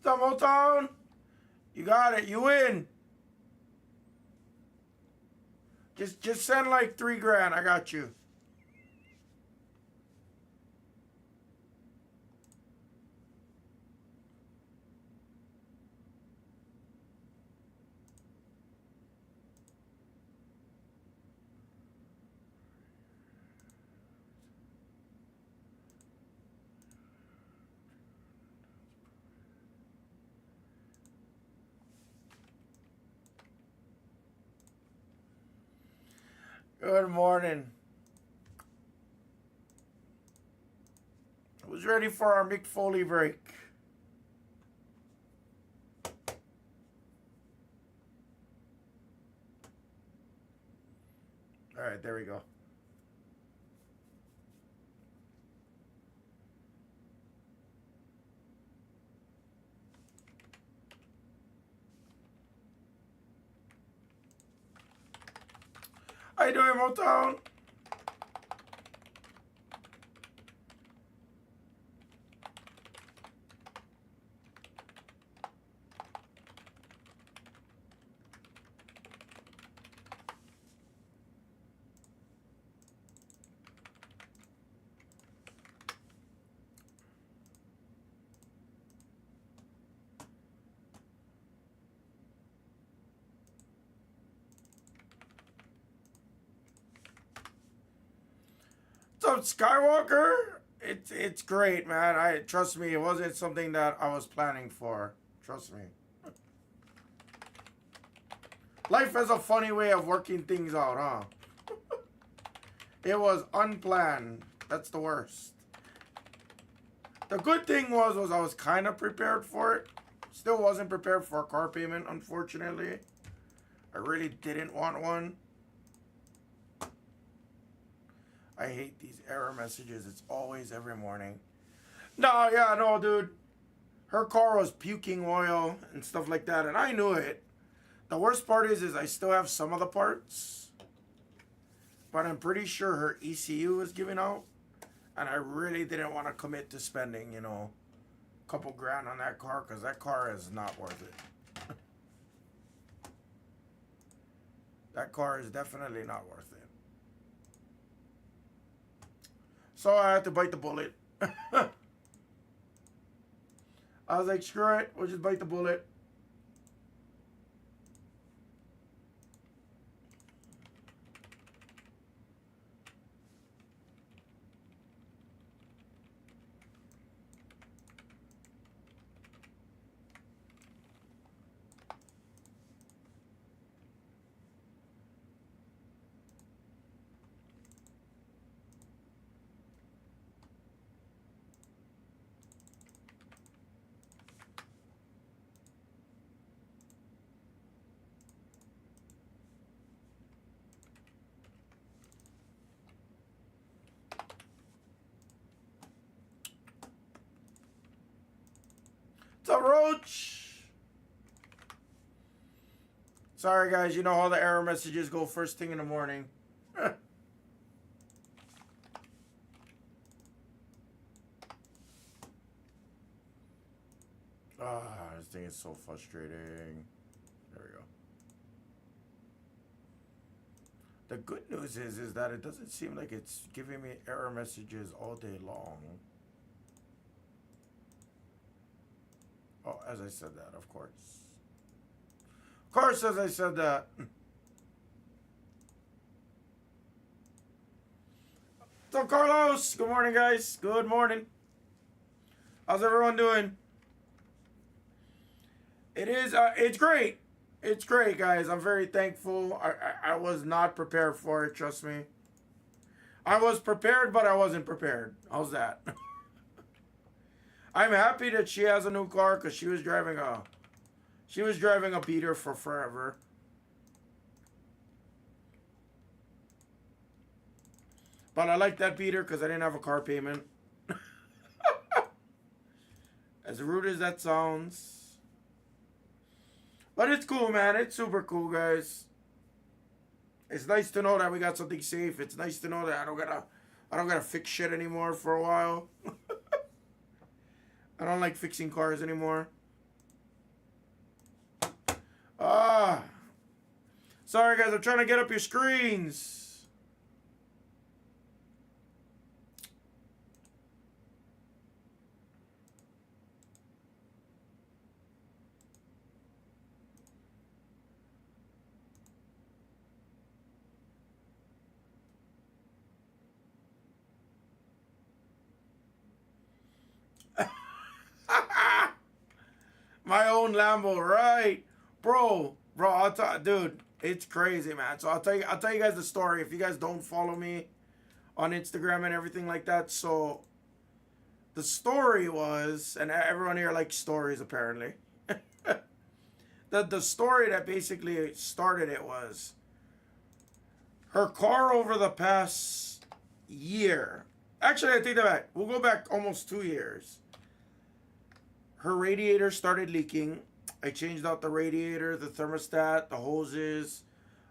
What's up, Motown? You got it. You win. Just send like $3,000. I got you. Good morning. Who's ready for our Mick Foley break? All right, there we go. How you doing, Motown? What's up, Skywalker? It's great, man. Trust me, it wasn't something that I was planning for. Trust me. Life has a funny way of working things out, huh? It was unplanned. That's the worst. The good thing was I was kind of prepared for it. Still wasn't prepared for a car payment, unfortunately. I really didn't want one. I hate these error messages. It's always every morning. No, dude. Her car was puking oil and stuff like that, and I knew it. The worst part is I still have some of the parts, but I'm pretty sure her ECU was giving out, and I really didn't want to commit to spending, a couple grand on that car, because that car is not worth it. That car is definitely not worth it. So I had to bite the bullet. I was like, screw it, we'll just bite the bullet. What's up, Roach? Sorry, guys. You know how the error messages go first thing in the morning. This thing is so frustrating. There we go. The good news is that it doesn't seem like it's giving me error messages all day long. Oh, as I said that, of course. Of course, as I said that. So, Carlos, good morning, guys. Good morning. How's everyone doing? It's great. It's great, guys. I'm very thankful. I was not prepared for it, trust me. I was prepared, but I wasn't prepared. How's that? I'm happy that she has a new car because she was driving a beater for forever. But I like that beater because I didn't have a car payment. As rude as that sounds. But it's cool, man. It's super cool, guys. It's nice to know that we got something safe. It's nice to know that I don't gotta fix shit anymore for a while. I don't like fixing cars anymore. Ah. Sorry, guys. I'm trying to get up your screens. My own Lambo, right? Bro, I'll tell, dude, it's crazy, man. So I'll tell you guys the story if you guys don't follow me on Instagram and everything like that. So the story was, and everyone here likes stories apparently. The story that basically started it was her car over the past year. Actually, I take that back. We'll go back almost 2 years. Her radiator started leaking. I changed out the radiator, the thermostat, the hoses.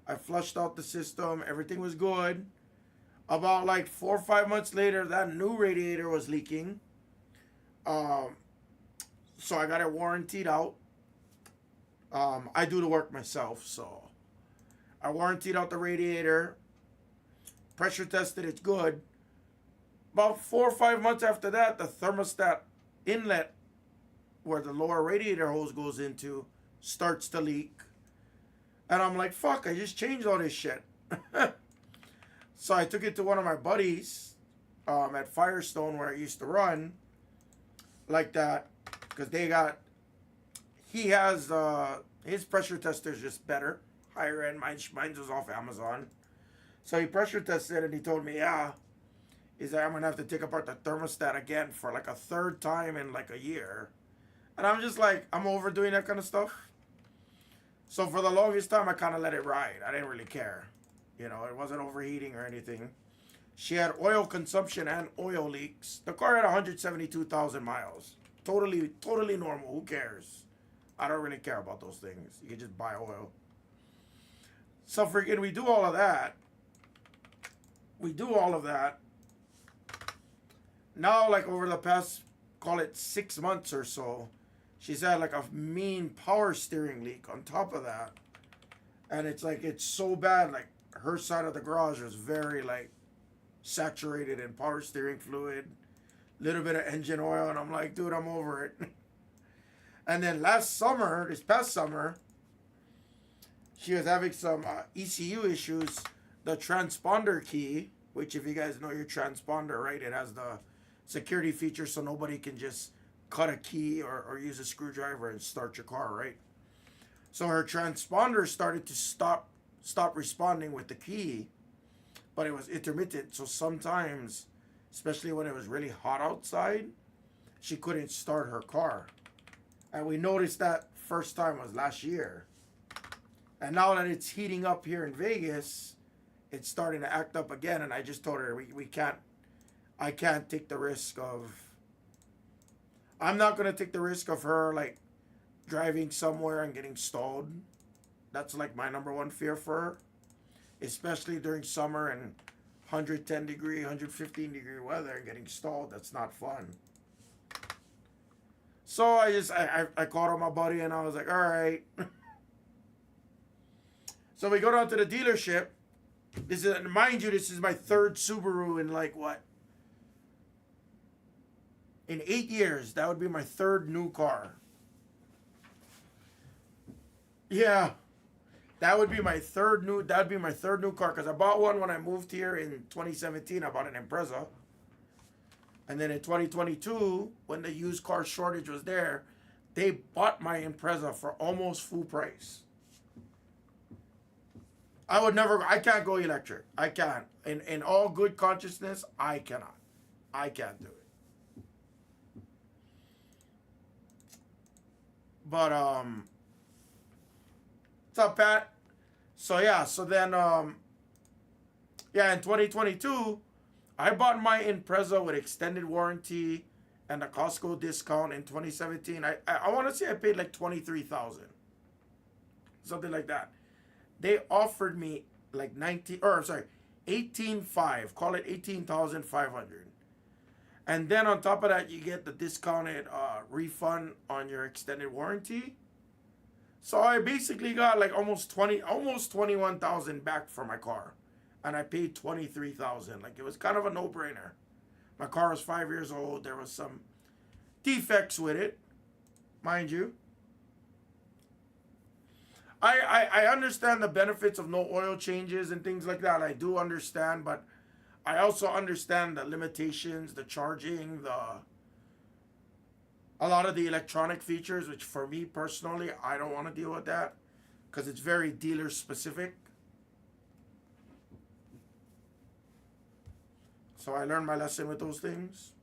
I flushed out the system. Everything was good. About like 4 or 5 months later, that new radiator was leaking. So I got it warrantied out. I do the work myself, so I warrantied out the radiator. Pressure tested, it's good. About 4 or 5 months after that, the thermostat inlet where the lower radiator hose goes into starts to leak. And I'm like, fuck, I just changed all this shit. So I took it to one of my buddies at Firestone where I used to run like that. Because he has, his pressure tester is just better. Higher end. Mine was off Amazon. So he pressure tested and he told me, yeah, he's like, I'm going to have to take apart the thermostat again for like a third time in like a year. And I'm just like, I'm over doing that kind of stuff. So for the longest time, I kind of let it ride. I didn't really care. You know, it wasn't overheating or anything. She had oil consumption and oil leaks. The car had 172,000 miles. Totally normal. Who cares? I don't really care about those things. You can just buy oil. So freaking, we do all of that. Now, like over the past, call it 6 months or so, she's had like a mean power steering leak on top of that. And it's like, it's so bad. Like her side of the garage was very like saturated in power steering fluid, little bit of engine oil. And I'm like, dude, I'm over it. And then this past summer, she was having some ECU issues. The transponder key, which if you guys know your transponder, right, it has the security feature so nobody can just cut a key or use a screwdriver and start your car, right? So her transponder started to stop responding with the key, but it was intermittent. So sometimes, especially when it was really hot outside, she couldn't start her car. And we noticed that first time was last year. And now that it's heating up here in Vegas, it's starting to act up again. And I just told her I can't take the risk of, I'm not going to take the risk of her like driving somewhere and getting stalled. That's like my number one fear for her, especially during summer and 110 degree, 115 degree weather and getting stalled. That's not fun. So I called on my buddy and I was like, all right. So we go down to the dealership. Mind you, this is my third Subaru in like what? In 8 years, that would be my third new car. Yeah. That'd be my third new car because I bought one when I moved here in 2017. I bought an Impreza. And then in 2022, when the used car shortage was there, they bought my Impreza for almost full price. I can't go electric. I can't. In all good consciousness, I cannot. I can't do it. But, what's up, Pat? So, yeah, in 2022, I bought my Impreza with extended warranty and a Costco discount in 2017. I want to say I paid like $23,000. Something like that. They offered me like 18.5, call it 18,500. And then on top of that, you get the discounted refund on your extended warranty. So I basically got like almost 21,000 back for my car, and I paid 23,000. Like it was kind of a no-brainer. My car was 5 years old. There was some defects with it, mind you. I understand the benefits of no oil changes and things like that. I do understand, but I also understand the limitations, the charging, a lot of the electronic features, which for me personally, I don't want to deal with that because it's very dealer specific. So I learned my lesson with those things.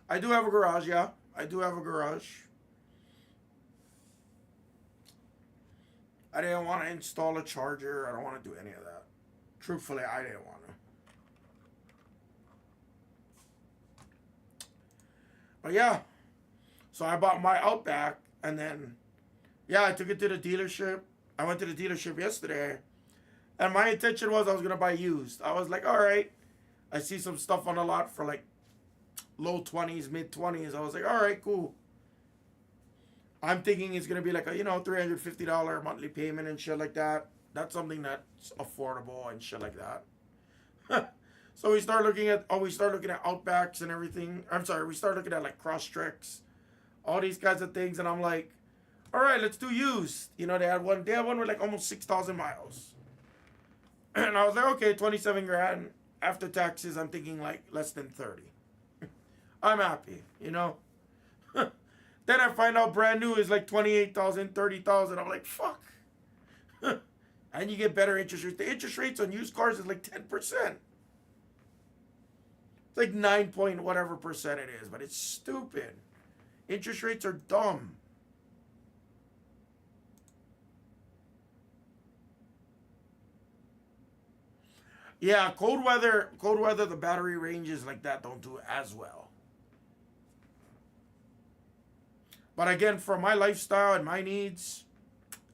I do have a garage, yeah. I do have a garage. I didn't want to install a charger. I don't want to do any of that. Truthfully, I didn't want to. But yeah, so I bought my Outback, and then, yeah, I took it to the dealership. I went to the dealership yesterday, and my intention was I was going to buy used. I was like, all right. I see some stuff on the lot for like low 20s, mid 20s. I was like, all right, cool. I'm thinking it's going to be like a, $350 monthly payment and shit like that. That's something that's affordable and shit like that. So we start looking at Outbacks and everything. I'm sorry, we start looking at like Crosstreks, all these kinds of things, and I'm like, all right, let's do used. They had one with like almost 6,000 miles. And I was like, okay, 27 grand. After taxes, I'm thinking like less than 30. I'm happy, Then I find out brand new is like 28,000, 30,000. I'm like, fuck. And you get better interest rates. The interest rates on used cars is like 10%. It's like 9 point whatever percent it is, but it's stupid. Interest rates are dumb. Yeah, cold weather, the battery ranges like that don't do as well. But again, for my lifestyle and my needs,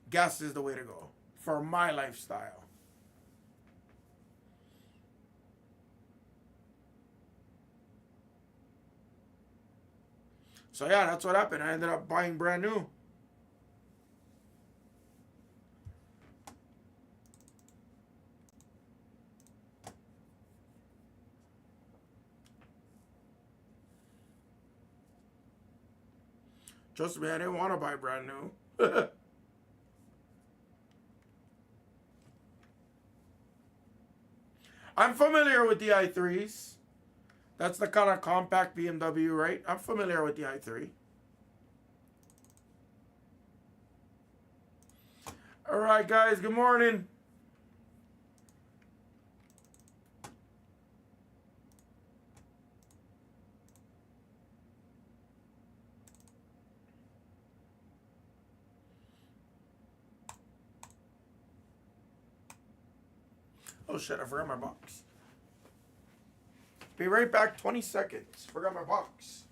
gas is the way to go. For my lifestyle. So yeah, that's what happened. I ended up buying brand new. Trust me, I didn't want to buy brand new. I'm familiar with the i3s. That's the kind of compact BMW, right? I'm familiar with the i3. All right, guys, good morning. Oh shit, I forgot my box. Be right back, 20 seconds. Forgot my box.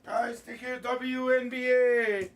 Guys, take care, WNBA.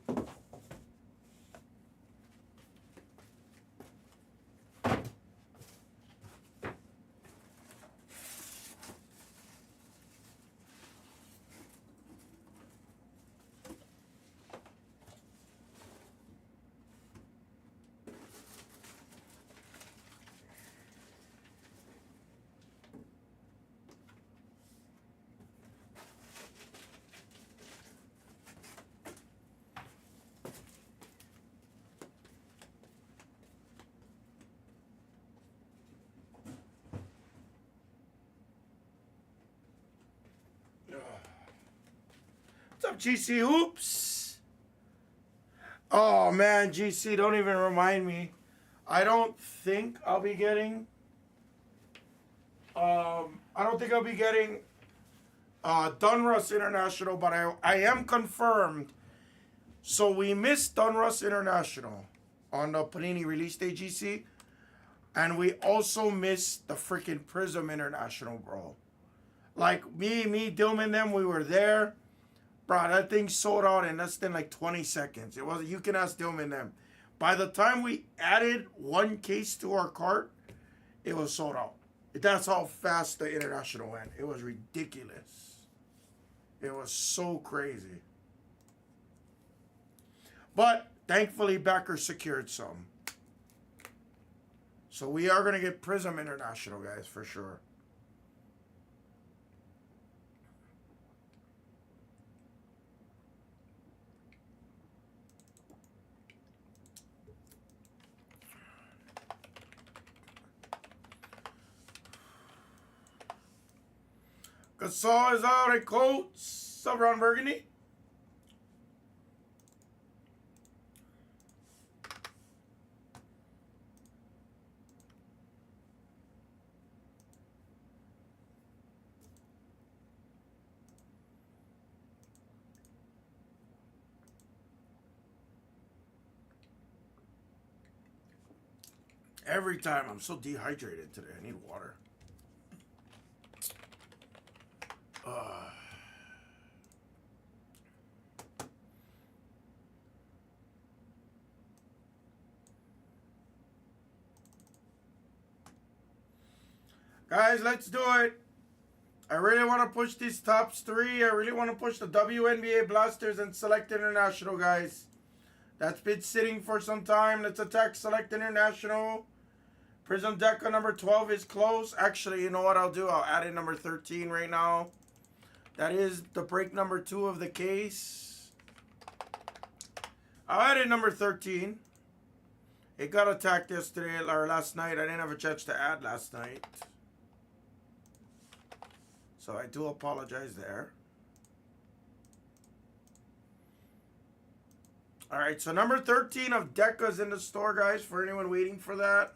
What's up, GC Hoops? Oh man, GC, don't even remind me. I don't think I'll be getting. I don't think I'll be getting Donruss International, but I am confirmed. So we missed Donruss International on the Panini release day, GC, and we also missed the freaking Prism International, bro. Like me, Dillman, them, we were there. Bro, that thing sold out in less than like 20 seconds. It was, you can ask Dillman them. By the time we added one case to our cart, it was sold out. That's how fast the international went. It was ridiculous. It was so crazy. But thankfully, Becker secured some. So we are going to get Prism International, guys, for sure. Gasol is out at Colts. What's up, Ron Burgundy? Every time I'm so dehydrated today. I need water. Guys, let's do it. I really want to push these tops three. I really want to push the WNBA Blasters and Select International, guys. That's been sitting for some time. Let's attack Select International. Prism Deca number 12 is close. Actually, you know what I'll do? I'll add in number 13 right now. That is the break number 2 of the case. I'll add in number 13. It got attacked yesterday or last night. I didn't have a chance to add last night. So I do apologize there. All right, so number 13 of Deca's in the store, guys, for anyone waiting for that.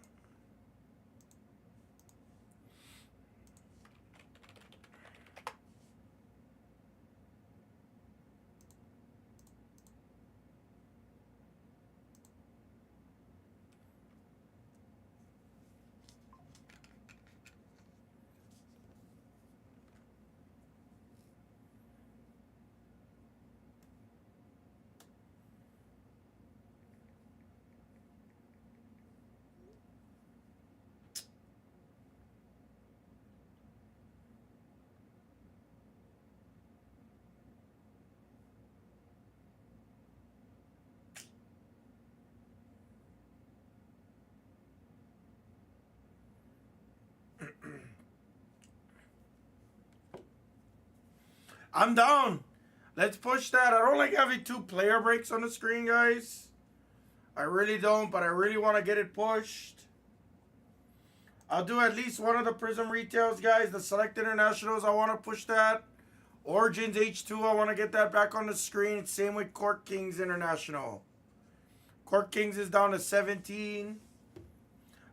I'm down. Let's push that. I don't like having 2 player breaks on the screen, guys. I really don't, but I really want to get it pushed. I'll do at least one of the Prism retails, guys. The Select Internationals, I want to push that. Origins H2, I want to get that back on the screen. Same with Court Kings International. Court Kings is down to 17.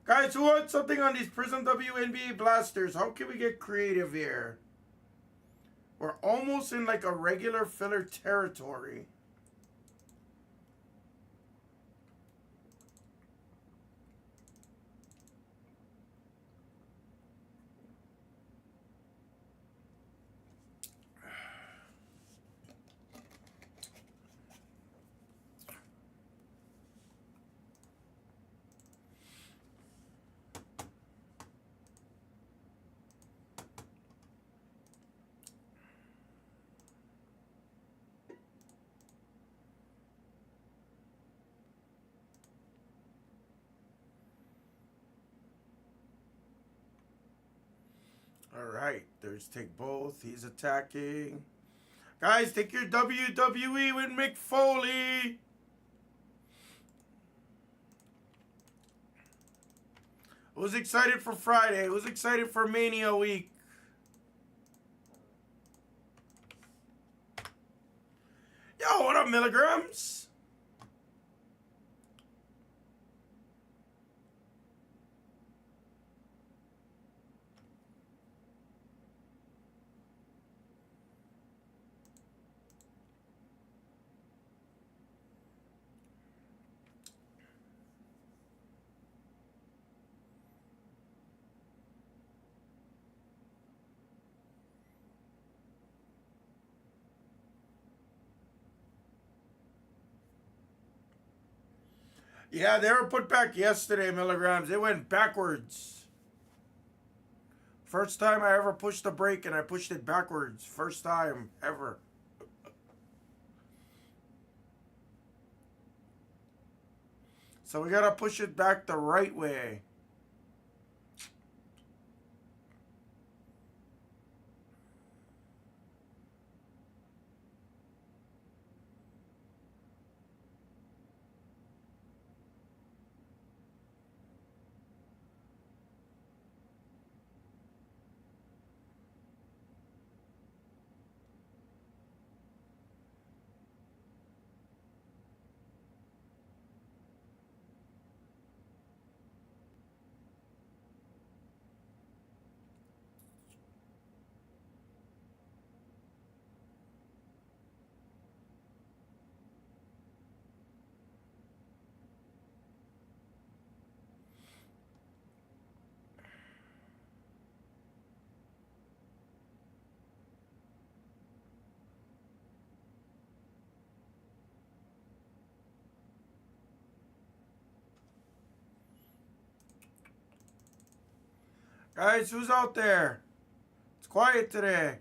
Guys, who wants something on these Prism WNBA Blasters? How can we get creative here? We're almost in like a regular filler territory. All right, there's take both. He's attacking. Guys, take your WWE with Mick Foley. Who's excited for Friday? Who's excited for Mania Week? Yo, what up, milligrams? Yeah, they were put back yesterday, milligrams. They went backwards. First time I ever pushed the brake and I pushed it backwards. First time ever. So we gotta push it back the right way. Guys, who's out there? It's quiet today.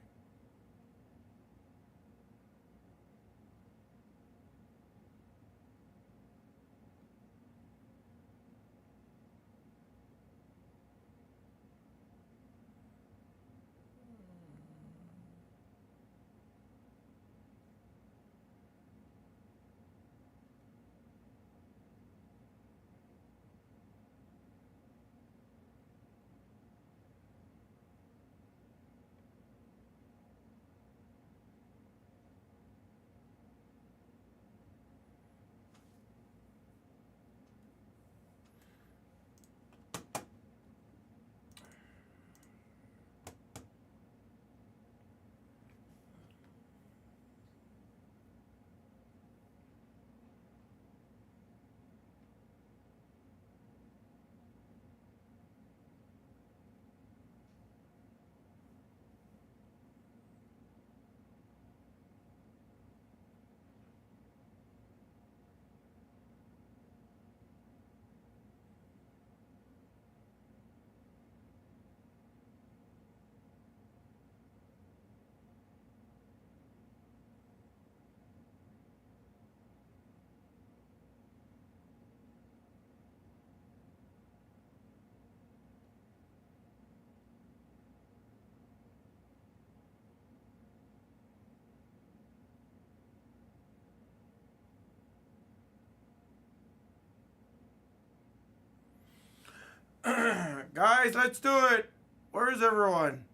Guys, let's do it. Where is everyone?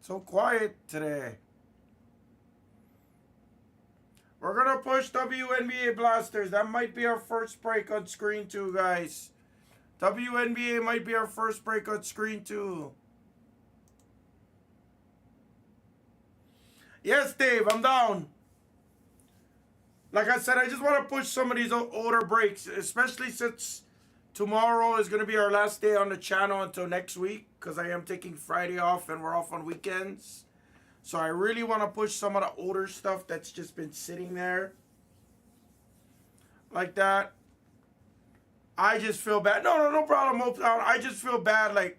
So quiet today. We're gonna push WNBA Blasters. That might be our first break on screen too, guys. WNBA might be our first break on screen too. Yes, Dave, I'm down. Like I said, I just want to push some of these older breaks, especially since tomorrow is going to be our last day on the channel until next week, because I am taking Friday off and we're off on weekends. So I really want to push some of the older stuff that's just been sitting there like that. I just feel bad. No problem. I just feel bad. Like,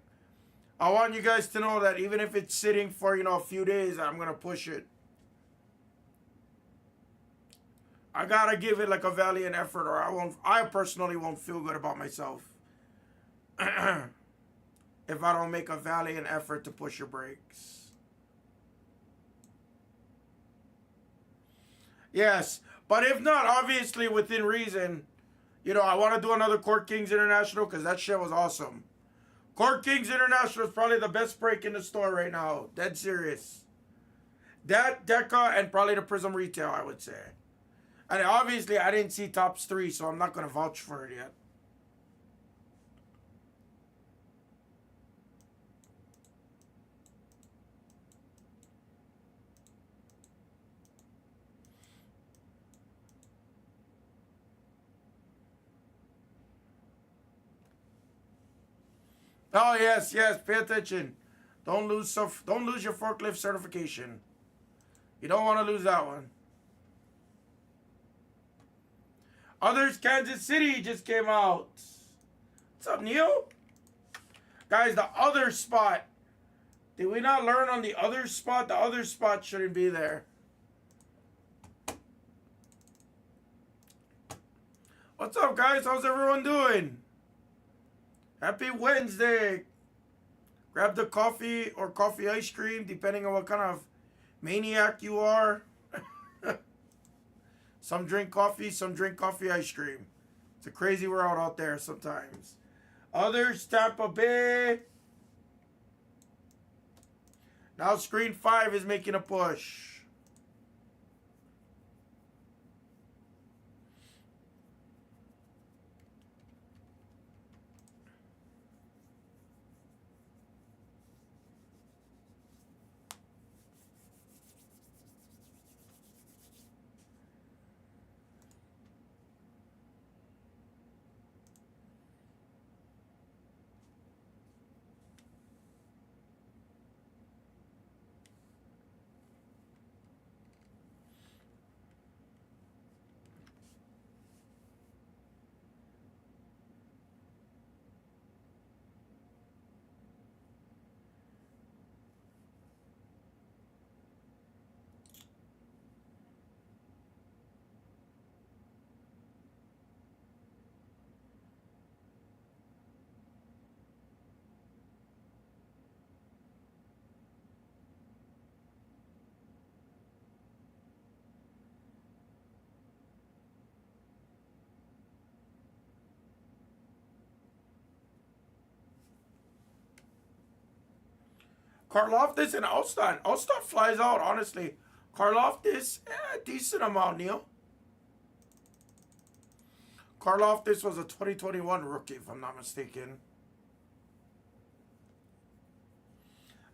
I want you guys to know that even if it's sitting for, a few days, I'm going to push it. I gotta give it like a valiant effort, or I personally won't feel good about myself if I don't make a valiant effort to push your brakes. Yes, but if not, obviously within reason, I want to do another Court Kings International because that shit was awesome. Court Kings International is probably the best break in the store right now. Dead serious. That, Deca, and probably the Prism Retail, I would say. And obviously, I didn't see Tops 3, so I'm not going to vouch for it yet. Oh, yes, yes, pay attention. Don't lose your forklift certification. You don't want to lose that one. Others, Kansas City just came out. What's up, Neil? Guys, the other spot. Did we not learn on the other spot? The other spot shouldn't be there. What's up, guys? How's everyone doing? Happy Wednesday. Grab the coffee or coffee ice cream, depending on what kind of maniac you are. Some drink coffee, some drink coffee ice cream. It's a crazy world out there sometimes. Others, Tampa Bay. Now Screen 5 is making a push. Karloftis and Alston. Alston flies out, honestly. Karloftis, decent amount, Neil. Karloftis was a 2021 rookie, if I'm not mistaken.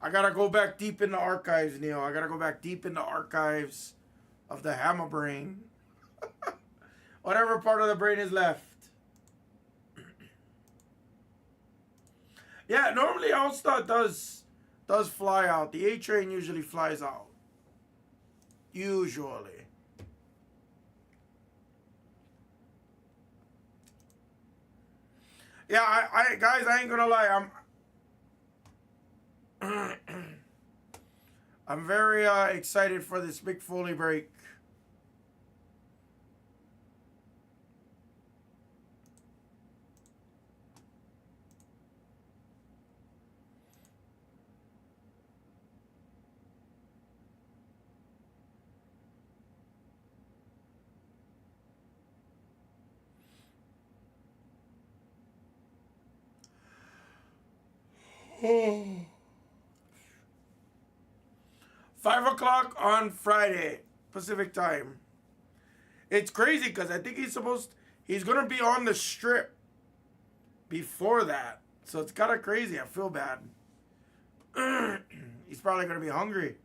I gotta go back deep in the archives, Neil. I gotta go back deep in the archives of the Hammah brain. Whatever part of the brain is left. Yeah, normally Alston does fly out. The A train usually flies out. Usually. Yeah, I guys, I ain't gonna lie. I'm very excited for this Mick Foley break. Oh. 5 o'clock on Friday, Pacific time. It's crazy because I think he's going to be on the strip before that. So it's kind of crazy. I feel bad. He's probably going to be hungry.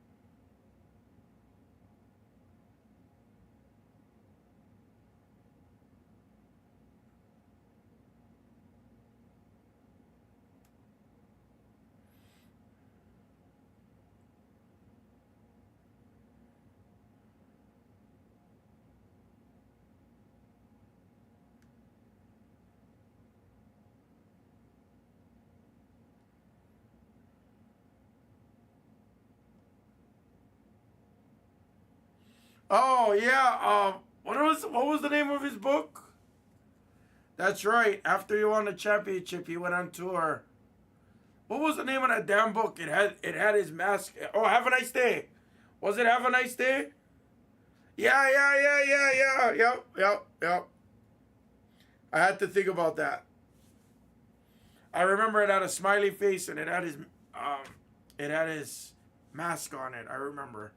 Oh yeah, what was the name of his book? That's right. After he won the championship, he went on tour. What was the name of that damn book? It had his mask. Oh, Have a Nice Day. Was it Have a Nice Day? Yeah. Yep. I had to think about that. I remember it had a smiley face and it had his mask on it. I remember.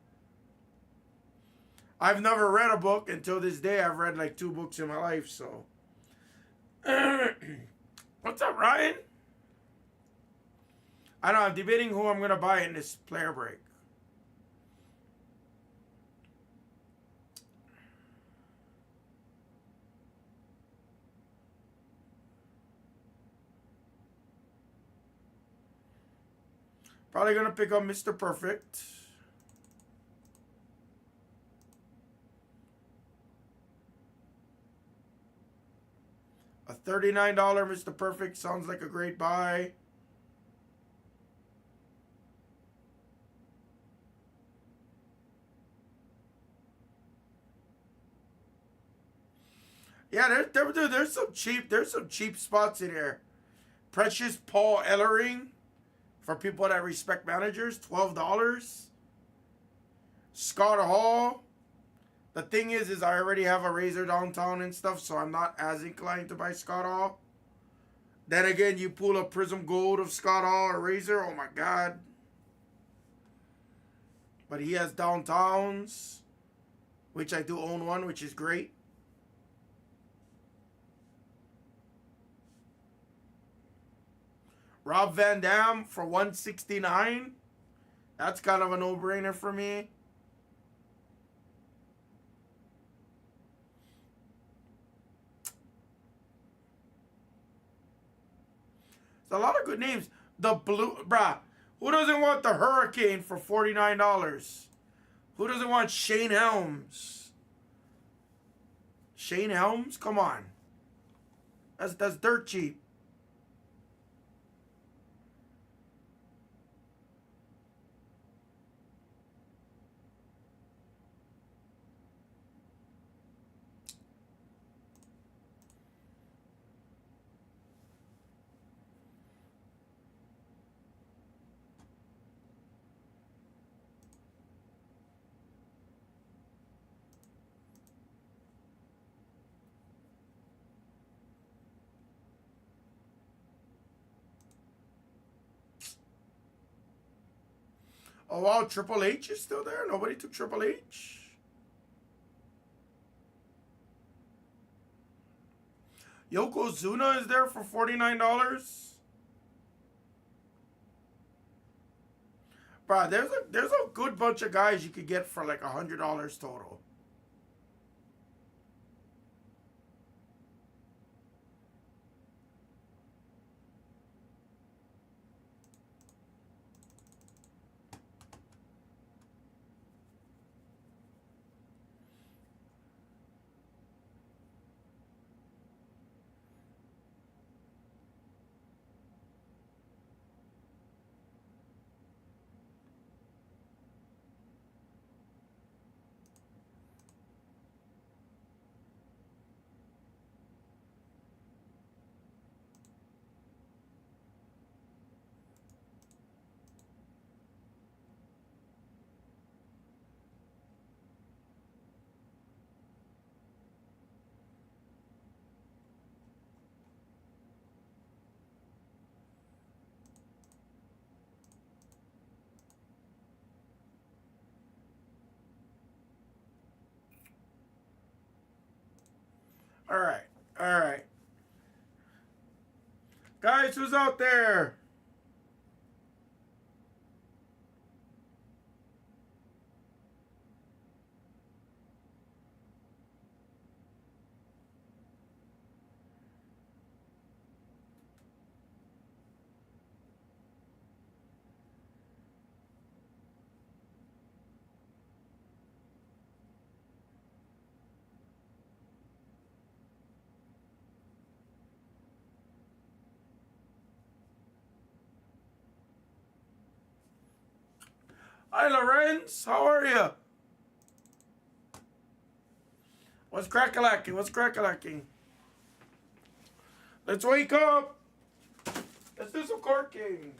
I've never read a book until this day. I've read like 2 books in my life, so. What's up, Ryan? I know, I'm debating who I'm going to buy in this player break. Probably going to pick up Mr. Perfect. A $39 Mr. Perfect sounds like a great buy. Yeah, there's some cheap spots in here. Precious Paul Ellering for people that respect managers, $12. Scott Hall. The thing is I already have a Razor downtown and stuff, so I'm not as inclined to buy Scott Hall. Then again, you pull a Prism Gold of Scott Hall or Razor, oh my God. But he has downtowns, which I do own one, which is great. Rob Van Dam for $169. That's kind of a no-brainer for me. It's a lot of good names. The blue, bruh. Who doesn't want the Hurricane for $49? Who doesn't want Shane Helms? Shane Helms? Come on. That's dirt cheap. Oh wow, Triple H is still there? Nobody took Triple H? Yokozuna is there for $49? Bruh, there's a good bunch of guys you could get for like $100 total. Alright, alright. Guys, who's out there? Hi, Lorenz. How are you? What's crack-a-lacking? What's crack-a-lacking? Let's wake up. Let's do some court games.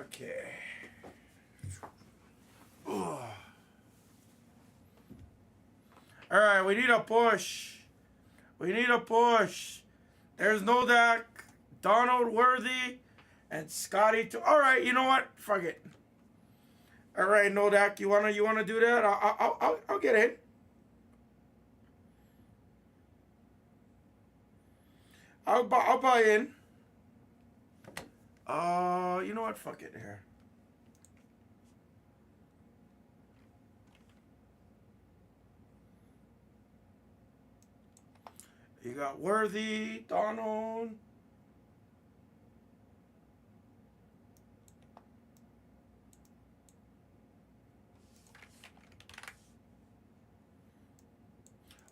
Okay. Ugh. All right, we need a push. We need a push. There's Nodak, Donald Worthy, and Scotty too. All right, you know what? Fuck it. All right, Nodak, you wanna do that? I'll get in. I'll buy in. You know what? Fuck it here. You got Worthy, Donald.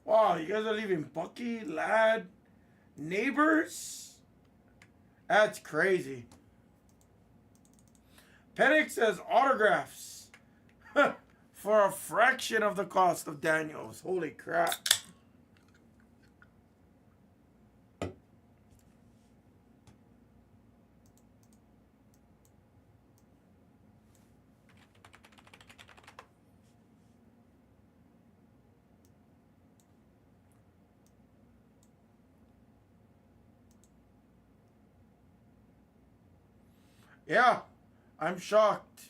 Wow, you guys are leaving Bucky, Lad, Neighbors? That's crazy. Penix says autographs for a fraction of the cost of Daniels. Holy crap. Yeah, I'm shocked.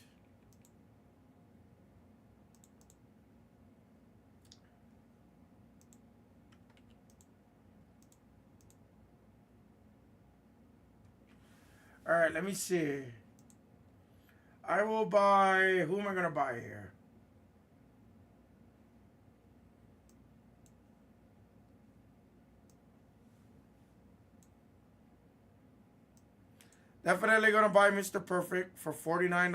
All right, let me see. I will buy. Who am I gonna buy here? Definitely gonna buy Mr. Perfect for $49.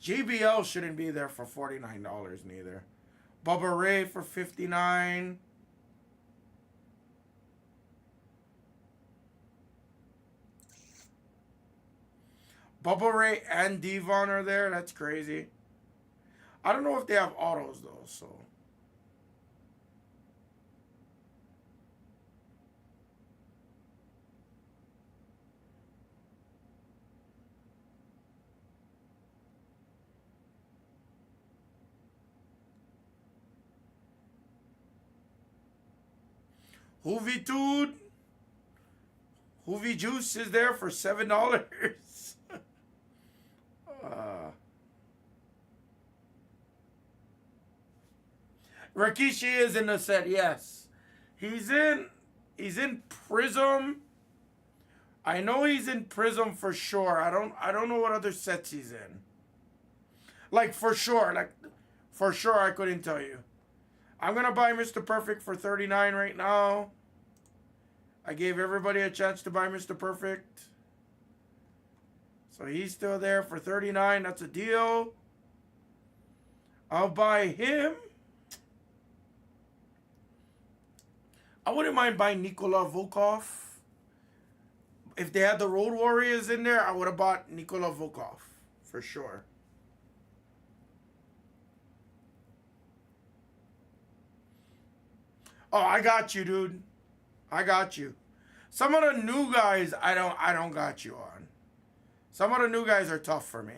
GBL shouldn't be there for $49 neither. Bubba Ray for $59. Bubba Ray and Devon are there. That's crazy. I don't know if they have autos though, so. Hoovy Dude. Hoovy Juice is there for $7. Rikishi is in the set, yes. He's in Prism. I know he's in Prism for sure. I don't know what other sets he's in. Like for sure, I couldn't tell you. I'm gonna buy Mr. Perfect for $39 right now. I gave everybody a chance to buy Mr. Perfect. So he's still there for $39. That's a deal. I'll buy him. I wouldn't mind buying Nikola Volkov. If they had the Road Warriors in there, I would have bought Nikola Volkov for sure. Oh, I got you, dude. I got you. Some of the new guys, I don't got you on. Some of the new guys are tough for me.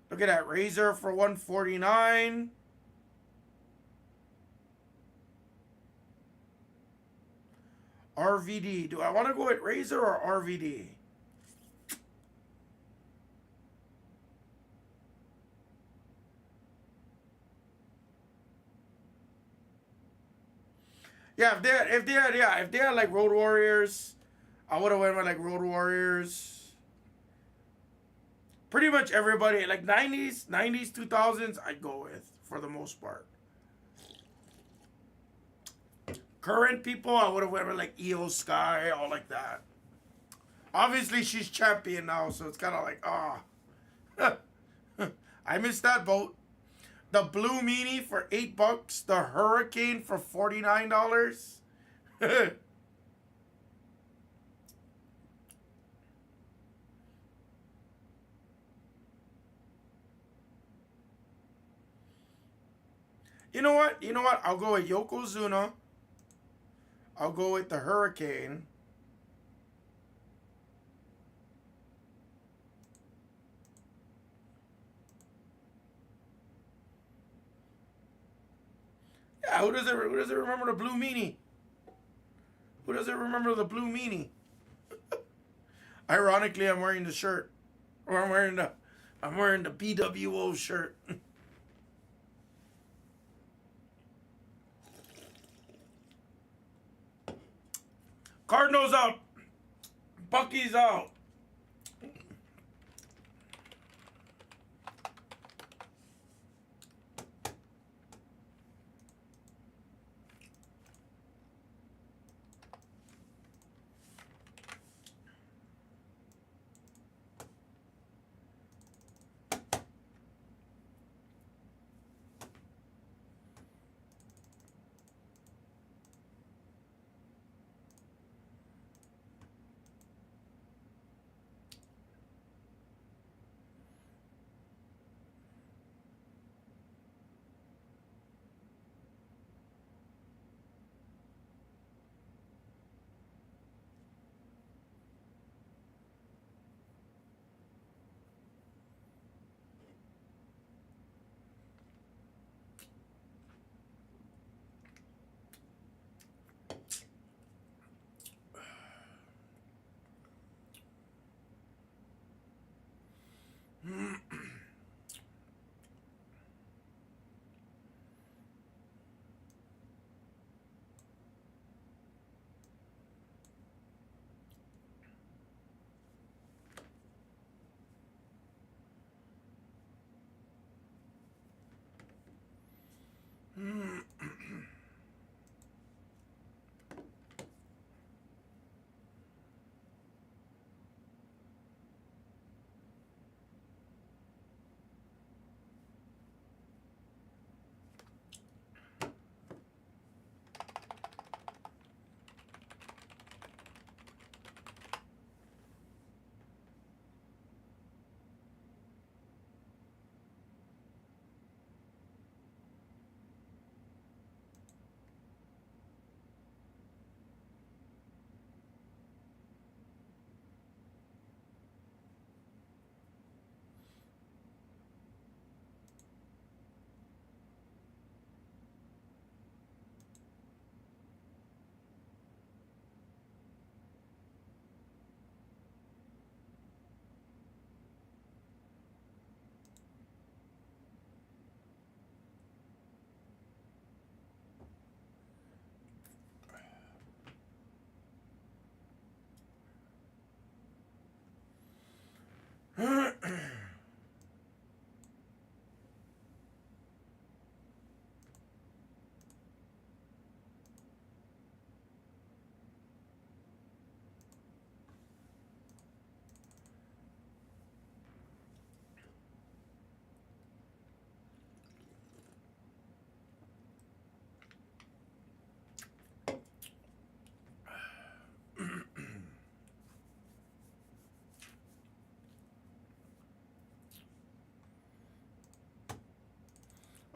Look at that Razor for $149. RVD. Do I want to go with Razor or RVD? Yeah, if they had like Road Warriors, I would have went with like Road Warriors. Pretty much everybody, like 90s, 2000s, I'd go with for the most part. Current people, I would have went with like EO Sky, all like that. Obviously, she's champion now, so it's kind of like, I missed that boat. The Blue Meanie for $8. The Hurricane for $49. You know what? You know what? I'll go with Yokozuna. I'll go with the Hurricane. Yeah, who doesn't remember the Blue Meanie? Who doesn't remember the Blue Meanie? Ironically, I'm wearing the shirt. Or I'm wearing the BWO shirt. Cardinals out. Bucky's out.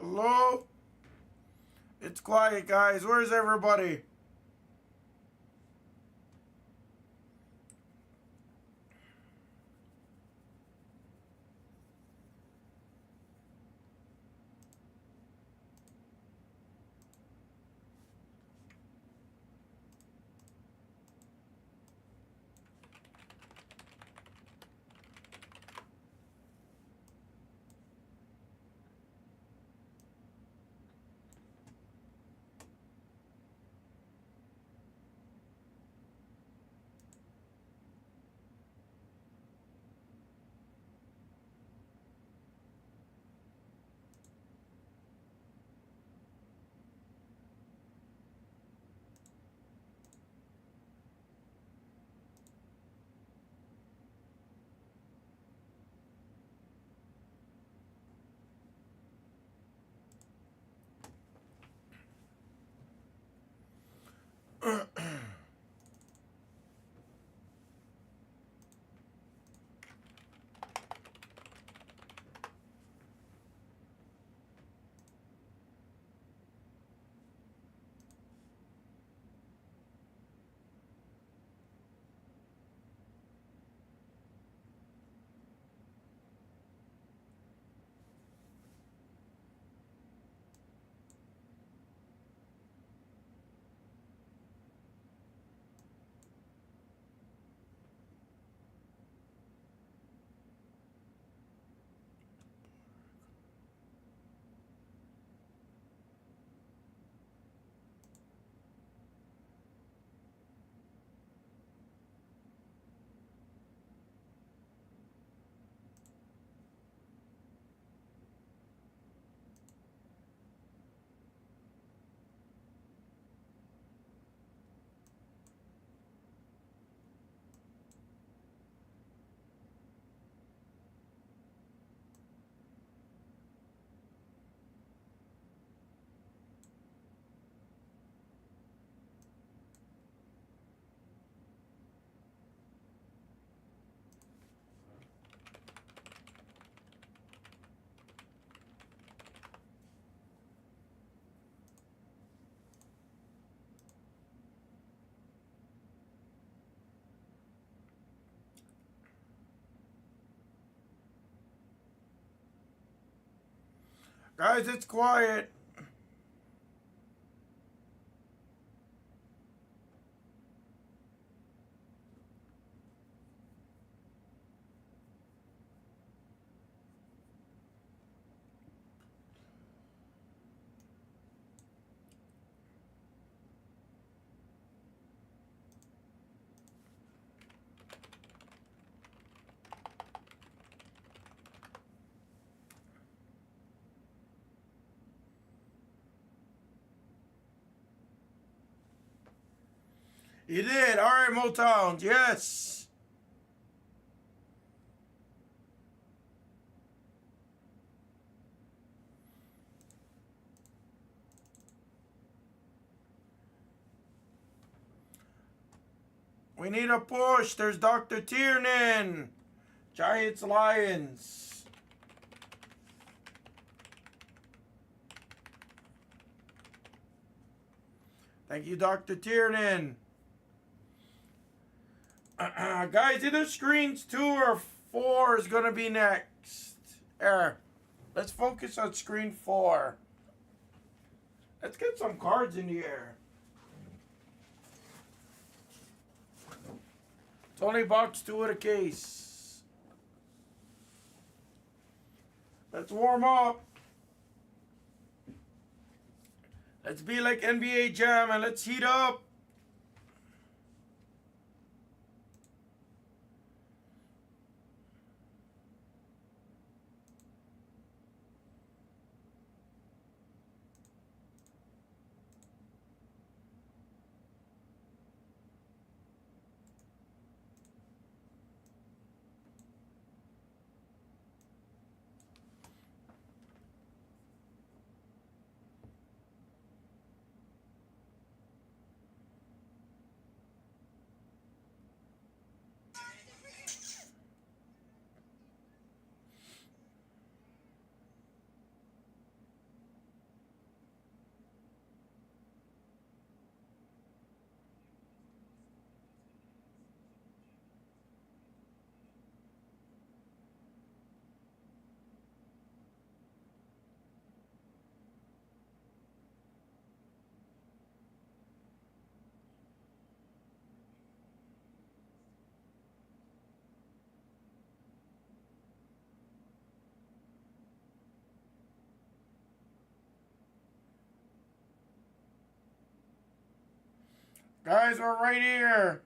Hello? It's quiet, guys. Where's everybody? Guys, it's quiet. You did. All right, Motown. Yes. We need a push. There's Dr. Tiernan. Giants, Lions. Thank you, Dr. Tiernan. Guys, either screens 2 or 4 is going to be next. There. Let's focus on screen 4. Let's get some cards in the air. It's only box 2 of the case. Let's warm up. Let's be like NBA Jam and let's heat up. Guys, we're right here.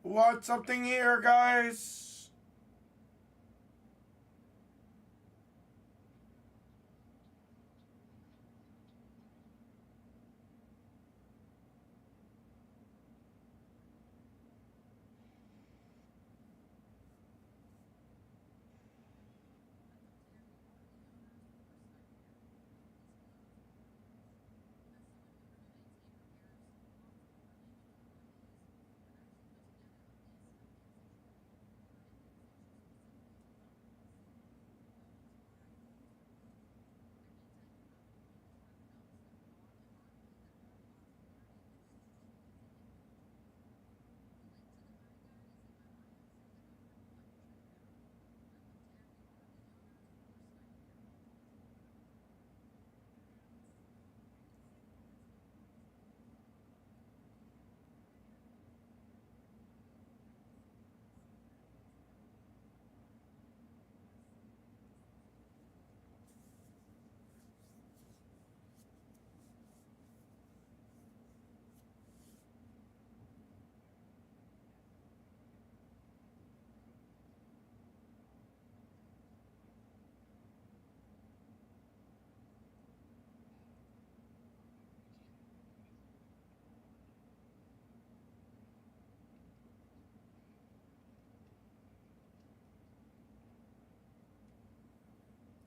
Want something here, guys?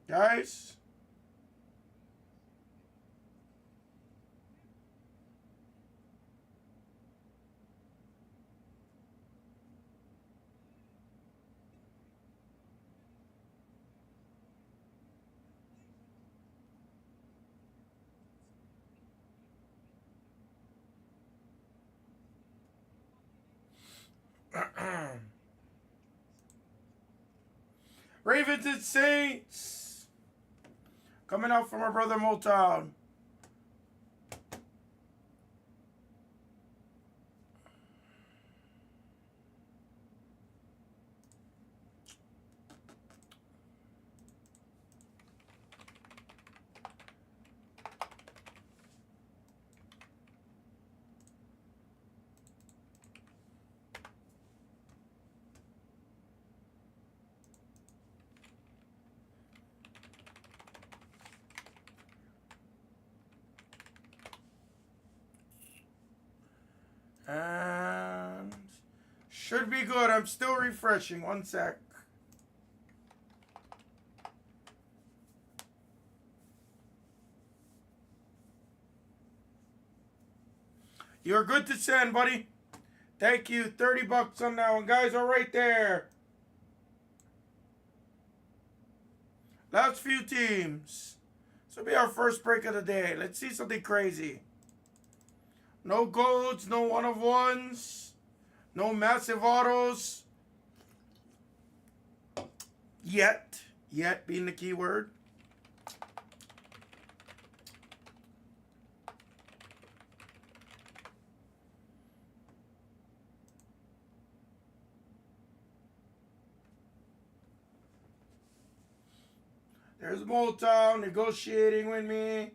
Guys? Ravens and Saints. Coming out from our brother Motown. And should be good. I'm still refreshing. One sec. You're good to send, buddy. Thank you. 30 bucks on that one. Guys are right there. Last few teams. This will be our first break of the day. Let's see something crazy. No golds, no one of ones, no massive autos. Yet being the key word. There's Motown negotiating with me.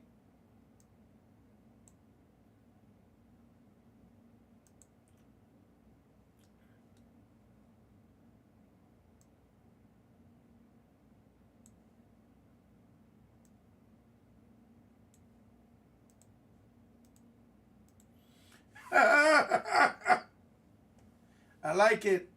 I like it.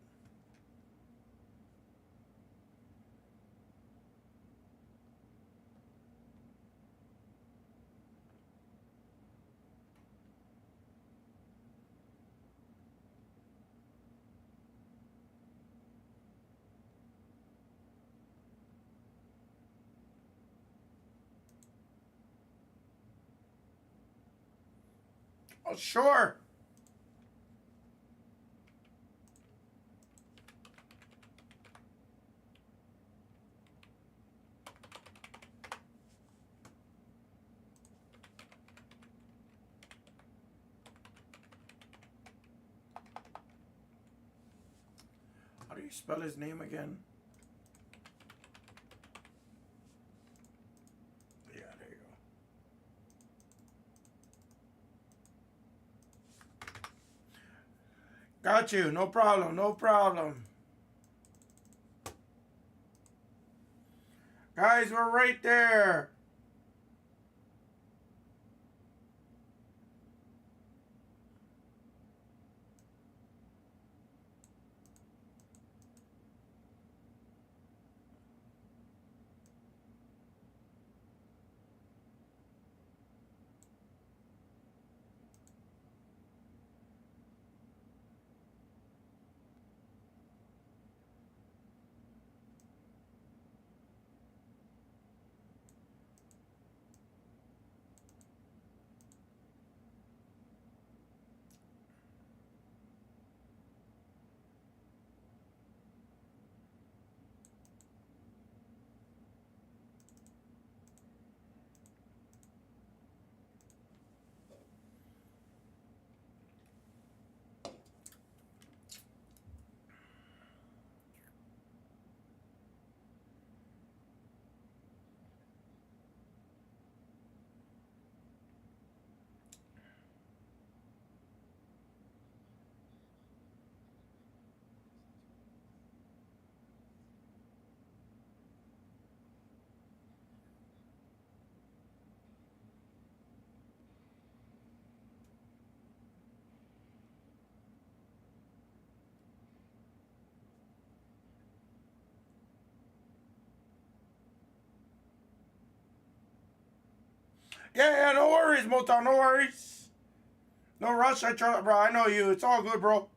Oh, sure. How do you spell his name again? Yeah, there you go. Got you. No problem. No problem. Guys, we're right there. Yeah, no worries, Motown, no worries. No rush, bro, I know you. It's all good, bro.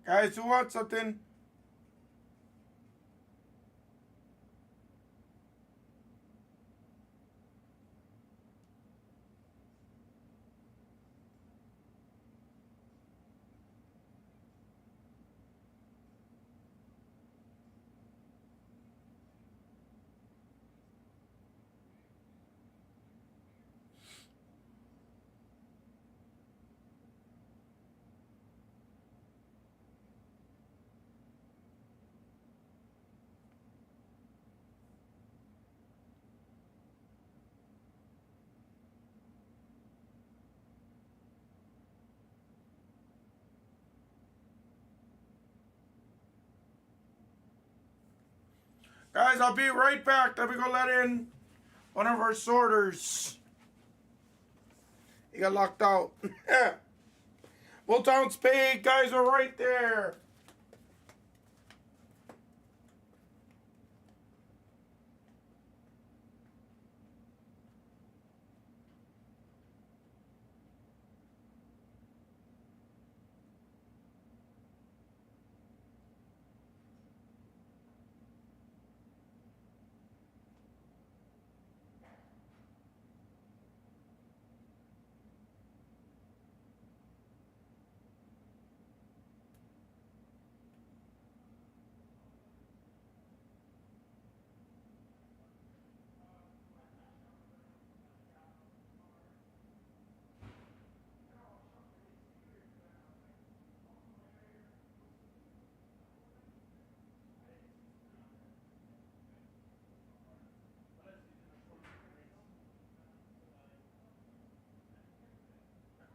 Guys, who wants something? Guys, I'll be right back. Let me go let in one of our sorters. He got locked out. Motown Spade, guys, are right there.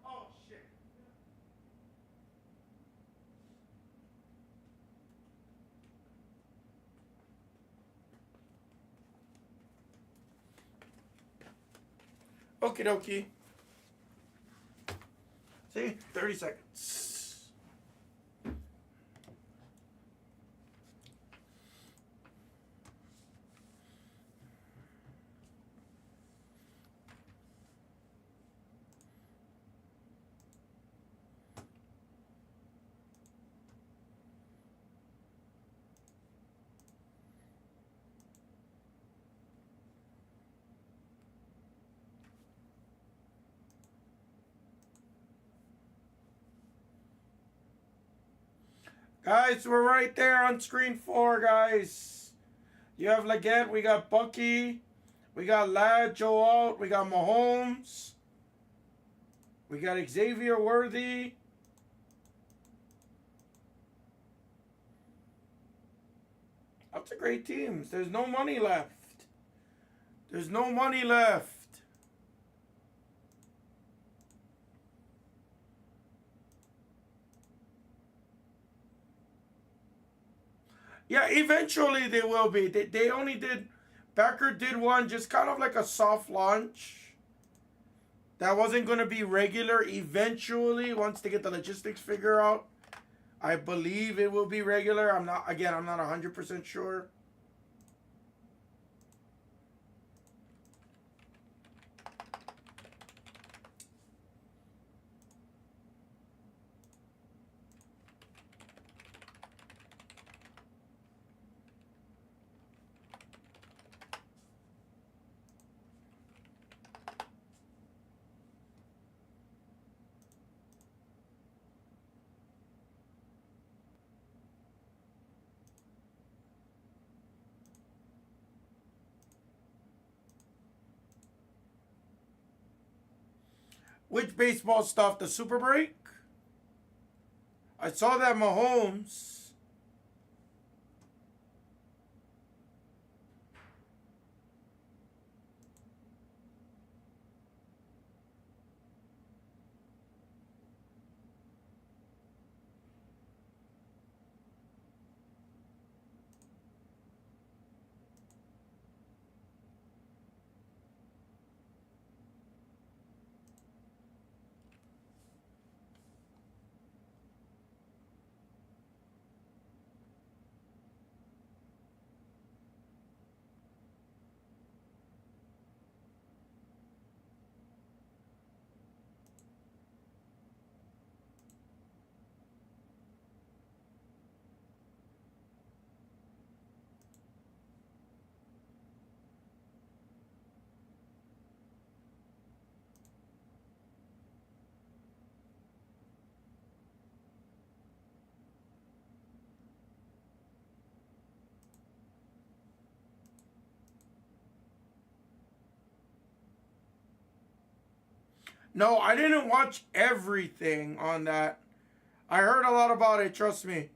Oh, shit. Okie dokie. See? 30 seconds. Guys, we're right there on screen 4, guys. You have Leggett, we got Bucky, we got Ladd, Joe Alt, we got Mahomes, we got Xavier Worthy. That's a great teams. There's no money left. There's no money left. Yeah, eventually they will be. They only did, Becker did one just kind of like a soft launch. That wasn't going to be regular. Eventually, once they get the logistics figure out, I believe it will be regular. I'm not 100% sure. Which baseball stuff? The Super Break? I saw that Mahomes. No, I didn't watch everything on that. I heard a lot about it, trust me.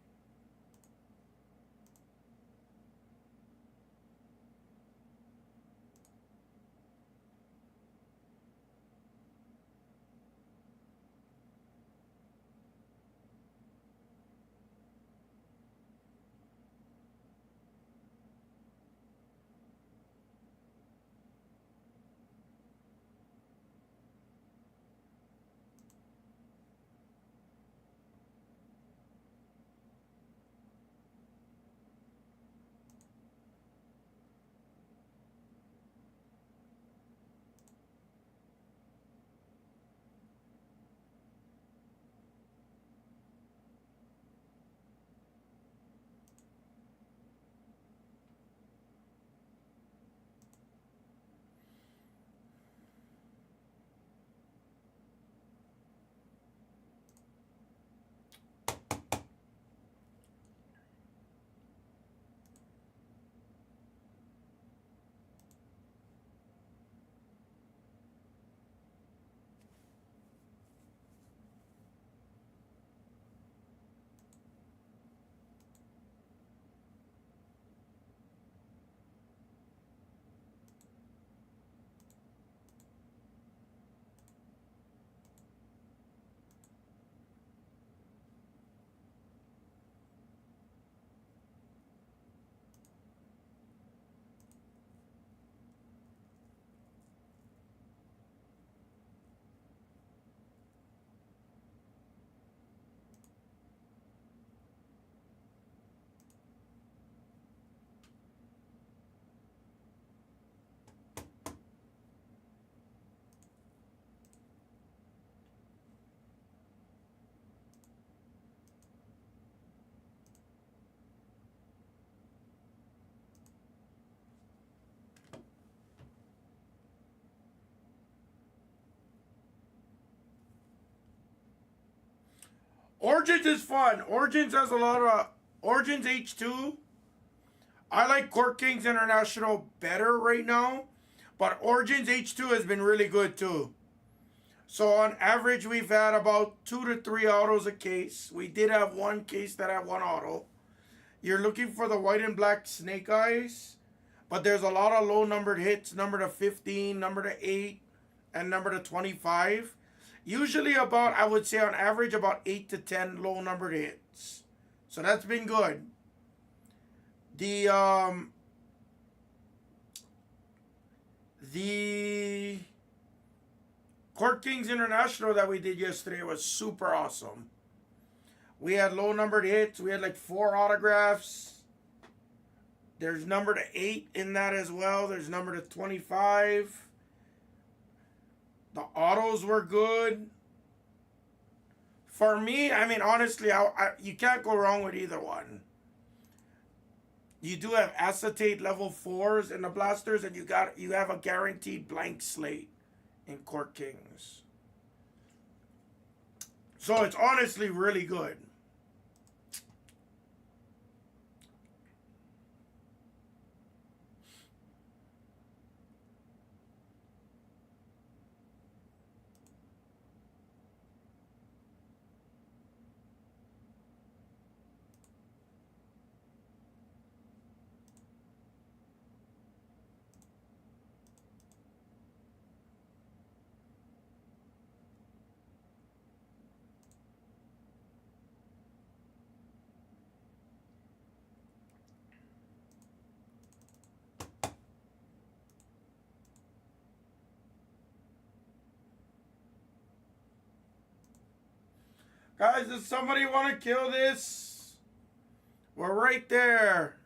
Origins is fun. Origins has a lot of Origins H2. I like Court Kings International better right now, but Origins H2 has been really good too. So on average, we've had about 2 to 3 autos a case. We did have one case that had one auto. You're looking for the white and black snake eyes, but there's a lot of low numbered hits, number to 15, number to 8, and number to 25. Usually about, I would say on average, about 8 to 10 low numbered hits. So that's been good. The Court Kings International that we did yesterday was super awesome. We had low numbered hits. We had like 4 autographs. There's number to 8 in that as well. There's number to 25. The autos were good. For me, I mean, honestly, you can't go wrong with either one. You do have acetate level 4s in the blasters, and you have a guaranteed blank slate in Court Kings. So it's honestly really good. Guys, does somebody want to kill this? We're right there.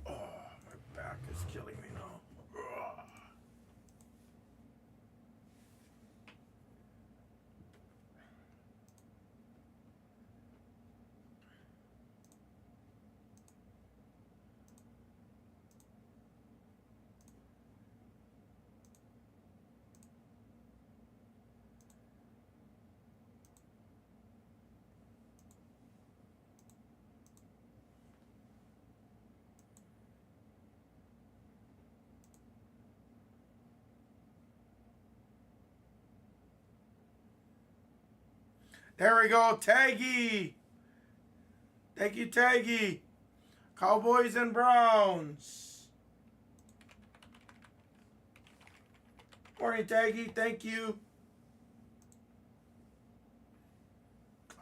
Oh, my back is killing me now. Ugh. There we go, Taggy. Thank you, Taggy. Cowboys and Browns. Morning, Taggy. Thank you.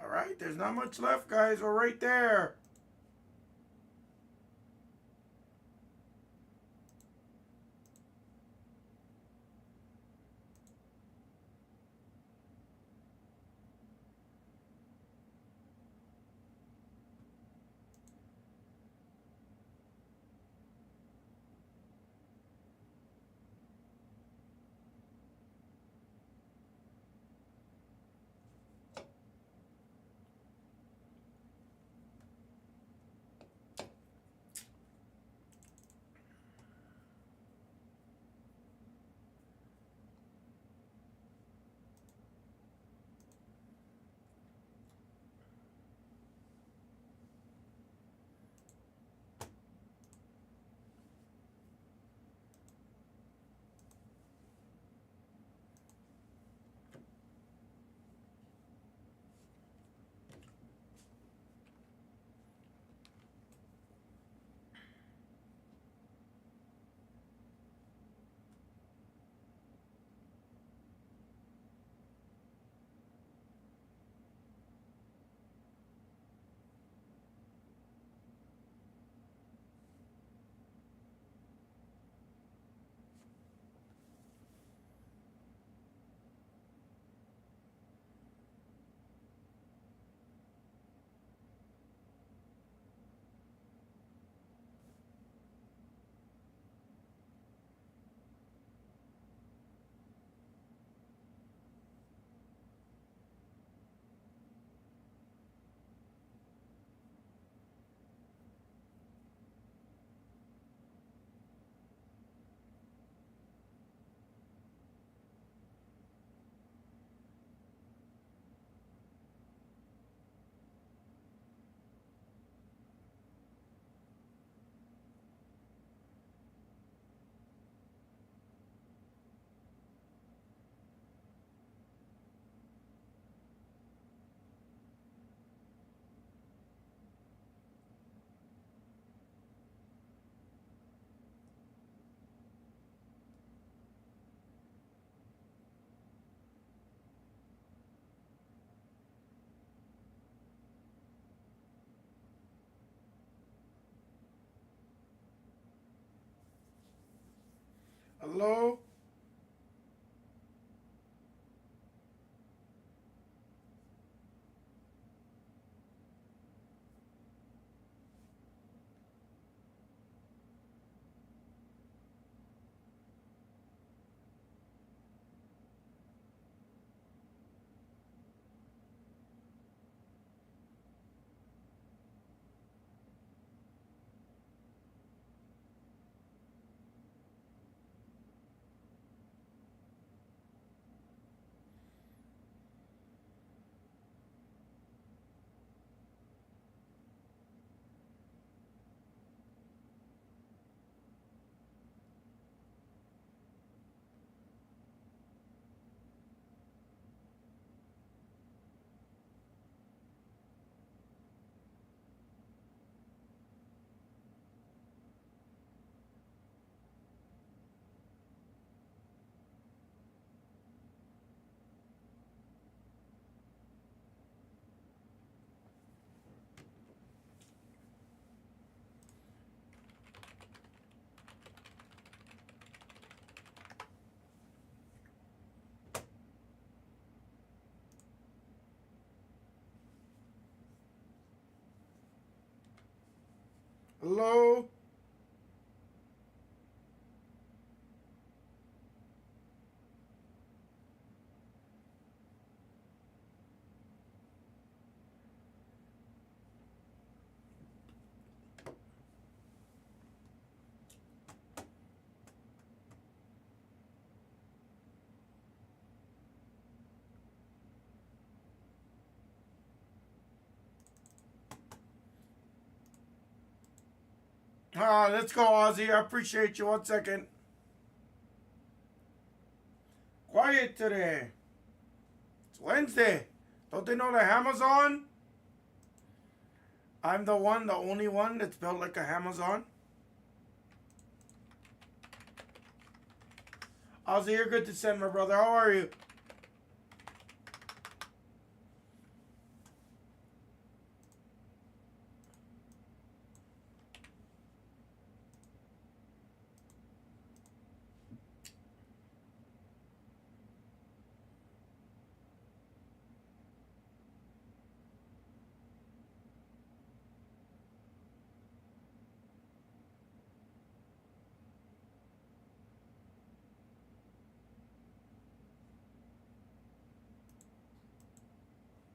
All right, there's not much left, guys. We're right there. Hello? Hello? Let's go, Ozzy. I appreciate you. 1 second. Quiet today. It's Wednesday. Don't they know the Hammah's on? I'm the one, the only one that's built like a Hammah's on. Ozzy, you're good to send, my brother. How are you?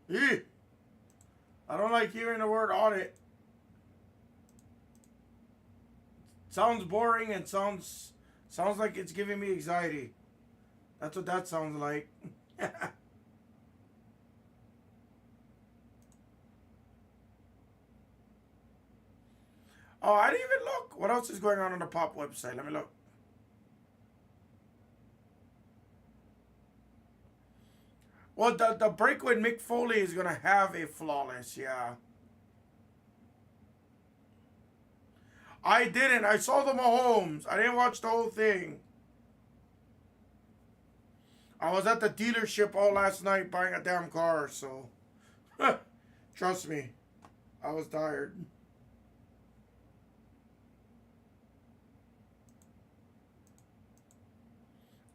Eeh. I don't like hearing the word audit. Sounds boring and sounds like it's giving me anxiety. That's what that sounds like. Oh, I didn't even look. What else is going on the pop website? Let me look. Well, the break with Mick Foley is gonna have a flawless, yeah. I didn't. I saw the Mahomes. I didn't watch the whole thing. I was at the dealership all last night buying a damn car, so trust me, I was tired.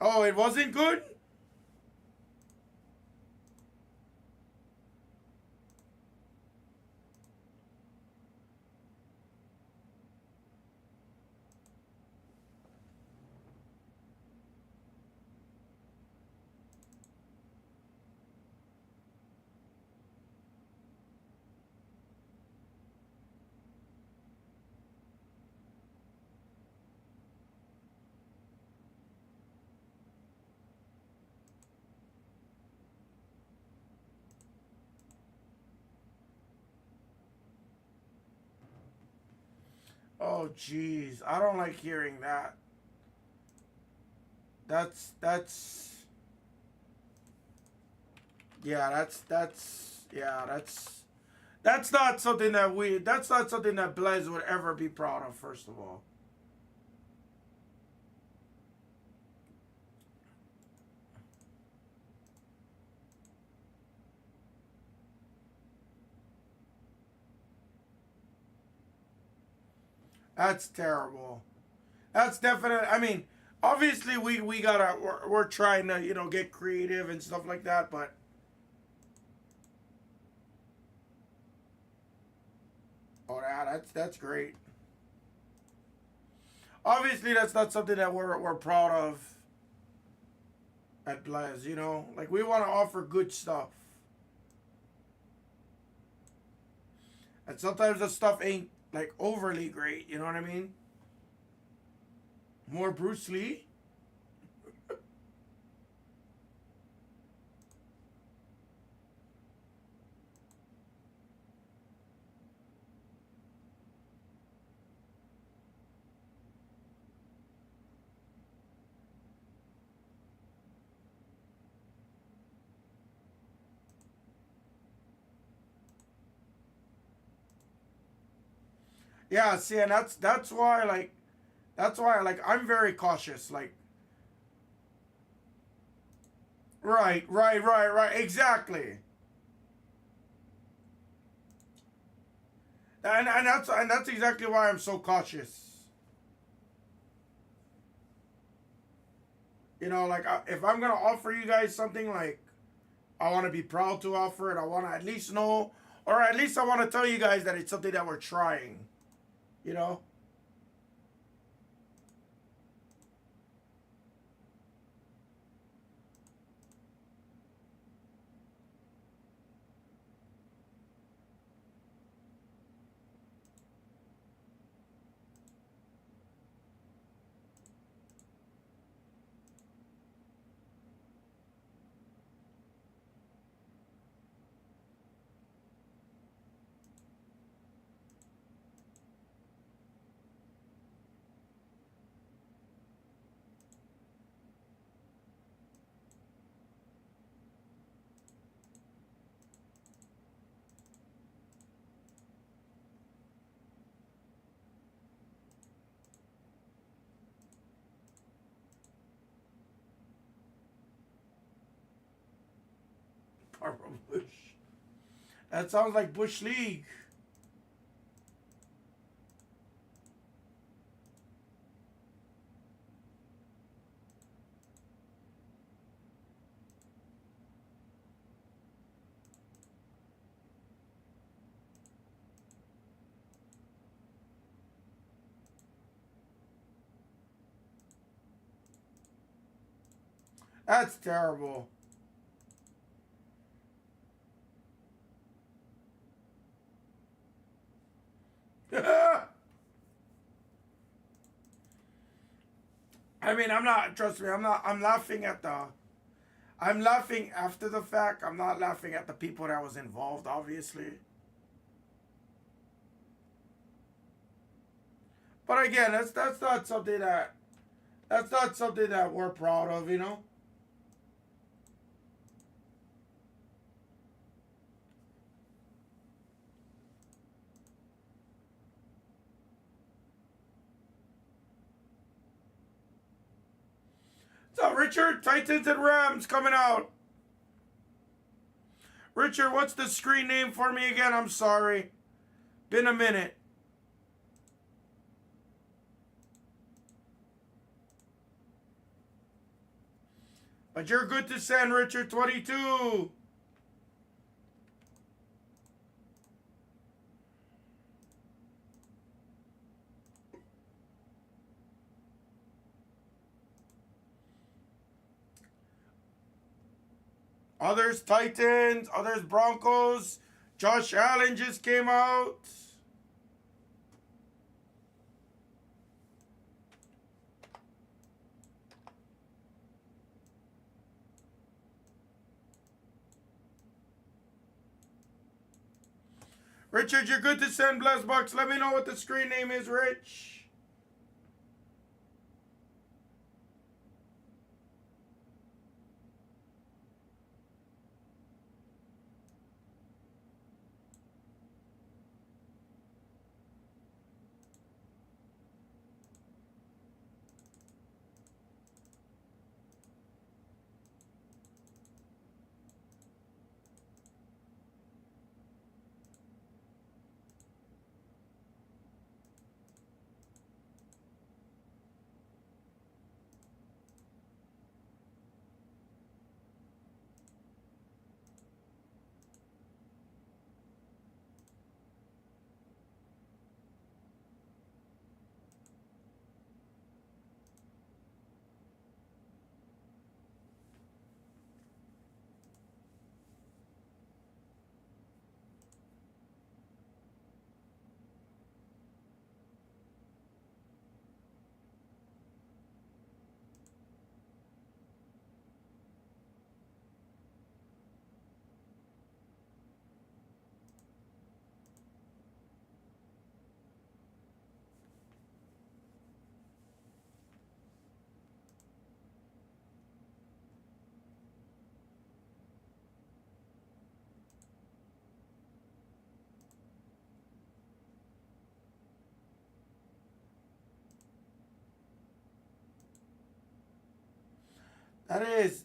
Oh, it wasn't good? Oh, jeez. I don't like hearing that. That's yeah, that's not something that's not something that Blez would ever be proud of, first of all. That's terrible. That's definite. I mean, obviously we gotta we're trying to get creative and stuff like that, but oh yeah, that's great. Obviously, that's not something that we're proud of at Blaz. Like we want to offer good stuff, and sometimes the stuff ain't like overly great. You know what I mean? More Bruce Lee. Yeah, see, and that's why I'm very cautious. Like, right, exactly. And that's exactly why I'm so cautious. Like if I'm gonna offer you guys something, like I want to be proud to offer it. I want to at least know, or at least I want to tell you guys that it's something that we're trying. You know? Barbara Bush. That sounds like Bush League. That's terrible. I mean, I'm not, trust me, I'm laughing at the, I'm laughing after the fact. I'm not laughing at the people that was involved, obviously. But again, that's not something that, that's not something that we're proud of, you know? So, Richard, Titans and Rams coming out. Richard, what's the screen name for me again? I'm sorry. Been a minute. But you're good to send, Richard 22. Others Titans, others Broncos. Josh Allen just came out. Richard, you're good to send, Blez Bucks. Let me know what the screen name is, Rich.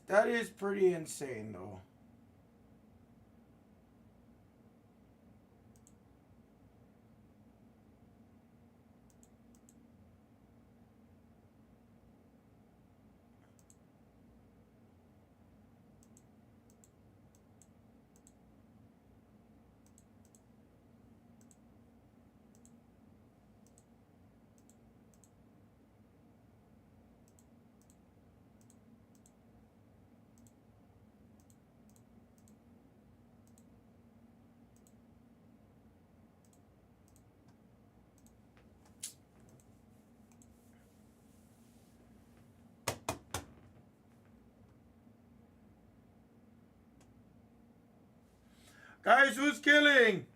That is pretty insane though. Guys, who's killing?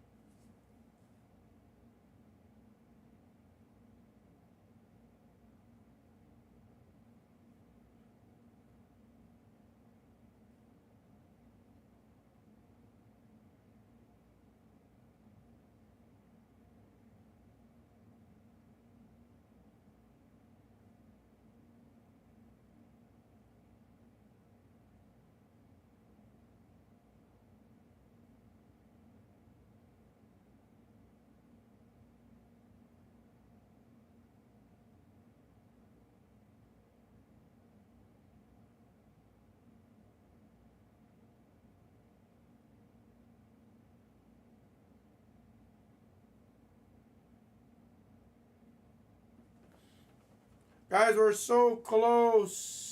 Guys, we're so close.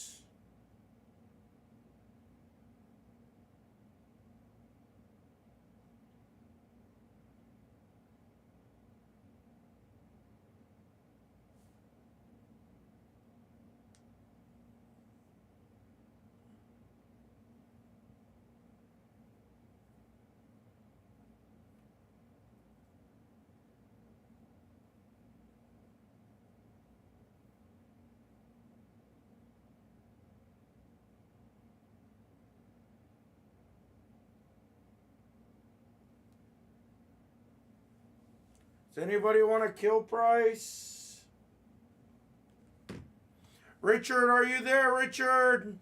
Does anybody want to kill Price? Richard, are you there, Richard?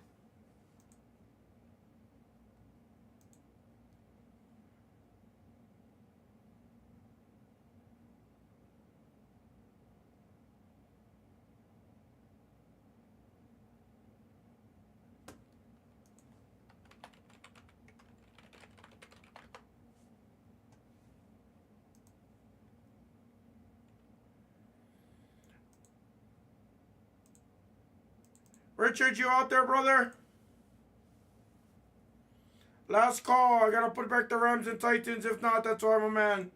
Richard, you out there, brother? Last call. I gotta put back the Rams and Titans. If not, that's why I'm a man.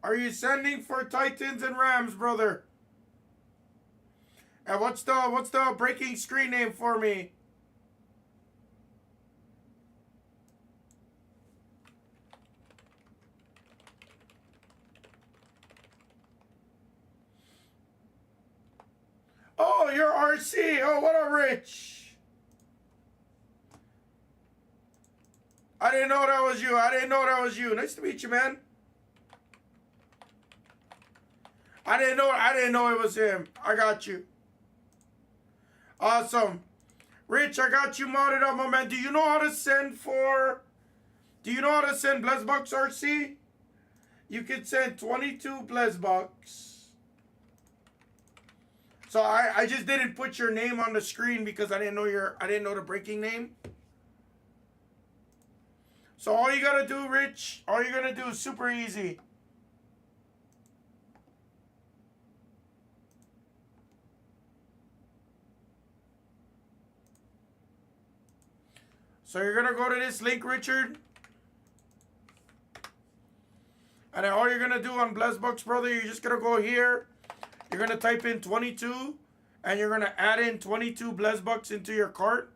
Are you sending for Titans and Rams, brother? And what's the breaking screen name for me? Oh, you're RC. Oh, what a rich. I didn't know that was you. I didn't know that was you. Nice to meet you, man. I didn't know it was him. I got you. Awesome. Rich, I got you modded up, my man. Do you know how to send Blez Bucks RC? You can send 22 Blez Bucks. So I just didn't put your name on the screen because I didn't know the breaking name. So all you gotta do, Rich, is super easy. So you're gonna go to this link, Richard. And then all you're gonna do on Blez Bucks, brother, you're just gonna go here. You're gonna type in 22, and you're gonna add in 22 Blez Bucks into your cart.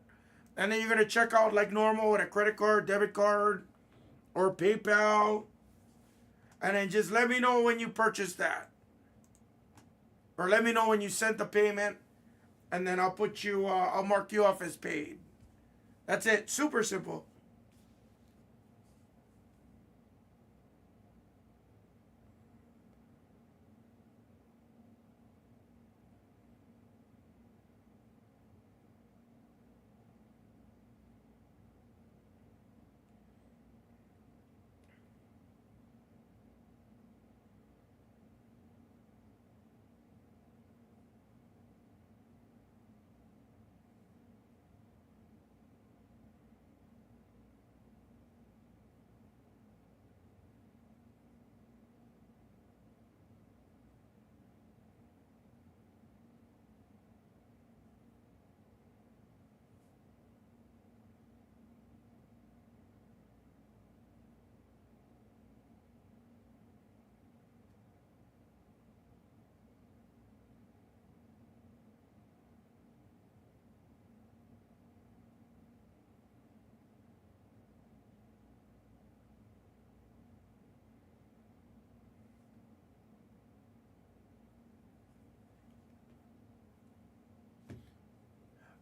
And then you're gonna check out like normal with a credit card, debit card, or PayPal. And then just let me know when you purchase that. Or let me know when you sent the payment. And then I'll mark you off as paid. That's it. Super simple.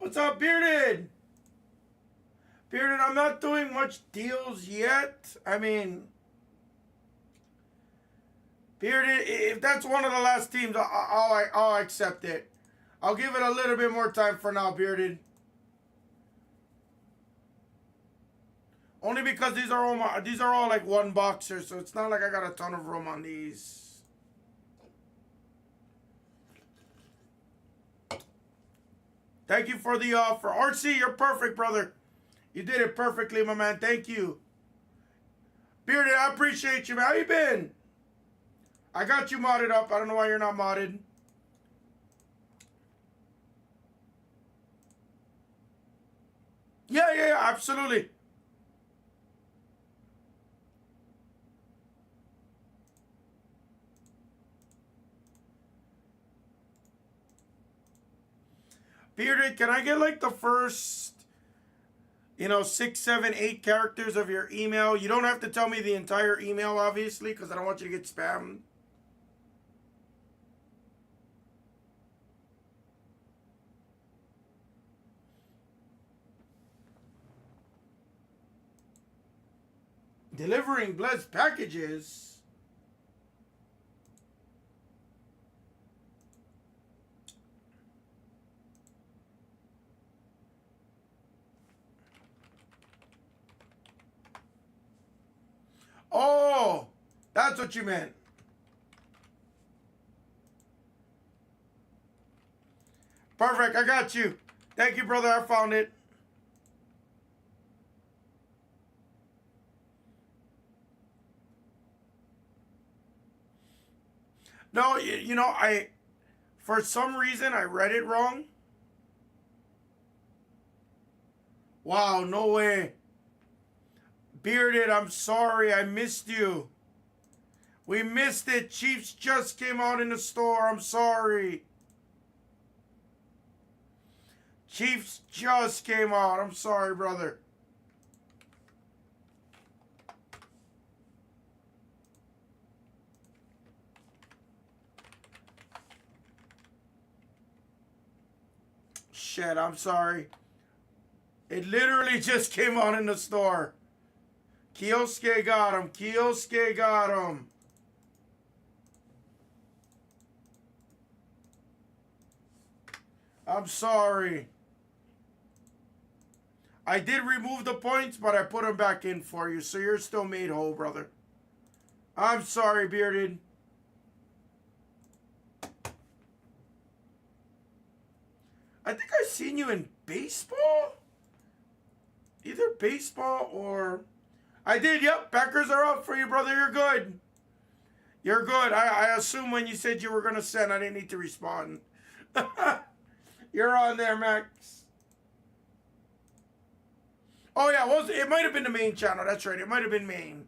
What's up, Bearded? Bearded, I'm not doing much deals yet. I mean, Bearded, if that's one of the last teams, I'll accept it. I'll give it a little bit more time for now, Bearded. Only because these are all like one boxers, so it's not like I got a ton of room on these. Thank you for the offer. RC, you're perfect, brother. You did it perfectly, my man. Thank you. Bearded, I appreciate you, man. How you been? I got you modded up. I don't know why you're not modded. Yeah, absolutely. Bearded, can I get like the first, 6, 7, 8 characters of your email? You don't have to tell me the entire email, obviously, because I don't want you to get spammed. Delivering Blez packages. Oh, that's what you meant. Perfect, I got you. Thank you, brother. I found it. No, for some reason, I read it wrong. Wow, no way. Bearded, I'm sorry. I missed you. We missed it. Chiefs just came out in the store. I'm sorry. Chiefs just came out. I'm sorry, brother. Shit, I'm sorry. It literally just came out in the store. Kioske got him. Kioske got him. I'm sorry. I did remove the points, but I put them back in for you, so you're still made whole, brother. I'm sorry, Bearded. I think I seen you in baseball? Either baseball or... I did, yep. Packers are up for you, brother. You're good. You're good. I assume when you said you were going to send, I didn't need to respond. You're on there, Max. Oh, yeah. It might have been the main channel. That's right. It might have been main.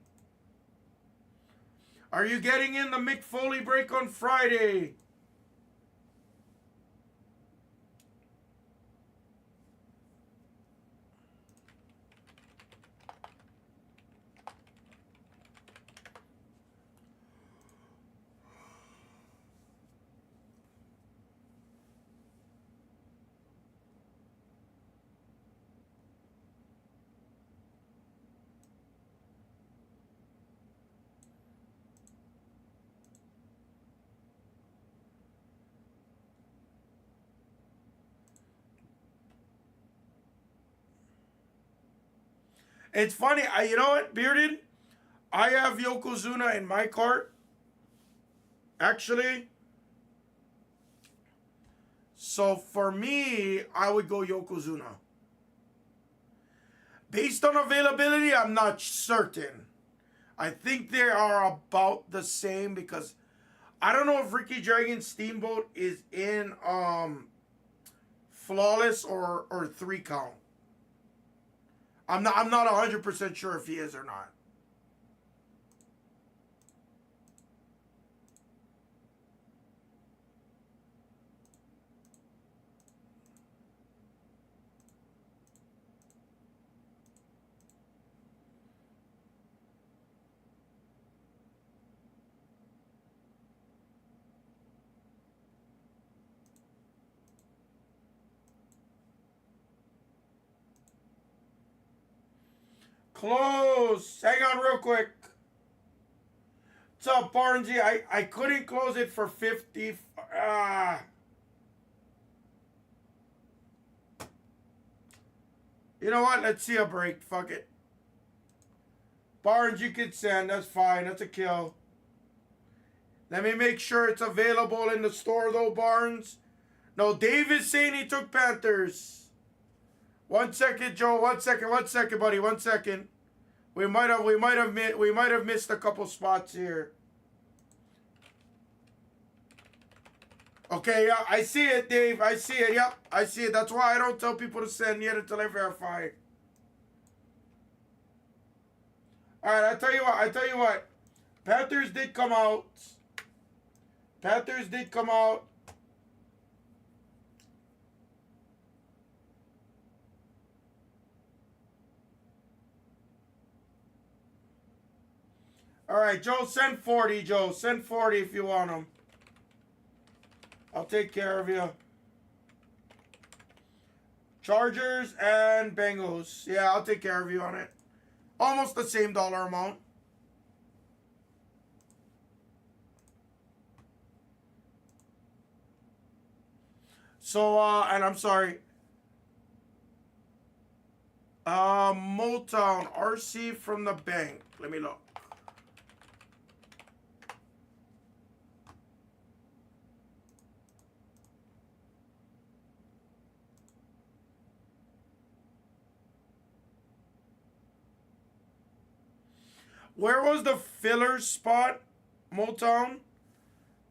Are you getting in the Mick Foley break on Friday? It's funny. You know what, Bearded? I have Yokozuna in my cart. Actually. So for me, I would go Yokozuna. Based on availability, I'm not certain. I think they are about the same because I don't know if Ricky Dragon Steamboat is in Flawless or 3 count. I'm not 100% sure if he is or not. Close. Hang on real quick. What's up, Barnesy? I couldn't close it for 50. You know what? Let's see a break. Fuck it. Barnes, you can send. That's fine. That's a kill. Let me make sure it's available in the store, though, Barnes. No, Dave is saying he took Panthers. 1 second, Joe. 1 second. 1 second, buddy. 1 second. We might have missed a couple spots here. Okay, yeah, I see it, Dave. I see it. Yep, I see it. That's why I don't tell people to send yet until I verify. All right, I tell you what. Panthers did come out. Panthers did come out. All right, Joe, send 40, Joe. Send 40 if you want them. I'll take care of you. Chargers and Bengals. Yeah, I'll take care of you on it. Almost the same dollar amount. So, and I'm sorry. Motown, RC from the bank. Let me look. Where was the filler spot, Motown,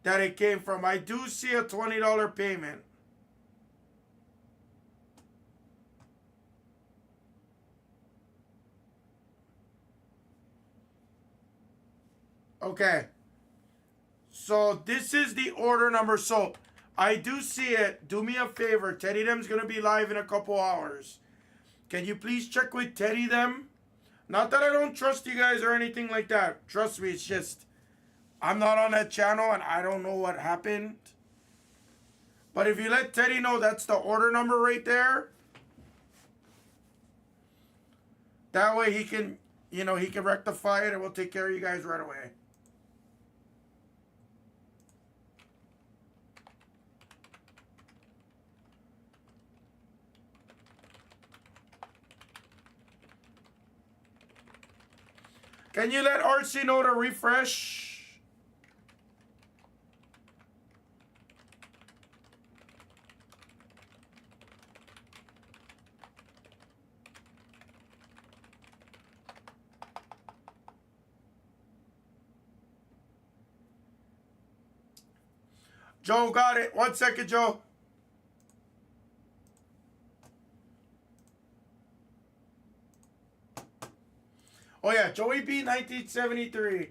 that it came from? I do see a $20 payment. Okay. So this is the order number. So I do see it. Do me a favor. Teddy Them's going to be live in a couple hours. Can you please check with Teddy Them? Not that I don't trust you guys or anything like that. Trust me, it's just I'm not on that channel and I don't know what happened. But if you let Teddy know that's the order number right there, that way he can, he can rectify it and we'll take care of you guys right away. Can you let RC know to refresh? Joe got it. 1 second, Joe. Oh, yeah, Joey B, 1973.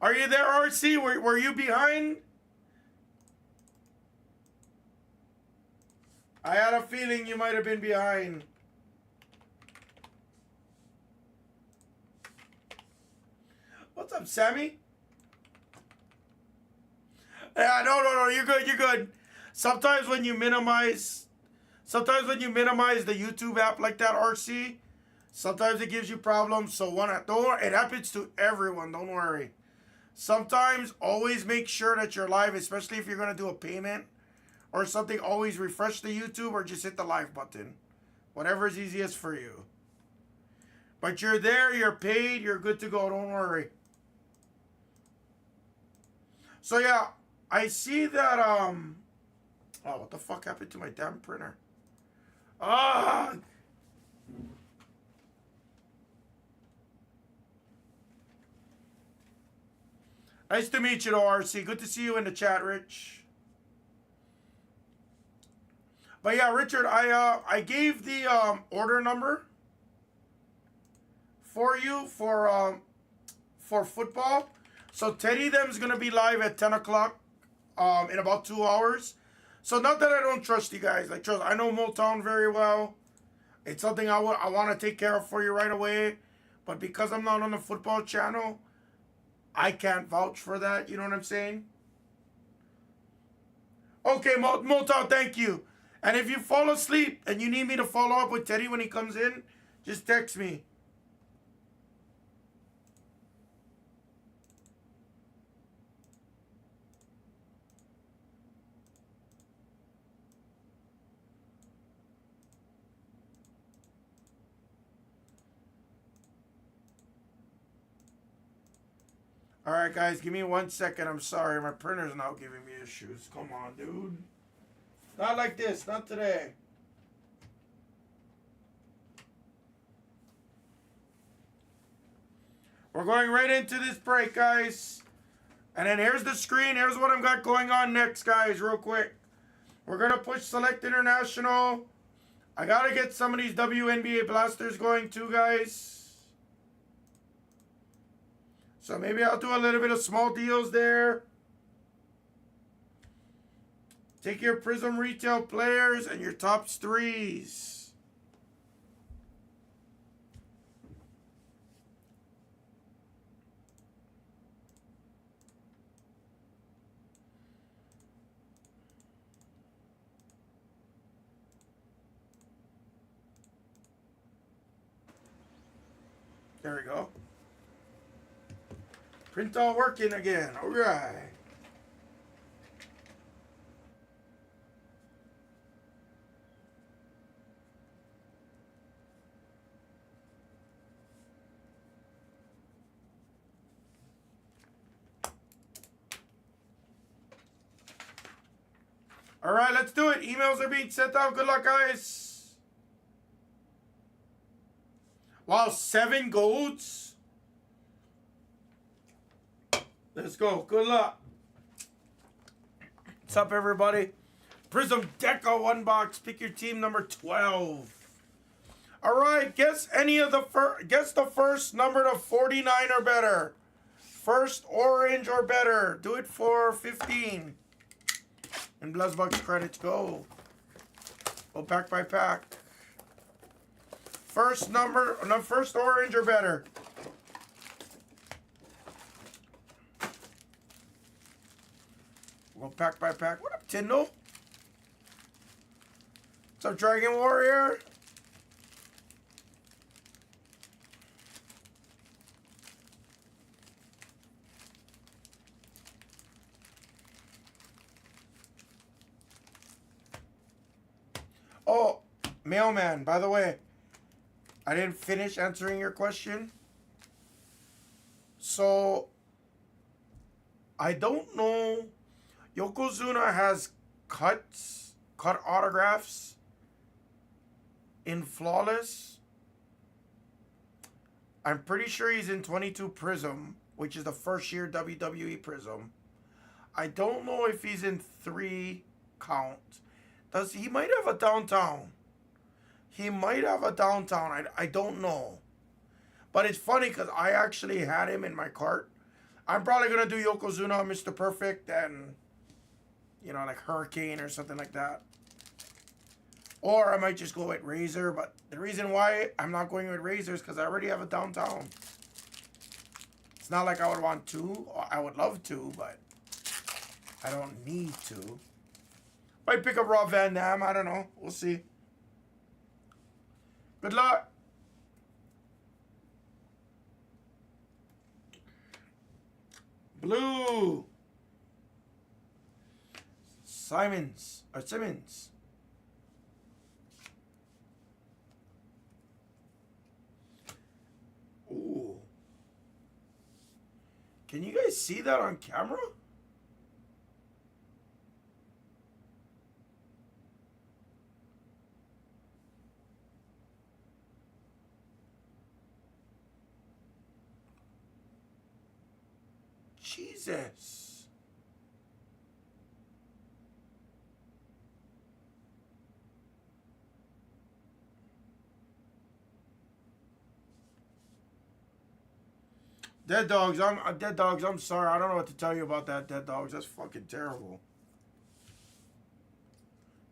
Are you there, RC? Were you behind? I had a feeling you might have been behind. What's up, Sammy? Yeah, no, you're good, you're good. Sometimes when you minimize the YouTube app like that, RC, sometimes it gives you problems. So it happens to everyone. Don't worry. Sometimes always make sure that you're live, especially if you're gonna do a payment or something. Always refresh the YouTube or just hit the live button, whatever is easiest for you. But you're there, you're paid, you're good to go. Don't worry. So yeah, I see that. Oh, what the fuck happened to my damn printer? Ah. Nice to meet you, RC. Good to see you in the chat, Rich. But yeah, Richard, I gave the order number for you for football. So Teddy Them's gonna be live at 10 o'clock in about 2 hours. So not that I don't trust you guys. I know Motown very well. It's something I want to take care of for you right away. But because I'm not on the football channel, I can't vouch for that. You know what I'm saying? Okay, Motown, thank you. And if you fall asleep and you need me to follow up with Teddy when he comes in, just text me. Alright, guys, give me 1 second. I'm sorry. My printer's now giving me issues. Come on, dude. Not like this. Not today. We're going right into this break, guys. And then here's the screen. Here's what I've got going on next, guys, real quick. We're going to push Select International. I got to get some of these WNBA blasters going too, guys. So maybe I'll do a little bit of small deals there. Take your Prism retail players and your tops threes. There we go. Print all working again. All right. All right, let's do it. Emails are being sent out. Good luck, guys. Wow, 7 golds. Let's go. Good luck. What's up, everybody? Prism Deco 1 box. Pick your team number 12. All right, guess the first number to 49 or better. First orange or better. Do it for 15. And Blez Box credits go. Go pack by pack. First number, no, first orange or better. We'll pack by pack. What up, Tyndall? What's up, Dragon Warrior? Oh, mailman, by the way, I didn't finish answering your question. So, I don't know. Yokozuna has cut autographs in Flawless. I'm pretty sure he's in 22 Prism, which is the first year WWE Prism. I don't know if he's in 3 count. He might have a downtown. He might have a downtown. I don't know. But it's funny because I actually had him in my cart. I'm probably going to do Yokozuna, Mr. Perfect, and, you know, like Hurricane or something like that. Or I might just go with Razor. But the reason why I'm not going with Razor is because I already have a downtown. It's not like I would want to. I would love to, but I don't need to. Might pick up Rob Van Dam. I don't know. We'll see. Good luck. Blue. Simmons. Ooh. Can you guys see that on camera? Jesus. Dead Dogs, I'm sorry. I don't know what to tell you about that, Dead Dogs. That's fucking terrible.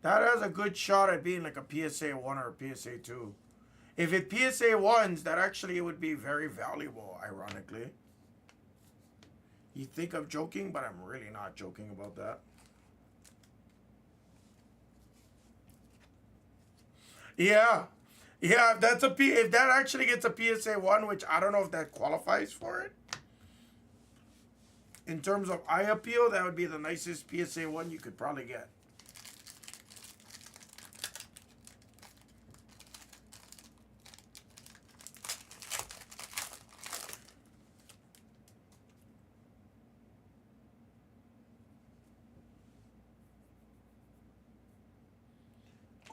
That has a good shot at being like a PSA 1 or a PSA 2. If it PSA 1s, that actually would be very valuable, ironically. You think I'm joking, but I'm really not joking about that. Yeah. Yeah, if that actually gets a PSA 1, which I don't know if that qualifies for it. In terms of eye appeal, that would be the nicest PSA 1 you could probably get.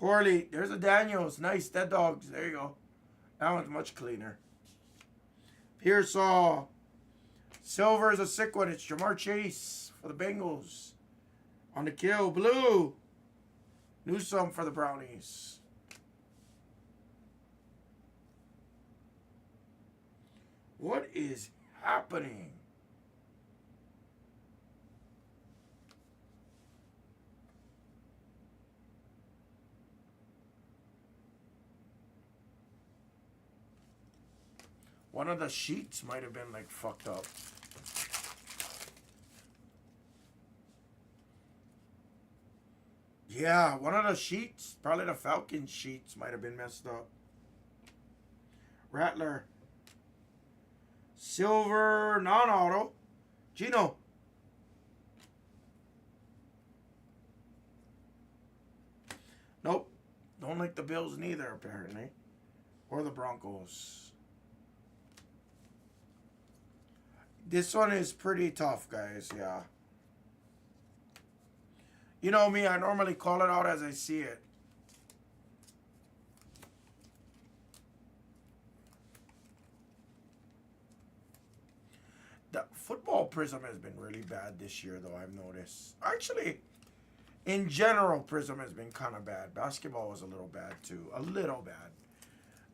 Corley. There's a Daniels. Nice. Dead dogs. There you go. That one's much cleaner. Pearsall. Silver is a sick one. It's Jamar Chase for the Bengals. On the kill. Blue. Newsome for the Brownies. What is happening? One of the sheets might have been like fucked up. Yeah, one of the sheets, probably the Falcon sheets, might have been messed up. Rattler. Silver, non-auto. Gino. Nope. Don't like the Bills neither, apparently. Or the Broncos. This one is pretty tough, guys, yeah. You know me, I normally call it out as I see it. The football Prism has been really bad this year, though, I've noticed. Actually, in general, Prism has been kind of bad. Basketball was a little bad, too. A little bad.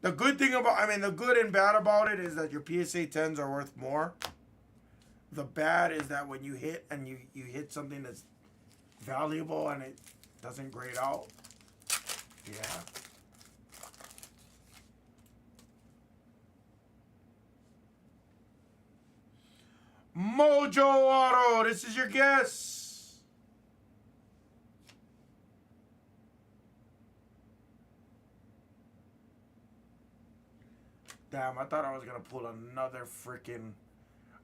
The good thing about, the good and bad about it is that your PSA 10s are worth more. The bad is that when you hit and you hit something that's valuable and it doesn't grade out. Yeah. Mojo Auto, this is your guess. Damn, I thought I was going to pull another freaking...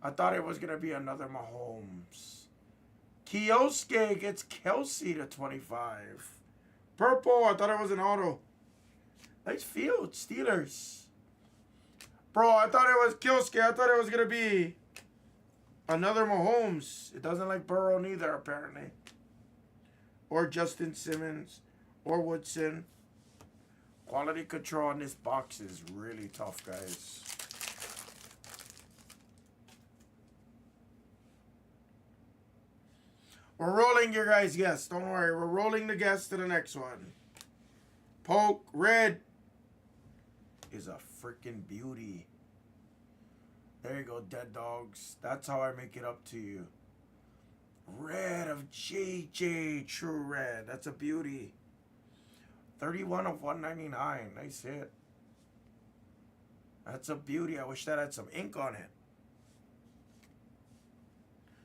I thought it was going to be another Mahomes. Kioske gets Kelsey to 25. Purple, I thought it was an auto. Nice field, Steelers. Bro, I thought it was Kioske. I thought it was going to be another Mahomes. It doesn't like Burrow neither, apparently. Or Justin Simmons. Or Woodson. Quality control on this box is really tough, guys. We're rolling your guys' guess. Don't worry. We're rolling the guess to the next one. Poke. Red is a freaking beauty. There you go, dead dogs. That's how I make it up to you. Red of JJ. True red. That's a beauty. 31 of 199. Nice hit. That's a beauty. I wish that had some ink on it.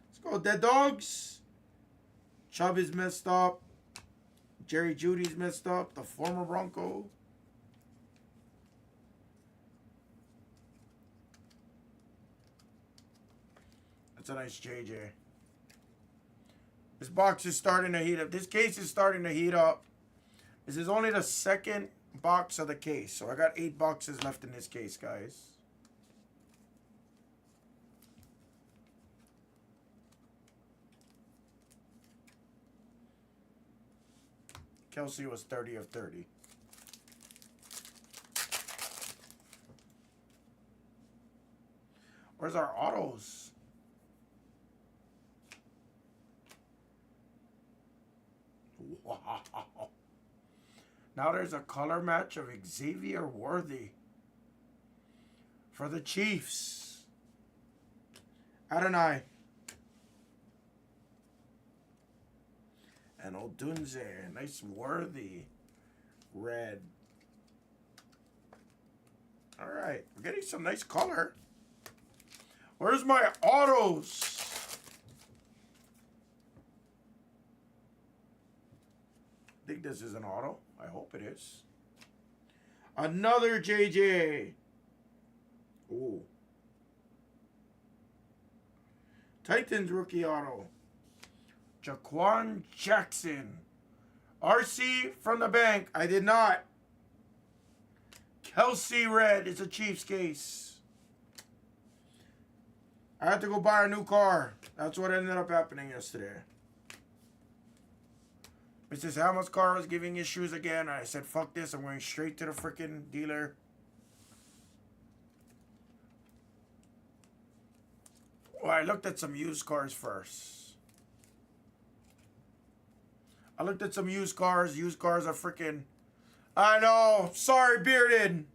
Let's go, dead dogs. Chubb is messed up. Jerry Judy's messed up. The former Bronco. That's a nice JJ. This box is starting to heat up. This case is starting to heat up. This is only the second box of the case. So I got 8 boxes left in this case, guys. Kelsey was 30 of 30. Where's our autos? Wow. Now there's a color match of Xavier Worthy for the Chiefs. Adonai. And Odunze, nice Worthy red. All right, we're getting some nice color. Where's my autos? I think this is an auto. I hope it is. Another JJ. Ooh. Titans rookie auto. Jaquan Jackson. RC from the bank. I did not. Kelsey red. It's a Chiefs case. I had to go buy a new car. That's what ended up happening yesterday. Mrs. Hammah's car was giving issues again. And I said, fuck this. I'm going straight to the freaking dealer. Well, I looked at some used cars first. I looked at some used cars. Used cars are freaking... I know. Sorry, Bearded.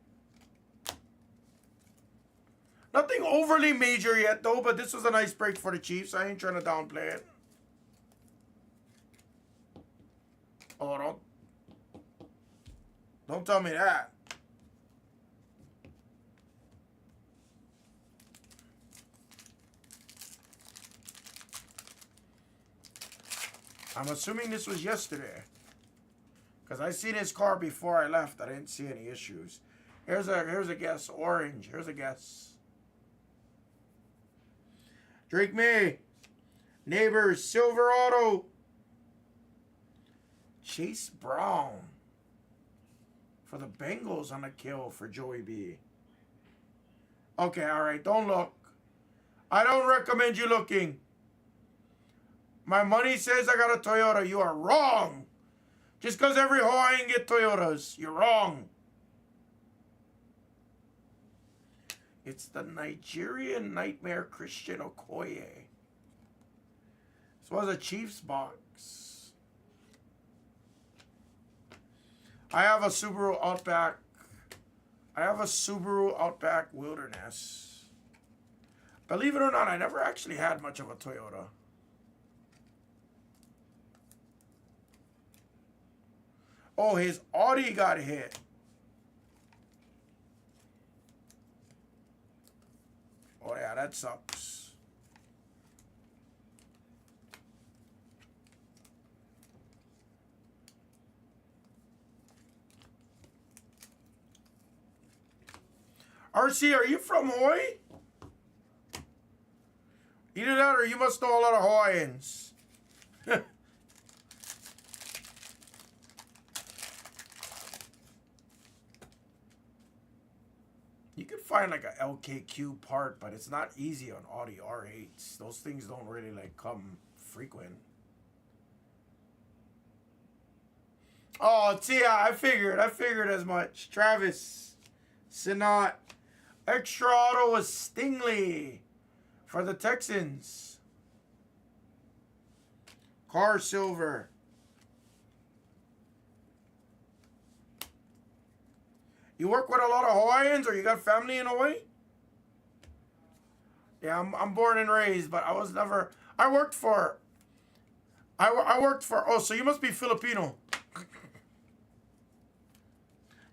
Nothing overly major yet, though. But this was a nice break for the Chiefs. I ain't trying to downplay it. Oh, don't tell me that. I'm assuming this was yesterday. Because I seen his car before I left. I didn't see any issues. Here's a guess. Orange. Here's a guess. Drake May. Neighbors. Silver Auto. Chase Brown. For the Bengals on a kill for Joey B. Okay, alright. Don't look. I don't recommend you looking. My money says I got a Toyota. You are wrong. Just because every Hawaiian get Toyotas. You're wrong. It's the Nigerian Nightmare Christian Okoye. This was a Chiefs box. I have a Subaru Outback. I have a Subaru Outback Wilderness. Believe it or not, I never actually had much of a Toyota. Oh, his Audi got hit. Oh, yeah, that sucks. RC, are you from Hawaii? Either that or you must know a lot of Hawaiians. You can find like a LKQ part, but it's not easy on Audi R8s. Those things don't really like come frequent. Oh, Tia, I figured as much. Travis, Sinat, extra auto was Stingley for the Texans. Car silver. You work with a lot of Hawaiians, or you got family in Hawaii? Yeah, I'm born and raised, but I was never. I worked for. Oh, so you must be Filipino.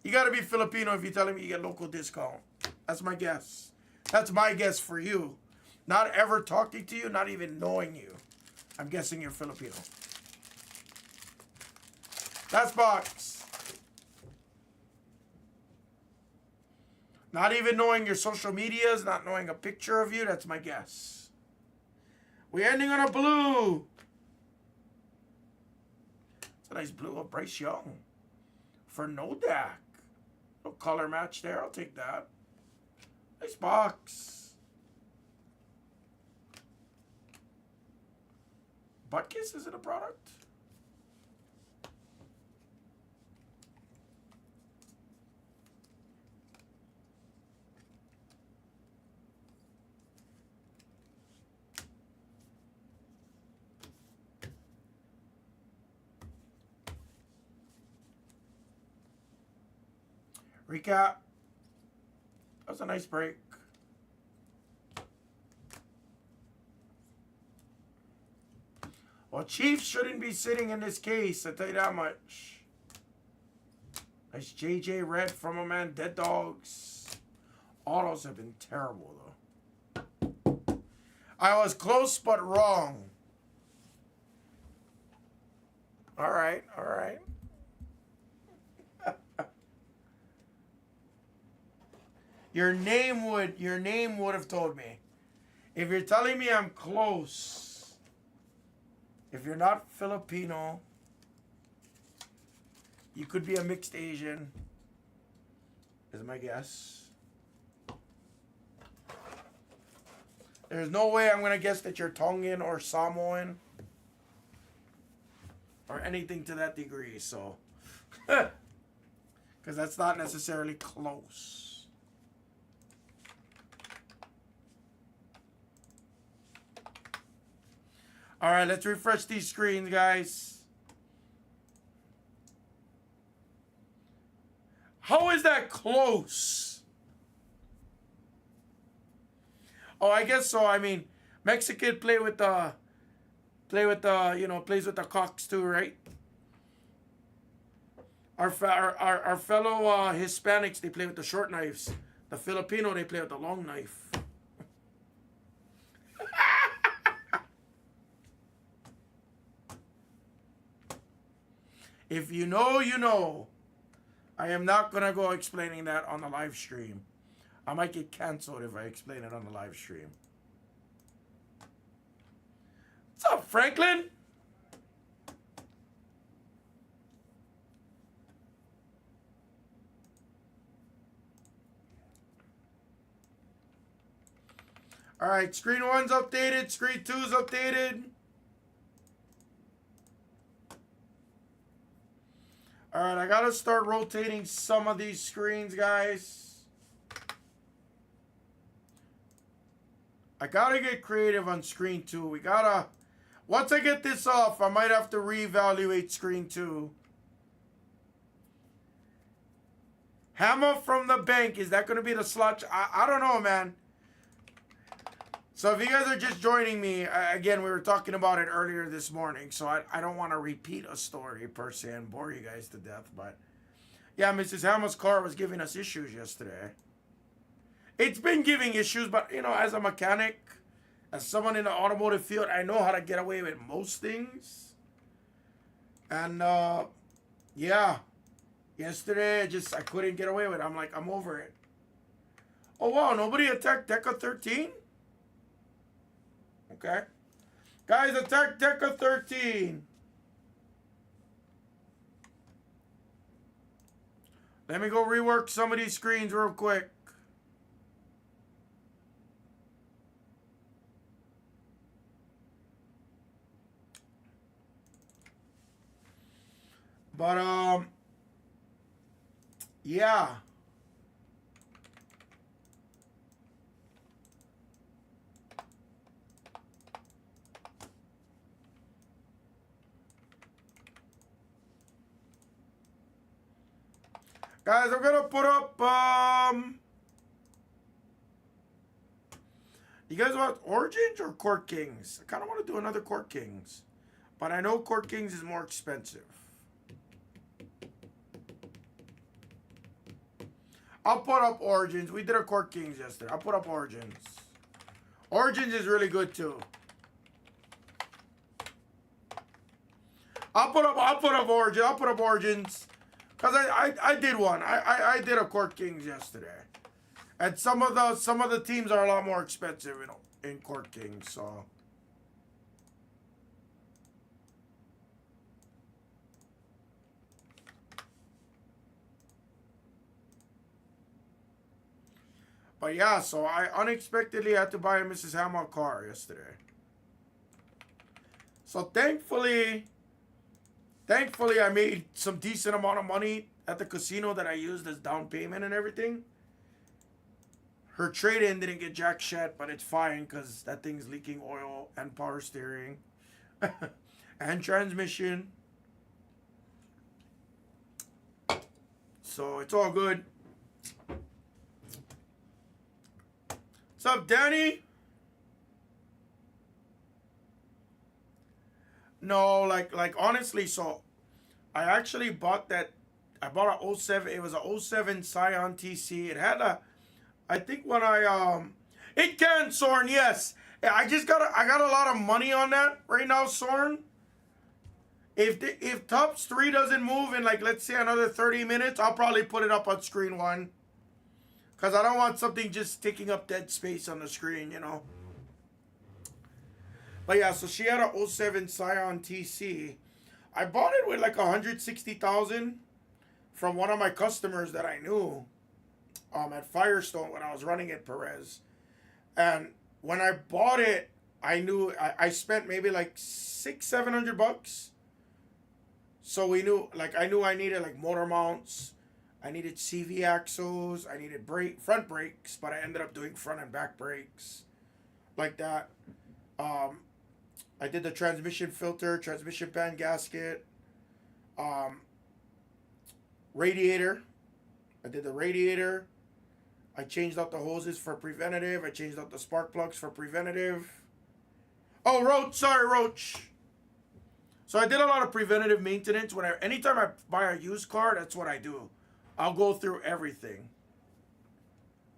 You got to be Filipino if you're telling me you get local discount. That's my guess. That's my guess for you. Not ever talking to you, not even knowing you. I'm guessing you're Filipino. That's box. Not even knowing your social medias, not knowing a picture of you, that's my guess. We're ending on a blue. It's a nice blue of Bryce Young. For Nodak. No color match there, I'll take that. Nice box. Butt Kiss, is it a product? Recap. That was a nice break. Well, Chiefs shouldn't be sitting in this case, I'll tell you that much. Nice JJ Red from a man, Dead Dogs. Autos have been terrible, though. I was close, but wrong. All right, all right. Your name would have told me. If you're telling me I'm close, if you're not Filipino, you could be a mixed Asian, is my guess. There's no way I'm going to guess that you're Tongan or Samoan. or anything to that degree. So, because that's not necessarily close. All right, let's refresh these screens, guys. How is that close? Oh, I guess so. I mean, Mexican plays with the cocks too, right? Our fellow Hispanics, they play with the short knives. The Filipino, they play with the long knife. If you know, you know. I am not going to go explaining that on the live stream. I might get canceled if I explain it on the live stream. What's up, Franklin? All right, screen 1's updated. Screen 2's updated. All right, I got to start rotating some of these screens, guys. I got to get creative on screen 2. We got to... Once I get this off, I might have to reevaluate screen 2. Hammah from the bank. Is that going to be the slot? I don't know, man. So if you guys are just joining me, again, we were talking about it earlier this morning, so I don't want to repeat a story per se and bore you guys to death, but yeah, Mrs. Hammah's car was giving us issues yesterday. It's been giving issues, but, you know, as a mechanic, as someone in the automotive field, I know how to get away with most things. And, yeah, yesterday, I couldn't get away with it. I'm like, I'm over it. Oh, wow, nobody attacked Deca 13? Okay. Guys, attack Deca 13. Let me go rework some of these screens real quick. But, yeah. Guys, I'm gonna put up, you guys want Origins or Court Kings? I kind of want to do another Court Kings. But I know Court Kings is more expensive. I'll put up Origins. We did a Court Kings yesterday. I'll put up Origins. Origins is really good too. I'll put up Origins. I'll put up Origins. Because I did one. I did a Court Kings yesterday. And some of the teams are a lot more expensive in Court Kings, so. But yeah, so I unexpectedly had to buy a Mrs. Hammah car yesterday. So thankfully I made some decent amount of money at the casino that I used as down payment and everything. Her trade-in didn't get jack shit, but it's fine because that thing's leaking oil and power steering and transmission. So it's all good. What's up, Danny? No, like honestly, so I actually bought that. I bought a 07. It was a 07 Scion TC. It had a, I think when it can, Sorn, yes. I got a lot of money on that right now, Sorn. If Tops 3 doesn't move in, like, let's say another 30 minutes, I'll probably put it up on screen 1. Because I don't want something just taking up dead space on the screen, you know. But yeah, so she had a 07 Scion TC. I bought it with like 160,000 from one of my customers that I knew at Firestone when I was running at Perez. And when I bought it, I knew I spent maybe like $600-700 So we knew, like, I knew I needed like motor mounts. I needed CV axles. I needed front brakes, but I ended up doing front and back brakes like that. Um, I did the transmission filter, transmission pan gasket, um, radiator. I did the radiator. I changed out the hoses for preventative. I changed out the spark plugs for preventative. Oh, Roach. Sorry, Roach. So I did a lot of preventative maintenance. Anytime I buy a used car, that's what I do. I'll go through everything.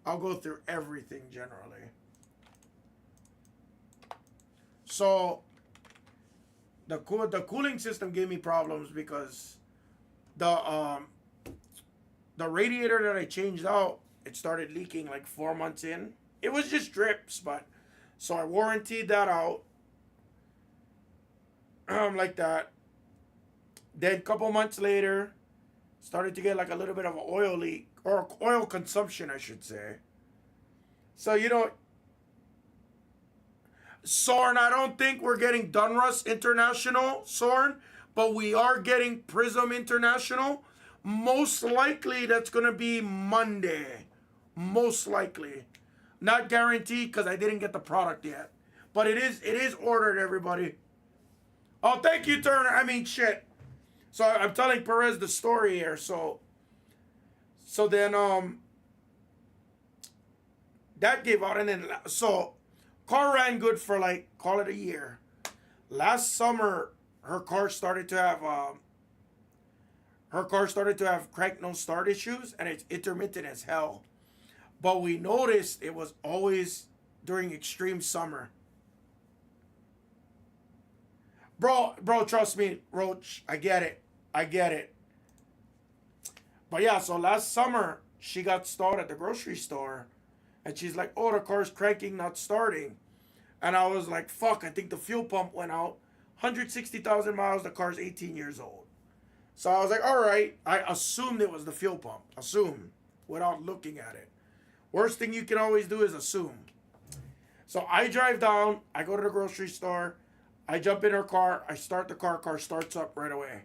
I'll go through everything generally. So the cooling system gave me problems because the radiator that I changed out, it started leaking like 4 months in. It was just drips, but so I warranted that out. Like that. Then a couple months later, started to get like a little bit of an oil leak or oil consumption, I should say. So Sorn, I don't think we're getting Dunrust International, Sorn, but we are getting Prism International. Most likely that's gonna be Monday. Most likely. Not guaranteed because I didn't get the product yet. But it is ordered, everybody. Oh, thank you, Turner. I mean, shit. So I'm telling Perez the story here. So then that gave out, and then so car ran good for like, call it a year. Last summer, her car started to have crank no start issues, and it's intermittent as hell. But we noticed it was always during extreme summer. Bro, trust me, Roach. I get it. But yeah, so last summer, she got stalled at the grocery store. And she's like, oh, the car's cranking, not starting. And I was like, fuck, I think the fuel pump went out. 160,000 miles, the car's 18 years old. So I was like, all right. I assumed it was the fuel pump. Assume, without looking at it. Worst thing you can always do is assume. So I drive down. I go to the grocery store. I jump in her car. I start the car. Car starts up right away.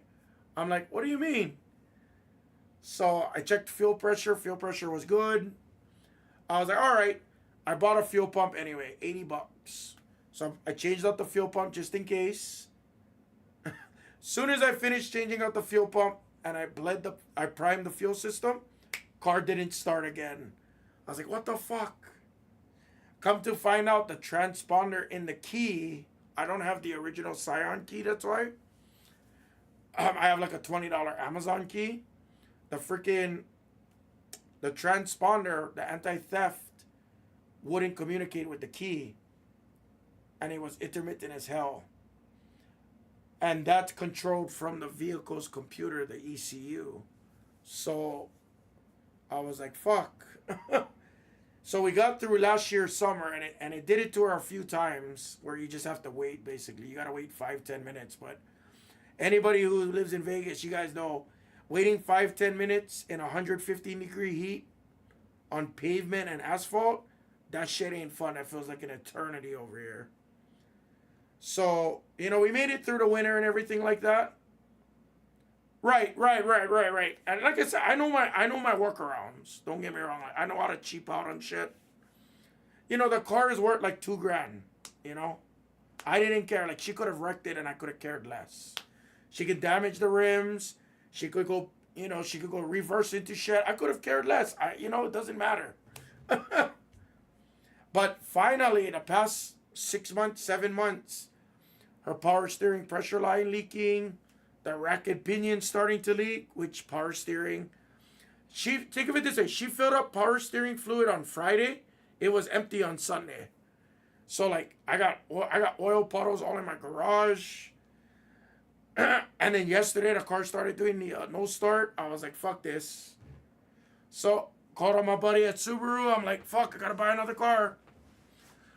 I'm like, what do you mean? So I checked fuel pressure. Fuel pressure was good. I was like, all right. I bought a fuel pump anyway, $80. So I changed out the fuel pump just in case. Soon as I finished changing out the fuel pump and I primed the fuel system, car didn't start again. I was like, what the fuck? Come to find out, the transponder in the key, I don't have the original Scion key, that's why. I have like a $20 Amazon key. The transponder, the anti-theft, wouldn't communicate with the key. And it was intermittent as hell. And that's controlled from the vehicle's computer, the ECU. So I was like, fuck. So we got through last year's summer, and it did it to her a few times where you just have to wait, basically. You got to wait 5-10 minutes. But anybody who lives in Vegas, you guys know, waiting 5-10 minutes in 115-degree heat on pavement and asphalt, that shit ain't fun. That feels like an eternity over here. So, we made it through the winter and everything like that. Right. And like I said, I know my workarounds. Don't get me wrong. I know how to cheap out on shit. The car is worth like $2,000. I didn't care. Like, she could have wrecked it and I could have cared less. She could damage the rims. She could go, reverse into shit. I could have cared less. It doesn't matter. But finally, in the past 6 months, 7 months, her power steering pressure line leaking, the racket pinion starting to leak, which power steering. Think of it this way, she filled up power steering fluid on Friday. It was empty on Sunday. So like, I got oil puddles all in my garage. And then yesterday, the car started doing the no start. I was like, fuck this. So called on my buddy at Subaru. I'm like, fuck, I gotta buy another car.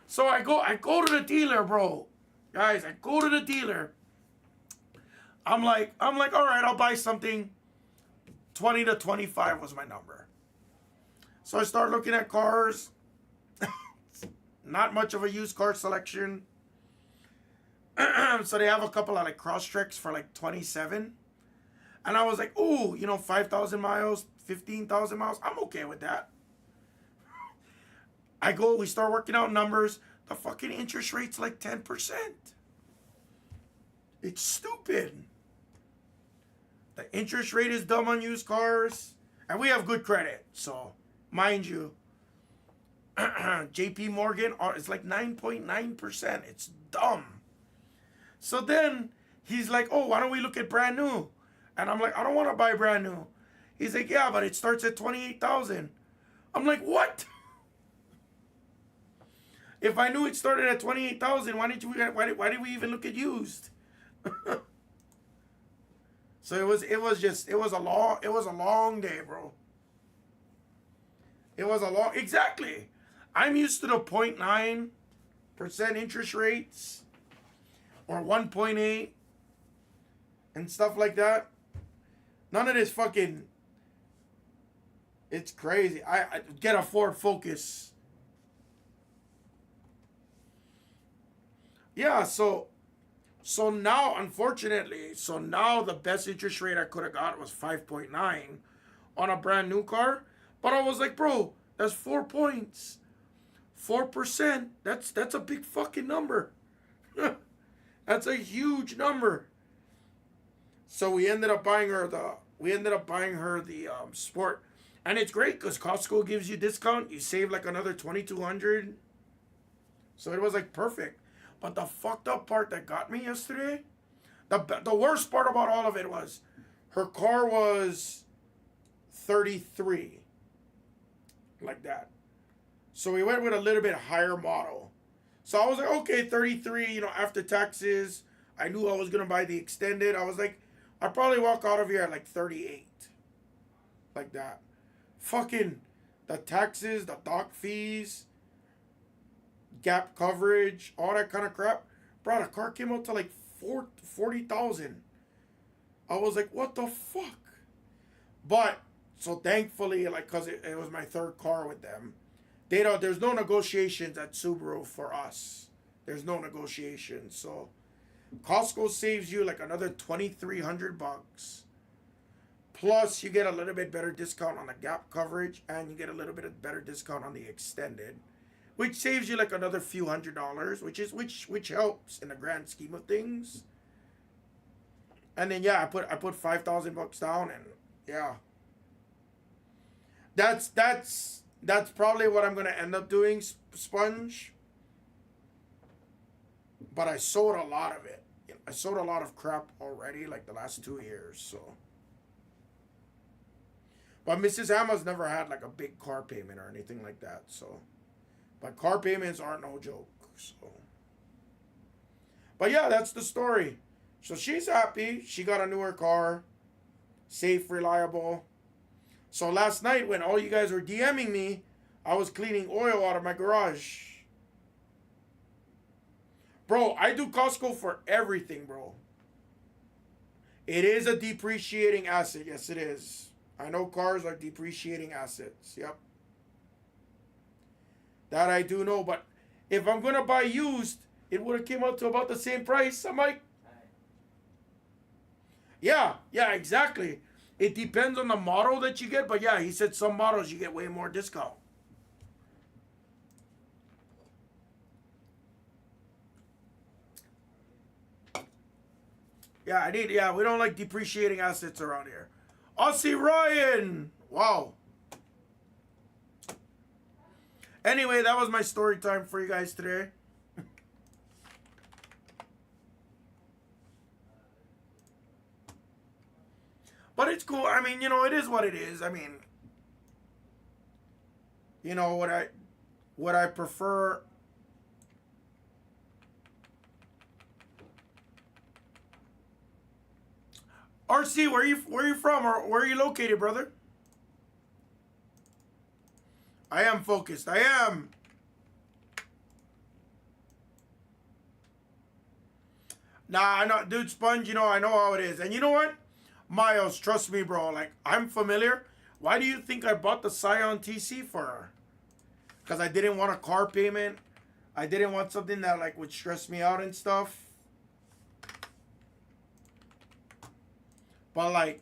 So I go to the dealer, bro. Guys, I go to the dealer. I'm like, all right, I'll buy something. 20 to 25 was my number. So I start looking at cars. Not much of a used car selection. So they have a couple of like Crosstreks for like 27. And I was like, ooh, 5,000 miles, 15,000 miles. I'm okay with that. We start working out numbers. The fucking interest rate's like 10%. It's stupid. The interest rate is dumb on used cars. And we have good credit. So, mind you, JP Morgan is like 9.9%. It's dumb. So then he's like, oh, why don't we look at brand new? And I'm like, I don't want to buy brand new. He's like, yeah, but it starts at 28,000. I'm like, what? If I knew it started at 28,000, why did we even look at used? So it was a long day, bro. Exactly. I'm used to the 0.9% interest rates or 1.8 and stuff like that. None of this fucking, it's crazy. I get a Ford Focus. Yeah, so now, unfortunately, the best interest rate I could have got was 5.9 on a brand new car. But I was like, bro, that's 4 points. 4%. That's a big fucking number. That's a huge number. So we ended up buying her the Sport. And it's great because Costco gives you discount. You save like another $2,200. So it was like perfect. But the fucked up part that got me yesterday, the worst part about all of it was her car was 33. Like that. So we went with a little bit higher model. So I was like, okay, 33, after taxes. I knew I was going to buy the extended. I was like, I'd probably walk out of here at like 38. Like that. Fucking the taxes, the dock fees, gap coverage, all that kind of crap. Bro, the car came out to like 40,000. I was like, what the fuck? But, so thankfully, like, because it was my third car with them, there's no negotiations at Subaru for us. There's no negotiations. So, Costco saves you like another $2,300. Plus, you get a little bit better discount on the gap coverage, and you get a little bit of better discount on the extended, which saves you like another few $100s, which helps in the grand scheme of things. And then I put $5,000 down, and yeah, that's probably what I'm gonna end up doing, Sponge. But I sold a lot of it. I sold a lot of crap already, like the last 2 years. So, but Mrs. Hammah's never had like a big car payment or anything like that. So. But car payments aren't no joke. So. But yeah, that's the story. So she's happy. She got a newer car. Safe, reliable. So last night when all you guys were DMing me, I was cleaning oil out of my garage. Bro, I do Costco for everything, bro. It is a depreciating asset. Yes, it is. I know cars are depreciating assets. Yep. That I do know, but if I'm going to buy used, it would have came out to about the same price. I'm like, yeah, exactly. It depends on the model that you get, but yeah, he said some models you get way more discount. Yeah, we don't like depreciating assets around here. Aussie Ryan! Wow. Anyway, that was my story time for you guys today. But it's cool. I mean, it is what it is. I mean, what I prefer. RC, where you from, or where are you located, brother? I am focused. I am. Nah, I know, dude, Sponge, I know how it is. And you know what? Miles, trust me, bro. Like, I'm familiar. Why do you think I bought the Scion TC for her? Because I didn't want a car payment. I didn't want something that, like, would stress me out and stuff. But, like,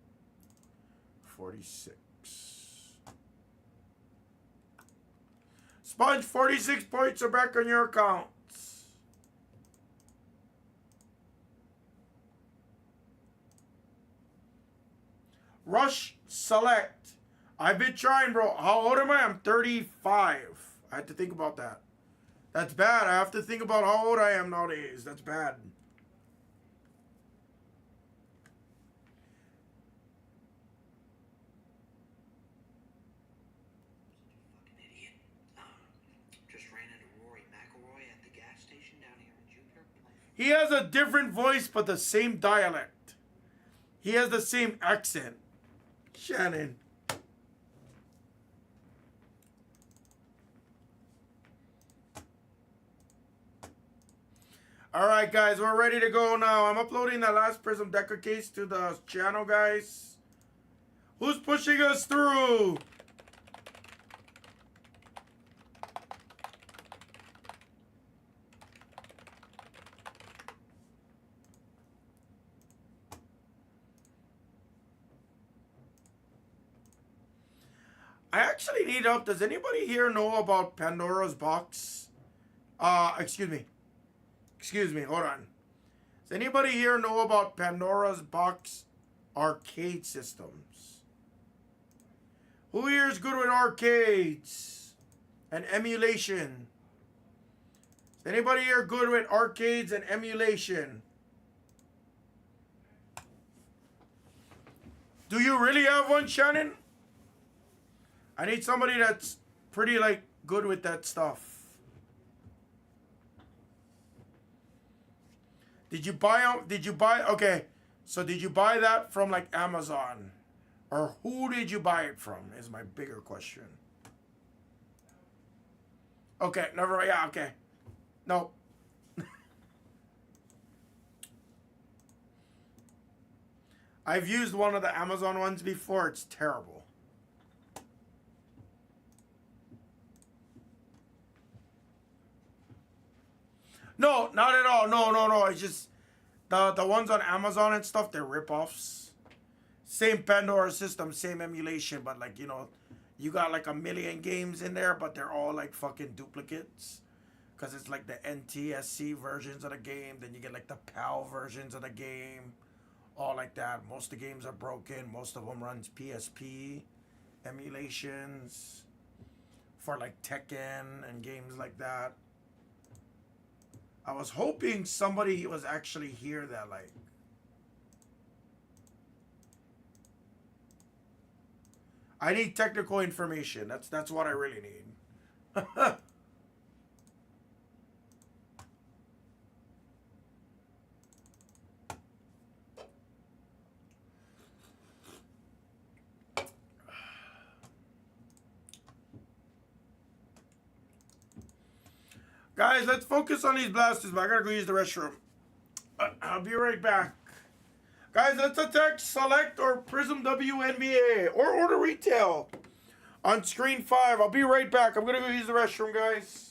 46. Sponge, 46 points are back on your accounts. Rush Select. I've been trying, bro. How old am I? I'm 35. I had to think about that. That's bad. I have to think about how old I am nowadays. That's bad. He has a different voice, but the same dialect. He has the same accent. Shannon. Alright, guys, we're ready to go now. I'm uploading the last Prism Decker case to the channel, guys. Who's pushing us through? I actually need help. Does anybody here know about Pandora's Box? Excuse me, hold on. Does anybody here know about Pandora's Box arcade systems? Who here is good with arcades and emulation? Is anybody here good with arcades and emulation? Do you really have one, Shannon? I need somebody that's pretty, like, good with that stuff. Did you buy, okay, so did you buy that from, like, Amazon? Or who did you buy it from, is my bigger question. Okay, never, yeah, okay. No. I've used one of the Amazon ones before. It's terrible. No, not at all. No. It's just the ones on Amazon and stuff, they're ripoffs. Same Pandora system, same emulation, but like, you know, you got like a million games in there, but they're all like fucking duplicates. Because it's like the NTSC versions of the game, then you get like the PAL versions of the game, all like that. Most of the games are broken. Most of them runs PSP emulations for like Tekken and games like that. I was hoping somebody was actually here that like I need technical information. That's what I really need. Guys, let's focus on these blasters, but I gotta go use the restroom. I'll be right back. Guys, let's attack Select or Prism WNBA or order retail on screen 5. I'll be right back. I'm gonna go use the restroom, guys.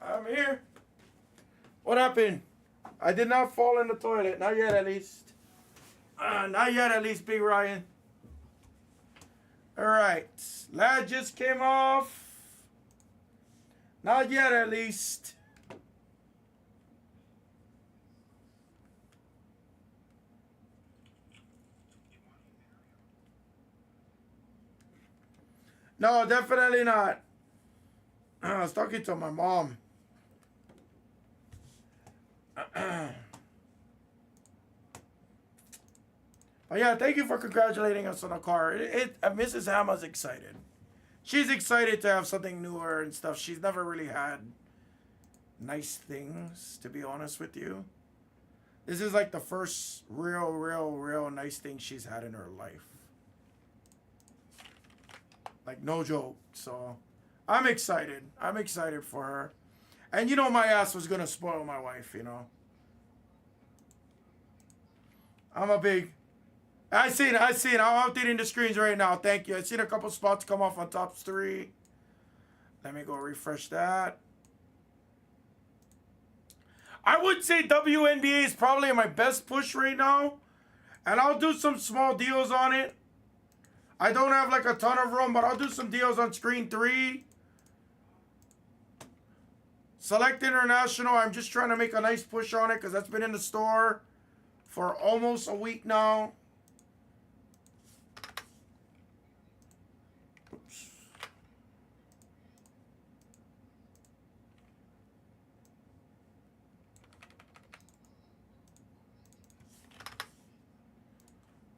I'm here. What happened? I did not fall in the toilet. Not yet, at least. Not yet, at least, Big Ryan. All right. Lad just came off. Not yet, at least. No, definitely not. I was talking to my mom. But yeah, thank you for congratulating us on the car. Mrs. Hammah's excited. She's excited to have something newer and stuff. She's never really had nice things, to be honest with you. This is like the first real nice thing she's had in her life. Like, no joke. So, I'm excited. I'm excited for her. And you know my ass was going to spoil my wife, you know. I'm a big... I seen it. I'm updating the screens right now. Thank you. I seen a couple spots come off on top 3. Let me go refresh that. I would say WNBA is probably my best push right now. And I'll do some small deals on it. I don't have like a ton of room, but I'll do some deals on screen 3. Select International. I'm just trying to make a nice push on it because that's been in the store for almost a week now. Oops.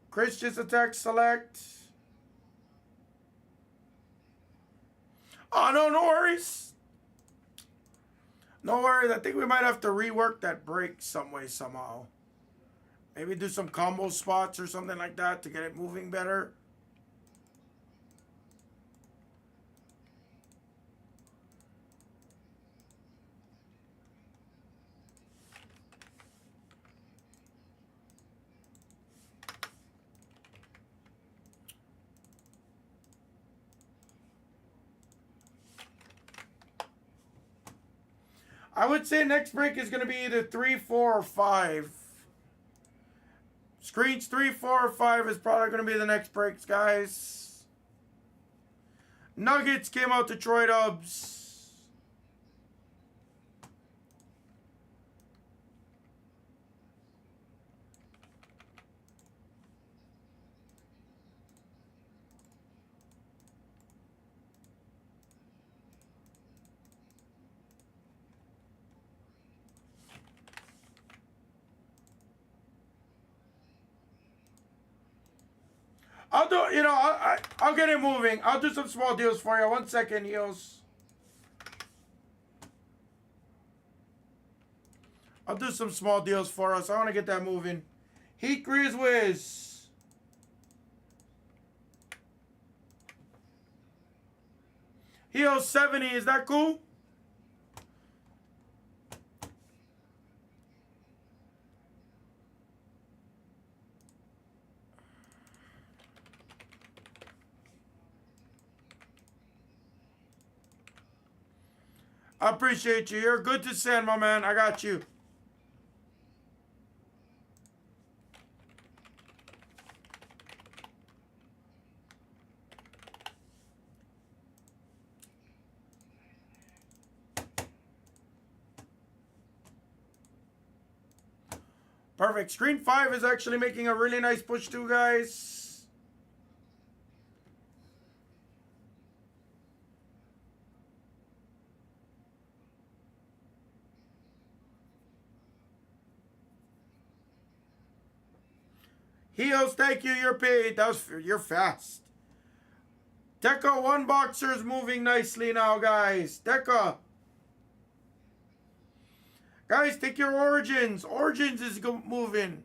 Chris just attack select. Oh, no worries. No worries. I think we might have to rework that break some way, somehow. Maybe do some combo spots or something like that to get it moving better. I would say next break is going to be either 3, 4, or 5. Screens 3, 4, or 5 is probably going to be the next breaks, guys. Nuggets came out Detroit Dubs. I'll do, you know, I'll get it moving. I'll do some small deals for you. 1 second, heels. I'll do some small deals for us. I want to get that moving. Heat Grease Whiz. Heels 70. Is that cool? I appreciate you. You're good to send, my man. I got you. Perfect. Screen 5 is actually making a really nice push too, guys. Heels, thank you. You're paid. You're fast. Deca 1 boxer is moving nicely now, guys. Deca. Guys, take your Origins. Origins is moving.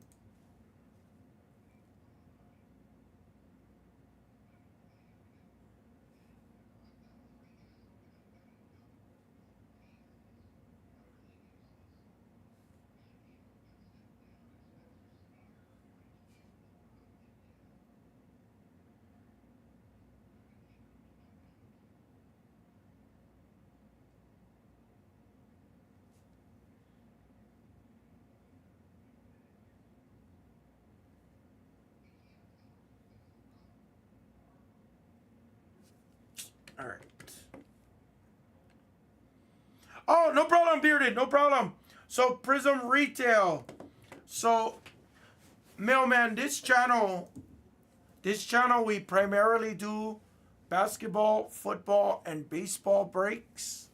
All right. Oh, no problem, Bearded. No problem. So, Prism Retail. So, Mailman, this channel, we primarily do basketball, football, and baseball breaks.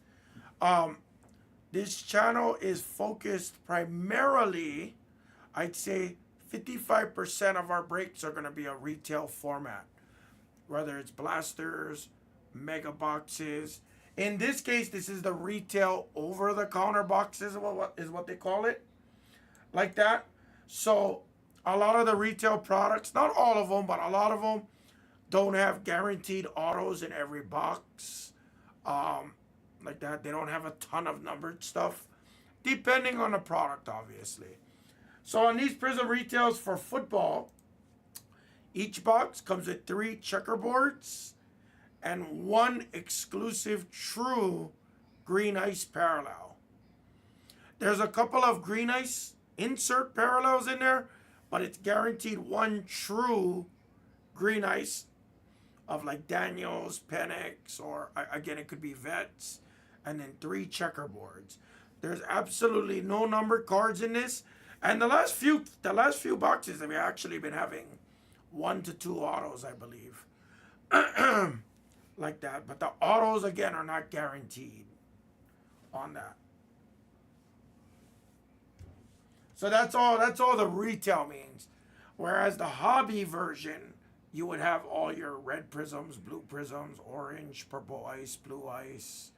This channel is focused primarily, I'd say 55% of our breaks are going to be a retail format. Whether it's blasters, mega boxes. In this case, this is the retail over-the-counter boxes, what they call it. Like that. So, a lot of the retail products, not all of them, but a lot of them don't have guaranteed autos in every box. Like that. They don't have a ton of numbered stuff. Depending on the product, obviously. So, on these Prism Retails for football, each box comes with 3 checkerboards and 1 exclusive true green ice parallel. There's a couple of green ice insert parallels in there, but it's guaranteed 1 true green ice of like Daniels, Penix, or again, it could be Vets, and then 3 checkerboards. There's absolutely no numbered cards in this. And the last few boxes that we've actually been having 1 to 2 autos, I believe. Like that. But the autos, again, are not guaranteed on that. So that's all the retail means. Whereas the hobby version, you would have all your red prisms, blue prisms, orange, purple ice, blue ice.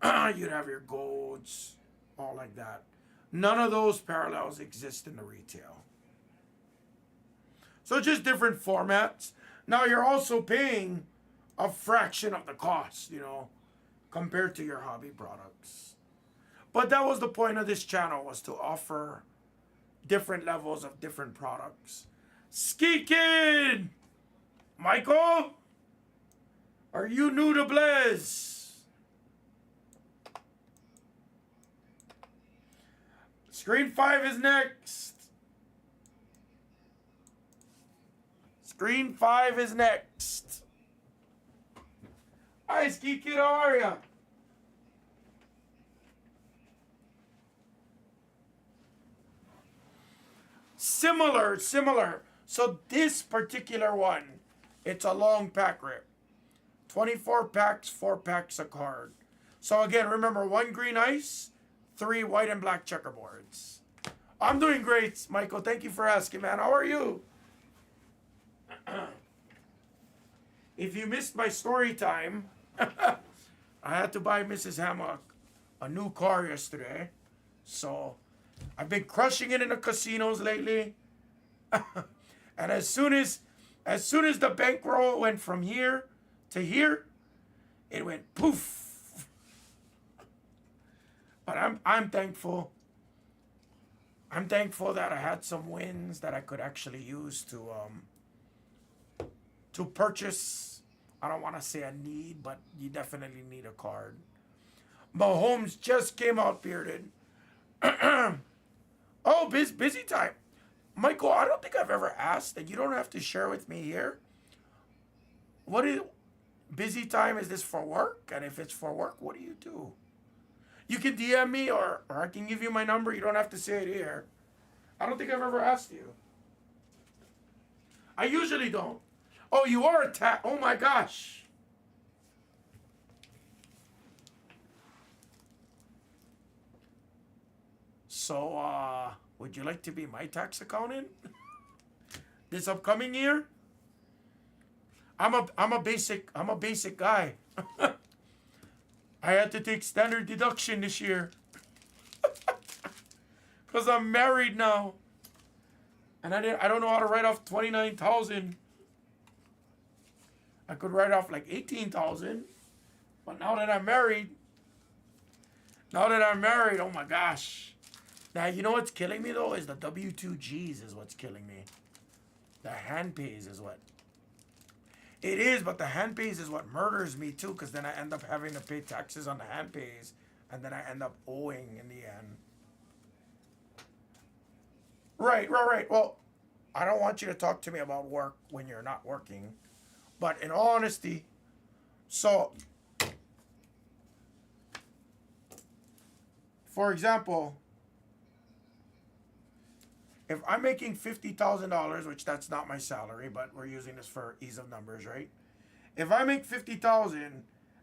You'd have your golds, all like that. None of those parallels exist in the retail. So just different formats. Now you're also paying a fraction of the cost, compared to your hobby products. But that was the point of this channel, was to offer different levels of different products. Ski Kid! Michael? Are you new to Blez? Screen 5 is next. Screen 5 is next. Hi, Ski Kid, how are ya? Similar. So this particular one, it's a long pack rip. 24 packs, 4 packs a card. So again, remember, 1 green ice, 3 white and black checkerboards. I'm doing great, Michael. Thank you for asking, man. How are you? If you missed my story time, I had to buy Mrs. Hammah a new car yesterday. So I've been crushing it in the casinos lately. And as soon as the bankroll went from here to here, it went poof. But I'm thankful. I'm thankful that I had some wins that I could actually use to purchase. I don't want to say a need, but you definitely need a card. Mahomes just came out, Bearded. Oh, busy time. Michael, I don't think I've ever asked, and you don't have to share with me here. What is busy time? Is this for work? And if it's for work, what do you do? You can DM me, or I can give you my number. You don't have to say it here. I don't think I've ever asked you. I usually don't. Oh, you are attacked. Oh my gosh. So, would you like to be my tax accountant this upcoming year? I'm a basic guy. I had to take standard deduction this year. Cause I'm married now. And I don't know how to write off 29,000. I could write off like 18,000. But now that I'm married, oh my gosh. Now, you know what's killing me, though, is the W-2Gs is what's killing me. The hand pays is what. It is, but the hand pays is what murders me, too, because then I end up having to pay taxes on the hand pays, and then I end up owing in the end. Right. Well, I don't want you to talk to me about work when you're not working. But in all honesty, so For example, if I'm making $50,000, which that's not my salary, but we're using this for ease of numbers, right? If I make 50,000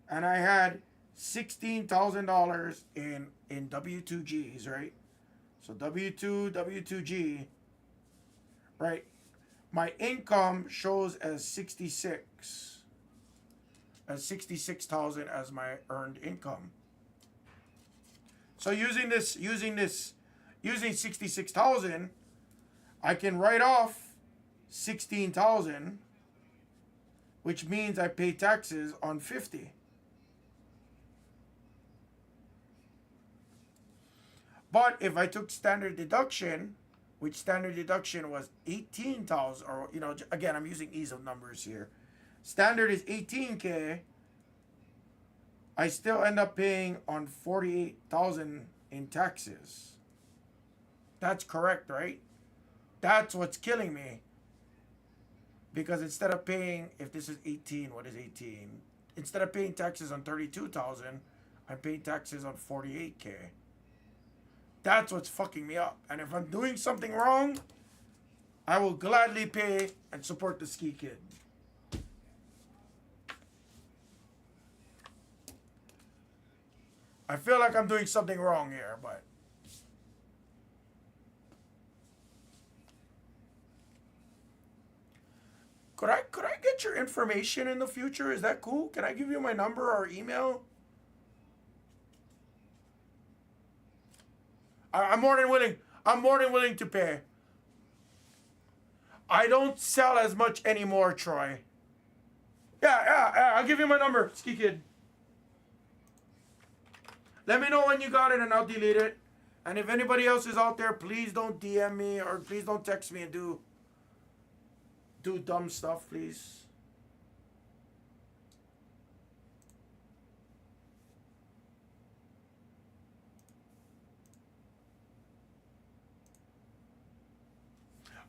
and I had $16,000 in W2Gs, right? So W2G, right? My income shows as 66,000 as my earned income. So using 66,000, I can write off 16,000, which means I pay taxes on 50. But if I took standard deduction, which standard deduction was 18,000, or again, I'm using ease of numbers here. Standard is 18K. I still end up paying on 48,000 in taxes. That's correct, right? That's what's killing me. Because instead of paying, if this is 18, what is 18? Instead of paying taxes on 32,000, I pay taxes on 48K. That's what's fucking me up. And if I'm doing something wrong, I will gladly pay and support the ski kid. I feel like I'm doing something wrong here, but could I get your information in the future? Is that cool? Can I give you my number or email? I'm more than willing. I'm more than willing to pay. I don't sell as much anymore, Troy. Yeah. I'll give you my number, ski kid. Let me know when you got it and I'll delete it. And if anybody else is out there, please don't DM me or please don't text me and do dumb stuff, please.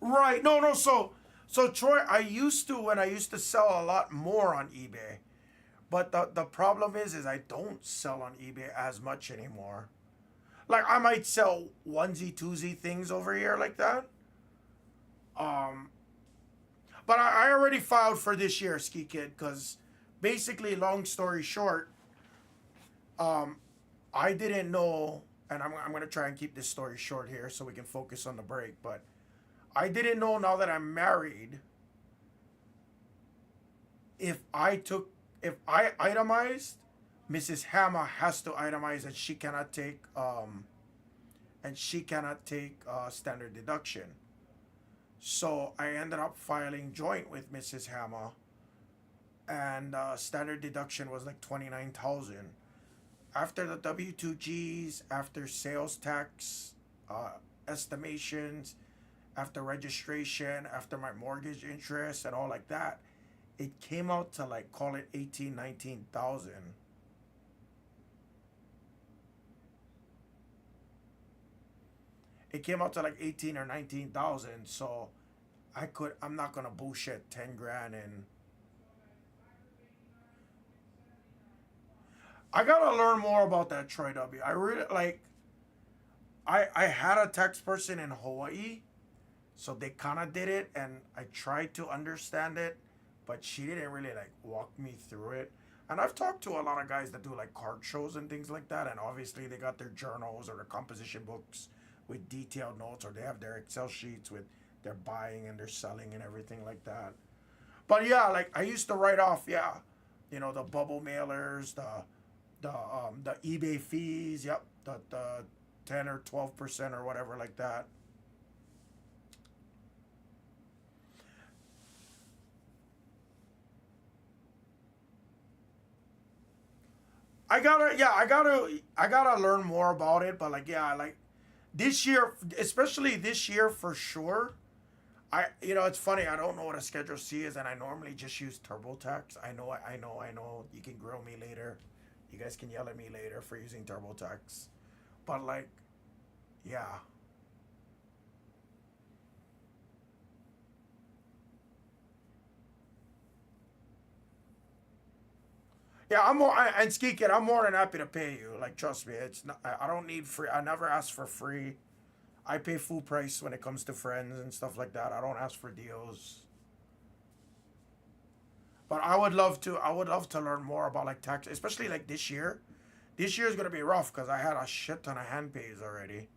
Right. No. So Troy, when I used to sell a lot more on eBay. But the problem is I don't sell on eBay as much anymore. Like I might sell onesie twosie things over here like that. But I already filed for this year, Ski Kid, because basically, long story short, I didn't know, and I'm going to try and keep this story short here so we can focus on the break, but I didn't know now that I'm married, if I itemized, Mrs. Hammah has to itemize that she cannot take, standard deduction. So I ended up filing joint with Mrs. Hammah, and standard deduction was like 29,000. After the W2Gs, after sales tax estimations, after registration, after my mortgage interest and all like that, it came out to like, call it 18, 19,000. It came out to like 18 or 19,000. So I'm not gonna bullshit 10 grand and I gotta learn more about that, Troy W. I really like. I had a tax person in Hawaii, so they kind of did it, and I tried to understand it, but she didn't really like walk me through it. And I've talked to a lot of guys that do like card shows and things like that, and obviously they got their journals or their composition books with detailed notes, or they have their Excel sheets with their buying and their selling and everything like that. But yeah, like I used to write off, the bubble mailers, the eBay fees, yep, the 10 or 12% or whatever like that. I gotta learn more about it. But like, yeah, like this year, especially this year for sure. It's funny. I don't know what a Schedule C is, and I normally just use TurboTax. I know. You can grill me later. You guys can yell at me later for using TurboTax. But like, yeah. Yeah, and Ski Kid, I'm more than happy to pay you. Like, trust me, it's not. I don't need free. I never ask for free. I pay full price when it comes to friends and stuff like that. I don't ask for deals. But I would love to. I would love to learn more about like tax, especially like this year. This year is gonna be rough because I had a shit ton of hand pays already.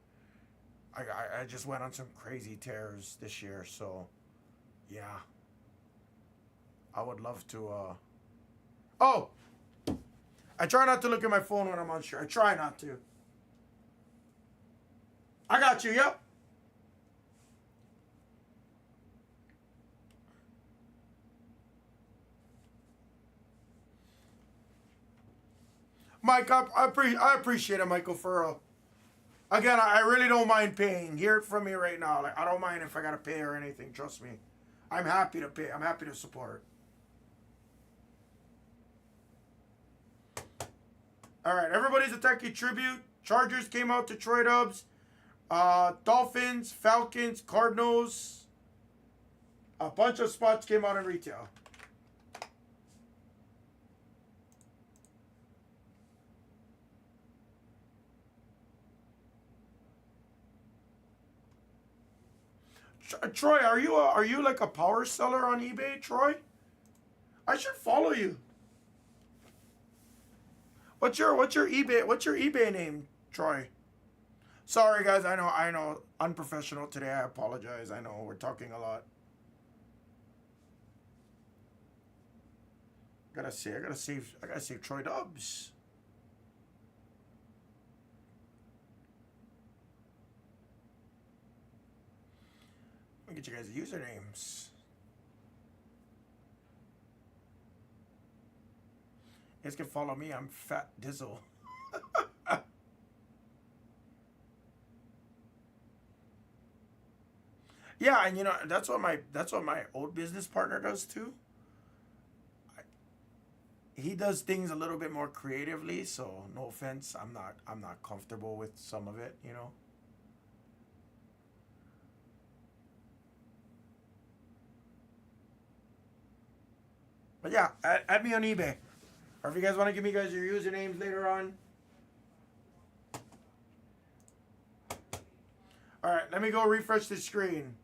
I just went on some crazy tears this year, so yeah, I would love to. Oh, I try not to look at my phone when I'm unsure. I try not to. I got you. Yep. Mike, I appreciate it, Michael, for again, I really don't mind paying. Hear it from me right now. Like, I don't mind if I gotta pay or anything. Trust me. I'm happy to pay. I'm happy to support. All right, everybody's a techie tribute. Chargers came out, Detroit Dubs. Dolphins, Falcons, Cardinals. A bunch of spots came out in retail. Troy, are you like a power seller on eBay, Troy? I should follow you. What's your eBay name, Troy? Sorry guys, I know unprofessional today. I apologize. I know we're talking a lot. I gotta save Troy Dubs. Let me get you guys usernames. You guys can follow me. I'm Fat Dizzle. Yeah, and that's what my old business partner does too. He does things a little bit more creatively, so no offense, I'm not comfortable with some of it, you know. But yeah, add me on eBay, or if you guys want to give me guys your usernames later on. All right, let me go refresh the screen.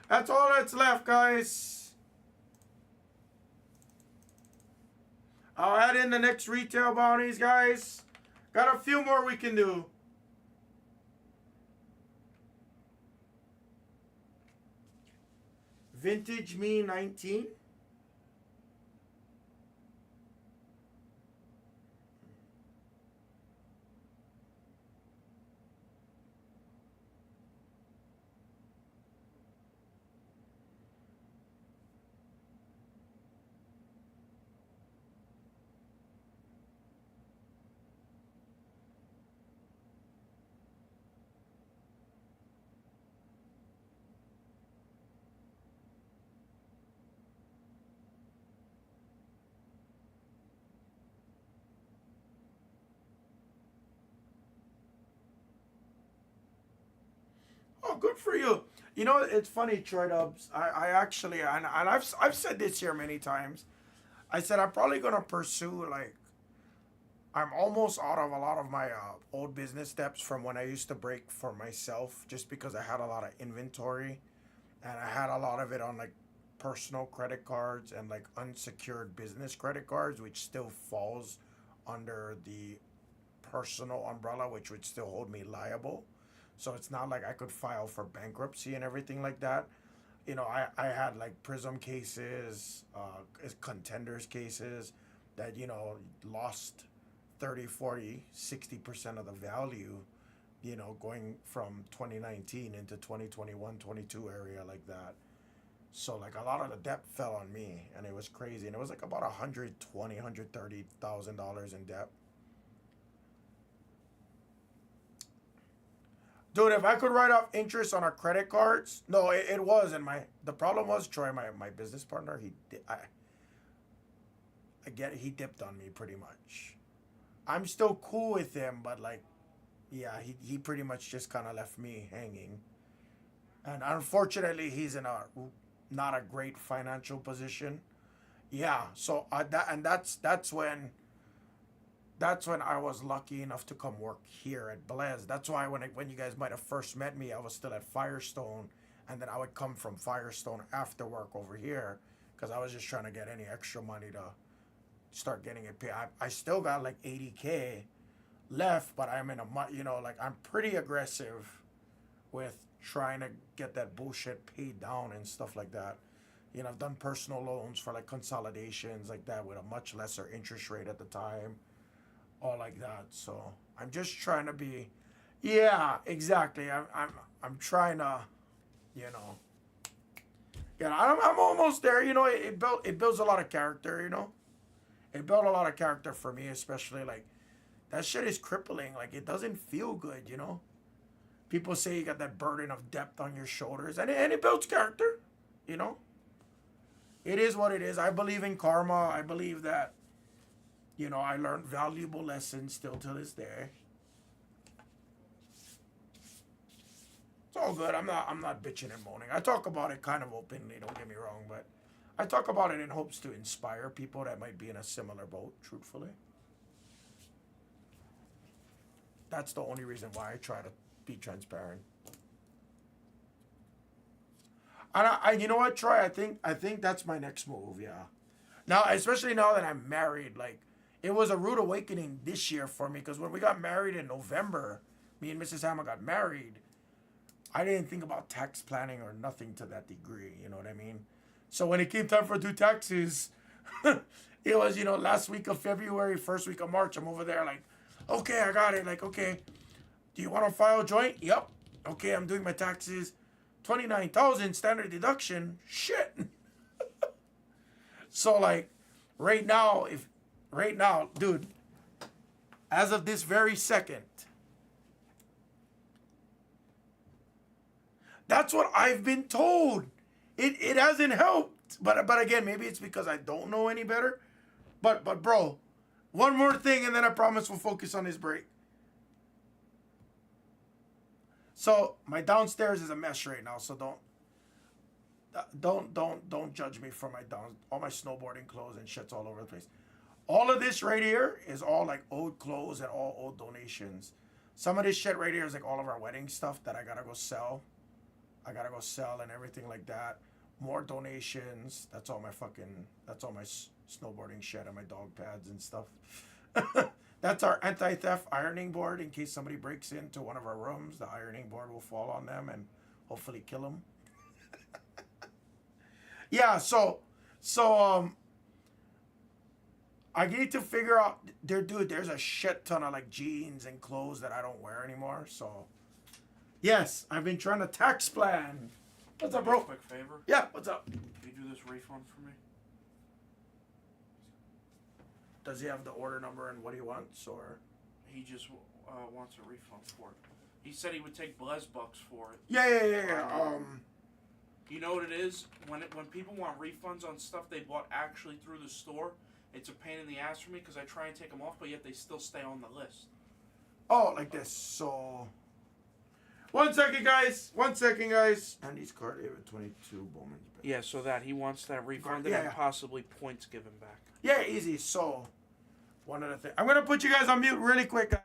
That's all that's left, guys. I'll add in the next retail bounties, guys. Got a few more we can do. Vintage Me 19. Oh, good for you. You know, it's funny, Troy Dubs. I actually, and I've said this here many times. I said I'm probably gonna pursue like I'm almost out of a lot of my old business steps from when I used to break for myself, just because I had a lot of inventory, and I had a lot of it on like personal credit cards and like unsecured business credit cards, which still falls under the personal umbrella, which would still hold me liable. So it's not like I could file for bankruptcy and everything like that. You know, I had like Prism cases, contenders cases that, lost 30, 40, 60% of the value, going from 2019 into 2021, 22 area like that. So like a lot of the debt fell on me, and it was crazy. And it was like about 120, $130,000 in debt. Dude, if I could write off interest on our credit cards, no, it was. And the problem was Troy, my business partner. I get it, he dipped on me pretty much. I'm still cool with him, but like, yeah, he pretty much just kind of left me hanging. And unfortunately, he's in a not a great financial position. Yeah, so that's when I was lucky enough to come work here at Blez. That's why when you guys might have first met me, I was still at Firestone, and then I would come from Firestone after work over here because I was just trying to get any extra money to start getting it paid. I still got like 80K left, but I'm in like I'm pretty aggressive with trying to get that bullshit paid down and stuff like that. I've done personal loans for like consolidations like that with a much lesser interest rate at the time, all like that. So I'm just trying to be, yeah, exactly. I'm trying to, you know, I'm almost there. It builds a lot of character. It built a lot of character for me, especially like that shit is crippling. Like it doesn't feel good. People say you got that burden of depth on your shoulders, and it builds character. You know, it is what it is. I believe in karma. I believe that, I learned valuable lessons still to this day. It's all good. I'm not bitching and moaning. I talk about it kind of openly, don't get me wrong, but I talk about it in hopes to inspire people that might be in a similar boat, truthfully. That's the only reason why I try to be transparent. And you know what, Troy? I think that's my next move. Yeah. Now, especially now that I'm married, like it was a rude awakening this year for me because when we got married in November, me and Mrs. Hammah got married. I didn't think about tax planning or nothing to that degree. You know what I mean? So when it came time for due taxes, it was last week of February, first week of March. I'm over there like, okay, I got it. Like, okay, do you want to file joint? Yep. Okay, I'm doing my taxes. 29,000 standard deduction. Shit. So like, right now, dude, as of this very second, that's what I've been told. It hasn't helped, but again, maybe it's because I don't know any better. But bro, one more thing, and then I promise we'll focus on this break. So my downstairs is a mess right now. So don't judge me for all my snowboarding clothes and shit's all over the place. All of this right here is all like old clothes and all old donations. Some of this shit right here is like all of our wedding stuff that I gotta go sell. And everything like that. More donations. That's all my snowboarding shit and my dog pads and stuff. That's our anti-theft ironing board. In case somebody breaks into one of our rooms, the ironing board will fall on them and hopefully kill them. Yeah, so I need to figure out, there's a shit ton of like jeans and clothes that I don't wear anymore. So yes, I've been trying to tax plan. What's up, bro? Quick favor. Yeah, what's up? Can you do this refund for me? Does he have the order number and what he wants, or? He just wants a refund for it. He said he would take Blez bucks for it. Yeah. You know what it is? When people want refunds on stuff they bought actually through the store, it's a pain in the ass for me because I try and take them off, but yet they still stay on the list. Oh, like this. So, 1 second, guys. Andy's card, David 22 Bowman's. Yeah, so that he wants that refund Yeah, and yeah. possibly points given back. Yeah, easy. So, one other thing. I'm gonna put you guys on mute really quick, guys.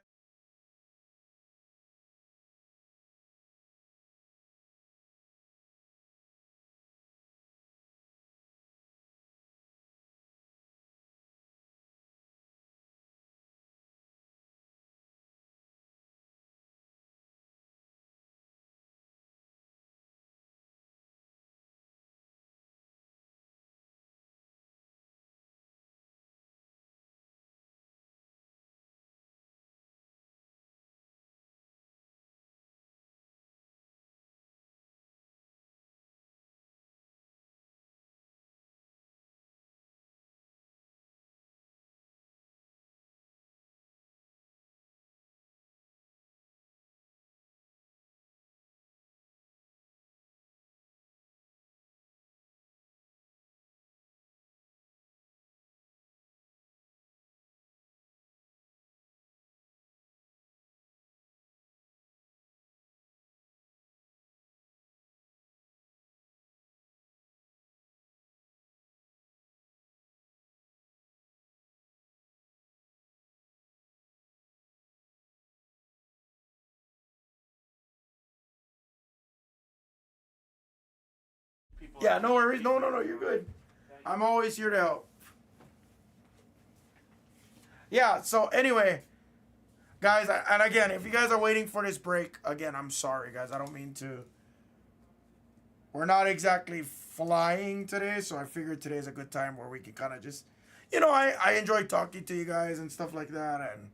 But Yeah, no worries. No, you're good. Thank you. I'm always here to help. Yeah, so anyway, guys, and again, if you guys are waiting for this break, again, I'm sorry, guys. I don't mean to. We're not exactly flying today, so I figured today's a good time where we can kind of just, I enjoy talking to you guys and stuff like that, and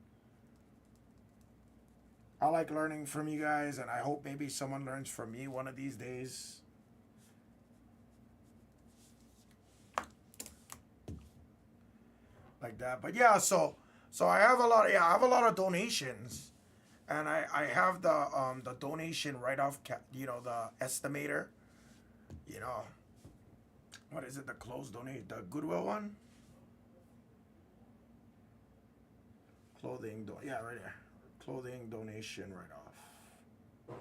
I like learning from you guys, and I hope maybe someone learns from me one of these days. Like that. But yeah, so I have a lot of donations. And I have the donation write-off, the estimator. What is it? The closed donate, the Goodwill one? Yeah, right there. Clothing donation write-off.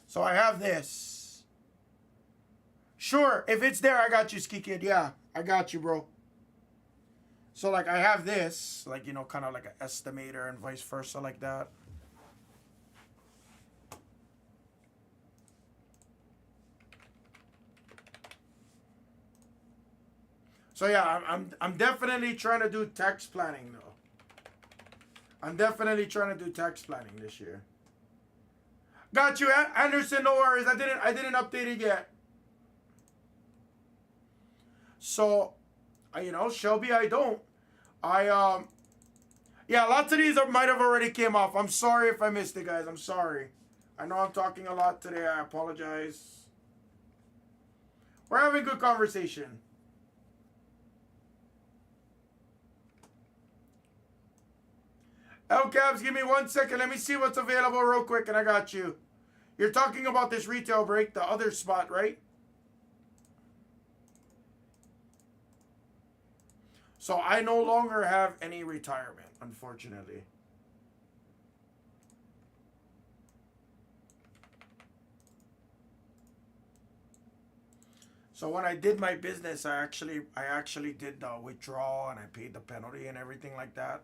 So I have this. Sure, if it's there, I got you, Ski Kid. Yeah, I got you, bro. So, like, I have this, like, kind of like an estimator and vice versa, like that. So, yeah, I'm definitely trying to do tax planning, though. I'm definitely trying to do tax planning this year. Got you, Anderson. No worries. I didn't update it yet. So, Shelby, I don't. Yeah, lots of these might have already came off. I'm sorry if I missed it, guys. I'm sorry. I know I'm talking a lot today. I apologize. We're having a good conversation. Cabs, give me 1 second. Let me see what's available real quick, and I got you. You're talking about this retail break, the other spot, right? So I no longer have any retirement, unfortunately. So when I did my business, I actually did the withdrawal and I paid the penalty and everything like that.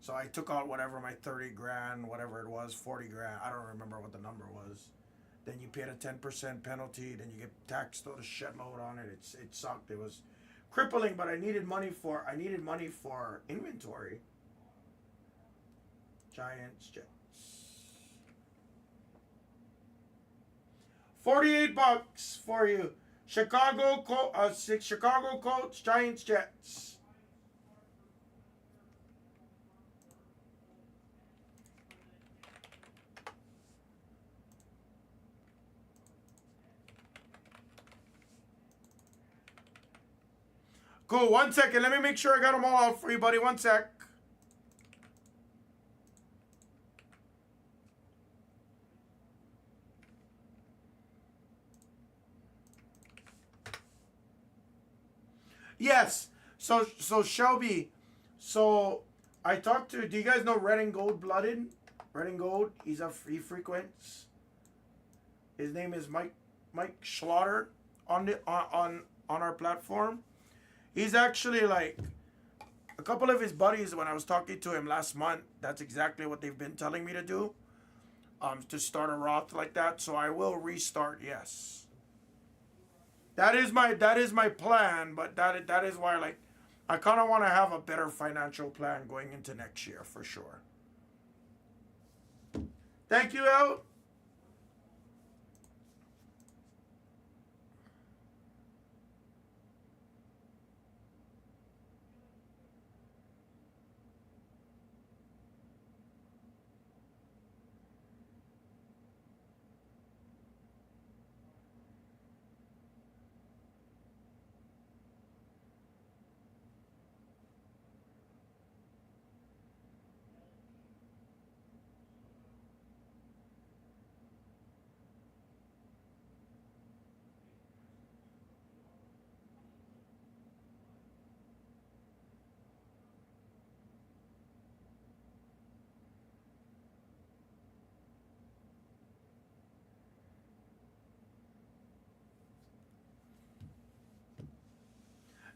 So I took out whatever my 30 grand, whatever it was, 40 grand. I don't remember what the number was. Then you paid a 10% penalty. Then you get taxed on a shed load on it. It sucked. It was crippling, but I needed money for inventory. Giants, Jets. $48 for you. Chicago Colts, Giants, Jets. Cool. 1 second. Let me make sure I got them all out for you, buddy. 1 sec. Yes. So Shelby. So I talked to. Do you guys know Red and Gold Blooded? Red and Gold. He frequents. His name is Mike Schlatter on our platform. He's actually like a couple of his buddies. When I was talking to him last month, that's exactly what they've been telling me to do. To start a Roth like that. So I will restart. Yes. That is my plan, but that is why, like, I kind of want to have a better financial plan going into next year for sure. Thank you, El.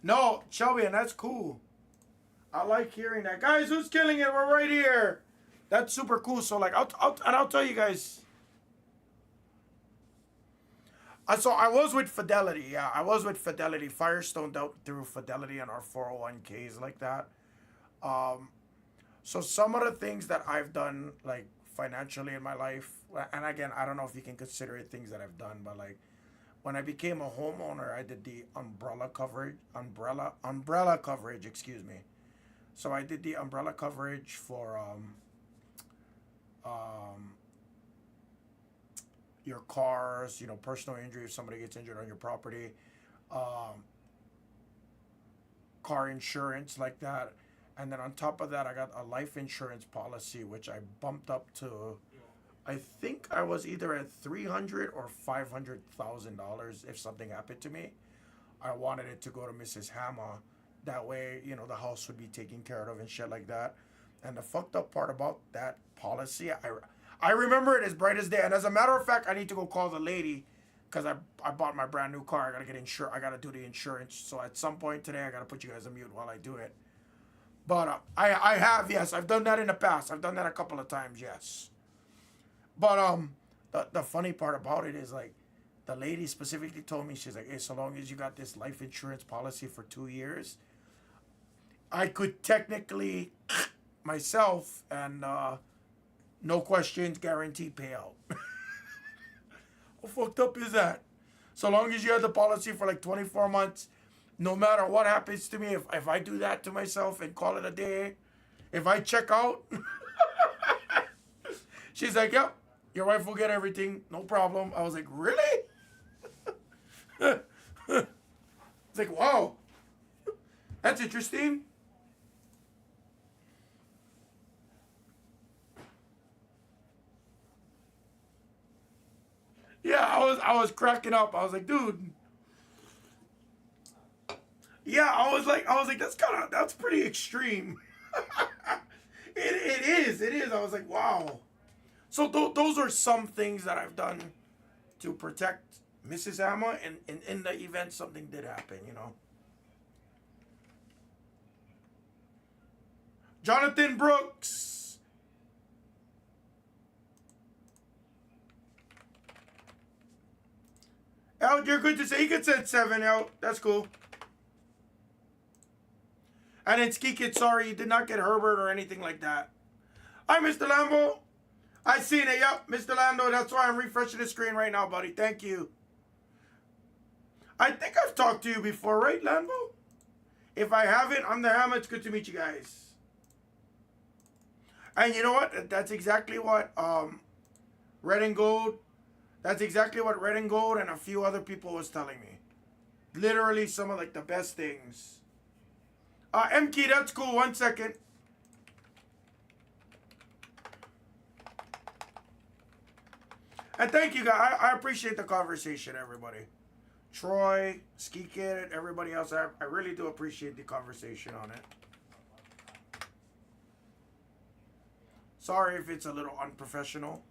No, Shelby, and that's cool. I like hearing that. Guys, who's killing it? We're right here. That's super cool. So, like, I'll tell you guys. So I was with Fidelity. Yeah, I was with Fidelity. Firestone dealt through Fidelity on our 401ks like that. Um, so some of the things that I've done, like financially in my life, and again, I don't know if you can consider it things that I've done, but like when I became a homeowner, I did the umbrella coverage. Excuse me. So I did the umbrella coverage for um, your cars, personal injury if somebody gets injured on your property, um, car insurance like that. And then on top of that, I got a life insurance policy, which I bumped up to, I think I was either at $300,000 or $500,000 if something happened to me. I wanted it to go to Mrs. Hammah. That way, the house would be taken care of and shit like that. And the fucked up part about that policy, I remember it as bright as day. And as a matter of fact, I need to go call the lady because I bought my brand new car. I gotta get insured. I gotta do the insurance. So at some point today, I gotta put you guys on mute while I do it. But I have, yes, I've done that in the past. I've done that a couple of times, yes. But the funny part about it is like the lady specifically told me, she's like, hey, so long as you got this life insurance policy for 2 years, I could technically myself and no questions, guaranteed payout. How fucked up is that? So long as you have the policy for like 24 months, no matter what happens to me, if I do that to myself and call it a day, if I check out, she's like, yep, your wife will get everything, no problem. I was like, really? It's like, wow, that's interesting. Yeah, I was cracking up. I was like, dude. Yeah, I was like, that's pretty extreme. It is. I was like, wow. So those are some things that I've done to protect Mrs. Hammah, and in the event something did happen. Jonathan Brooks. El, you're good to say. You could send 7, El. That's cool. And then Ski Kid, sorry, you did not get Herbert or anything like that. Hi, Mr. Lambo. I seen it, yep, Mr. Lando. That's why I'm refreshing the screen right now, buddy. Thank you. I think I've talked to you before, right, Lambo? If I haven't, I'm the Hammah. It's good to meet you guys. And you know what? That's exactly what Red and Gold. That's exactly what Red and Gold and a few other people was telling me. Literally some of like the best things. MK, that's cool. 1 second. And thank you guys. I appreciate the conversation, everybody. Troy, Ski Kid, everybody else. I really do appreciate the conversation on it. Sorry if it's a little unprofessional.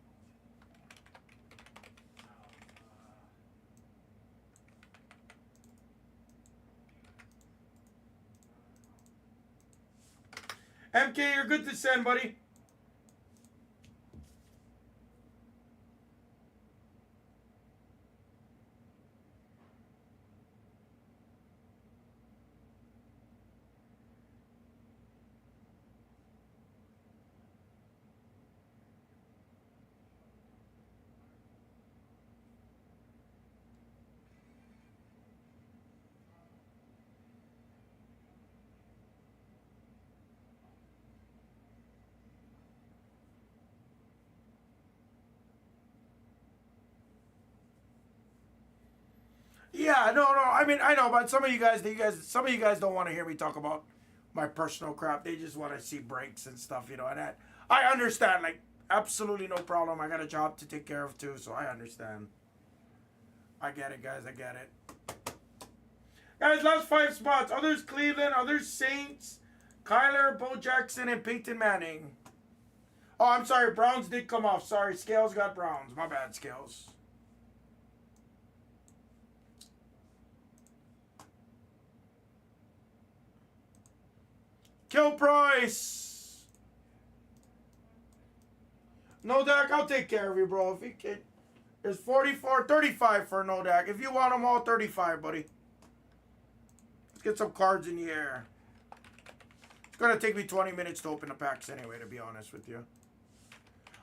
MK, you're good to send, buddy. Yeah, no. I mean, I know, but some of you guys don't want to hear me talk about my personal crap. They just want to see breaks and stuff, And I understand, like, absolutely no problem. I got a job to take care of too, so I understand. I get it, guys. I get it. Guys, last 5 spots. Others Cleveland, others Saints, Kyler, Bo Jackson, and Peyton Manning. Oh, I'm sorry. Browns did come off. Sorry, Scales got Browns. My bad, Scales. Kill Price. No, Dak, I'll take care of you, bro. There's 44, 35 for Nodak. If you want them all, 35, buddy. Let's get some cards in the air. It's going to take me 20 minutes to open the packs anyway, to be honest with you.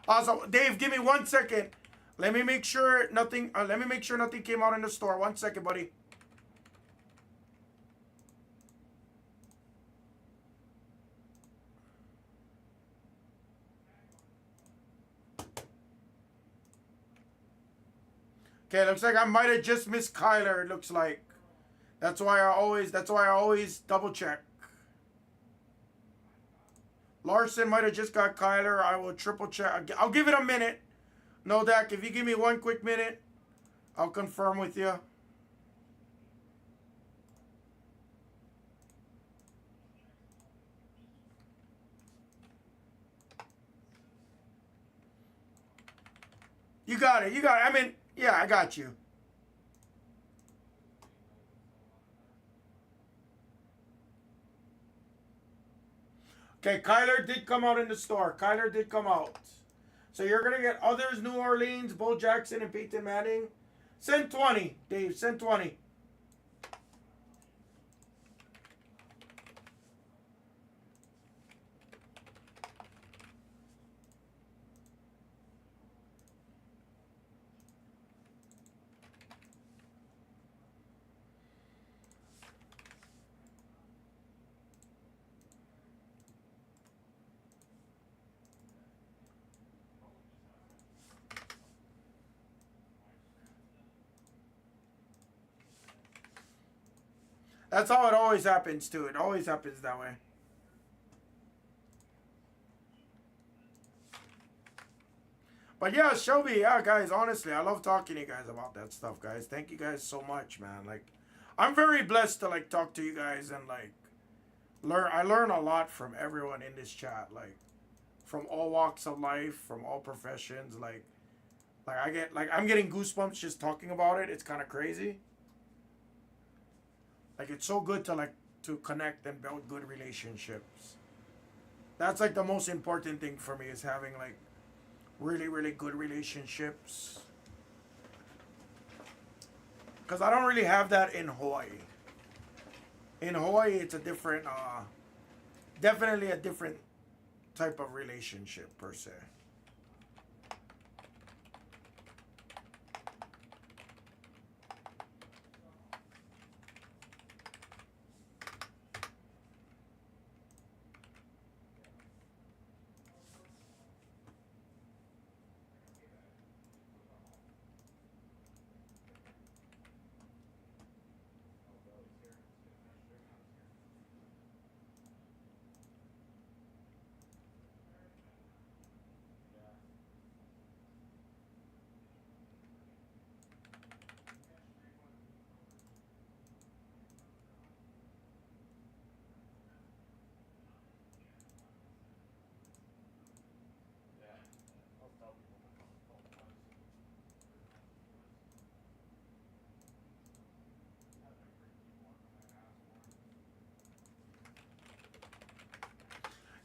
Also, Dave, give me 1 second. Let me make sure nothing came out in the store. 1 second, buddy. Okay, looks like I might have just missed Kyler, it looks like. That's why I always double check. Larson might have just got Kyler. I will triple check. I'll give it a minute. No, Dak, if you give me 1 quick minute, I'll confirm with you. You got it. I mean, yeah, I got you. Okay, Kyler did come out in the store. Kyler did come out. So you're going to get others, New Orleans, Bo Jackson, and Peyton Manning. Send 20, Dave. Send 20. That's how it always happens, too. It always happens that way. But yeah, Shelby, yeah, guys, honestly, I love talking to you guys about that stuff, guys. Thank you guys so much, man. Like, I'm very blessed to, like, talk to you guys and, like, I learn a lot from everyone in this chat, like, from all walks of life, from all professions, like I'm getting goosebumps just talking about it. It's kind of crazy. Like, it's so good to, like, to connect and build good relationships. That's, like, the most important thing for me is having, like, really, really good relationships. Because I don't really have that in Hawaii. In Hawaii, it's a different, definitely a different type of relationship, per se.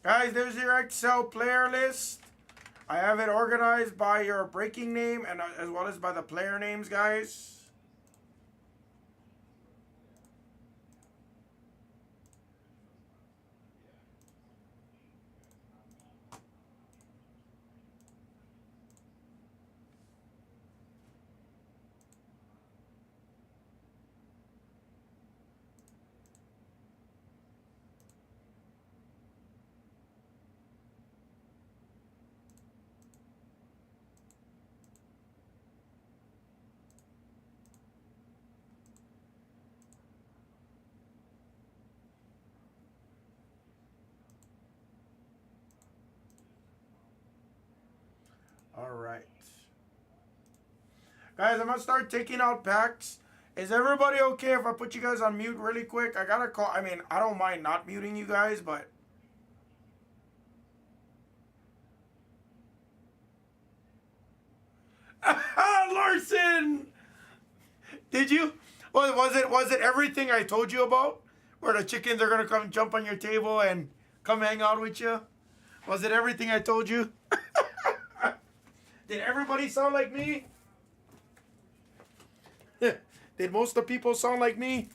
Guys, there's your Excel player list. I have it organized by your breaking name and as well as by the player names, guys. All right. Guys, I'm going to start taking out packs. Is everybody okay if I put you guys on mute really quick? I got to call. I mean, I don't mind not muting you guys, but. Larson! Did you? Was it everything I told you about? Where the chickens are going to come jump on your table and come hang out with you? Was it everything I told you? Did everybody sound like me? Did most of the people sound like me?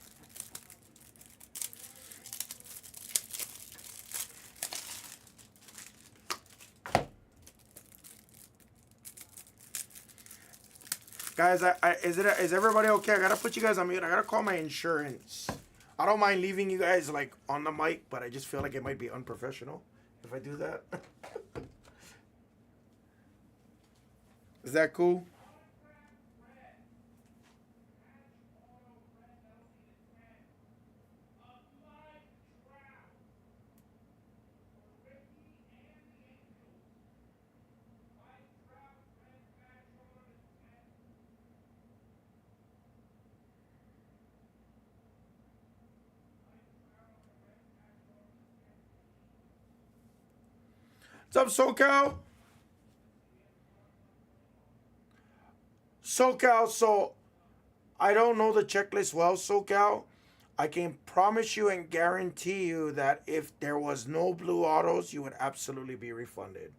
Guys, is everybody okay? I gotta put you guys on mute. I gotta call my insurance. I don't mind leaving you guys like on the mic, but I just feel like it might be unprofessional if I do that. Is that cool? What's up, SoCal? SoCal, so I don't know the checklist well, SoCal. I can promise you and guarantee you that if there was no blue autos, you would absolutely be refunded.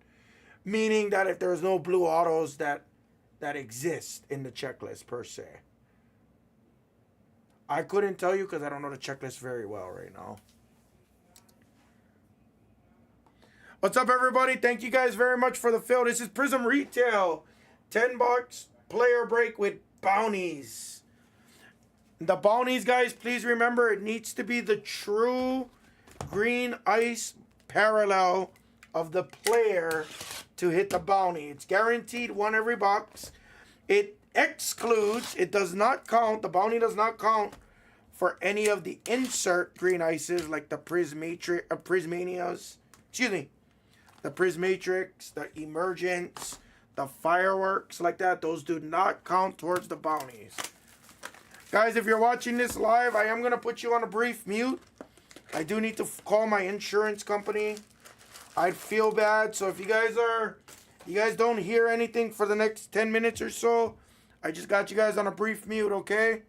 Meaning that if there's no blue autos that exist in the checklist per se. I couldn't tell you because I don't know the checklist very well right now. What's up, everybody? Thank you guys very much for the fill. This is Prism Retail. $10 player break with bounties. The bounties, guys, please remember it needs to be the true green ice parallel of the player to hit the bounty. It's guaranteed one every box. It excludes, it does not count, the bounty does not count for any of the insert green ices like the Prismanias. Excuse me. The Prismatrix, the Emergence, the Fireworks like that. Those do not count towards the bounties. Guys, if you're watching this live, I am going to put you on a brief mute. I do need to call my insurance company. I'd feel bad. So if you guys don't hear anything for the next 10 minutes or so, I just got you guys on a brief mute, okay?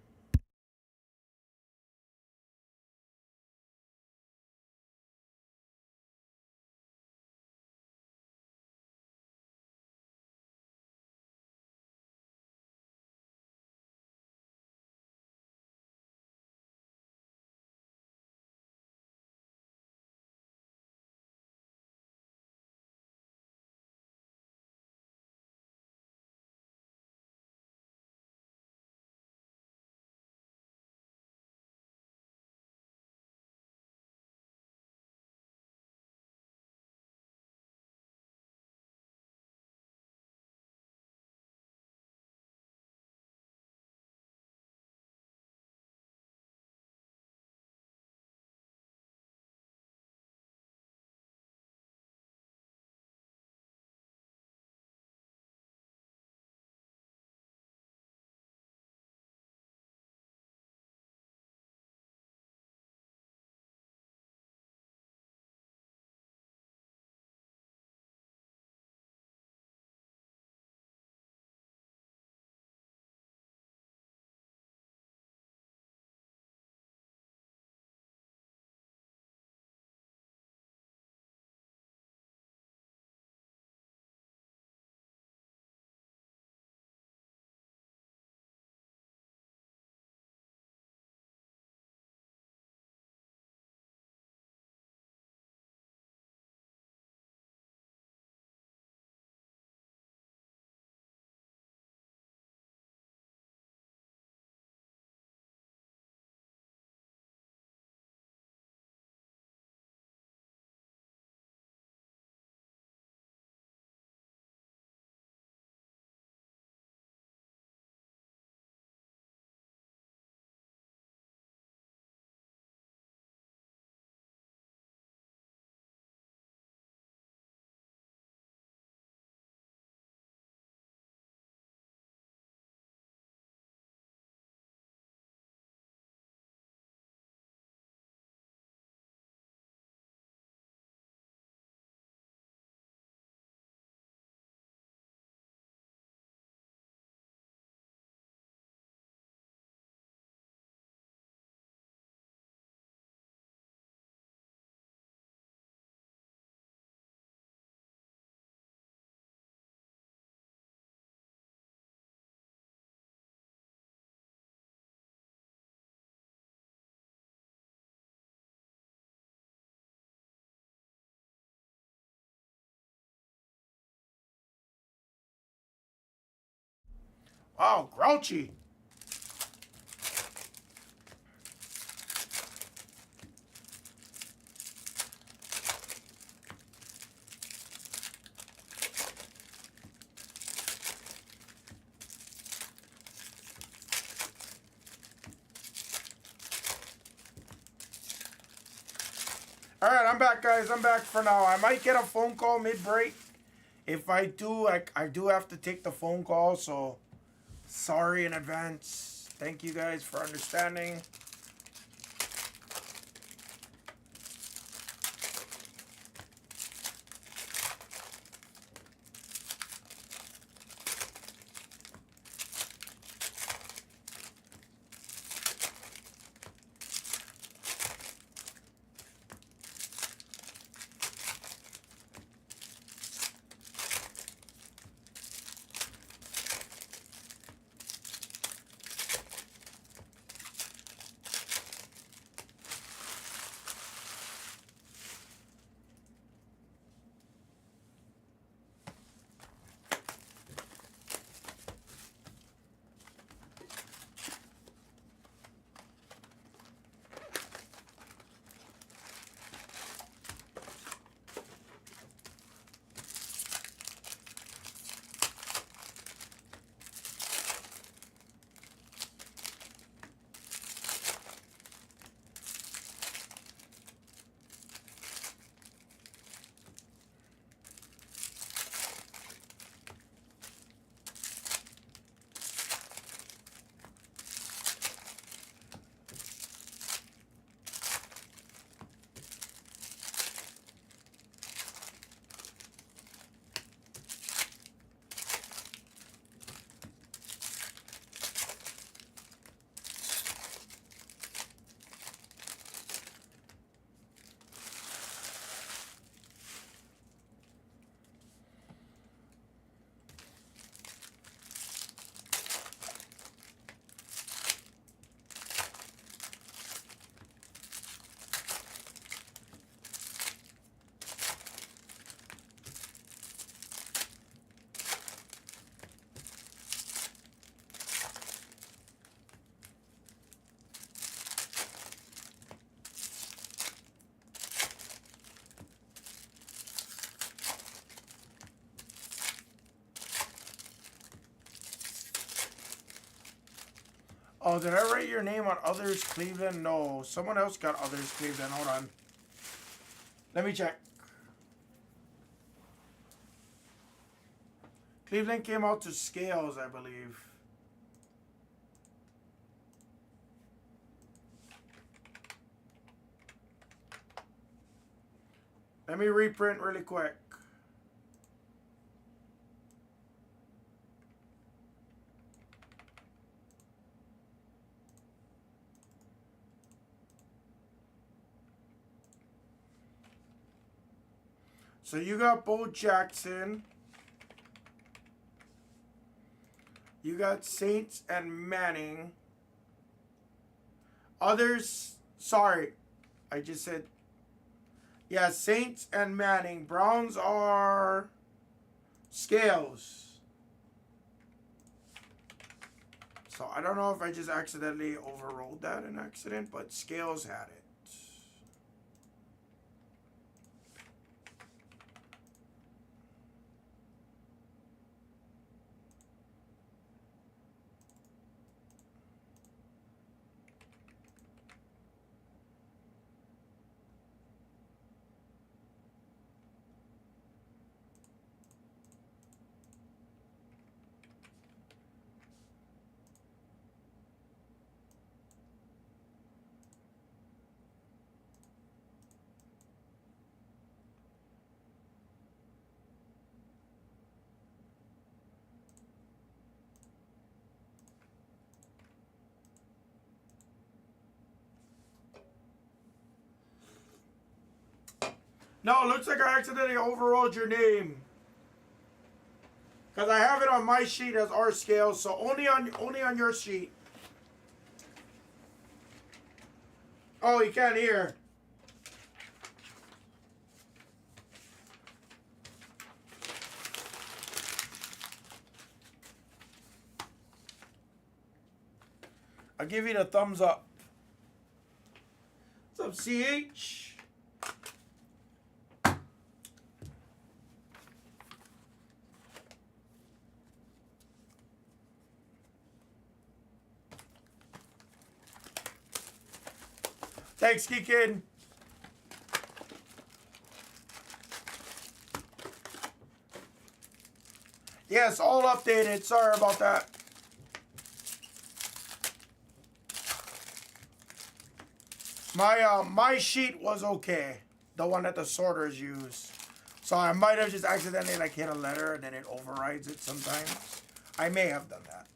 Wow, grouchy. All right, I'm back, guys. I'm back for now. I might get a phone call mid-break. If I do, I do have to take the phone call, so sorry in advance. Thank you guys for understanding. Oh, did I write your name on Others Cleveland? No, someone else got Others Cleveland. Hold on. Let me check. Cleveland came out to Scales, I believe. Let me reprint really quick. So you got Bo Jackson. You got Saints and Manning. Others, sorry, I just said, yeah, Saints and Manning. Browns are Scales. So I don't know if I just accidentally overrode that in accident, but Scales had it. No, it looks like I accidentally overrode your name. Because I have it on my sheet as R Scales, so only on your sheet. Oh, you can't hear. I'll give you the thumbs up. What's up, CH? Thanks, Geekin. Yes, all updated. Sorry about that. My sheet was okay. The one that the sorters use. So I might have just accidentally like hit a letter and then it overrides it sometimes. I may have done that.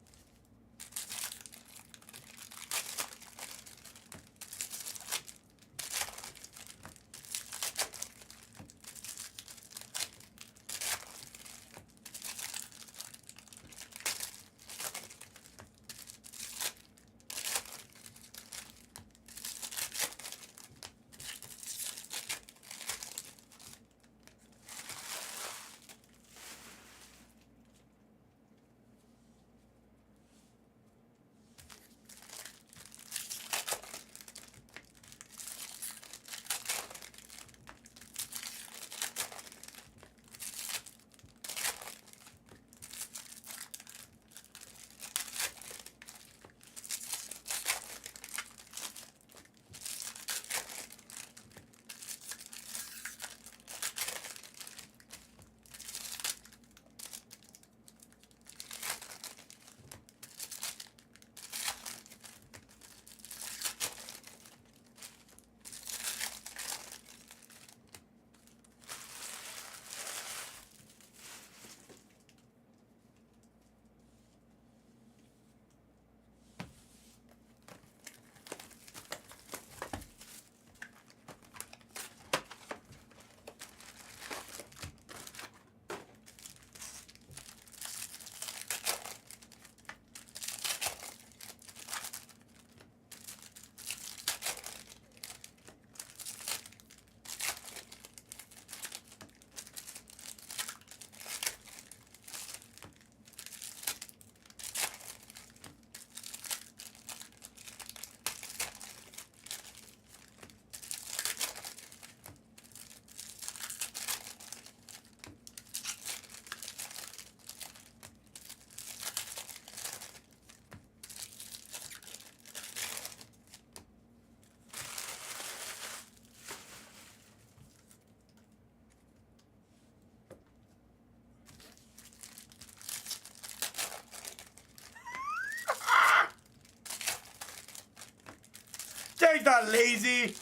Take that, lazy.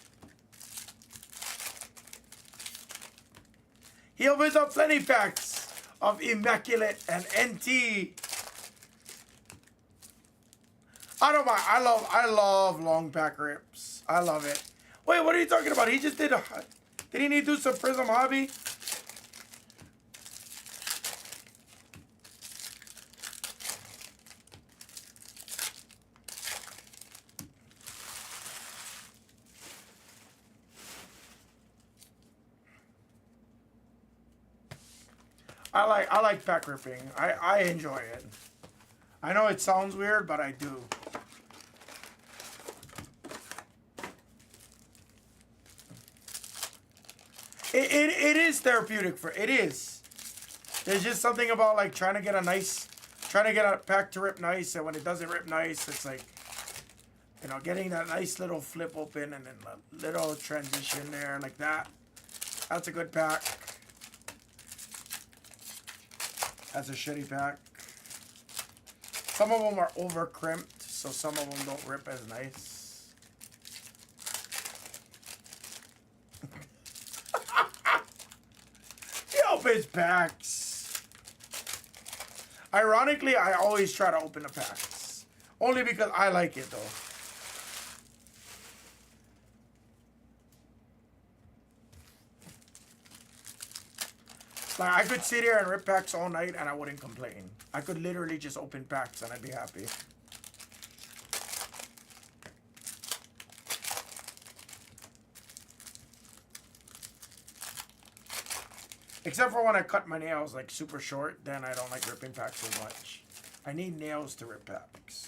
He opens up plenty packs of Immaculate and NT. I don't mind. I love long pack rips. I love it. Wait, what are you talking about? He just did didn't he do some Prism Hobby? I like pack ripping. I enjoy it. I know it sounds weird, but I do. It is therapeutic for it is. There's just something about like trying to get a pack to rip nice, and when it doesn't rip nice, it's like, you know, getting that nice little flip open and then a little transition there like that. That's a good pack. That's a shitty pack. Some of them are over crimped, so some of them don't rip as nice. He opens packs. Ironically, I always try to open the packs. Only because I like it, though. Like, I could sit here and rip packs all night and I wouldn't complain. I could literally just open packs and I'd be happy. Except for when I cut my nails like super short, then I don't like ripping packs so much. I need nails to rip packs.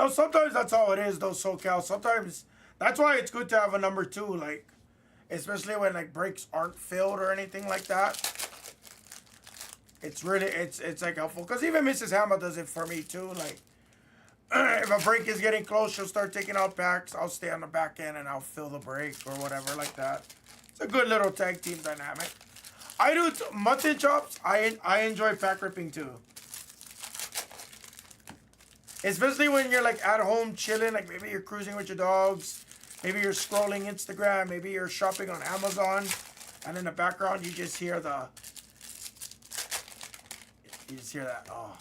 No, sometimes that's all it is, though, SoCal. Sometimes that's why it's good to have a number two, like, especially when like brakes aren't filled or anything like that. It's really it's like helpful because even Mrs. Hammah does it for me too. Like, if a brake is getting close, she'll start taking out packs. I'll stay on the back end and I'll fill the brake or whatever like that. It's a good little tag team dynamic. I do mutton chops. I enjoy pack ripping too. Especially when you're like at home chilling, like maybe you're cruising with your dogs, maybe you're scrolling Instagram, maybe you're shopping on Amazon, and in the background you just hear that. Oh.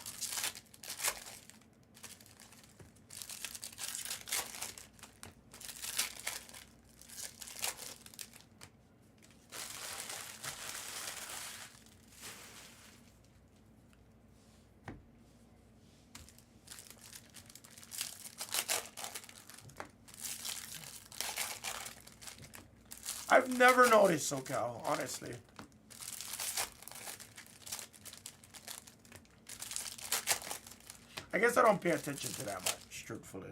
I've never noticed SoCal, honestly. I guess I don't pay attention to that much, truthfully.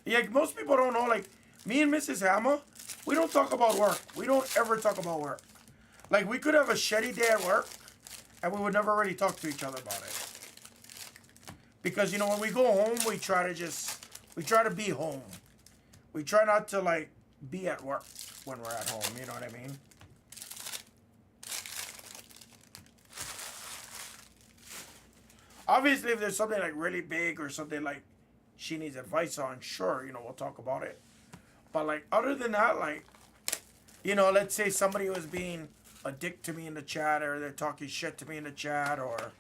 Yeah, most people don't know, like, me and Mrs. Hammah, we don't talk about work. We don't ever talk about work. Like, we could have a shitty day at work, and we would never really talk to each other about it. Because, you know, when we go home, we try to be home. We try not to, like, be at work when we're at home, you know what I mean? Obviously, if there's something like really big or something like she needs advice on, sure, you know, we'll talk about it. But like other than that, like, you know, let's say somebody was being a dick to me in the chat or they're talking shit to me in the chat or,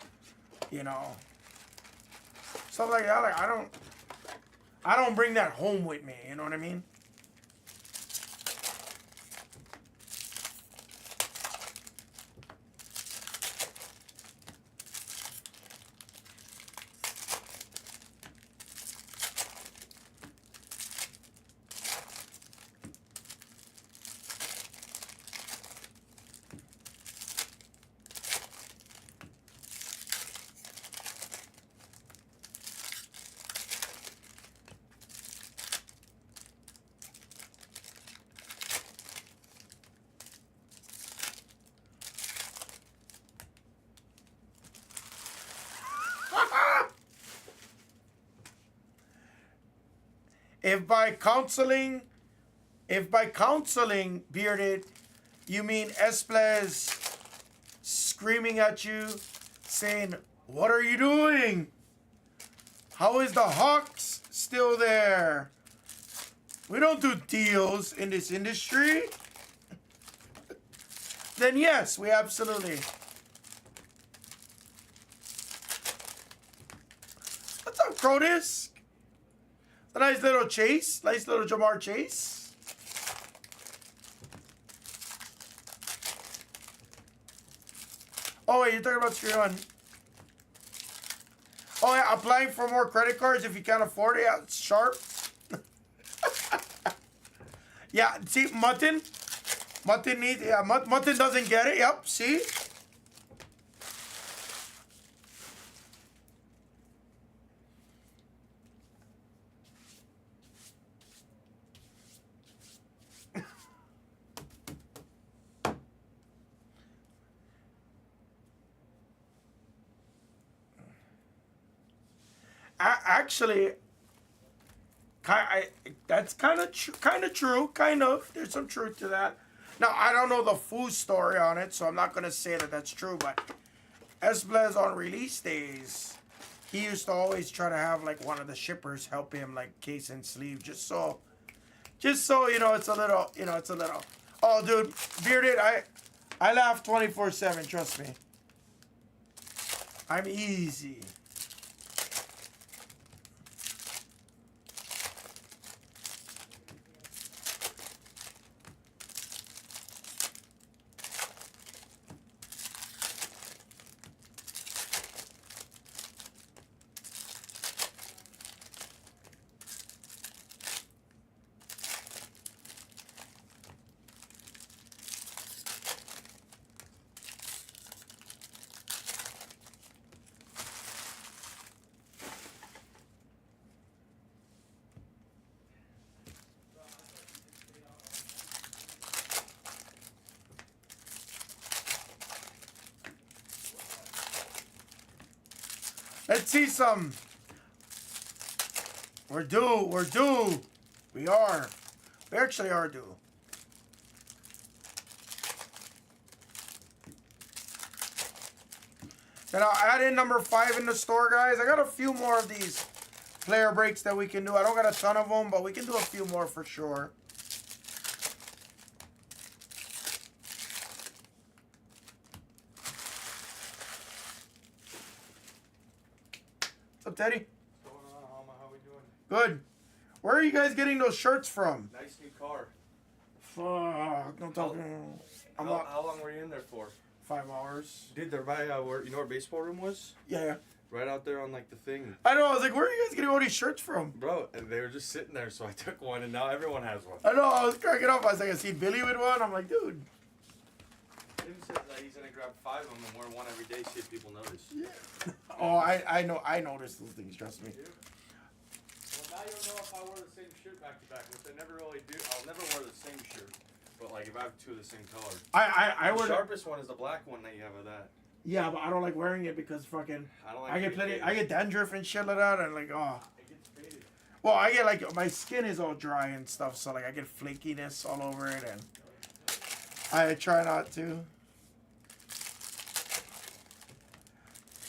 you know, stuff like that. Like I don't bring that home with me, you know what I mean? If by counseling, Bearded, you mean Blez screaming at you, saying, "What are you doing? How is the Hawks still there? We don't do deals in this industry." Then yes, we absolutely. What's up, Cronus? A nice little chase. Nice little Jamar chase. Oh, wait, you're talking about screen one. Oh, yeah, applying for more credit cards if you can't afford it. Yeah, it's sharp. Yeah, see, Mutton needs, yeah, Mutton doesn't get it. Yep, see? Actually, that's kind of true. Kind of. There's some truth to that. Now, I don't know the full story on it, so I'm not going to say that that's true. But Blez on release days, he used to always try to have, like, one of the shippers help him, like, case and sleeve. Just so, you know, it's a little. Oh, dude, Bearded, I laugh 24/7, trust me. I'm easy. Let's see some. We're due. We're due. We are. We actually are due. Then I'll add in number 5 in the store, guys. I got a few more of these player breaks that we can do. I don't got a ton of them, but we can do a few more for sure. What's up, Teddy? What's going on, Hammah? How we doing? Good. Where are you guys getting those shirts from? Nice new car. Fuck. Don't talk. How long were you in there for? 5 hours. Dude, they're by where you know where baseball room was? Yeah. Right out there on like the thing. I know. I was like, where are you guys getting all these shirts from? Bro, and they were just sitting there, so I took one, and now everyone has one. I know. I was cracking up. I was like, I see Billy with one. I'm like, dude. Tim said that he's gonna grab 5 of them and wear one every day, see if people notice. Yeah. Oh, I know. I noticed those things. Trust me. Yeah. Well, now you'll know if I wear the same shirt back to back, which I never really do. I'll never wear the same shirt, but like if I have 2 of the same color. I The would. sharpest one is the black one that you have of that. Yeah, but I don't like wearing it because fucking. I don't like. I get plenty. I get dandruff and shit like that, and like, oh. It gets faded. Well, I get like my skin is all dry and stuff, so like I get flakiness all over it, and I try not to.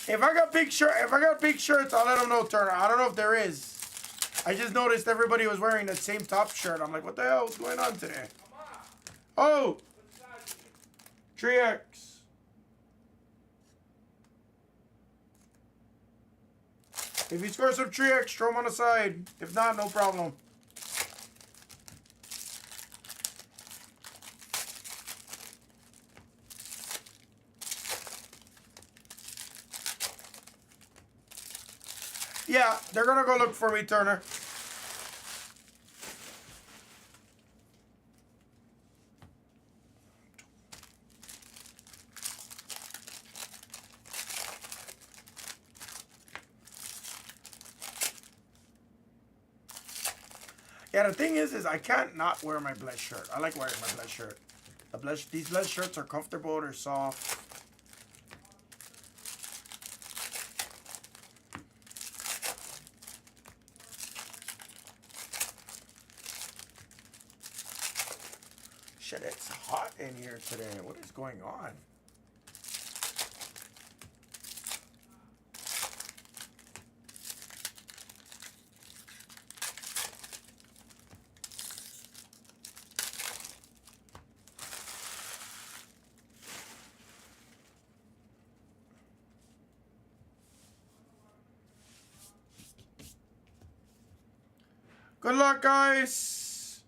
If I got big shirts, I'll let them know, Turner. I don't know if there is. I just noticed everybody was wearing that same top shirt. I'm like, what the hell is going on today? Oh, 3X. If you score some 3X, throw them on the side. If not, no problem. Yeah, they're gonna go look for me, Turner. Yeah, the thing is I can't not wear my Blez shirt. I like wearing my Blez shirt. These Blez shirts are comfortable, they're soft. Shit, it's hot in here today. What is going on? Good luck, guys.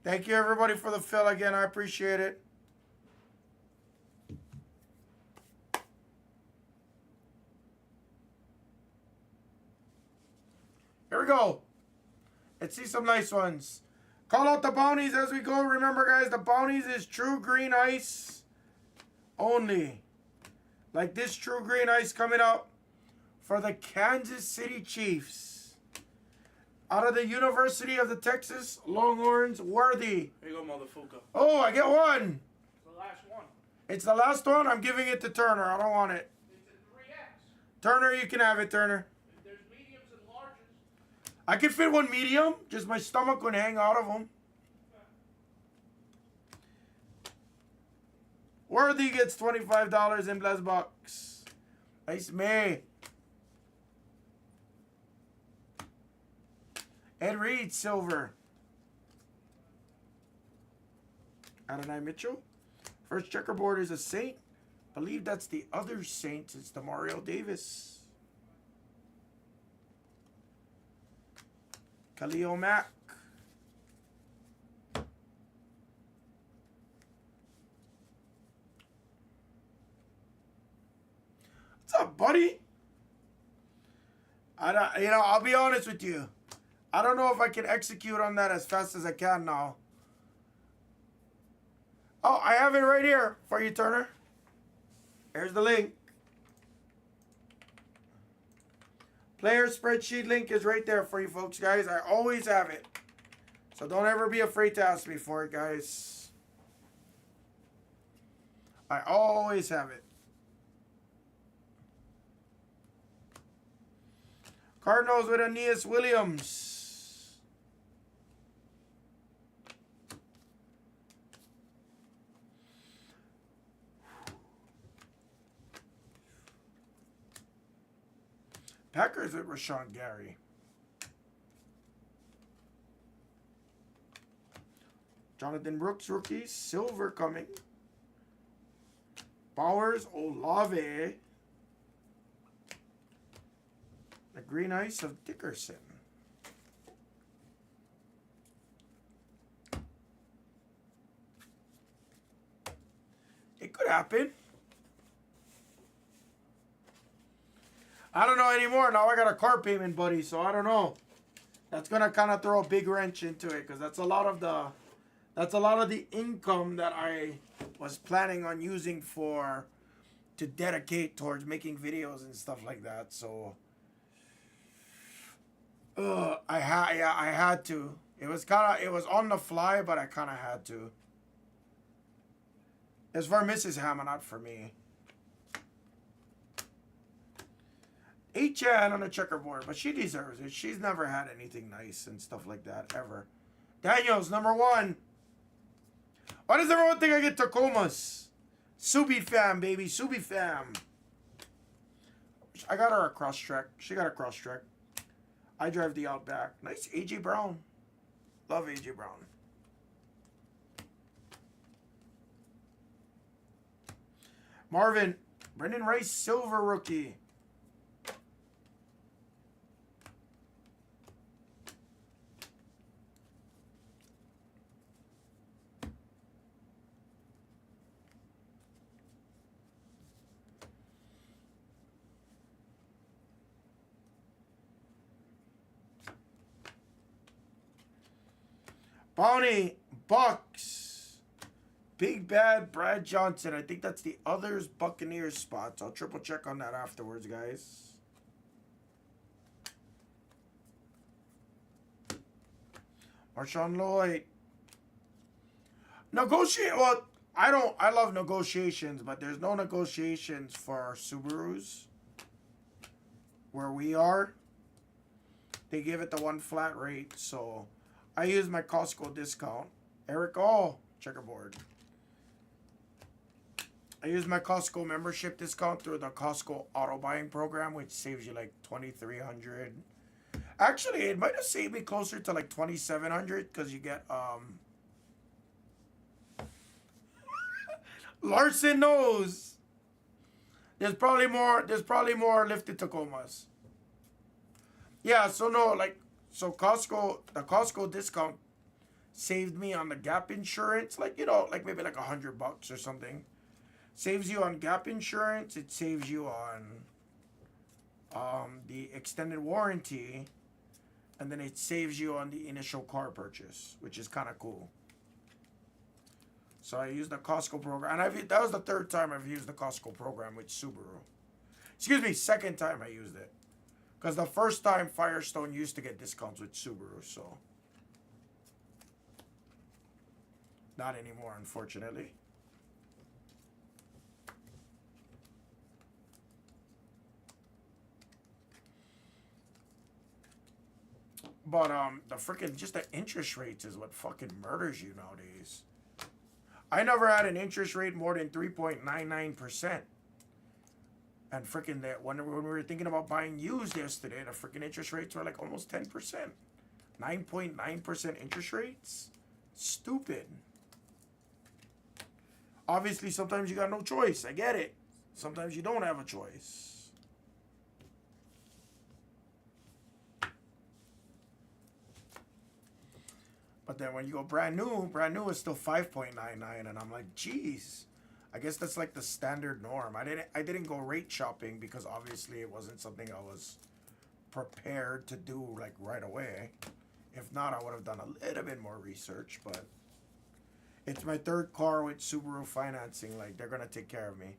Thank you, everybody, for the fill again. I appreciate it. Here we go. Let's see some nice ones. Call out the bounties as we go. Remember, guys, the bounties is true green ice only. Like this true green ice coming up for the Kansas City Chiefs. Out of the University of the Texas Longhorns, Worthy. Here you go, motherfucker. Oh, I get one. The last one. It's the last one. I'm giving it to Turner. I don't want it. It's a 3X. Turner, you can have it, Turner. There's mediums and larges. I could fit one medium. Just my stomach would hang out of them. Worthy gets $25 in Blez Box. Nice me. Ed Reed, silver. Adonai Mitchell. First checkerboard is a Saint. Believe that's the other Saint. It's the Mario Davis. Khalil Mack. What's up, buddy? I'll be honest with you. I don't know if I can execute on that as fast as I can now. Oh, I have it right here for you, Turner. Here's the link. Player spreadsheet link is right there for you folks, guys. I always have it. So don't ever be afraid to ask me for it, guys. I always have it. Cardinals with Aeneas Williams. Packers with Rashawn Gary. Jonathan Brooks, rookies. Silver coming. Bowers, Olave. The green ice of Dickerson. It could happen. I don't know anymore. Now I got a car payment, buddy, so I don't know. That's gonna kind of throw a big wrench into it because that's a lot of the income that I was planning on using to dedicate towards making videos and stuff like that. So I had to. It was on the fly, but I kind of had to. It's for Mrs. Hammah, not for me. 8-chan on the checkerboard, but she deserves it. She's never had anything nice and stuff like that, ever. Daniels, number 1. Why does everyone think I get Tacomas? Subi fam, baby. Subi fam. I got her a cross-trek. She got a cross-trek. I drive the Outback. Nice A.J. Brown. Love A.J. Brown. Marvin. Brendan Rice, silver rookie. Bounty, Bucks, Big Bad Brad Johnson. I think that's the others Buccaneers spots. I'll triple check on that afterwards, guys. Marshawn Lloyd. Negotiate. Well, I love negotiations, but there's no negotiations for Subarus where we are. They give it the one flat rate, so I use my Costco discount. Eric checkerboard. I use my Costco membership discount through the Costco auto buying program, which saves you like $2,300. Actually, it might have saved me closer to like $2,700 because you get Larson knows. There's probably more lifted Tacomas. Yeah, so no, like. So the Costco discount saved me on the Gap insurance, like maybe like $100 or something. Saves you on Gap insurance. It saves you on the extended warranty, and then it saves you on the initial car purchase, which is kind of cool. So I used the Costco program, and that was the 3rd time I've used the Costco program with Subaru. Excuse me, 2nd time I used it. Because the first time Firestone used to get discounts with Subaru, so. Not anymore, unfortunately. But just the interest rates is what fucking murders you nowadays. I never had an interest rate more than 3.99%. And freaking that when we were thinking about buying used yesterday, the freaking interest rates were like almost 10%. 9.9% interest rates? Stupid. Obviously, sometimes you got no choice. I get it. Sometimes you don't have a choice. But then when you go brand new is still 5.99, and I'm like, geez. I guess that's like the standard norm. I didn't go rate shopping because obviously it wasn't something I was prepared to do like right away. If not, I would have done a little bit more research, but it's my 3rd car with Subaru financing. Like, they're going to take care of me.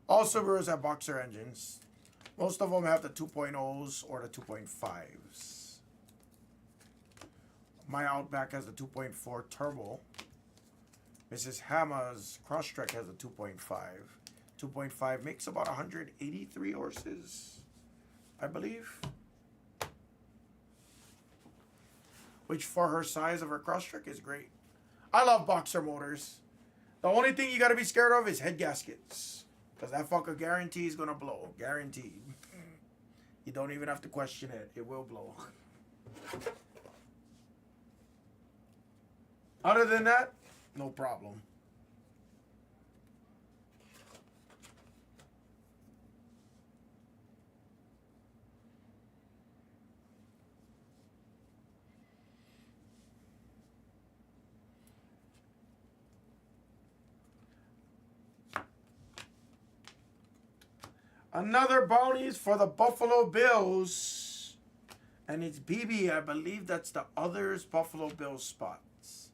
All Subarus have boxer engines. Most of them have the 2.0s or the 2.5s. My Outback has the 2.4 turbo. Mrs. Hammah's Crosstrek has a 2.5. 2.5 makes about 183 horses, I believe. Which for her size of her Crosstrek is great. I love boxer motors. The only thing you gotta be scared of is head gaskets. Because that fucker guarantee is gonna blow. Guaranteed. You don't even have to question it. It will blow. Other than that, no problem. Another bounties for the Buffalo Bills. And it's BB. I believe that's the others Buffalo Bills spots.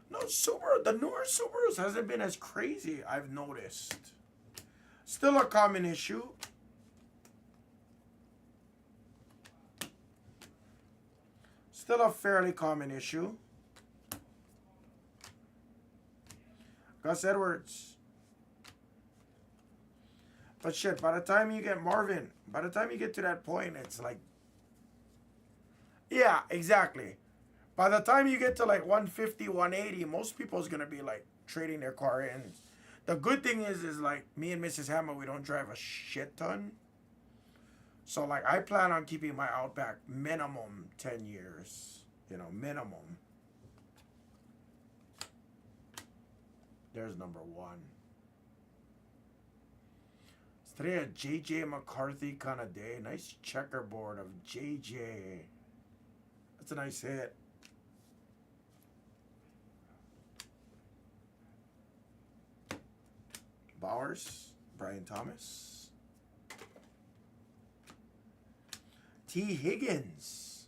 No, Subaru. The newer Subarus hasn't been as crazy, I've noticed. Still a common issue. Still a fairly common issue. Gus Edwards. But shit, by the time you get Marvin, by the time you get to that point, it's like... Yeah, exactly. By the time you get to like 150, 180, most people's going to be like trading their car in. The good thing is like me and Mrs. Hammah, we don't drive a shit ton. So like I plan on keeping my Outback minimum 10 years. You know, minimum. There's number one. Is today a JJ McCarthy kind of day? Nice checkerboard of JJ. That's a nice hit. Bowers, Brian Thomas. T. Higgins.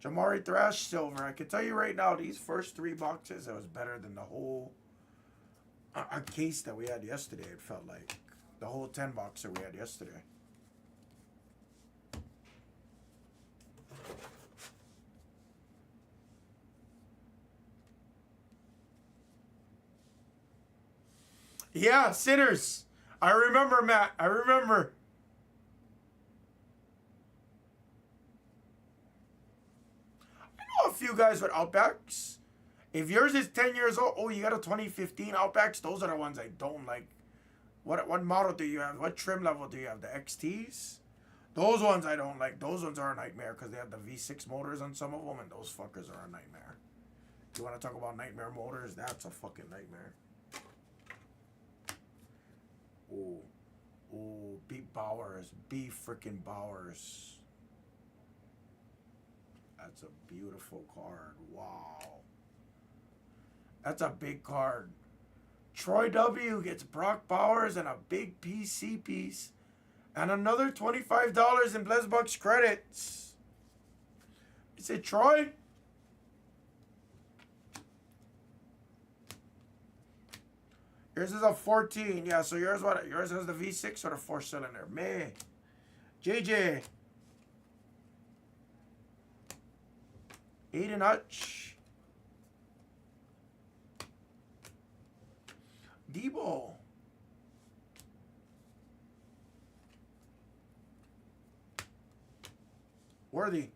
Jamari Thrash Silver. I can tell you right now, these first three boxes, it was better than the whole a case that we had yesterday, it felt like. The whole 10 boxer we had yesterday. Yeah, Sinners. I remember, Matt. I remember. I know a few guys with Outbacks. If yours is 10 years old, oh, you got a 2015 Outbacks? Those are the ones I don't like. What model do you have? What trim level do you have? The XTs? Those ones I don't like. Those ones are a nightmare because they have the V6 motors on some of them, and those fuckers are a nightmare. You want to talk about nightmare motors? That's a fucking nightmare. Ooh. Ooh, B. Bowers. B. Frickin' Bowers. That's a beautiful card. Wow. That's a big card. Troy W. gets Brock Bowers and a big PC piece. And another $25 in Blez Bucks credits. Is it Troy? Yours is a 14. Yeah, so yours what? Yours has the V6 or the 4-cylinder? Man. JJ. Aiden Hutch. Debo. Worthy.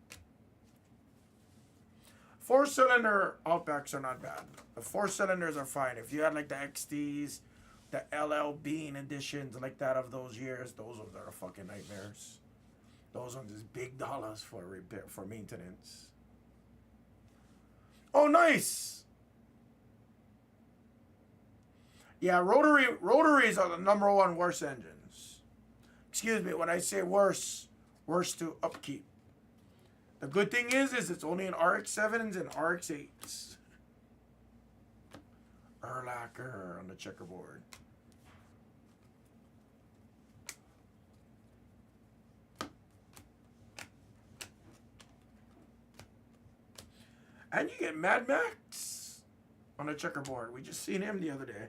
4-cylinder Outbacks are not bad. The 4-cylinders are fine. If you had like the XDs, the LL Bean editions like that of those years, those ones are fucking nightmares. Those ones is big dollars for repair, for maintenance. Oh, nice. Yeah, rotaries are the number one worst engines. Excuse me, when I say worse to upkeep. The good thing is it's only in RX-7s and RX-8s. Urlacher on the checkerboard. And you get Mad Max on the checkerboard. We just seen him the other day.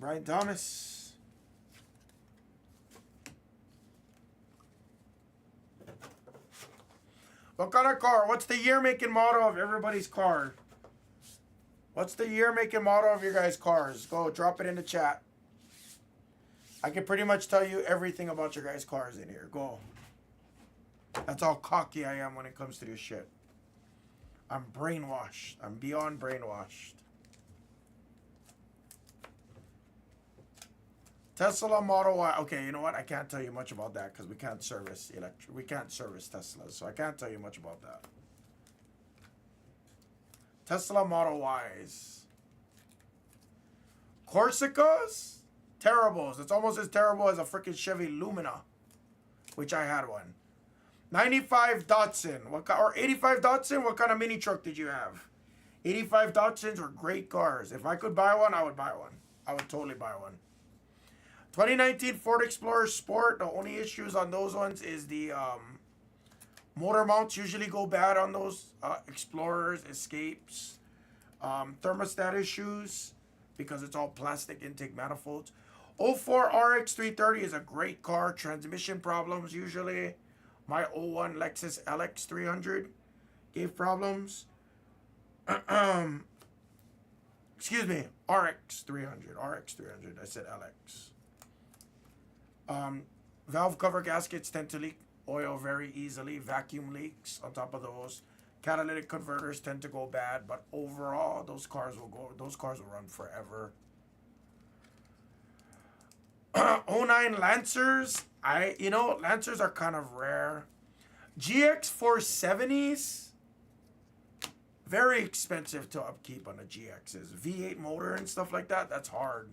Brian Thomas. What kind of car? What's the year, make, and model of everybody's car? What's the year, make, and model of your guys' cars? Go, drop it in the chat. I can pretty much tell you everything about your guys' cars in here. Go. That's how cocky I am when it comes to this shit. I'm brainwashed. I'm beyond brainwashed. Tesla Model Y. Okay, you know what? I can't tell you much about that because we can't service we can't service Teslas, so I can't tell you much about that. Tesla Model Ys. Corsicas? Terribles. It's almost as terrible as a freaking Chevy Lumina, which I had one. 95 Datsun. Or 85 Datsun? What kind of mini truck did you have? 85 Datsuns were great cars. If I could buy one, I would buy one. I would totally buy one. 2019 Ford Explorer Sport. The only issues on those ones is the motor mounts usually go bad on those Explorers, Escapes. Thermostat issues because it's all plastic intake manifolds. 04 RX 330 is a great car. Transmission problems usually. My 01 Lexus LX 300 gave problems. Excuse me, RX 300. RX 300. I said LX. Valve cover gaskets tend to leak oil very easily. Vacuum leaks on top of those. Catalytic converters tend to go bad, but overall, those cars will run forever. 09 Lancers. Lancers are kind of rare. GX 470s. Very expensive to upkeep on the GXs. V8 motor and stuff like that, that's hard.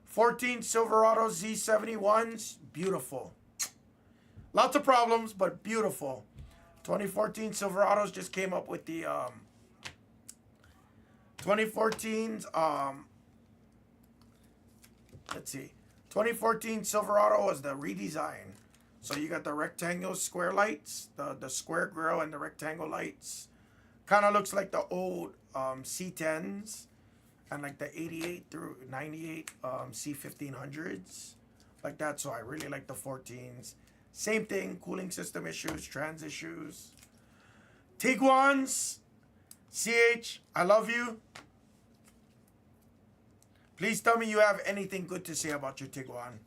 14 Silverado Z71s. Beautiful. Lots of problems, but beautiful. 2014 Silverados just came up with the 2014's let's see. 2014 Silverado was the redesign. So you got the rectangle square lights, the square grille and the rectangle lights. Kind of looks like the old C10s and like the 88 through 98 C1500s. Like that, so I really like the 14s. Same thing, cooling system issues, trans issues. Tiguan's, CH, I love you. Please tell me you have anything good to say about your Tiguan.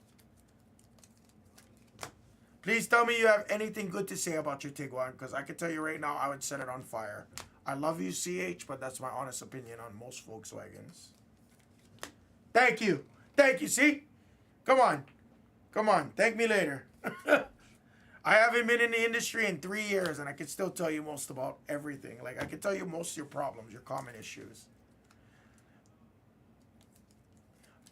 Please tell me you have anything good to say about your Tiguan, because I can tell you right now, I would set it on fire. I love you, CH, but that's my honest opinion on most Volkswagens. Thank you. Thank you, see? Come on. Come on. Thank me later. I haven't been in the industry in 3 years, and I can still tell you most about everything. Like, I can tell you most of your problems, your common issues.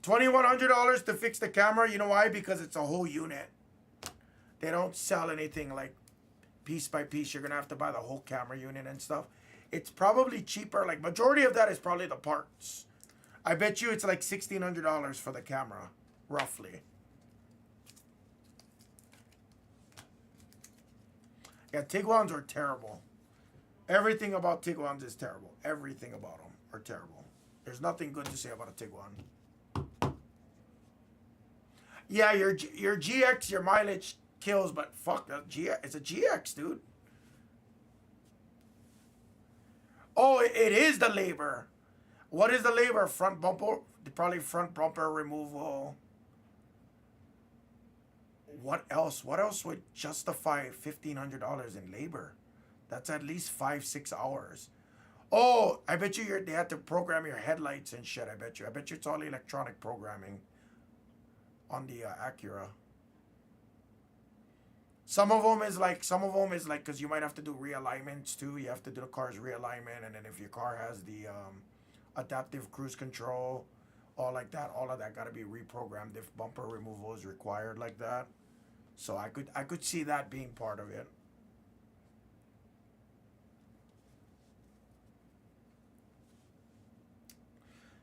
$2,100 to fix the camera. You know why? Because it's a whole unit. They don't sell anything like piece by piece. You're going to have to buy the whole camera unit and stuff. It's probably cheaper. Like, majority of that is probably the parts. I bet you it's like $1,600 for the camera, roughly. Yeah, Tiguans are terrible. Everything about Tiguans is terrible. Everything about them are terrible. There's nothing good to say about a Tiguan. Yeah, your GX, your mileage kills, but fuck that GX. It's a GX, dude. Oh, it is the labor. What is the labor? Front bumper, probably front bumper removal. What else? What else would justify $1,500 in labor? That's at least 5-6 hours. Oh, I bet you they had to program your headlights and shit. I bet you it's all electronic programming on the Acura. Some of them is like, because you might have to do realignments too. You have to do the car's realignment, and then if your car has the adaptive cruise control, all of that got to be reprogrammed if bumper removal is required like that. So I could see that being part of it.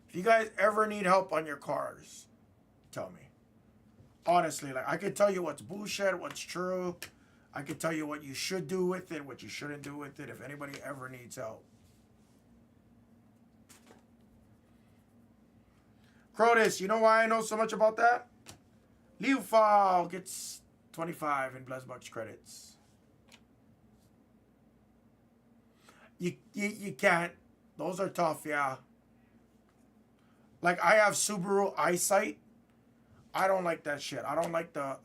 If you guys ever need help on your cars, tell me. Honestly, like, I could tell you what's bullshit, what's true. I could tell you what you should do with it, what you shouldn't do with it, if anybody ever needs help. Crotus, you know why I know so much about that? Liu Fao gets 25 in Blezbucks credits. You can't. Those are tough, yeah. Like I have Subaru eyesight. I don't like that shit. I don't like the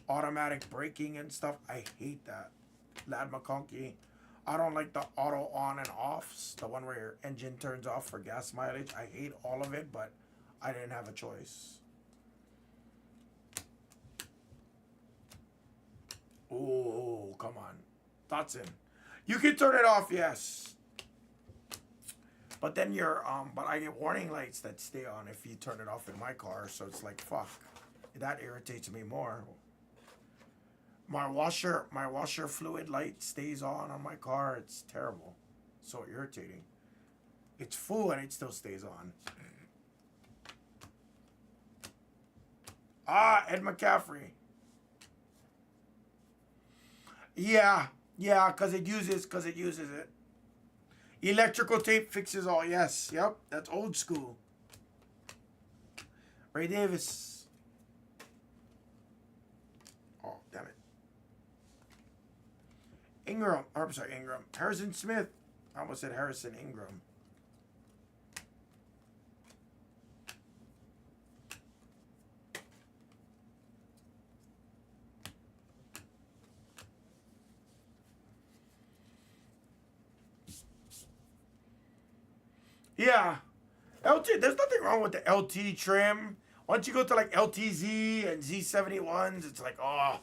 automatic braking and stuff. I hate that. Lad McConkey. I don't like the auto on and offs. The one where your engine turns off for gas mileage. I hate all of it, but I didn't have a choice. Oh, come on. Dotson. You can turn it off, yes. But then but I get warning lights that stay on if you turn it off in my car, so it's like, fuck. That irritates me more. My washer fluid light stays on my car. It's terrible. So irritating. It's full and it still stays on. Ah, Ed McCaffrey. Yeah, because it uses it. Electrical tape fixes all. Yes, yep, that's old school. Ray Davis. Oh, damn it. Ingram. Harrison Smith. I almost said Harrison Ingram. Yeah. LT, there's nothing wrong with the LT trim. Once you go to like LTZ and Z71s, it's like, oh.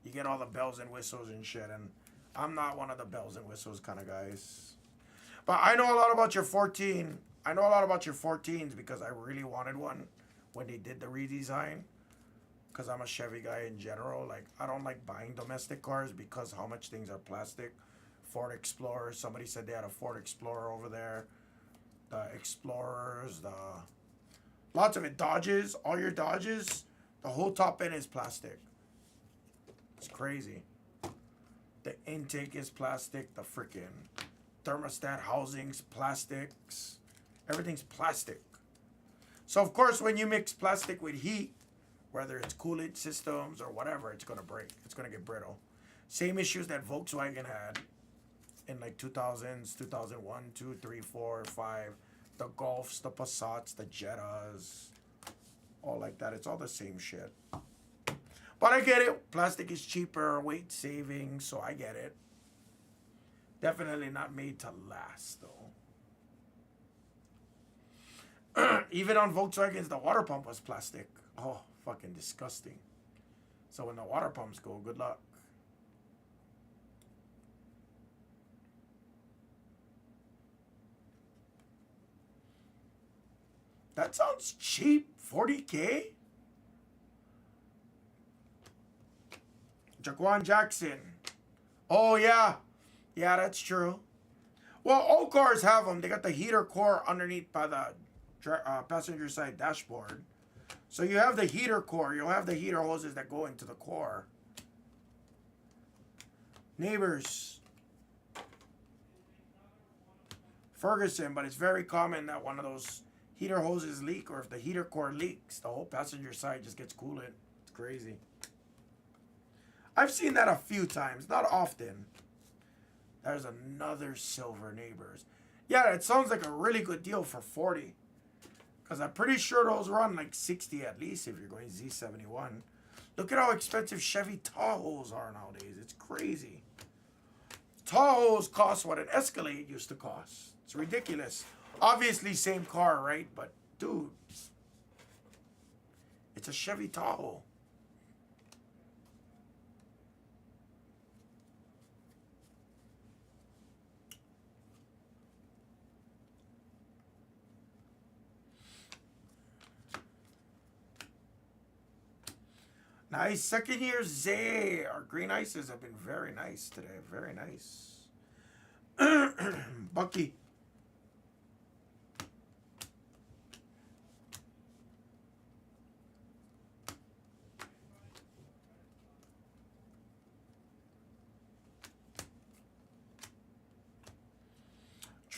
You get all the bells and whistles and shit. And I'm not one of the bells and whistles kind of guys. But I know a lot about your 14. I know a lot about your 14s because I really wanted one when they did the redesign. Because I'm a Chevy guy in general. Like, I don't like buying domestic cars because how much things are plastic. Ford Explorer. Somebody said they had a Ford Explorer over there. The Explorers, lots of it. Dodges, all your Dodges, the whole top end is plastic. It's crazy. The intake is plastic. The freaking thermostat housings, plastics. Everything's plastic. So of course, when you mix plastic with heat, whether it's coolant systems or whatever, it's gonna break. It's gonna get brittle. Same issues that Volkswagen had in like 2000s, 2001, 2, 3, 4, 5, the Golfs, the Passats, the Jettas, all like that. It's all the same shit. But I get it. Plastic is cheaper, weight saving, so I get it. Definitely not made to last, though. Even on Volkswagens, the water pump was plastic. Oh, fucking disgusting. So when the water pumps go, good luck. That sounds cheap. 40K? Jaquan Jackson. Oh, yeah. Yeah, that's true. Well, all cars have them. They got the heater core underneath by the passenger side dashboard. So you have the heater core. You'll have the heater hoses that go into the core. Neighbors. Ferguson, but it's very common that one of those heater hoses leak, or if the heater core leaks, the whole passenger side just gets coolant. It's crazy. I've seen that a few times, not often. There's another silver Neighbors. Yeah, it sounds like a really good deal for 40. Because I'm pretty sure those run like 60 at least if you're going Z71. Look at how expensive Chevy Tahoes are nowadays. It's crazy. Tahoes cost what an Escalade used to cost. It's ridiculous. Obviously, same car, right? But, dude, it's a Chevy Tahoe. Nice. Second year Zay. Our green ices have been very nice today. Very nice. Bucky.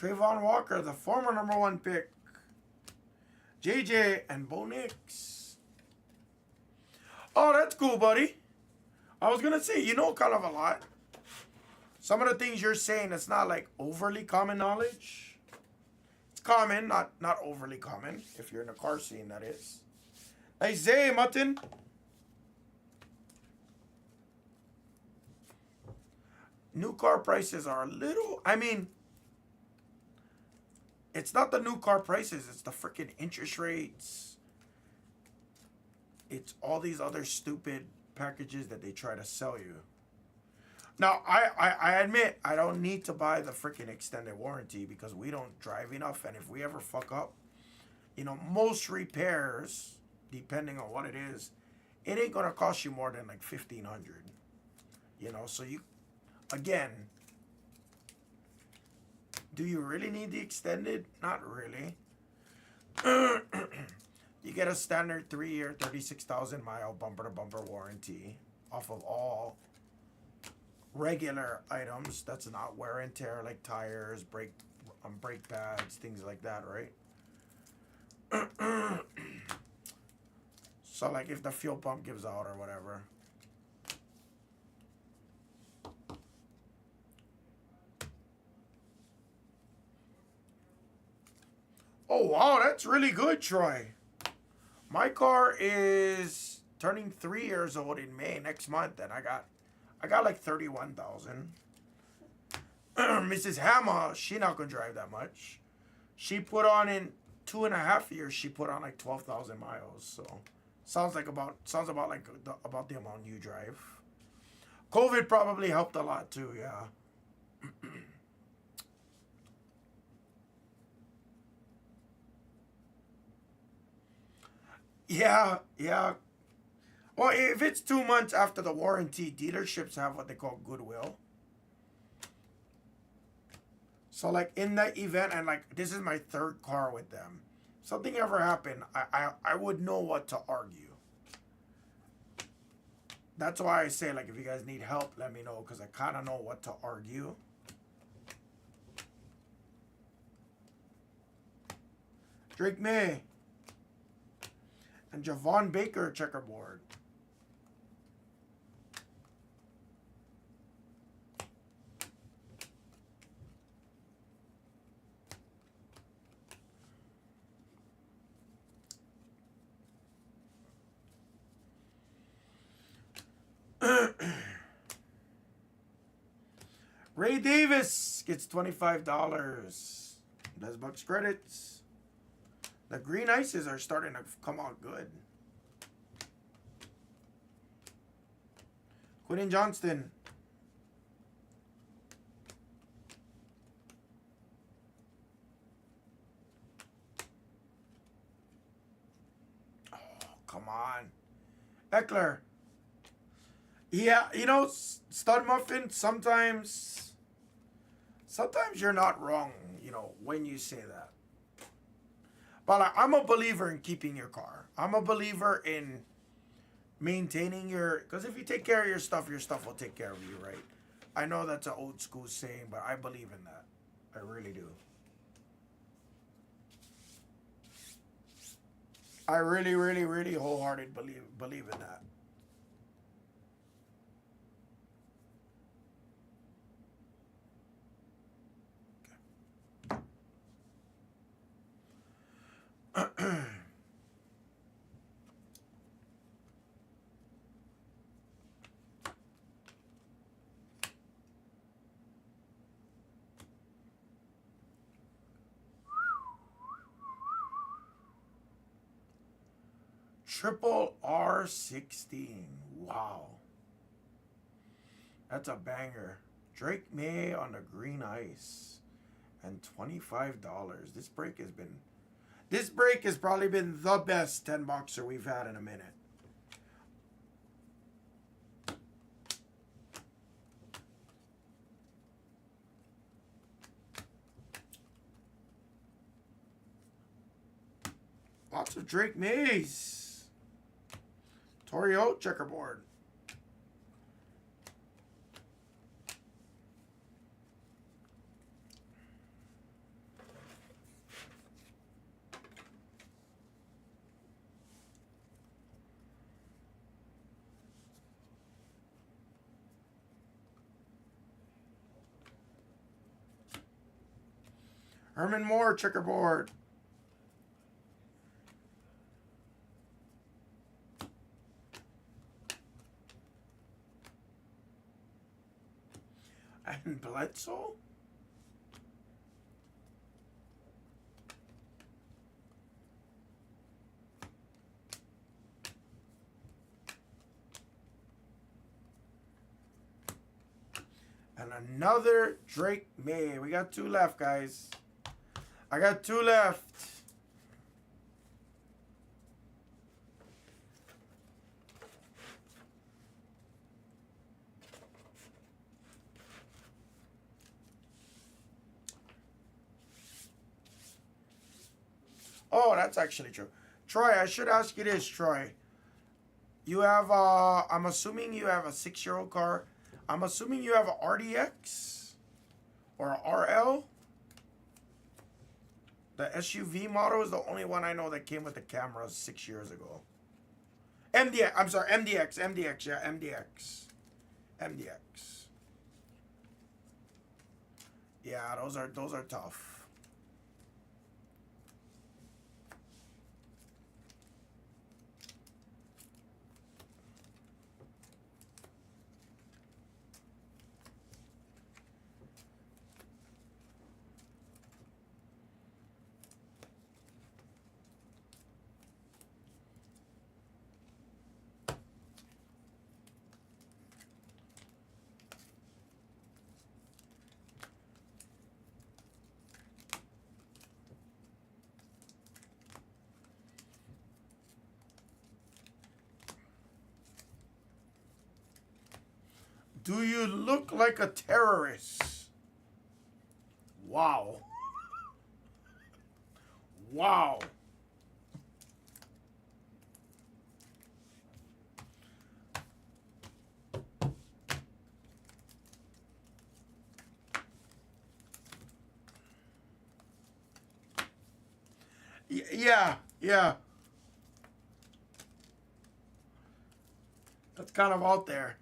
Trayvon Walker, the former #1 pick. JJ and Bo Nix. Oh, that's cool, buddy. I was going to say, you know kind of a lot. Some of the things you're saying, it's not like overly common knowledge. It's common, not overly common. If you're in the car scene, that is. Nice day, Mutton. New car prices are a little, I mean, it's not the new car prices, it's the freaking interest rates. It's all these other stupid packages that they try to sell you. Now, I admit, I don't need to buy the freaking extended warranty because we don't drive enough, and if we ever fuck up, you know, most repairs, depending on what it is, it ain't gonna cost you more than like $1,500. You know, so you, again, do you really need the extended? Not really. You get a standard 3-year, 36,000 mile bumper to bumper warranty off of all regular items. That's not wear and tear like tires, brake pads, things like that, right? So like if the fuel pump gives out or whatever. Oh wow, that's really good, Troy. My car is turning 3 years old in May next month, and I got like 31,000. Mrs. Hammah, she not gonna drive that much. She put on in 2.5 years. She put on like 12,000 miles. So sounds about like about the amount you drive. COVID probably helped a lot too. Yeah. Yeah. Well, if it's 2 months after the warranty, dealerships have what they call goodwill. So, like, in that event, and, like, this is my 3rd car with them. Something ever happened, I would know what to argue. That's why I say, like, if you guys need help, let me know, because I kind of know what to argue. Drake May. And Javon Baker checkerboard. Ray Davis gets $25. Blez Bucks credits. The green ices are starting to come out good. Quentin Johnston. Oh, come on. Eckler. Yeah, you know, Stud Muffin, sometimes you're not wrong, you know, when you say that. But I'm a believer in keeping your car. I'm a believer in maintaining your... Because if you take care of your stuff will take care of you, right? I know that's an old school saying, but I believe in that. I really do. I really, really, really wholeheartedly believe in that. Triple R16. Wow. That's a banger. Drake May on the green ice. And $25. This break has probably been the best 10 boxer we've had in a minute. Lots of Drake Mays. Torrey Holt checkerboard. Herman Moore checkerboard. And Bledsoe? And another Drake May. We got 2 left, guys. I got 2 left. Oh, that's actually true. Troy, I should ask you this, Troy. You have, I'm assuming you have a 6-year-old car. I'm assuming you have a RDX or a RL. The SUV model is the only one I know that came with the cameras 6 years ago. MDX, I'm sorry, MDX, yeah, MDX. Yeah, those are tough. Do you look like a terrorist? Wow. Wow. Yeah, yeah. That's kind of out there.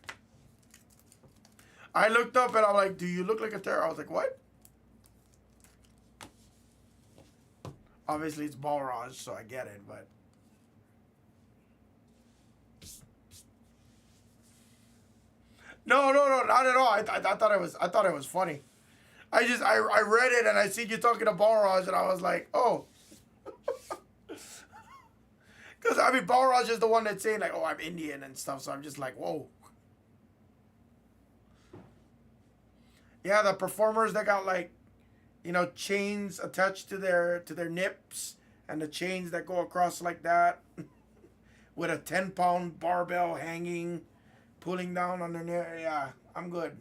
I looked up and I'm like, do you look like a terrorist? I was like, what? Obviously, it's Balraj, so I get it, but. No, not at all. I thought it was funny. I read it and I seen you talking to Balraj and I was like, oh. Because, I mean, Balraj is the one that's saying, like, oh, I'm Indian and stuff, so I'm just like, whoa. Yeah, the performers that got, like, you know, chains attached to their nips and the chains that go across like that with a 10-pound barbell hanging, pulling down on their neck. Yeah, I'm good.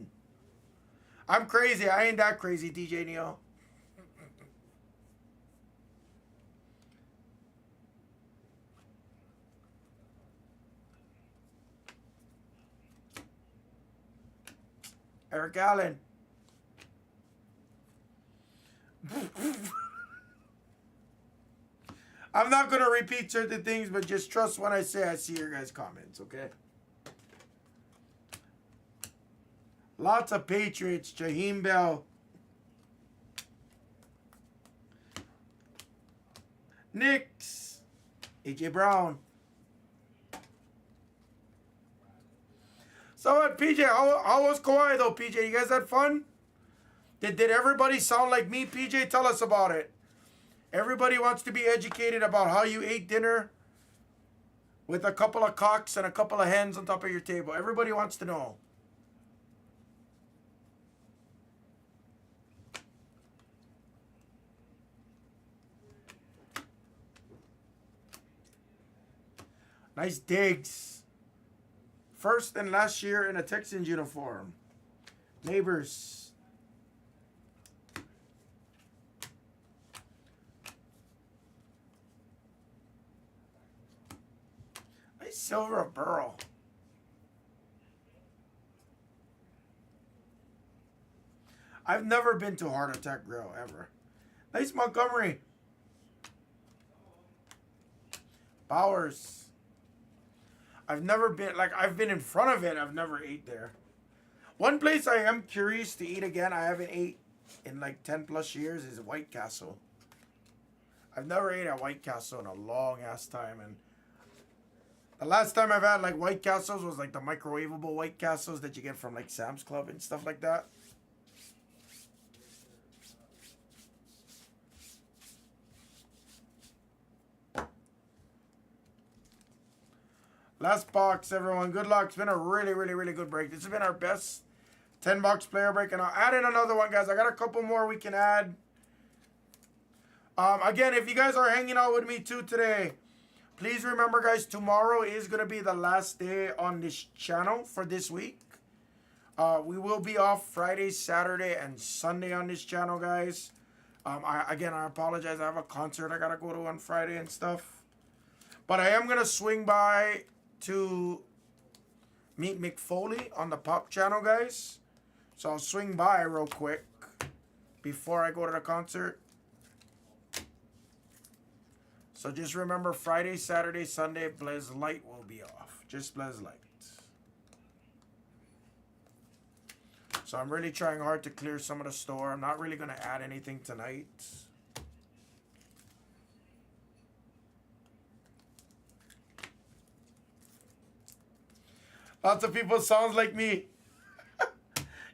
I'm crazy. I ain't that crazy, DJ Neo. Eric Allen. I'm not going to repeat certain things, but just trust when I say I see your guys' comments, okay? Lots of Patriots. Jaheim Bell. Knicks. A.J. Brown. So what, PJ? How was Kawhi though, PJ? You guys had fun? Did everybody sound like me, PJ? Tell us about it. Everybody wants to be educated about how you ate dinner with a couple of cocks and a couple of hens on top of your table. Everybody wants to know. Nice digs. First and last year in a Texans uniform. Neighbors. Nice silver of Burrow. I've never been to Heart Attack Grill, ever. Nice Montgomery. Bowers. I've never been, like, I've been in front of it. I've never ate there. One place I am curious to eat again, I haven't ate in like 10 plus years is White Castle. I've never ate at White Castle in a long ass time, and the last time I've had like White Castles was like the microwavable White Castles that you get from like Sam's Club and stuff like that. Last box, everyone. Good luck. It's been a really, really, really good break. This has been our best 10-box player break, and I'll add in another one, guys. I got a couple more we can add. Again, if you guys are hanging out with me too today, please remember, guys, tomorrow is going to be the last day on this channel for this week. We will be off Friday, Saturday, and Sunday on this channel, guys. I apologize. I have a concert I got to go to on Friday and stuff. But I am going to swing by to meet Mick Foley on the Pop channel, guys. So I'll swing by real quick before I go to the concert. So just remember, Friday, Saturday, Sunday, Blez Light will be off. Just Blez Light. So I'm really trying hard to clear some of the store. I'm not really going to add anything tonight. Lots of people sounds like me.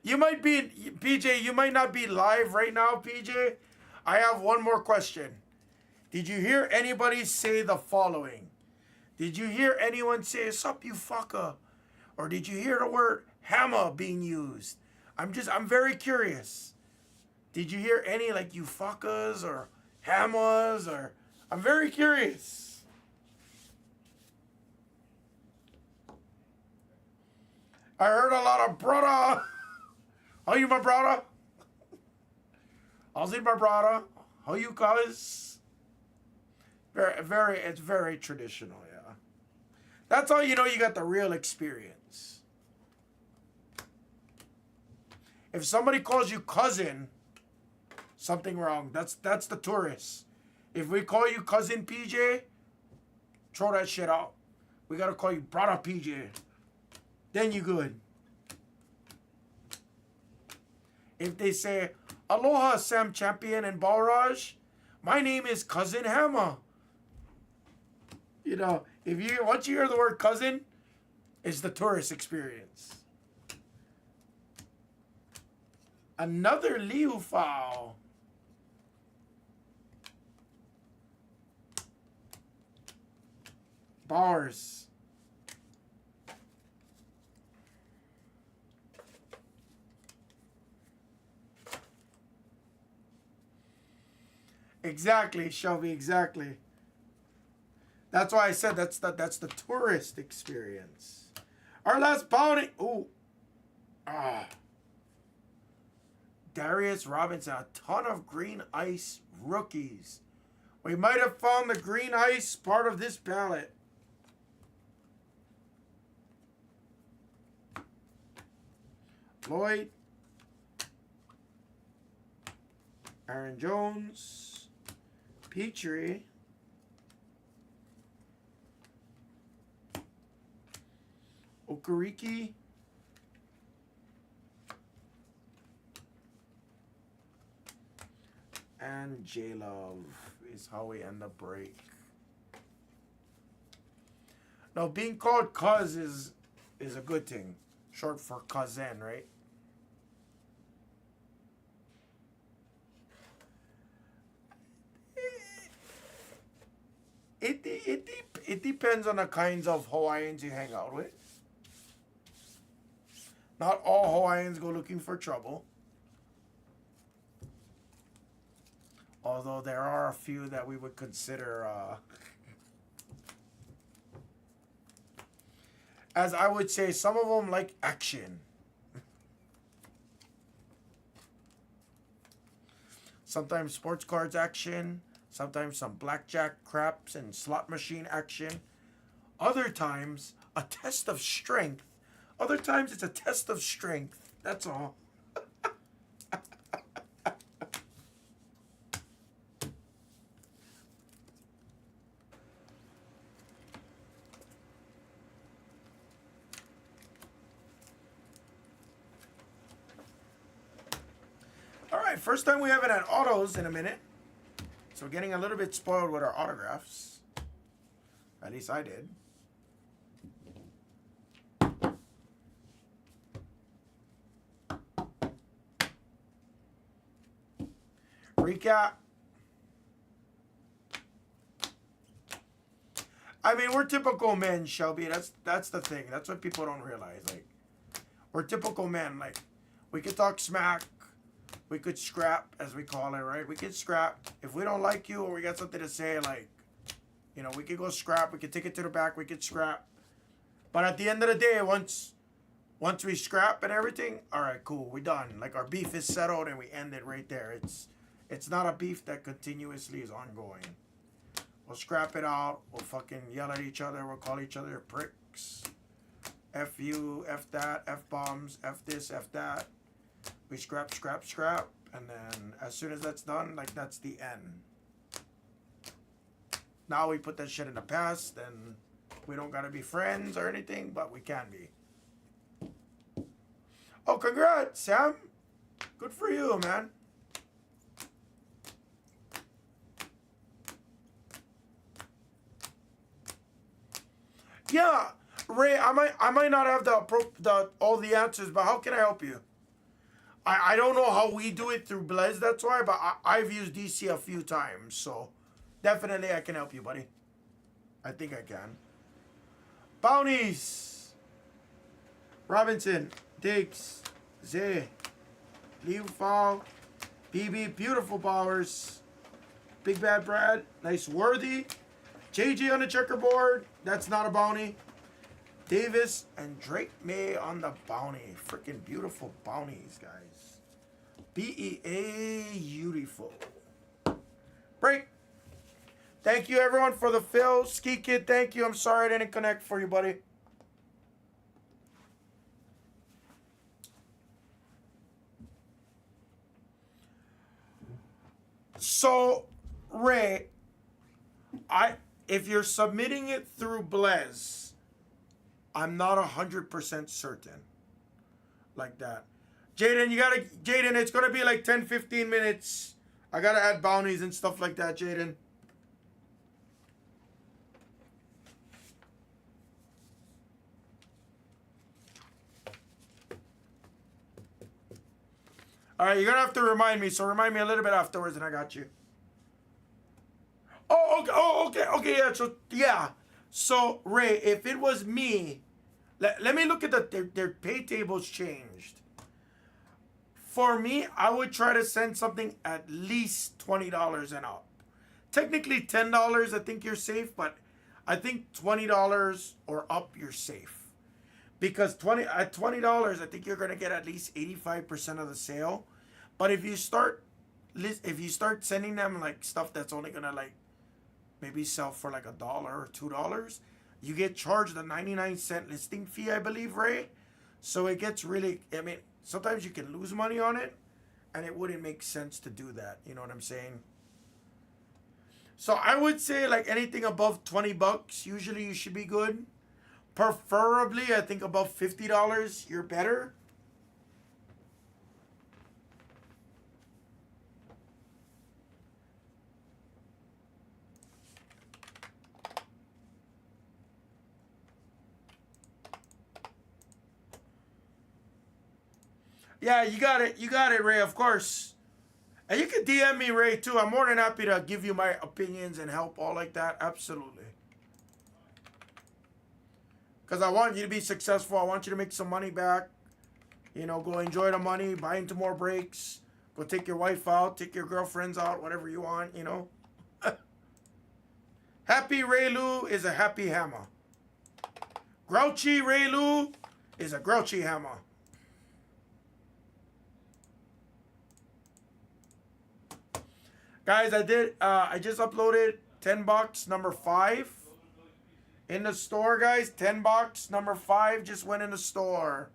You might be, PJ, you might not be live right now, PJ. I have one more question. Did you hear anybody say the following? Did you hear anyone say, "Sup, you fucker"? Or did you hear the word Hammah being used? I'm very curious. Did you hear any like "you fuckers" or Hammahs or? I'm very curious. I heard a lot of brother. How you, my brother? How's it, my brother? How you guys? It's very traditional, yeah. That's how you know you got the real experience. If somebody calls you cousin, something wrong. That's the tourist. If we call you cousin PJ, throw that shit out. We gotta call you brother PJ. Then you good. If they say, "Aloha, Sam Champion and Balraj. My name is Cousin Hammah." You know, once you hear the word cousin, it's the tourist experience. Another Liu foul. Bars. Exactly, Shelby, exactly. That's why I said that's the tourist experience. Our last bounty. Ooh. Darius Robinson, a ton of green ice rookies. We might have found the green ice part of this ballot. Lloyd. Aaron Jones. Petrie. Okereke. And J-Love is how we end the break. Now, being called cuz is a good thing. Short for cousin, right? It depends on the kinds of Hawaiians you hang out with. Not all Hawaiians go looking for trouble. Although there are a few that we would consider, as I would say, some of them like action. Sometimes sports cards action. Sometimes some blackjack craps and slot machine action. Other times, a test of strength. Other times, it's a test of strength. That's all. Alright, first time we haven't had autos in a minute. So we're getting a little bit spoiled with our autographs. At least I did. Recap. I mean, we're typical men, Shelby. That's the thing. That's what people don't realize. Like, we're typical men. Like, we could talk smack. We could scrap, as we call it, right? We could scrap. If we don't like you or we got something to say, like, you know, we could go scrap. We could take it to the back. We could scrap. But at the end of the day, once we scrap and everything, all right, cool, we done. Like, our beef is settled and we end it right there. It's not a beef that continuously is ongoing. We'll scrap it out. We'll fucking yell at each other. We'll call each other pricks. F you, F that, F bombs, F this, F that. We scrap. And then as soon as that's done, like, that's the end. Now we put that shit in the past, and we don't gotta be friends or anything, but we can be. Oh, congrats, Sam. Good for you, man. Yeah, Ray, I might not have all the answers, but how can I help you? I don't know how we do it through Blez, that's why, but I've used DC a few times, so definitely I can help you, buddy. I think I can. Bounties. Robinson, Diggs, Zay, Leufal, BB, beautiful Bowers, Big Bad Brad, nice Worthy, JJ on the checkerboard, that's not a bounty. Davis and Drake May on the bounty. Freaking beautiful bounties, guys. BEA beautiful. Break. Thank you, everyone, for the fill. Ski Kid, thank you. I'm sorry I didn't connect for you, buddy. So, Ray, if you're submitting it through Blez, I'm not 100% certain. Like that. Jaden, it's gonna be like 10, 15 minutes. I gotta add bounties and stuff like that, Jaden. Alright, you're gonna have to remind me, so remind me a little bit afterwards and I got you. Okay, yeah. So, Ray, if it was me, let me look at their pay tables changed. For me, I would try to send something at least $20 and up. Technically $10, I think you're safe, but I think $20 or up, you're safe. Because at $20, I think you're gonna get at least 85% of the sale. But if you start sending them like stuff that's only gonna like maybe sell for like $1 or $2, you get charged a 99-cent listing fee, I believe, Ray. So it gets really, I mean, sometimes you can lose money on it, and it wouldn't make sense to do that. You know what I'm saying? So I would say like anything above $20, usually you should be good. Preferably, I think above $50, you're better. Yeah, you got it, Ray, of course. And you can DM me, Ray, too. I'm more than happy to give you my opinions and help all like that. Absolutely. Because I want you to be successful. I want you to make some money back. You know, go enjoy the money, buy into more breaks. Go take your wife out, take your girlfriends out, whatever you want, you know. Happy Ray Lou is a happy Hammah. Grouchy Ray Lou is a grouchy Hammah. Guys, I just uploaded 10 bucks, number 5. In the store, guys. 10 bucks, number 5 just went in the store.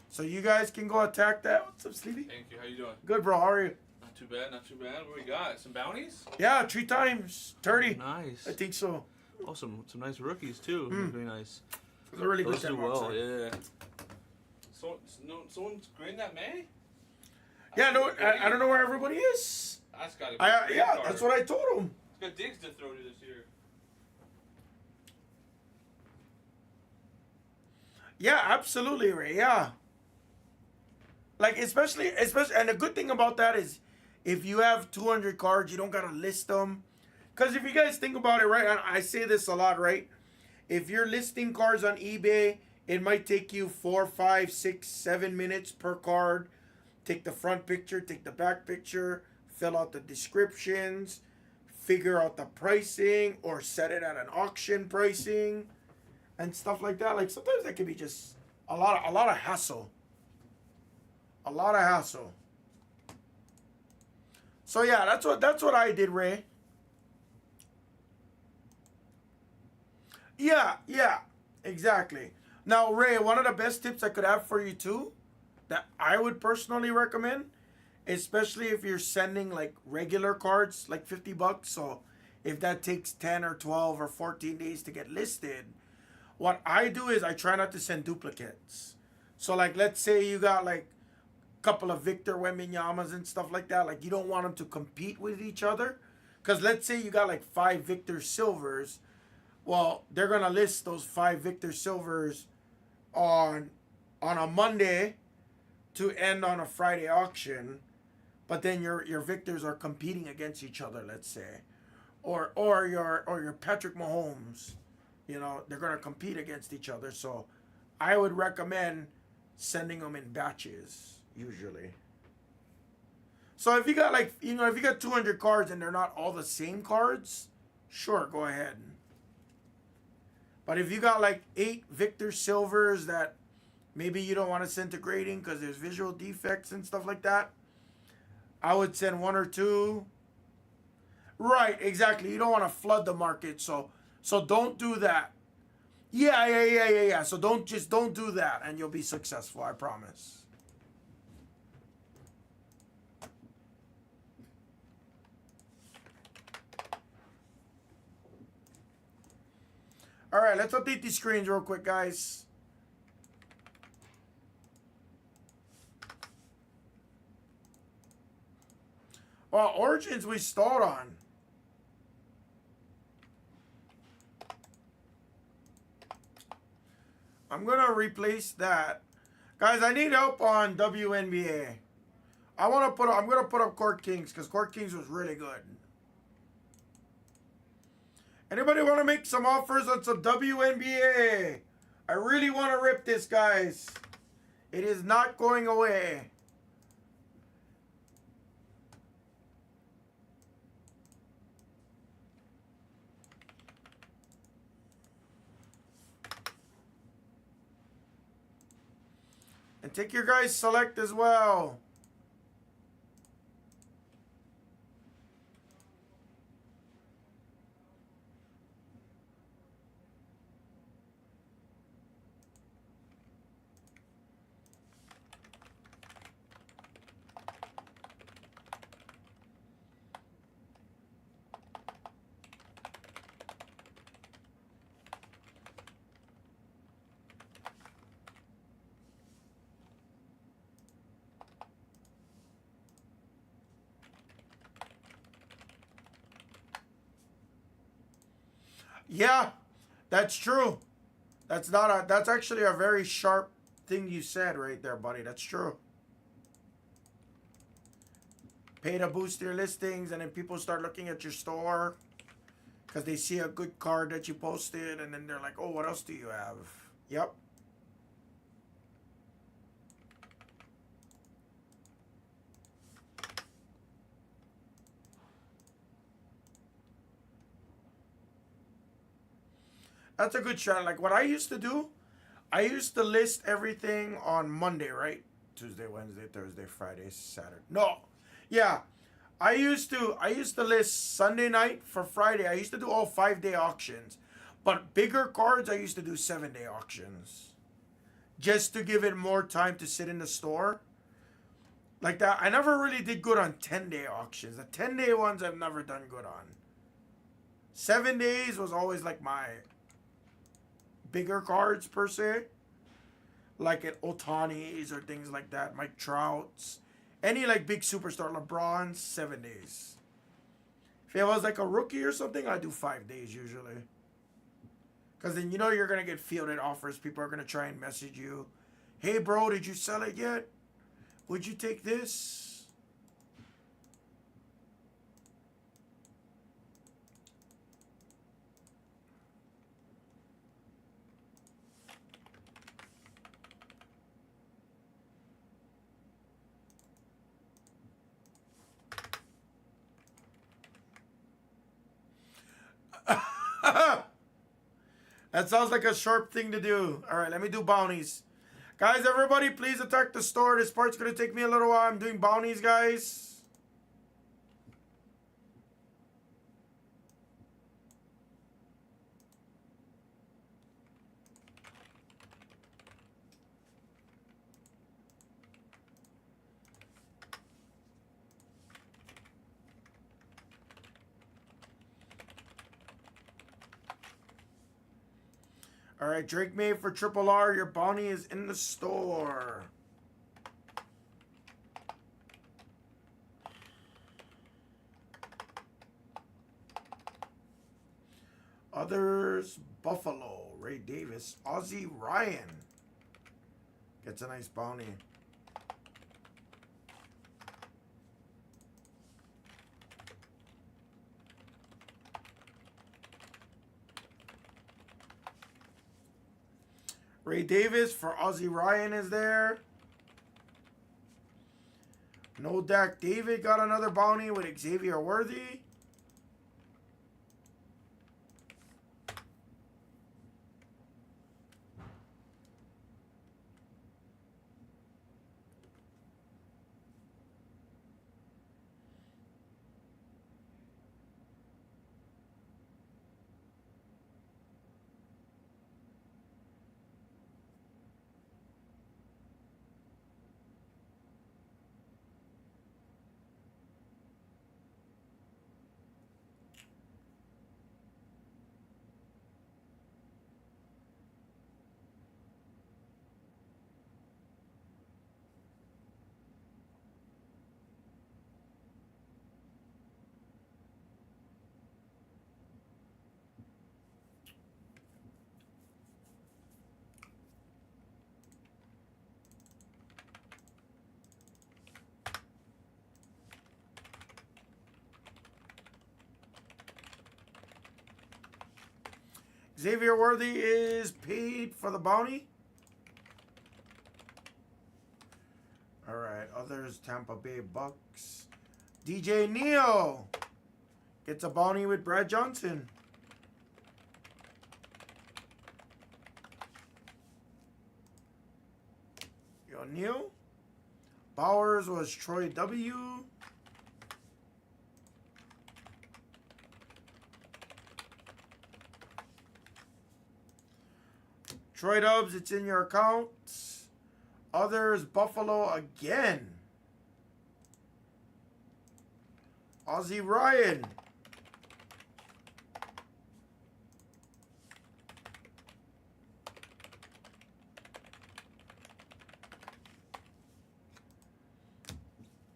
So you guys can go attack that. What's up, Sleepy? Thank you. How you doing? Good, bro. How are you? Not too bad. Not too bad. What we got? Some bounties? Yeah, 3 times. 30. Nice. I think so. Oh, some nice rookies too. Very nice. It's a really good Those 10 do bucks. well. Yeah. Someone's grading that May? Yeah, no, I don't know where everybody is. That's gotta be a Yeah, card. that's what I told him. He's got digs to throw to this year. Yeah, absolutely, Ray. Yeah. Like, especially, and the good thing about that is if you have 200 cards, you don't got to list them. Because if you guys think about it, right, and I say this a lot, right? If you're listing cards on eBay, it might take you 4, 5, 6, 7 minutes per card. Take the front picture, take the back picture, fill out the descriptions, figure out the pricing, or set it at an auction pricing, and stuff like that. Like, sometimes that can be just a lot of hassle. A lot of hassle. So yeah, that's what I did, Ray. Yeah, exactly. Now, Ray, one of the best tips I could have for you too, that I would personally recommend, especially if you're sending like regular cards, like $50. So if that takes 10 or 12 or 14 days to get listed, what I do is I try not to send duplicates. So like, let's say you got like a couple of Victor Wembanyama's and stuff like that. Like, you don't want them to compete with each other. Because let's say you got like 5 Victor Silvers. Well, they're going to list those 5 Victor Silvers on a Monday to end on a Friday auction. But then your Victors are competing against each other, let's say. Or your Patrick Mahomes. You know, they're going to compete against each other. So I would recommend sending them in batches, usually. So if you got like, if you got 200 cards and they're not all the same cards, sure, go ahead. But if you got like 8 Victor Silvers that maybe you don't want to send to grading because there's visual defects and stuff like that, I would send 1 or 2. Right, exactly. You don't want to flood the market, so don't do that. Yeah. So don't do that, and you'll be successful. I promise. All right, let's update these screens real quick, guys. Well, Origins we stalled on. I'm gonna replace that, guys. I need help on WNBA. I'm gonna put up Court Kings because Court Kings was really good. Anybody want to make some offers on some WNBA? I really want to rip this, guys. It is not going away. And take your guys' select as well. Yeah, that's true. That's actually a very sharp thing you said right there, buddy. That's true. Pay to boost your listings, and then people start looking at your store because they see a good card that you posted, and then they're like, oh, what else do you have? Yep. That's a good strat. Like what I used to do, I used to list everything on Monday, right? Tuesday, Wednesday, Thursday, Friday, Saturday. No. Yeah. I used to list Sunday night for Friday. I used to do all 5-day auctions. But bigger cards, I used to do 7-day auctions. Just to give it more time to sit in the store. Like that. I never really did good on 10-day auctions. The 10-day ones I've never done good on. 7 days was always like my bigger cards per se, like at Otani's or things like that, Mike Trout's, Any like big superstar, LeBron, 7 days. If it was like a rookie or something, I do 5 days usually. Because then you know you're going to get fielded offers. People are going to try and message you. Hey, bro, did you sell it yet? Would you take this? That sounds like a sharp thing to do. All right, let me do bounties. Guys, everybody, please attack the store. This part's going to take me a little while. I'm doing bounties, guys. All right, Drake May for Triple R. Your bounty is in the store. Others, Buffalo, Ray Davis, Ozzie Ryan gets a nice bounty. Ray Davis for Ozzie Ryan is there. No Dak David got another bounty with Xavier Worthy. Xavier Worthy is paid for the bounty. All right, others, Tampa Bay Bucks. DJ Neal gets a bounty with Brad Johnson. Yo, Neal. Bowers was Troy W. Troy Dubs, it's in your account. Others, Buffalo again. Ozzie Ryan.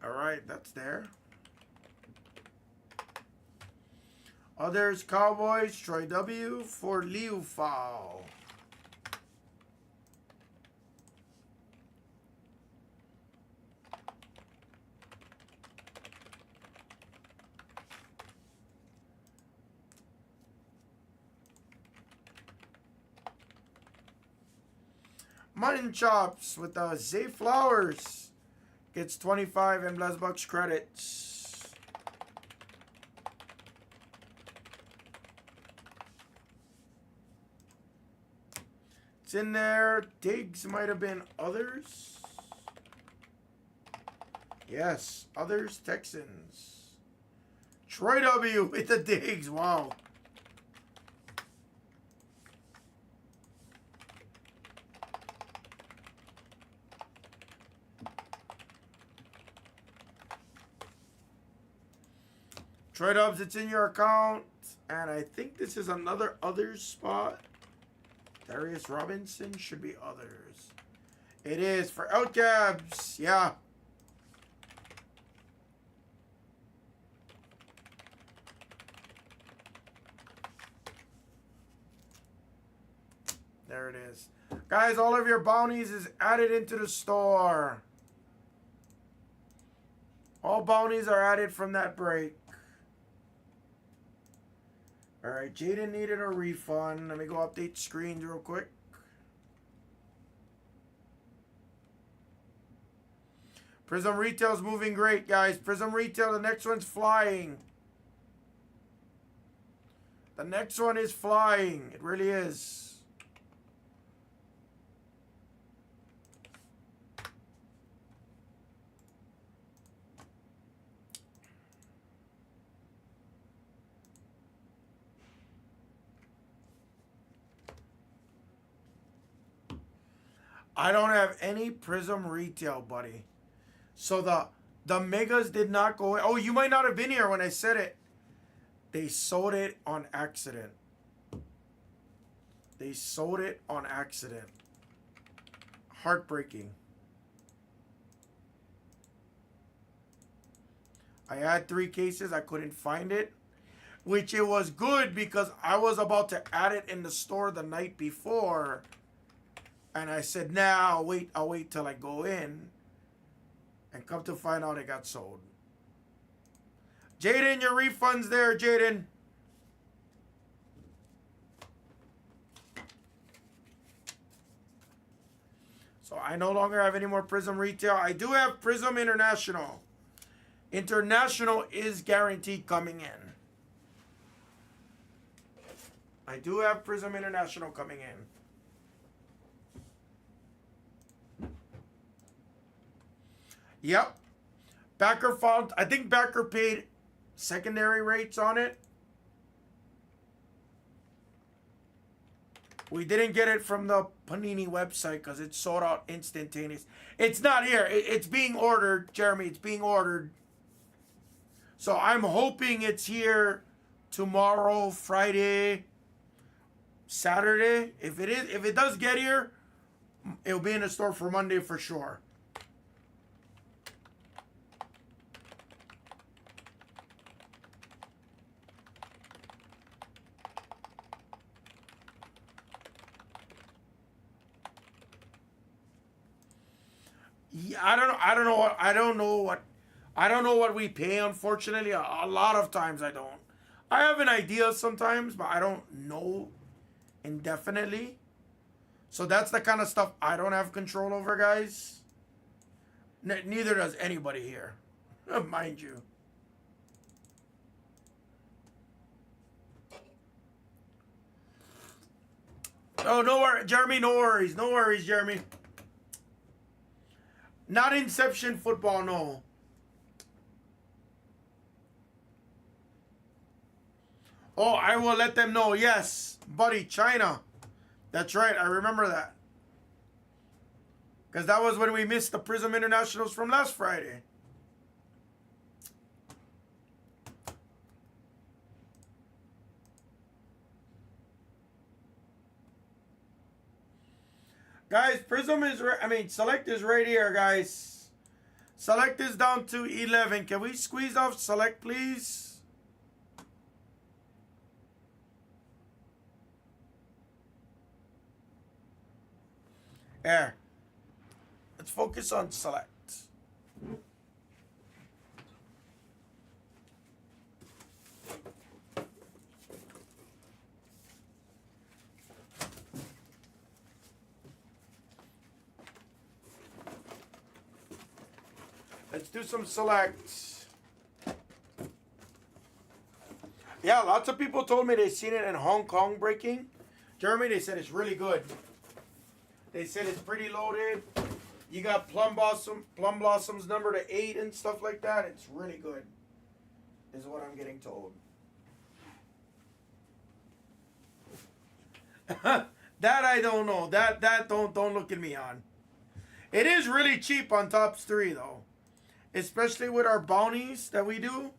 All right, that's there. Others, Cowboys, Troy W. for Liu Fowl. Mutton Chops with Zay Flowers gets 25 and Blez Bucks credits. It's in there. Diggs might have been others. Yes, others Texans. Troy W with the Diggs. Wow. Troy Dubs, it's in your account. And I think this is another others spot. Darius Robinson should be others. It is for Outcabs. Yeah. There it is. Guys, all of your bounties is added into the store. All bounties are added from that break. Alright, Jaden needed a refund. Let me go update screens real quick. Prism Retail's moving great, guys. Prism Retail, the next one's flying. The next one is flying. It really is. I don't have any Prism Retail, buddy. So the megas did not go. Oh, you might not have been here when I said it. They sold it on accident. They sold it on accident. Heartbreaking. I had 3 cases. I couldn't find it. Which it was good because I was about to add it in the store the night before. And I said, nah, I'll wait till I go in. And come to find out it got sold. Jaden, your refund's there, Jaden. So I no longer have any more Prism Retail. I do have Prism International. International is guaranteed coming in. I do have Prism International coming in. Yep. Backer found, I think Backer paid secondary rates on it. We didn't get it from the Panini website because it's sold out instantaneous. It's not here. It's being ordered, Jeremy. It's being ordered. So I'm hoping it's here tomorrow, Friday, Saturday. If it does get here, it'll be in the store for Monday for sure. Yeah, I don't know what we pay, unfortunately. A lot of times I don't. I have an idea sometimes, but I don't know indefinitely. So that's the kind of stuff I don't have control over, guys. Neither does anybody here, mind you. Oh, no worries, Jeremy, no worries. No worries, Jeremy. Not Inception football, no. Oh, I will let them know. Yes, buddy, China. That's right. I remember that. Because that was when we missed the Prism Internationals from last Friday. Guys, Prism is, Select is right here, guys. Select is down to 11. Can we squeeze off Select, please? There. Let's focus on Select. Let's do some selects. Yeah, lots of people told me they've seen it in Hong Kong breaking. Jeremy, they said it's really good. They said it's pretty loaded. You got Plum Blossoms number to 8 and stuff like that. It's really good, is what I'm getting told. That I don't know. That don't look at me on. It is really cheap on Tops 3 though. Especially with our bounties that we do.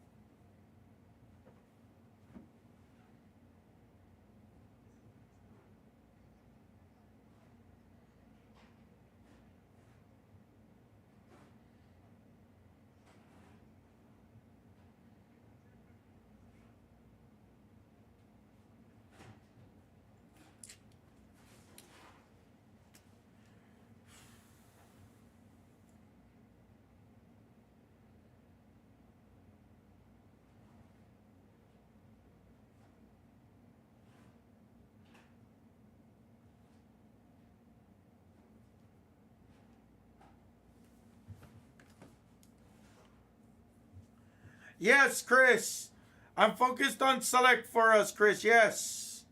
Yes, Chris. I'm focused on select for us, Chris. Yes.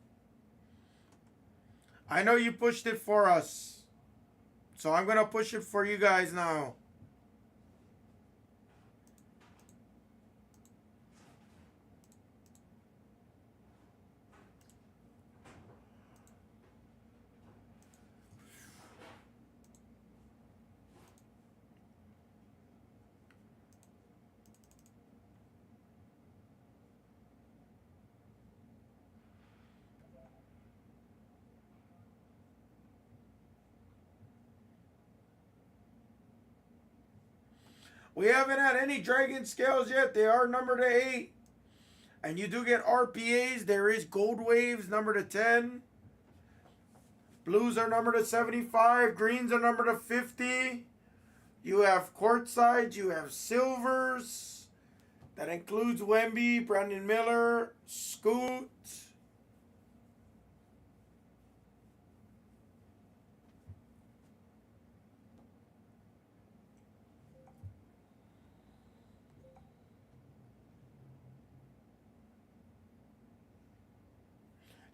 I know you pushed it for us. So I'm going to push it for you guys now. We haven't had any dragon scales yet. They are numbered to 8. And you do get RPAs. There is gold waves numbered to 10. Blues are numbered to 75. Greens are numbered to 50. You have courtsides. You have silvers. That includes Wemby, Brandon Miller, Scoot.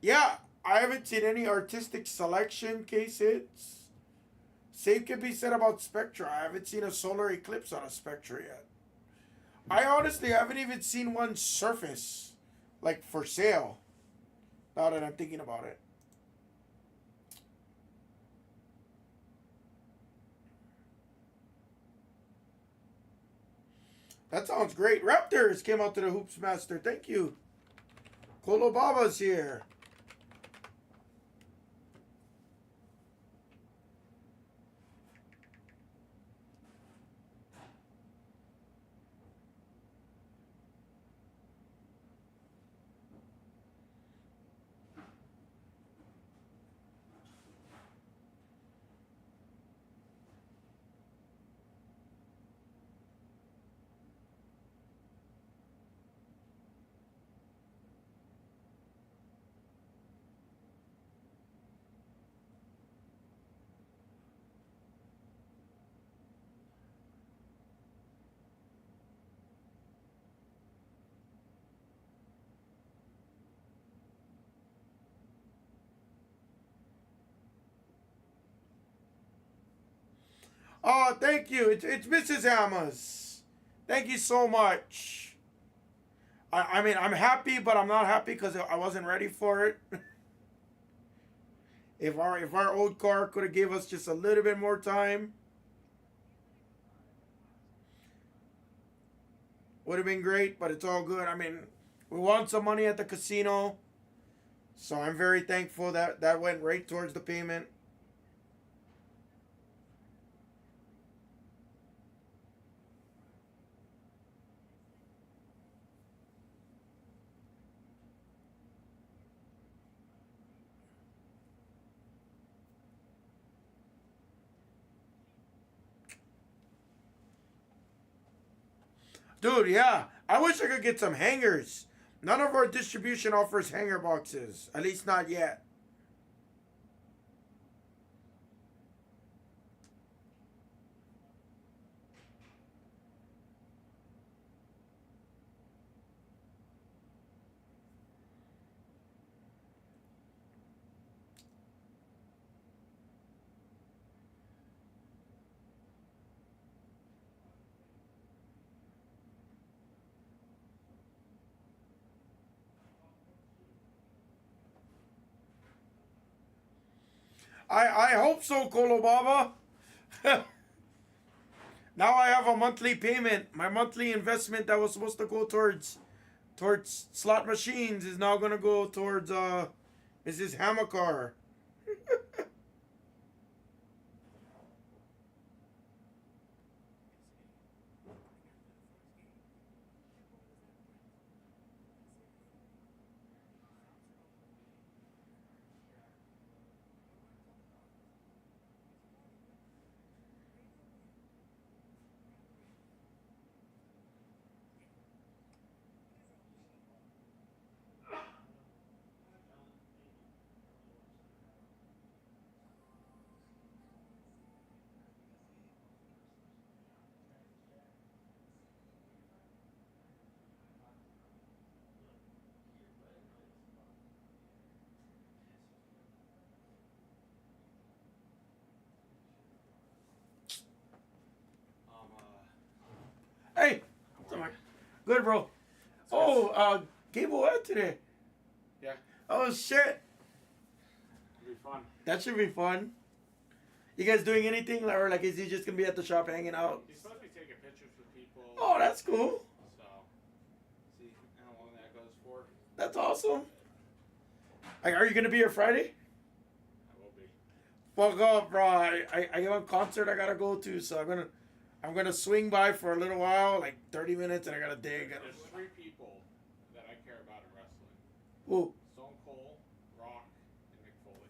Yeah, I haven't seen any artistic selection case hits. Same can be said about Spectra. I haven't seen a solar eclipse on a Spectra yet. I honestly haven't even seen one surface, like for sale. Now that I'm thinking about it. That sounds great. Raptors came out to the Hoops Master. Thank you. Colo Baba's here. Oh, thank you. It's Mrs. Hammah's. Thank you so much. I mean, I'm happy, but I'm not happy because I wasn't ready for it. If our old car could have gave us just a little bit more time, would have been great. But it's all good. I mean, we won some money at the casino, so I'm very thankful that that went right towards the payment. Dude, yeah. I wish I could get some hangers. None of our distribution offers hanger boxes. At least not yet. I hope so, Kolobaba. Now I have a monthly payment. My monthly investment that was supposed to go towards slot machines is now gonna go towards Mrs. Hammah car. Hey, what's up, Mike? Good, bro. Oh, Gabe what today? Yeah. Oh shit, It'll be fun. that should be fun. You guys doing anything, or like is he just gonna be at the shop hanging out? He's supposed to be taking pictures with people. Oh, that's cool. So, see how long that goes for. That's awesome. Like, are you gonna be here Friday? I will be. Fuck off, bro. I have a concert I gotta go to, so I'm gonna swing by for a little while, like 30 minutes, and I gotta dig. There's 3 people that I care about in wrestling. Ooh, Stone Cold, Rock, and Mick Foley.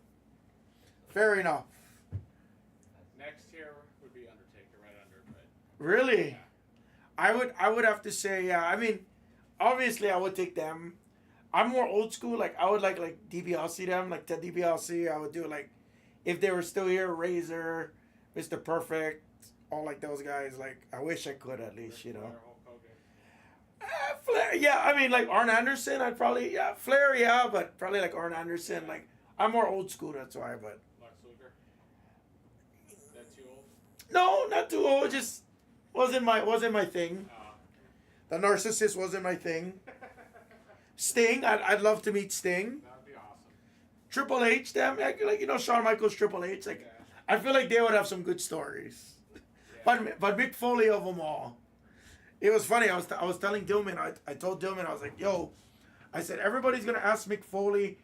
fair enough. Next here would be Undertaker, right under, but Really? yeah. I would have to say, yeah. I mean, obviously I would take them. I'm more old school. Like I would like DiBiase them, like Ted DiBiase. I would do like, if they were still here, Razor, Mr. Perfect, all like those guys. Like I wish I could at least, you know. Flair, Hulk Hogan. Flair, yeah. I mean, like Arn Anderson, I'd probably Flair, yeah, but probably like Arn Anderson. Like I'm more old school, that's why. But Lex Luger. That too old? no, not too old. Just wasn't my thing. Uh, The narcissist wasn't my thing. Sting, I'd love to meet Sting. that would be awesome. Triple H, them, like you know, Shawn Michaels, Triple H. Like, Yeah. I feel like they would have some good stories. Yeah. But Mick Foley of them all. It was funny. I was telling Dillman. I told Dillman, I was like, yo, I said everybody's gonna ask Mick Foley,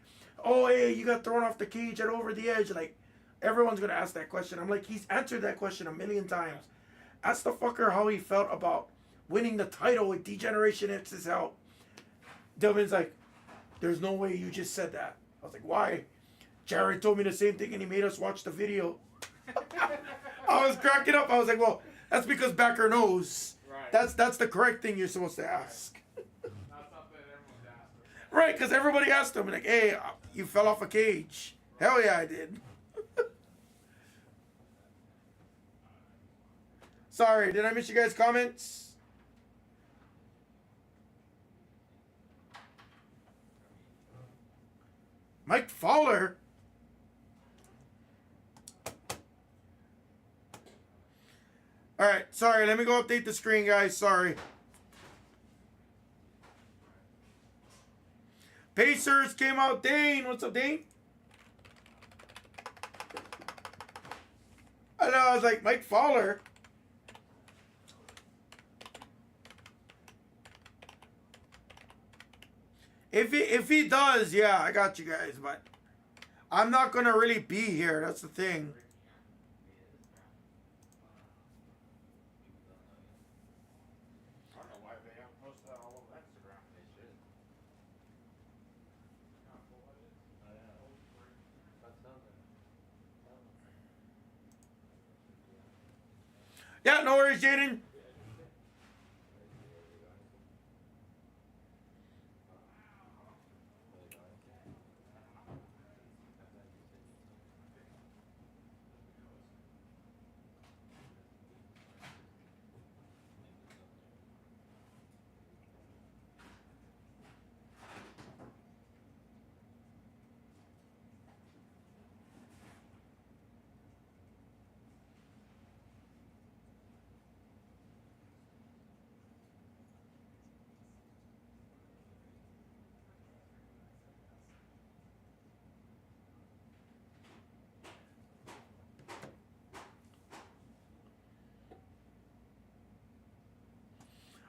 oh hey, you got thrown off the cage at Over the Edge. Like everyone's gonna ask that question. I'm like, he's answered that question a million times. Ask the fucker how he felt about winning the title with D-Generation X's help. Dillman's like, there's no way you just said that. I was like, why? Jared told me the same thing and he made us watch the video. I was cracking up. I was like, well, that's because Becker knows. Right. That's the correct thing you're supposed to ask. Not something everyone's asked. Right, because everybody asked him, like, hey, you fell off a cage. Hell yeah, I did. Sorry, did I miss you guys' comments? Mike Fowler? Alright, sorry, let me go update the screen, guys. Sorry. Pacers came out. Dane, what's up, Dane? I know, I was like, Mike Fowler. If he does, yeah, I got you guys, but I'm not gonna really be here. That's the thing. I don't know why they haven't posted that all over Instagram. They should. Yeah, no worries, Jaden.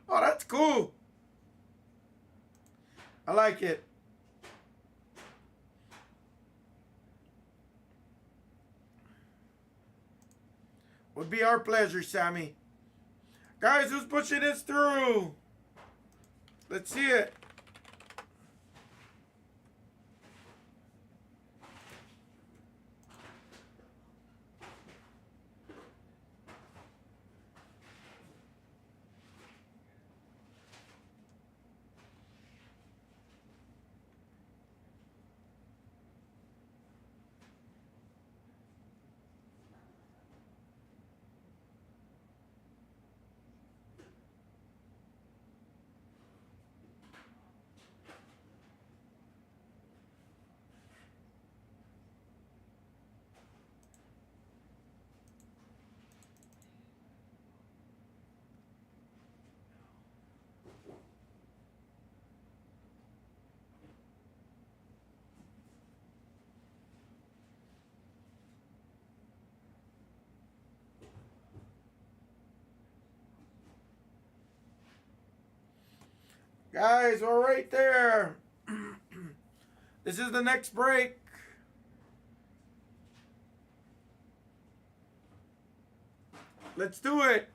Oh, that's cool. I like it. Would be our pleasure, Sammy. Guys, who's pushing this through? Let's see it. Guys, we're right there. This is the next break. Let's do it.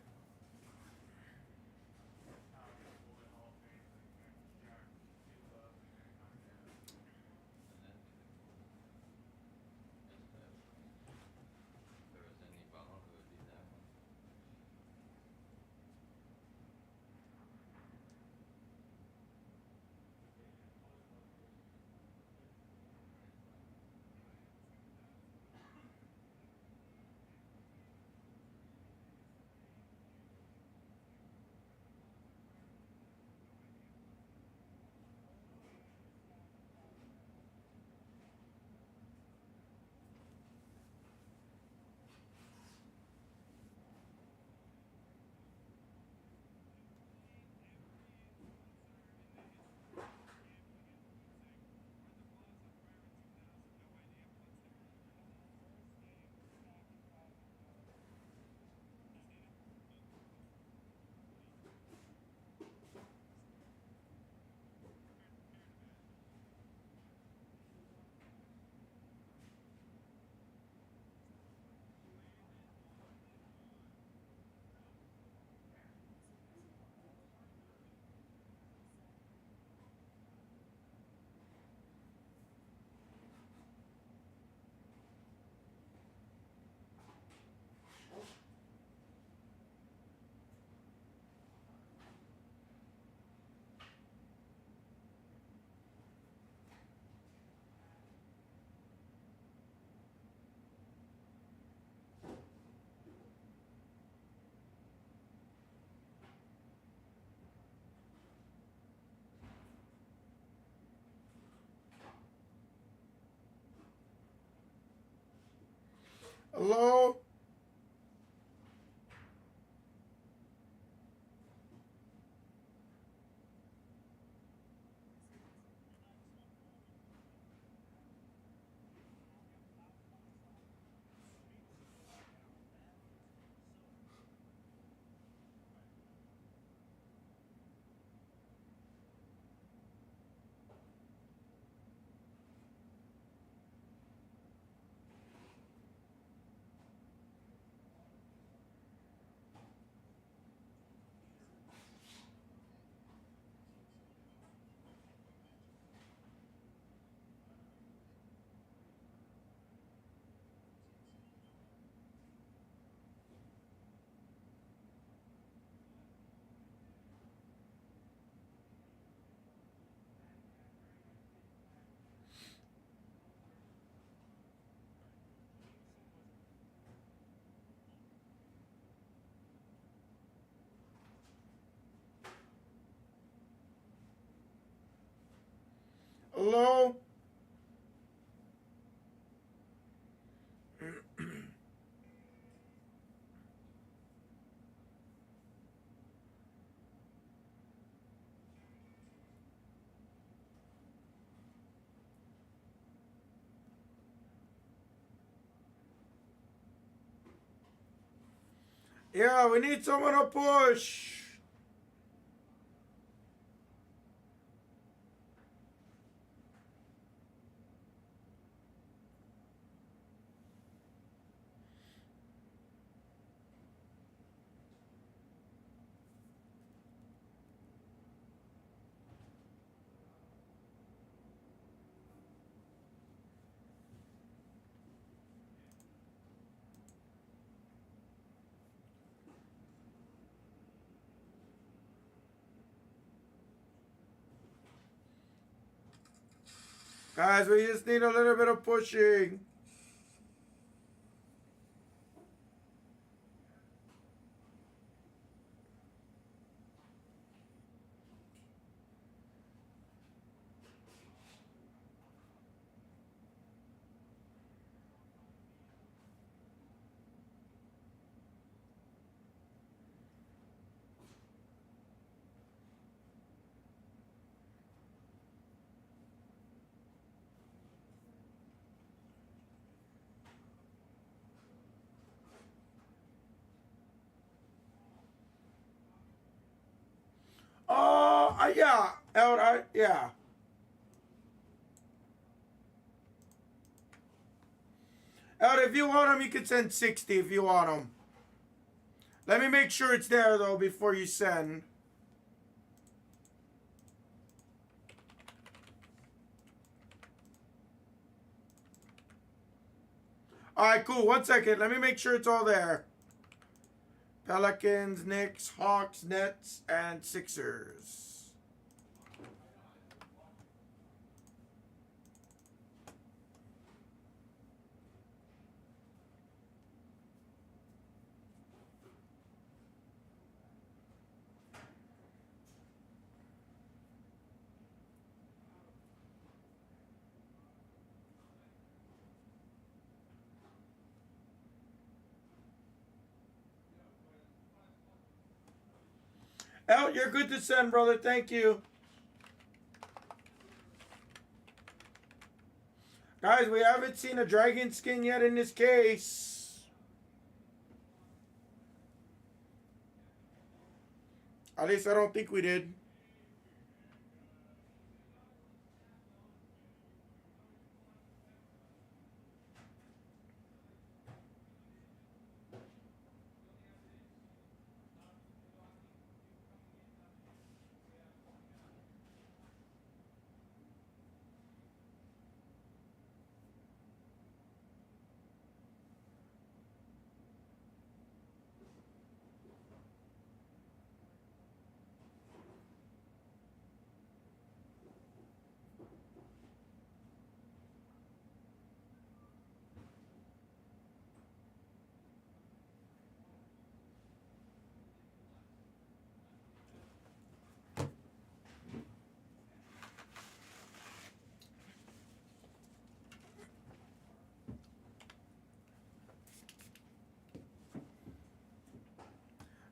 Hello? Hello? Yeah, we need someone to push. Guys, we just need a little bit of pushing. Yeah. Yeah. If you want them, you can send 60 if you want them. Let me make sure it's there, though, before you send. Alright, cool. 1 second. Let me make sure it's all there. Pelicans, Knicks, Hawks, Nets, and Sixers. You're good to send, brother. Thank you. Guys, we haven't seen a dragon skin yet in this case. At least I don't think we did.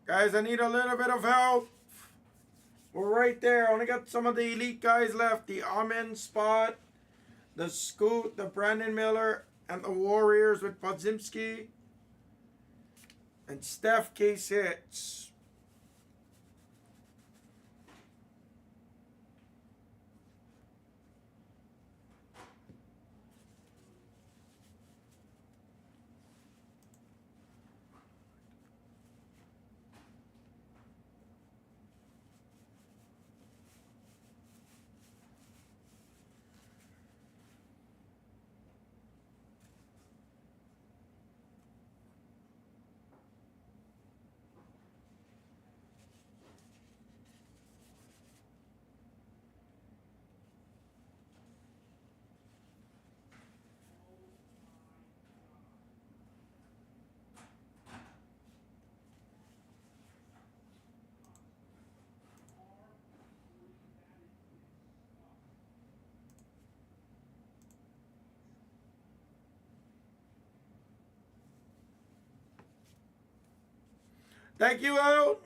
Guys, I need a little bit of help. We're right there. I only got some of the elite guys left. The Amen Spot, the Scoot, the Brandon Miller, and the Warriors with Podzimski. And Steph case hits. Thank you, out.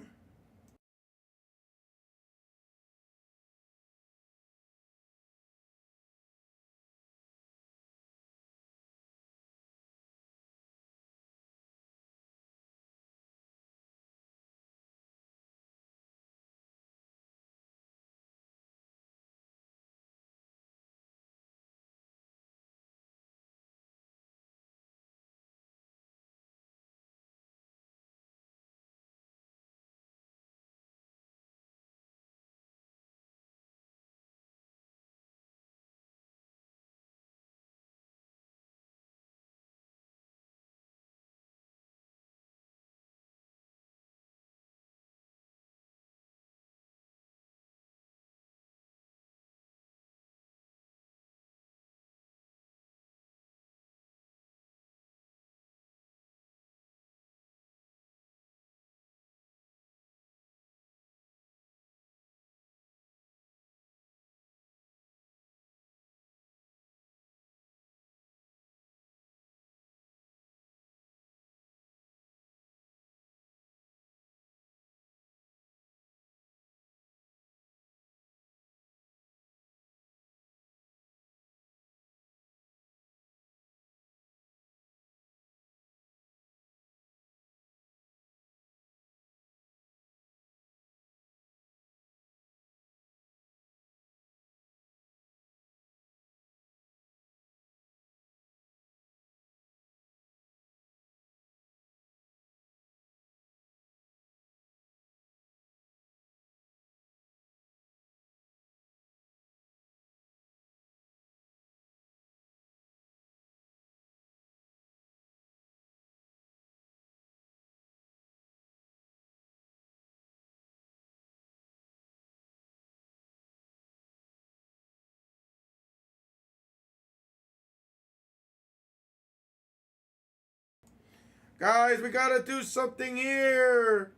Guys, we gotta do something here.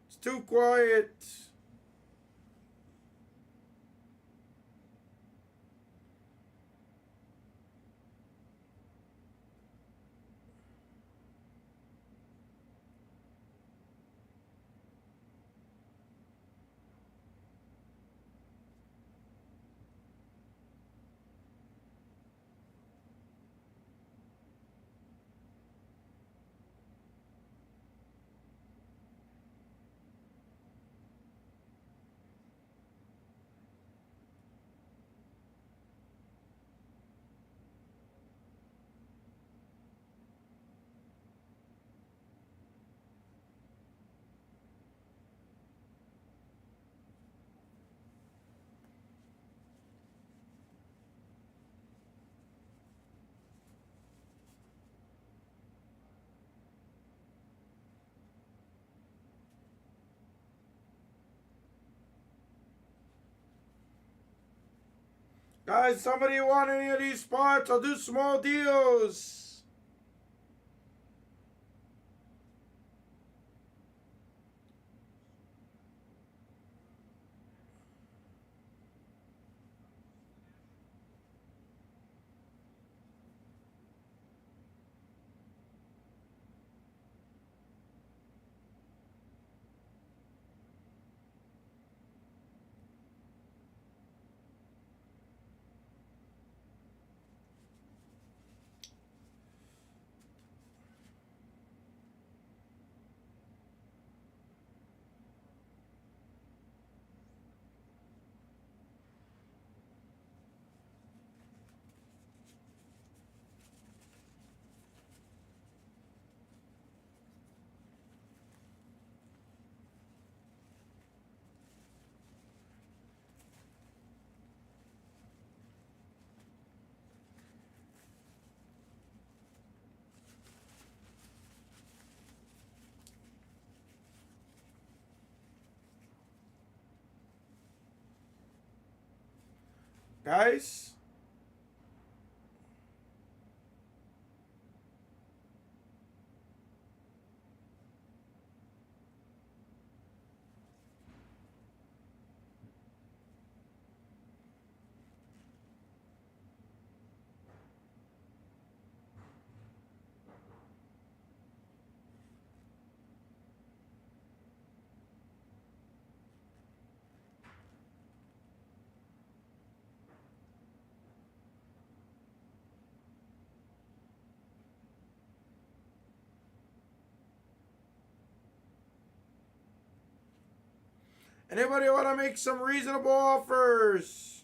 It's too quiet. Guys, somebody want any of these spots? I'll do small deals. Guys? Anybody want to make some reasonable offers?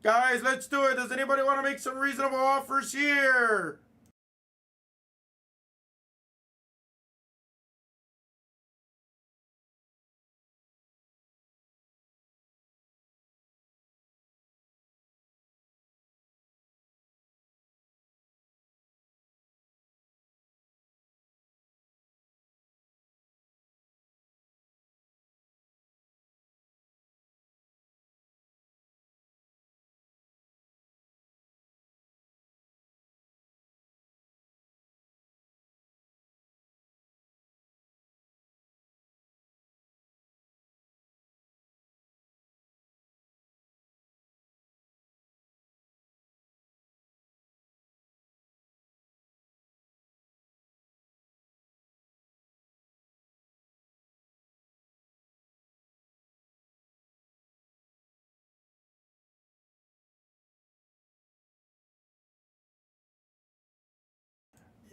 Guys, let's do it. Does anybody want to make some reasonable offers here?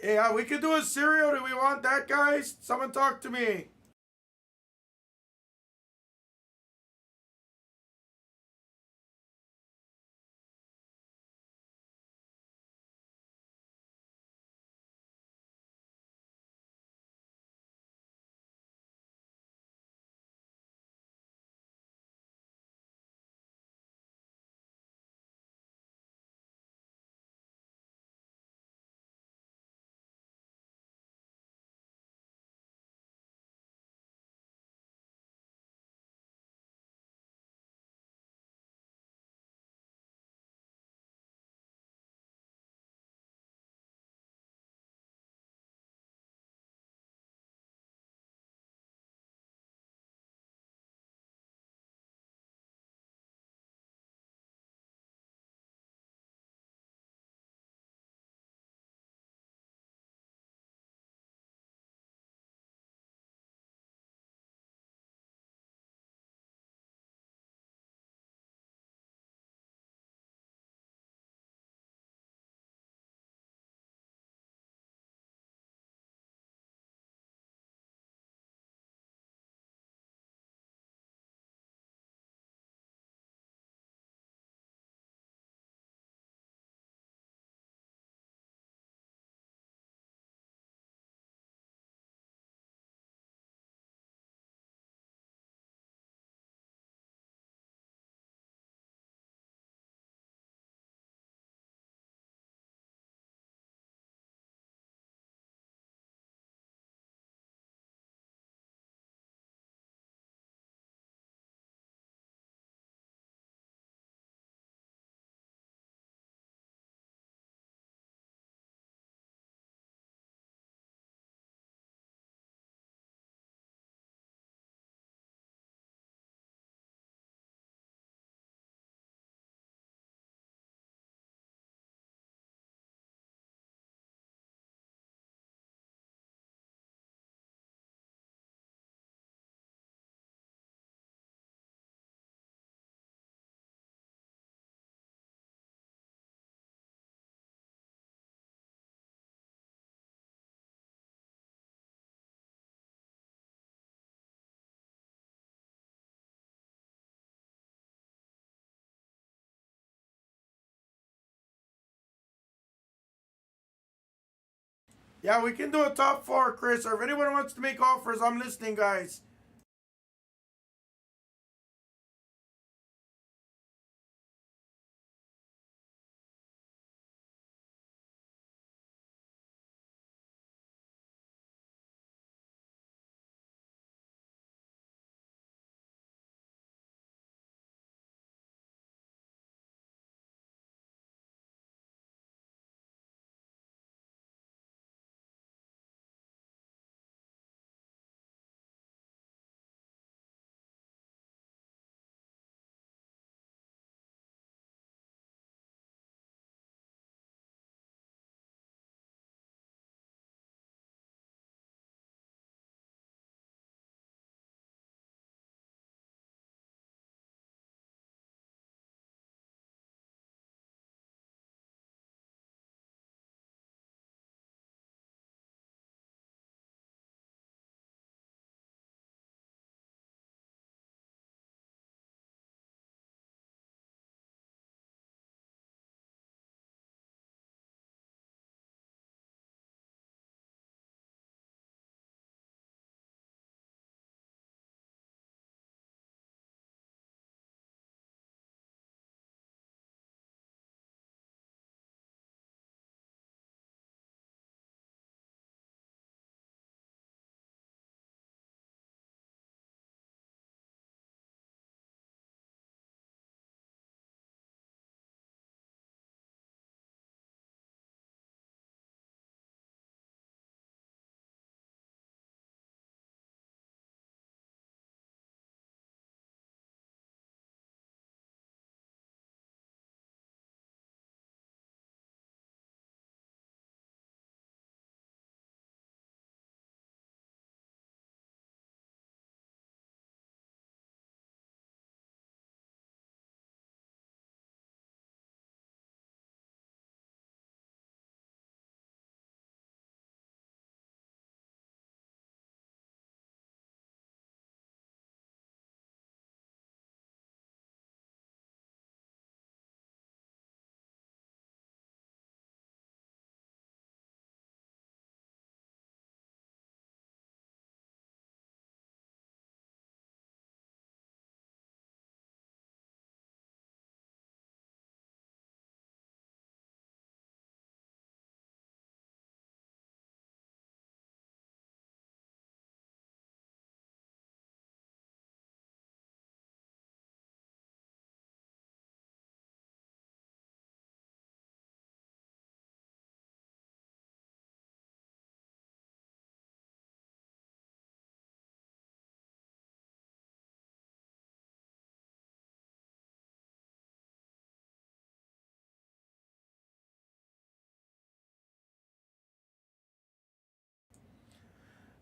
Yeah, we could do a cereal. Do we want that, guys? Someone talk to me. Yeah, we can do a top four, Chris. Or if anyone wants to make offers, I'm listening, guys.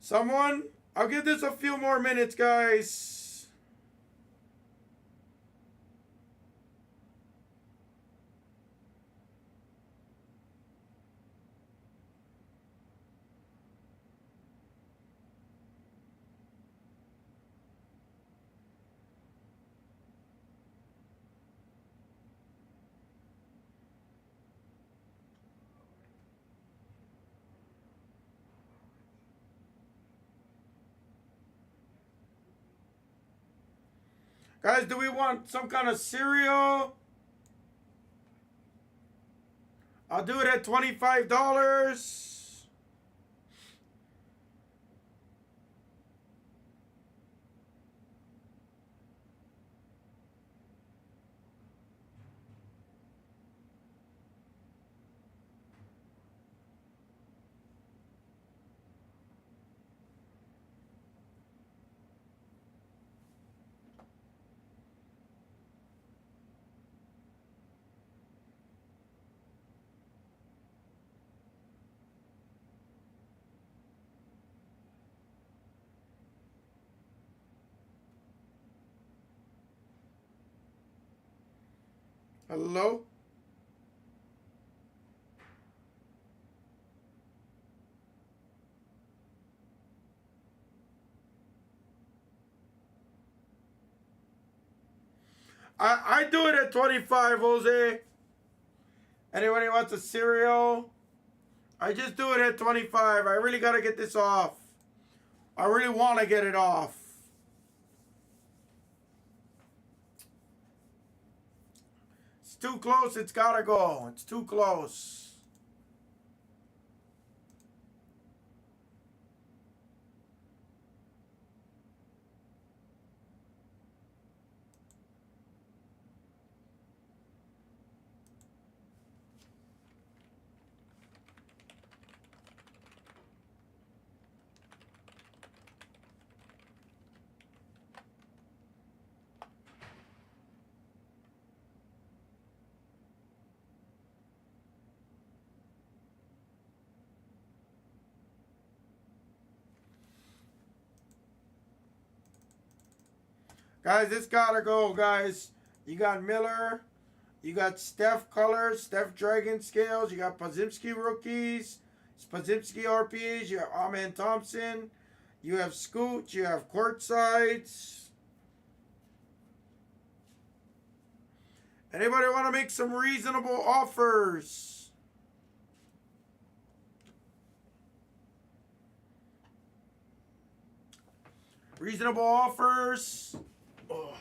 Someone? I'll give this a few more minutes, guys. Guys, do we want some kind of cereal? I'll do it at $25. Hello? I do it at 25, Jose. Anybody wants a cereal? I just do it at 25. I really got to get this off. I really want to get it off. It's too close. It's got to go. It's too close. Guys, this gotta go, guys. You got Miller. You got Steph Colors, Steph Dragon Scales. You got Podziemski rookies. Podziemski RPAs. You have Amen Thompson. You have Scoot. You have Courtsides. Anybody want to make some reasonable offers? Reasonable offers. Oh.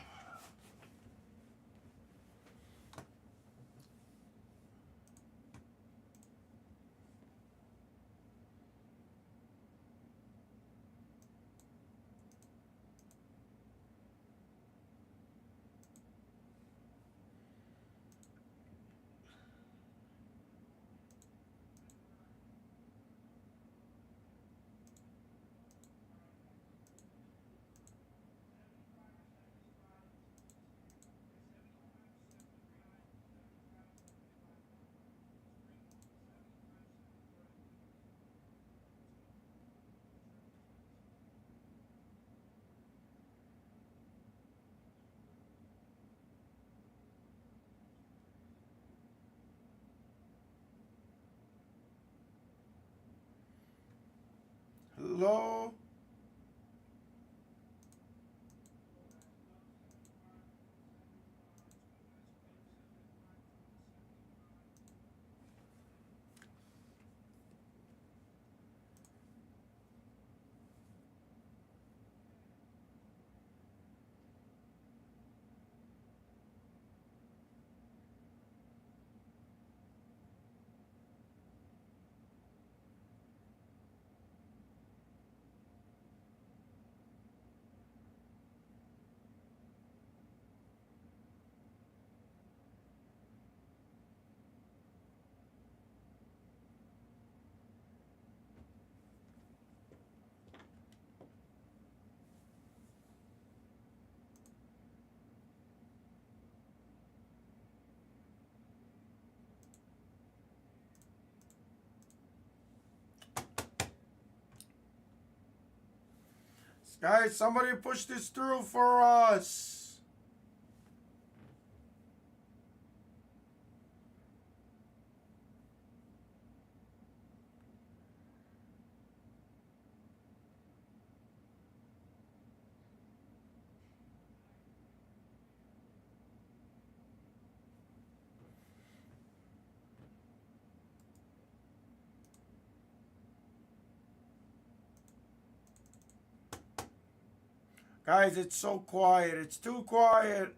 Hello? Guys, somebody push this through for us. Guys, it's so quiet. It's too quiet.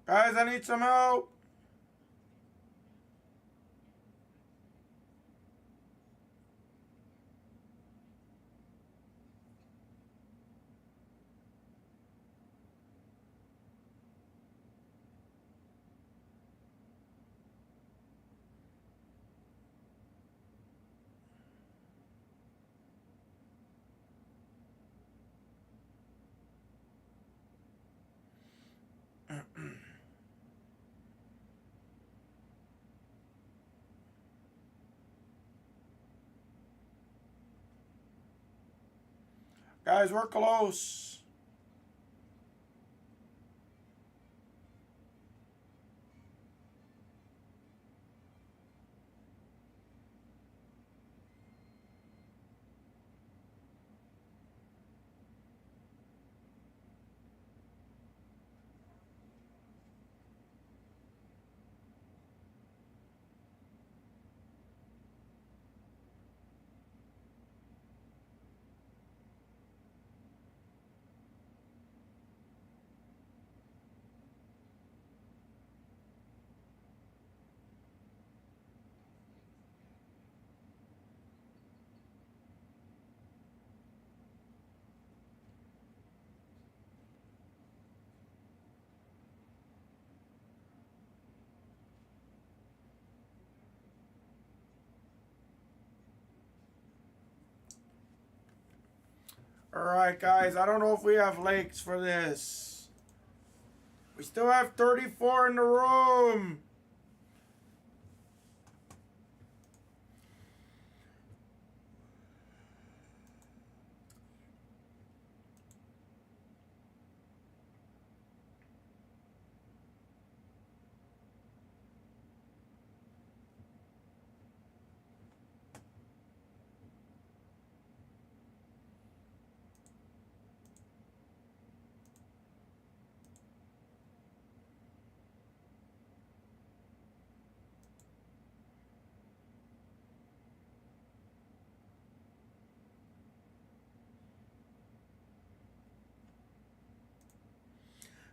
Guys, I need some help. Guys, we're close. Alright, guys, I don't know if we have lakes for this. We still have 34 in the room.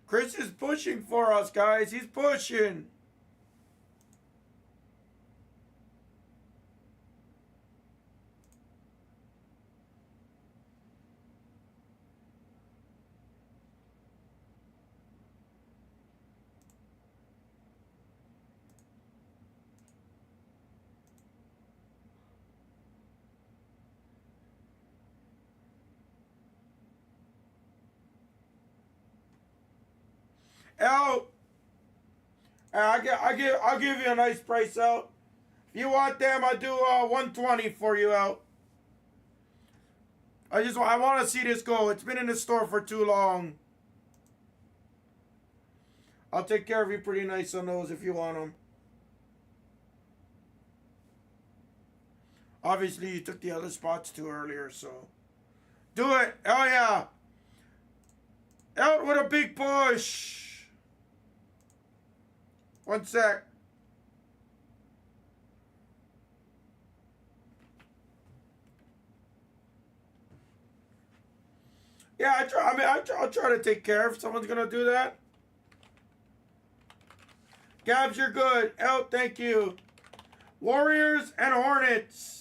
Chris is pushing for us, guys. He's pushing. L, I'll give you a nice price out. If you want them, I'll do 120 for you out. I want to see this go. It's been in the store for too long. I'll take care of you pretty nice on those if you want them. Obviously, you took the other spots too earlier, so. Do it. Oh, yeah. Out with a big push. 1 sec. Yeah, I'll try to take care if someone's going to do that. Gabs, you're good. Out, thank you. Warriors and Hornets.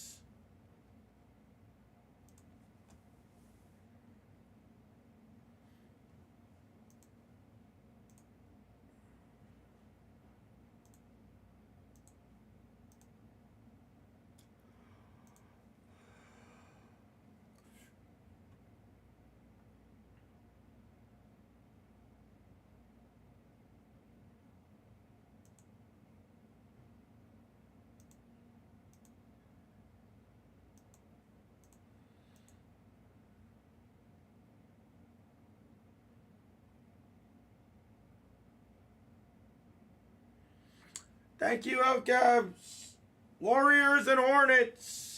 Thank you, Outcabs. Warriors and Hornets.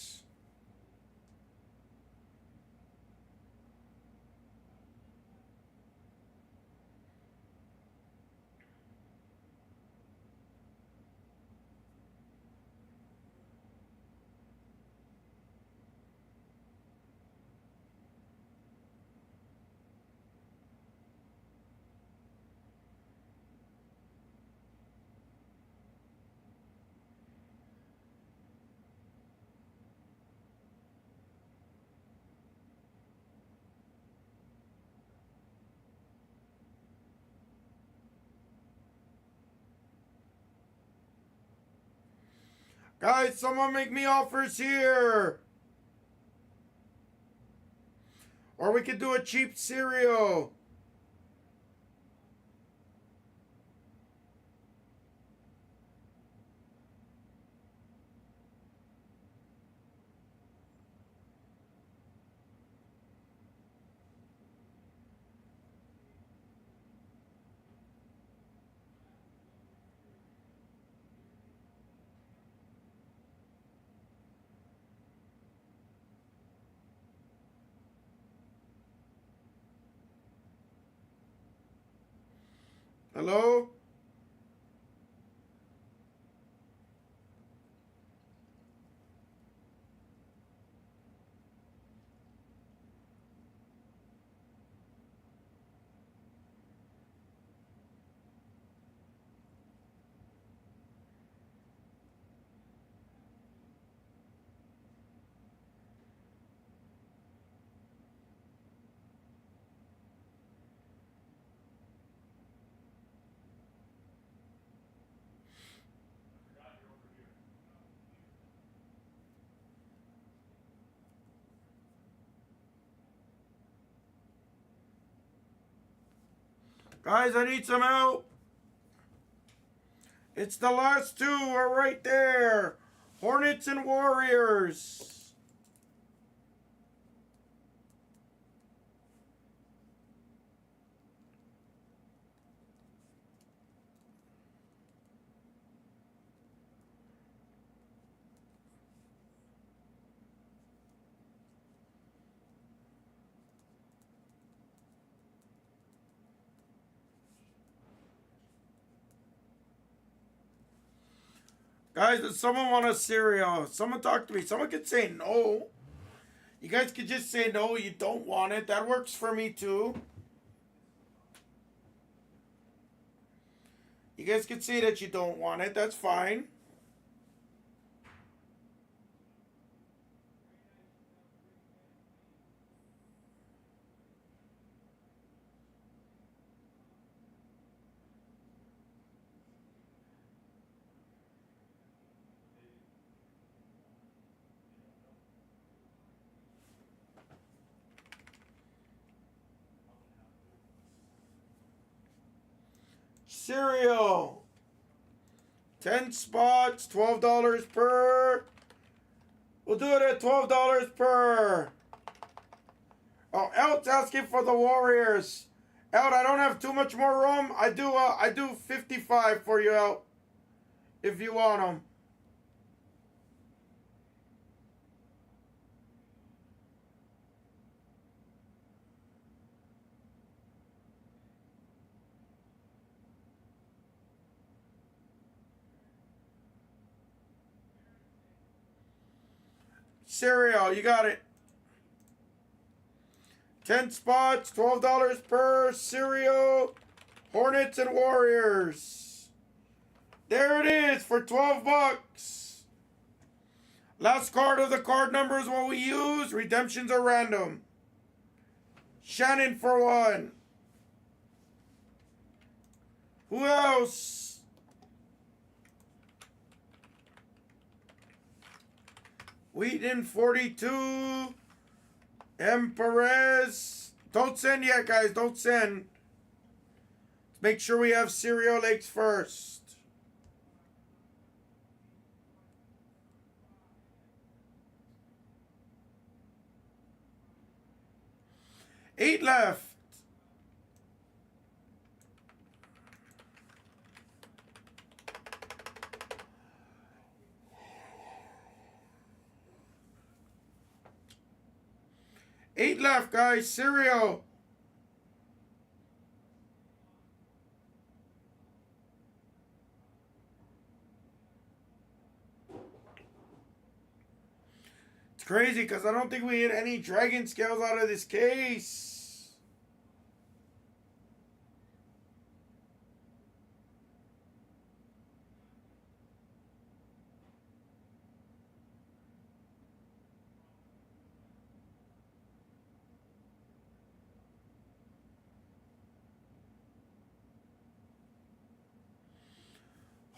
Guys, someone make me offers here. Or we could do a cheap cereal. Hello? Guys, I need some help. It's the last two are right there. Hornets and Warriors. Guys, does someone want a cereal? Someone talk to me. Someone could say no. You guys could just say no, you don't want it. That works for me too. You guys could say that you don't want it. That's fine. Cereal. 10 spots, $12 per. We'll do it at $12 per. Oh, Elt's asking for the Warriors. Elt, I don't have too much more room. I do 55 for you, Elt. If you want them. Cereal, you got it. 10 spots, $12 per cereal. Hornets and Warriors. There it is for 12 bucks. Last card of the card number is what we use. Redemptions are random. Shannon for one. Who else? Wheaton 42. M. Perez. Don't send yet, guys. Don't send. Make sure we have Cereal Lakes first. Eight left. Eight left, guys. Cereal. It's crazy because I don't think we hit any dragon scales out of this case.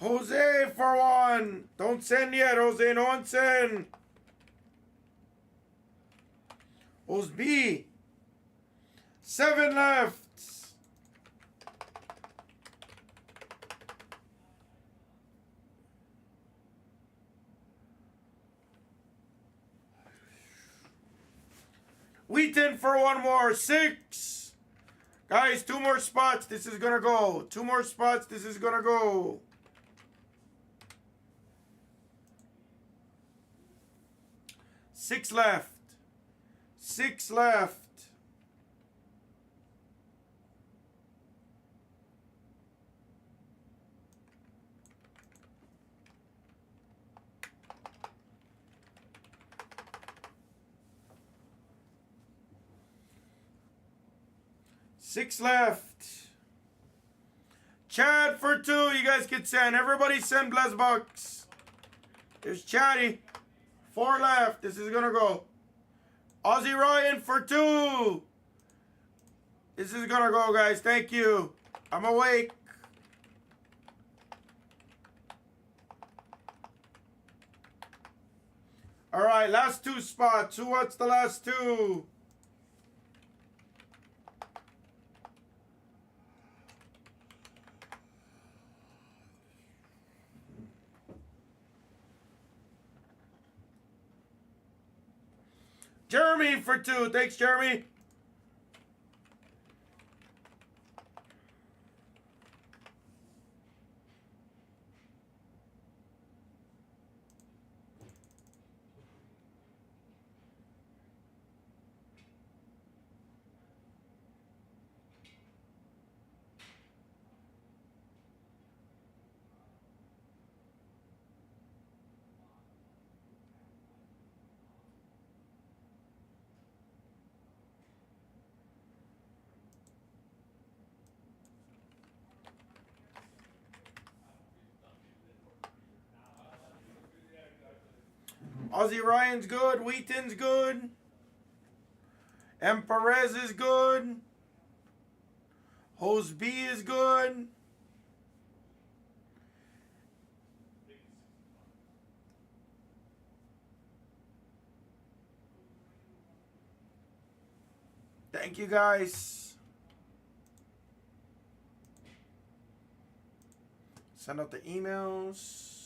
Jose for one. Don't send yet, Jose. No one send. Osby. 7 left. Wheaton for one more. 6. Guys, 2 more spots. This is gonna go. 2 more spots. This is gonna go. Six left. 6 left. Six left. Chad for 2. You guys can send. Everybody send Blez Bucks. There's Chatty. 4 left. This is gonna go. Ozzy Ryan for 2. This is gonna go, guys. Thank you. I'm awake. All right, last 2 spots. Who wants the last 2? Jeremy for 2. Thanks, Jeremy. Ozzy Ryan's good. Wheaton's good. M. Perez is good. Hose B is good. Thank you, guys. Send out the emails.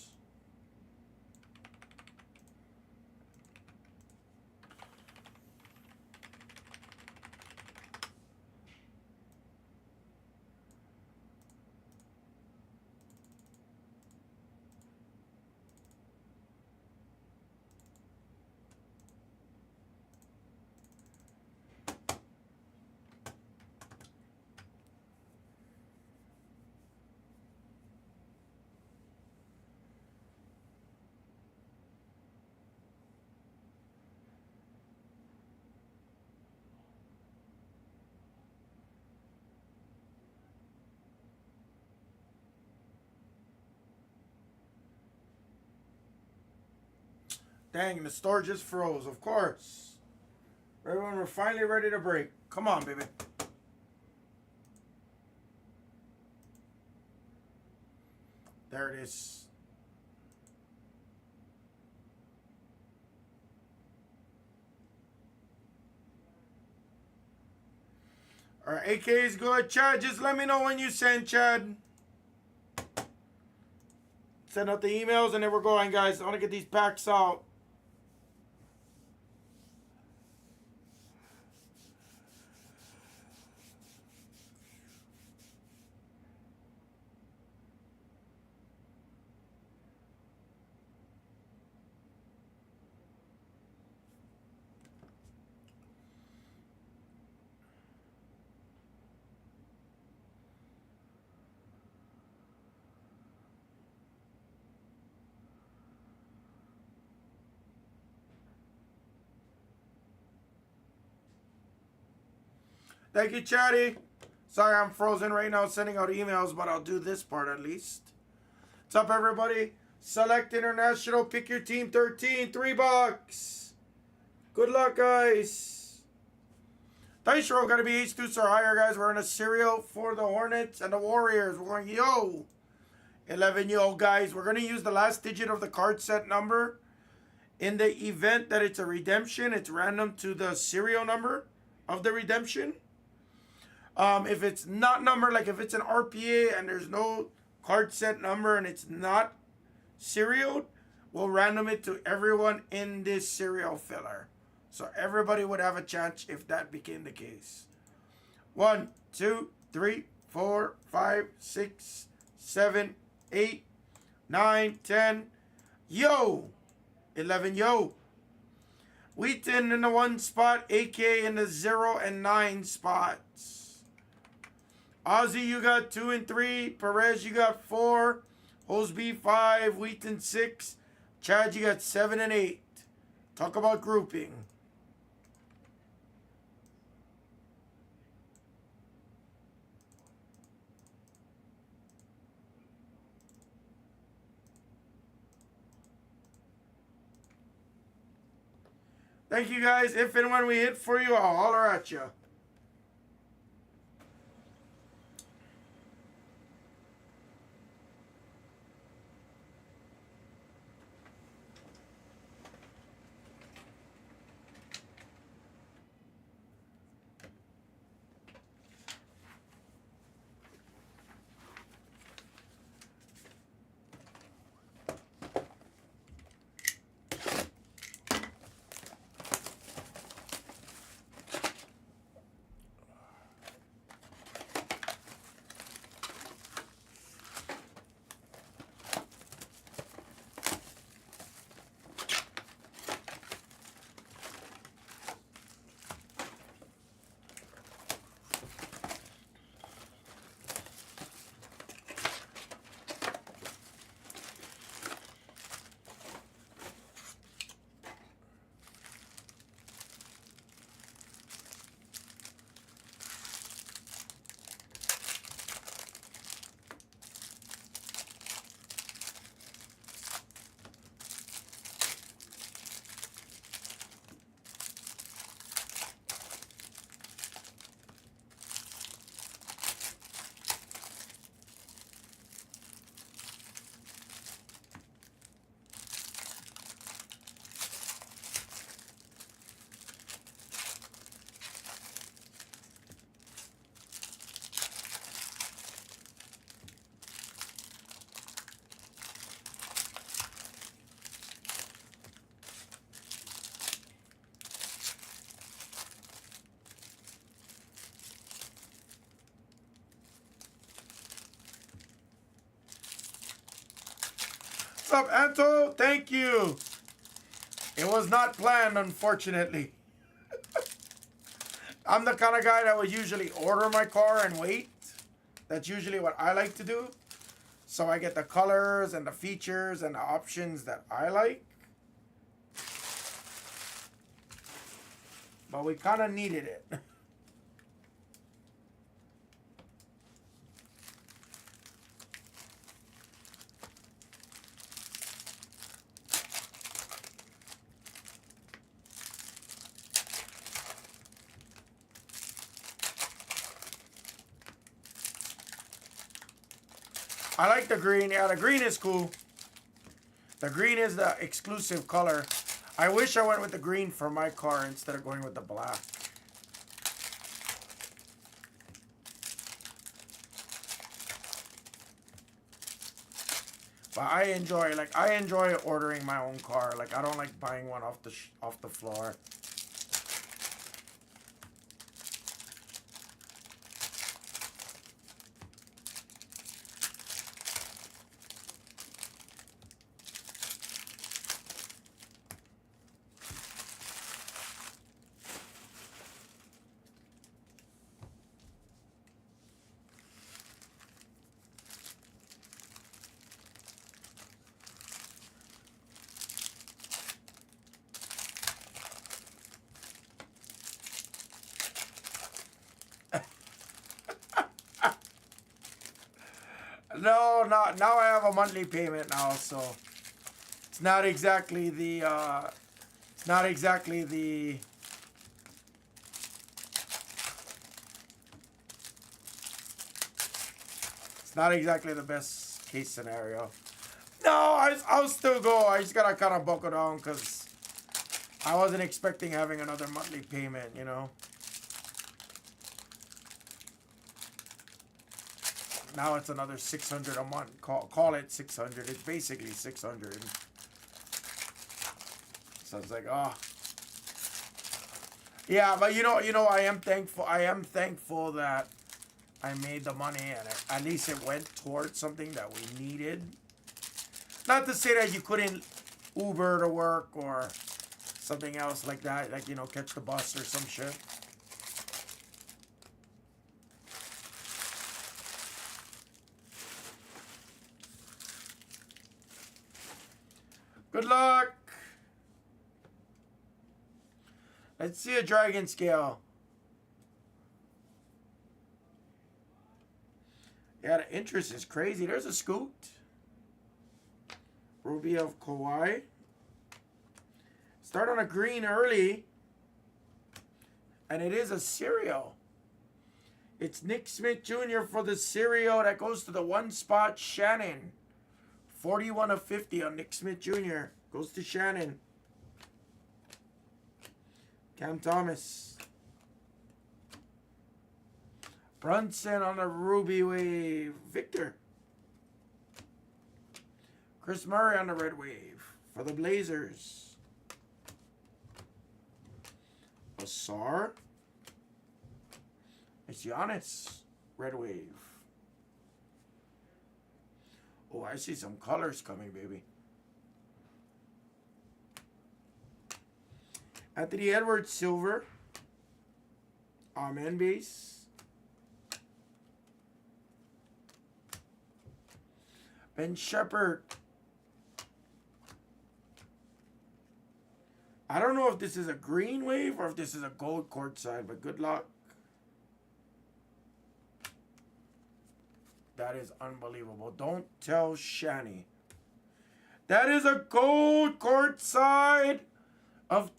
Dang, the store just froze, of course. Everyone, we're finally ready to break. Come on, baby. There it is. All right, AK is good. Chad, just let me know when you send, Chad. Send out the emails and then we're going, guys. I want to get these packs out. Thank you, Chatty. Sorry I'm frozen right now sending out emails, but I'll do this part at least. What's up, everybody? Select International. Pick your team 13. $3. Good luck, guys. Dice roll got to be H2 or higher, guys. We're in a serial for the Hornets and the Warriors. We're going, yo. 11, yo, guys. We're going to use the last digit of the card set number. In the event that it's a redemption, it's random to the serial number of the redemption. If it's not numbered, like if it's an RPA and there's no card set number and it's not serial, we'll random it to everyone in this serial filler. So everybody would have a chance if that became the case. 1, 2, 3, 4, 5, 6, 7, 8, 9, 10. Yo! 11, yo. Wheaton in the 1 spot, AK in the 0 and 9 spots. Ozzy, you got 2 and 3. Perez, you got 4. Hoseby, 5. Wheaton, 6. Chad, you got 7 and 8. Talk about grouping. Thank you, guys. If and when we hit for you, I'll holler at you. What's up, Anto? Thank you. It was not planned, unfortunately. I'm the kind of guy that would usually order my car and wait. That's usually what I like to do. So I get the colors and the features and the options that I like. But we kind of needed it. I like the green. Yeah, the green is cool. The green is the exclusive color. I wish I went with the green for my car instead of going with the black. But I enjoy ordering my own car. Like, I don't like buying one off the floor. No, not now. I have a monthly payment now, so it's not exactly the. It's not exactly the. It's not exactly the best case scenario. No, I'll still go. I just gotta kind of buckle down because I wasn't expecting having another monthly payment. You know. Now it's another 600 a month. Call it 600. It's basically 600. So it's like, oh. Yeah, but you know, I am thankful. I am thankful that I made the money and at least it went towards something that we needed. Not to say that you couldn't Uber to work or something else like that, like, you know, catch the bus or some shit. Good luck. Let's see a dragon scale. Yeah, the interest is crazy. There's a Scoot. Ruby of Kauai. Start on a green early. And it is a serial. It's Nick Smith Jr. for the serial that goes to the one spot, Shannon. 41 of 50 on Nick Smith Jr. Goes to Shannon. Cam Thomas. Brunson on the Ruby Wave. Victor. Chris Murray on the Red Wave for the Blazers. Asar. It's Giannis. Red Wave. Oh, I see some colors coming, baby. Anthony Edwards, silver. Amen base. Ben Shepherd. I don't know if this is a green wave or if this is a gold courtside, but good luck. That is unbelievable. Don't tell Shani. That is a gold courtside of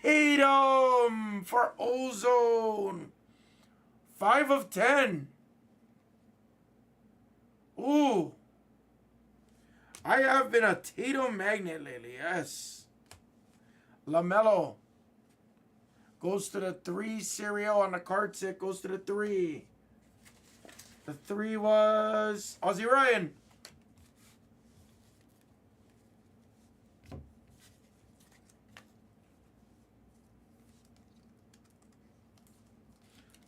Tatum for Ozone. 5 of 10. Ooh. I have been a Tatum magnet lately, yes. LaMelo. Goes to the 3 serial on the card set. Goes to the 3. The 3 was Ozzy Ryan.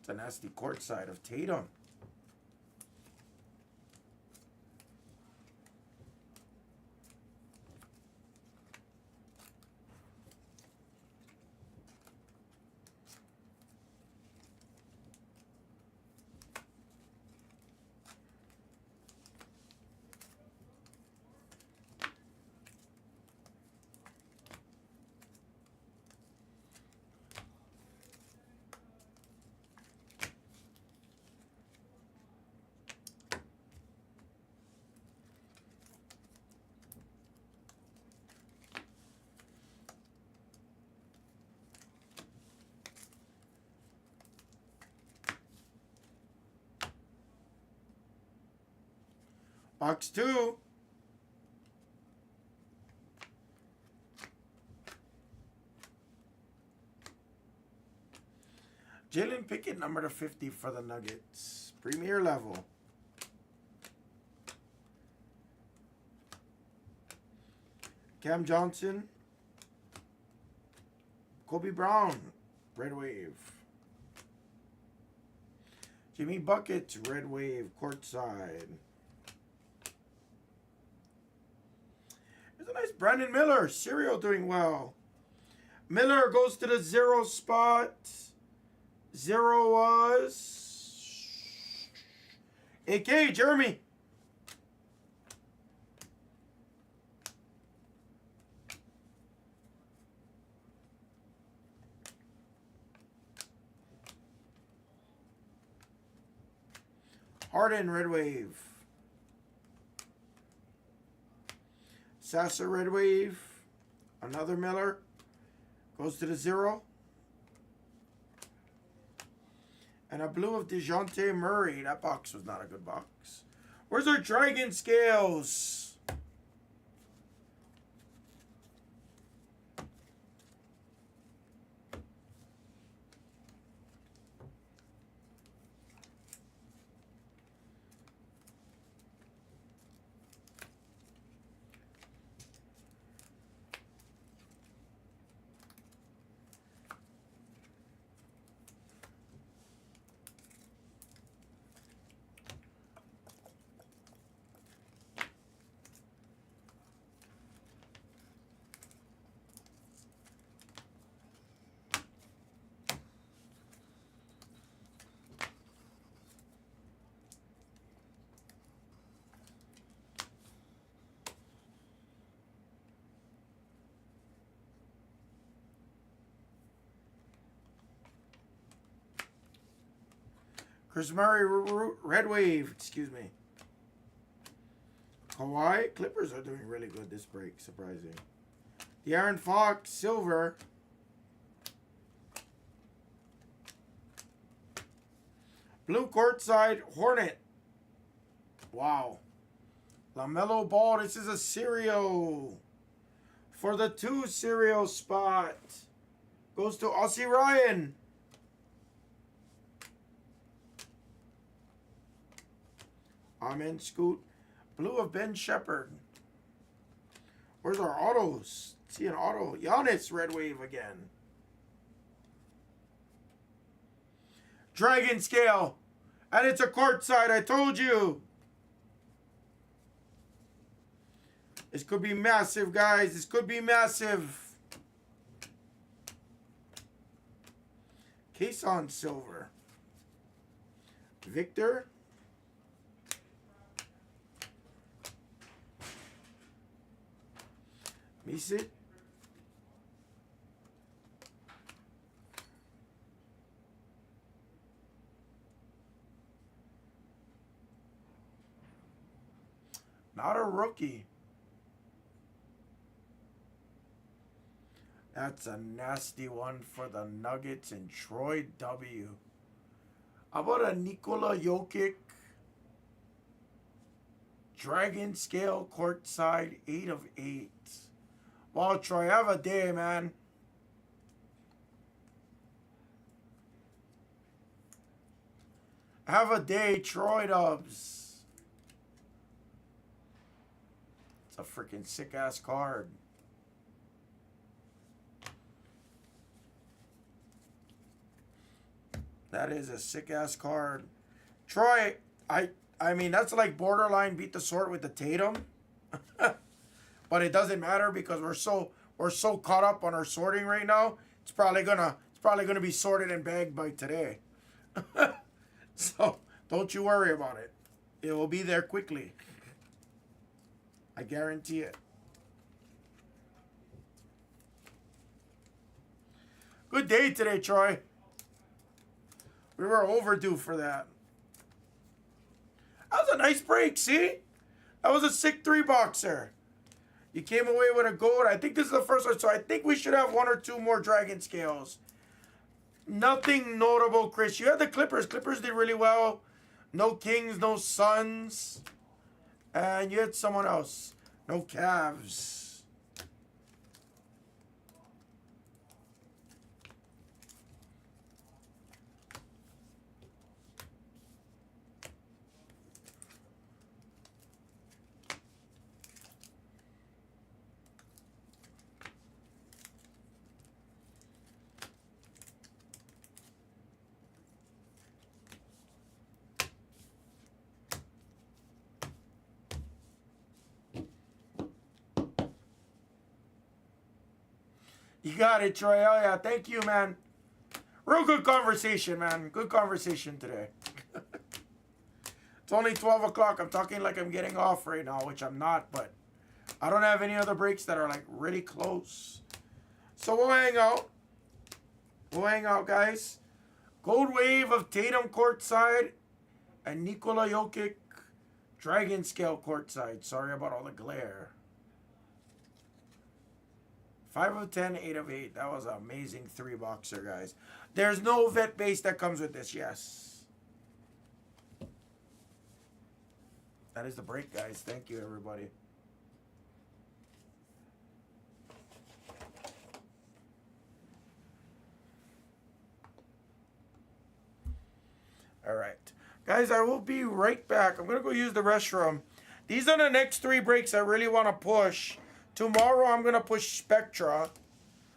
It's a nasty court side of Tatum. Box 2. Jalen Pickett, number to 50 for the Nuggets. Premier level. Cam Johnson. Kobe Brown, Red Wave. Jimmy Buckets, Red Wave, courtside. There's a nice Brandon Miller, Serial doing well. Miller goes to the 0 spot. 0 was AK, Jeremy. Harden, Red Wave. Sasser, Red Wave. Another Miller. Goes to the 0. And a blue of DeJounte Murray. That box was not a good box. Where's our Dragon Scales? Chris Murray, Red Wave, excuse me. Kawhi, Clippers are doing really good this break, surprising. De'Aaron Fox, silver. Blue courtside, Hornet. Wow. LaMelo Ball, this is a serial. For the 2 serial spot. Goes to Aussie Ryan. Amen, Scoot. Blue of Ben Shepherd. Where's our autos? See an auto. Giannis, Red Wave again. Dragon Scale. And it's a courtside, I told you. This could be massive, guys. This could be massive. Case on silver. Victor. Misit. Not a rookie. That's a nasty one for the Nuggets and Troy W. How about a Nikola Jokic? Dragon Scale courtside, 8 of 8. Well, Troy, have a day, man. Have a day, Troy Dubs. It's a freaking sick-ass card. That is a sick-ass card. Troy, I mean, that's like borderline beat the sort with the Tatum. But it doesn't matter because we're so caught up on our sorting right now. It's probably gonna be sorted and bagged by today. So don't you worry about it. It will be there quickly. I guarantee it. Good day today, Troy. We were overdue for that. That was a nice break, see? That was a sick 3-boxer. You came away with a gold. I think this is the first one, so I think we should have 1 or 2 more Dragon Scales. Nothing notable, Chris. You had the Clippers. Clippers did really well. No Kings, no Suns. And you hit someone else. No Cavs. You got it, Troy. Oh, yeah. Thank you, man. Real good conversation, man. Good conversation today. It's only 12 o'clock. I'm talking like I'm getting off right now, which I'm not, but I don't have any other breaks that are like really close. So we'll hang out. We'll hang out, guys. Gold wave of Tatum courtside and Nikola Jokic Dragon Scale courtside. Sorry about all the glare. 5 of 10, 8 of 8. That was an amazing 3-boxer, guys. There's no vet base that comes with this, yes. That is the break, guys. Thank you, everybody. All right. Guys, I will be right back. I'm going to go use the restroom. These are the next 3 breaks I really want to push. Tomorrow, I'm going to push Spectra.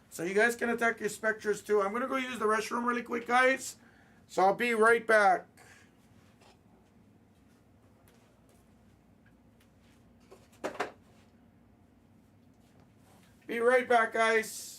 So you guys can attack your Spectras too. I'm going to go use the restroom really quick, guys. So I'll be right back. Be right back, guys.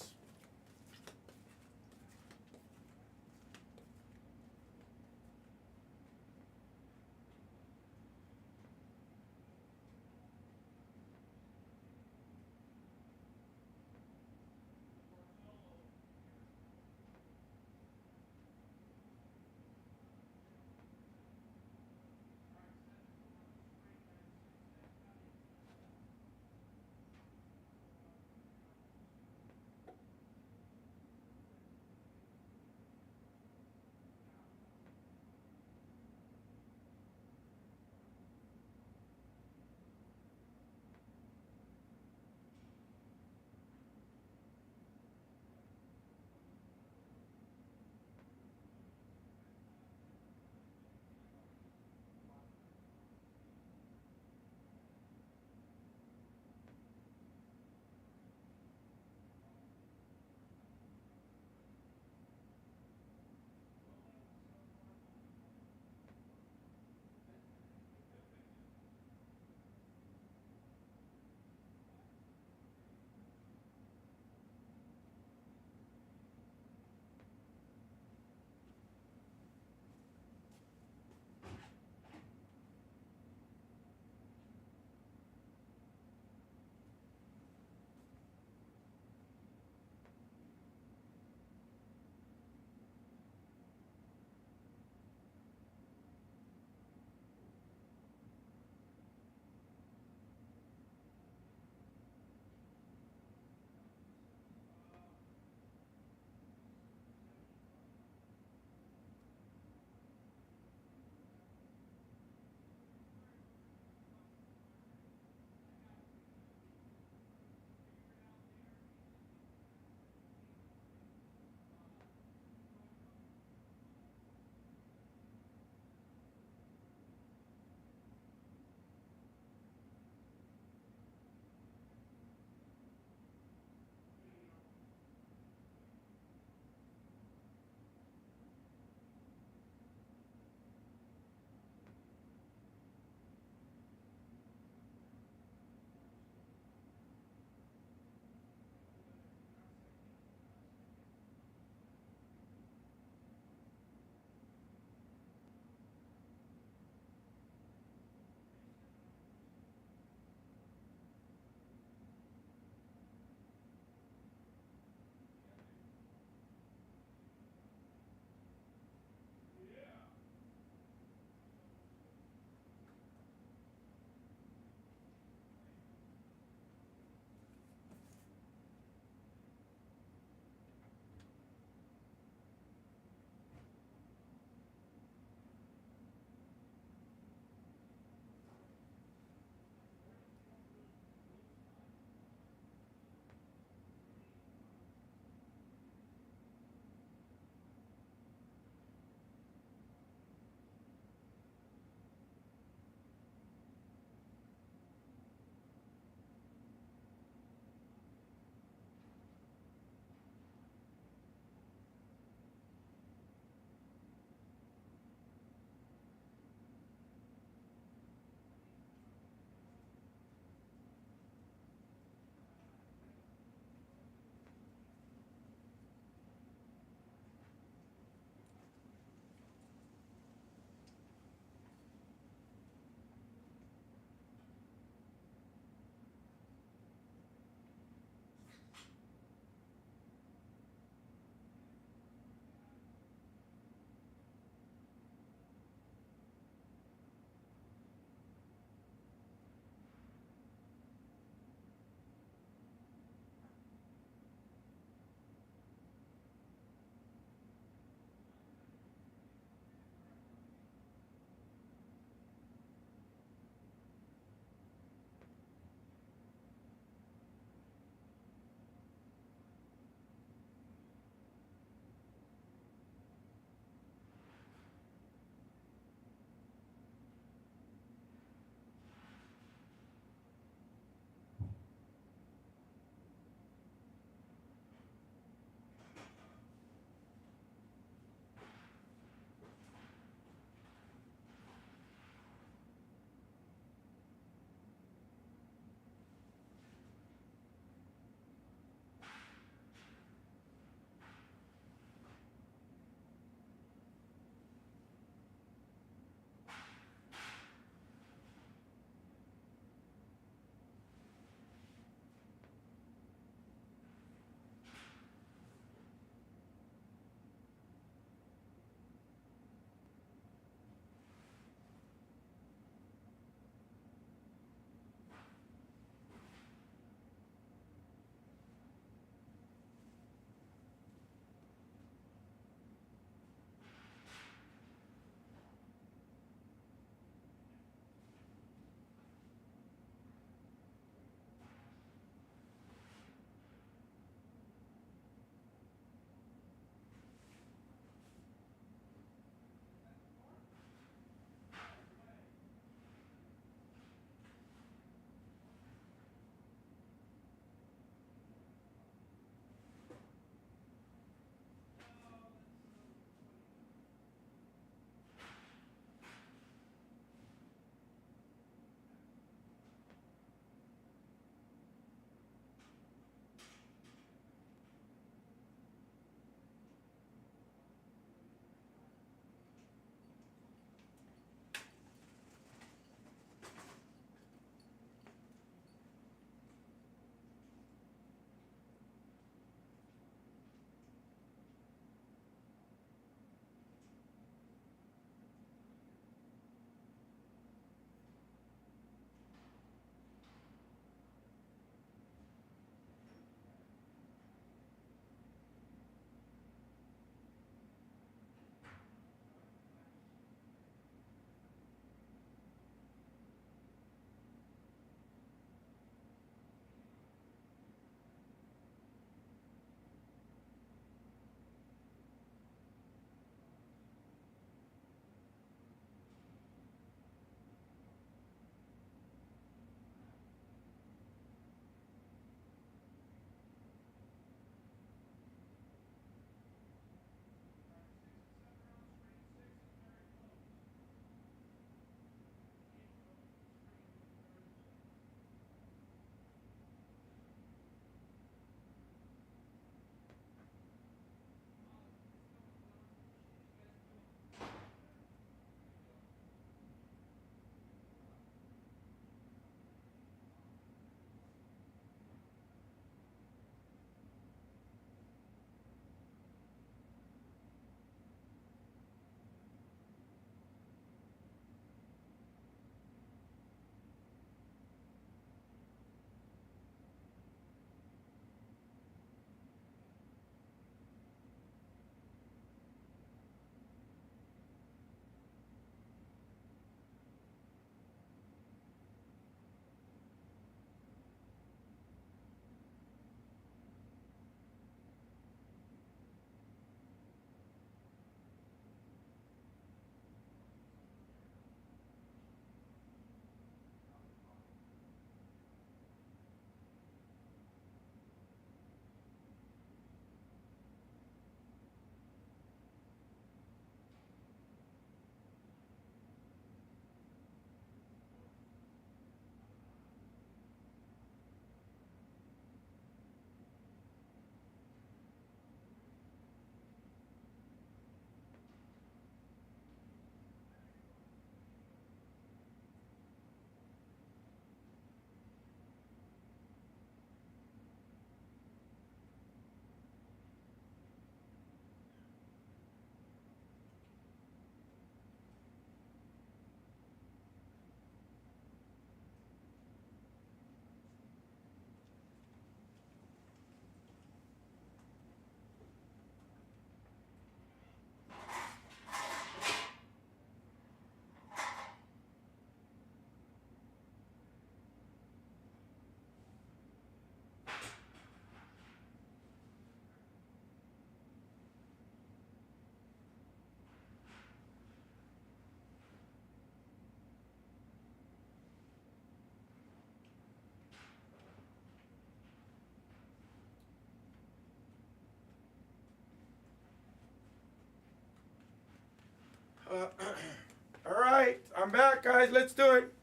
All right, I'm back, guys. Let's do it.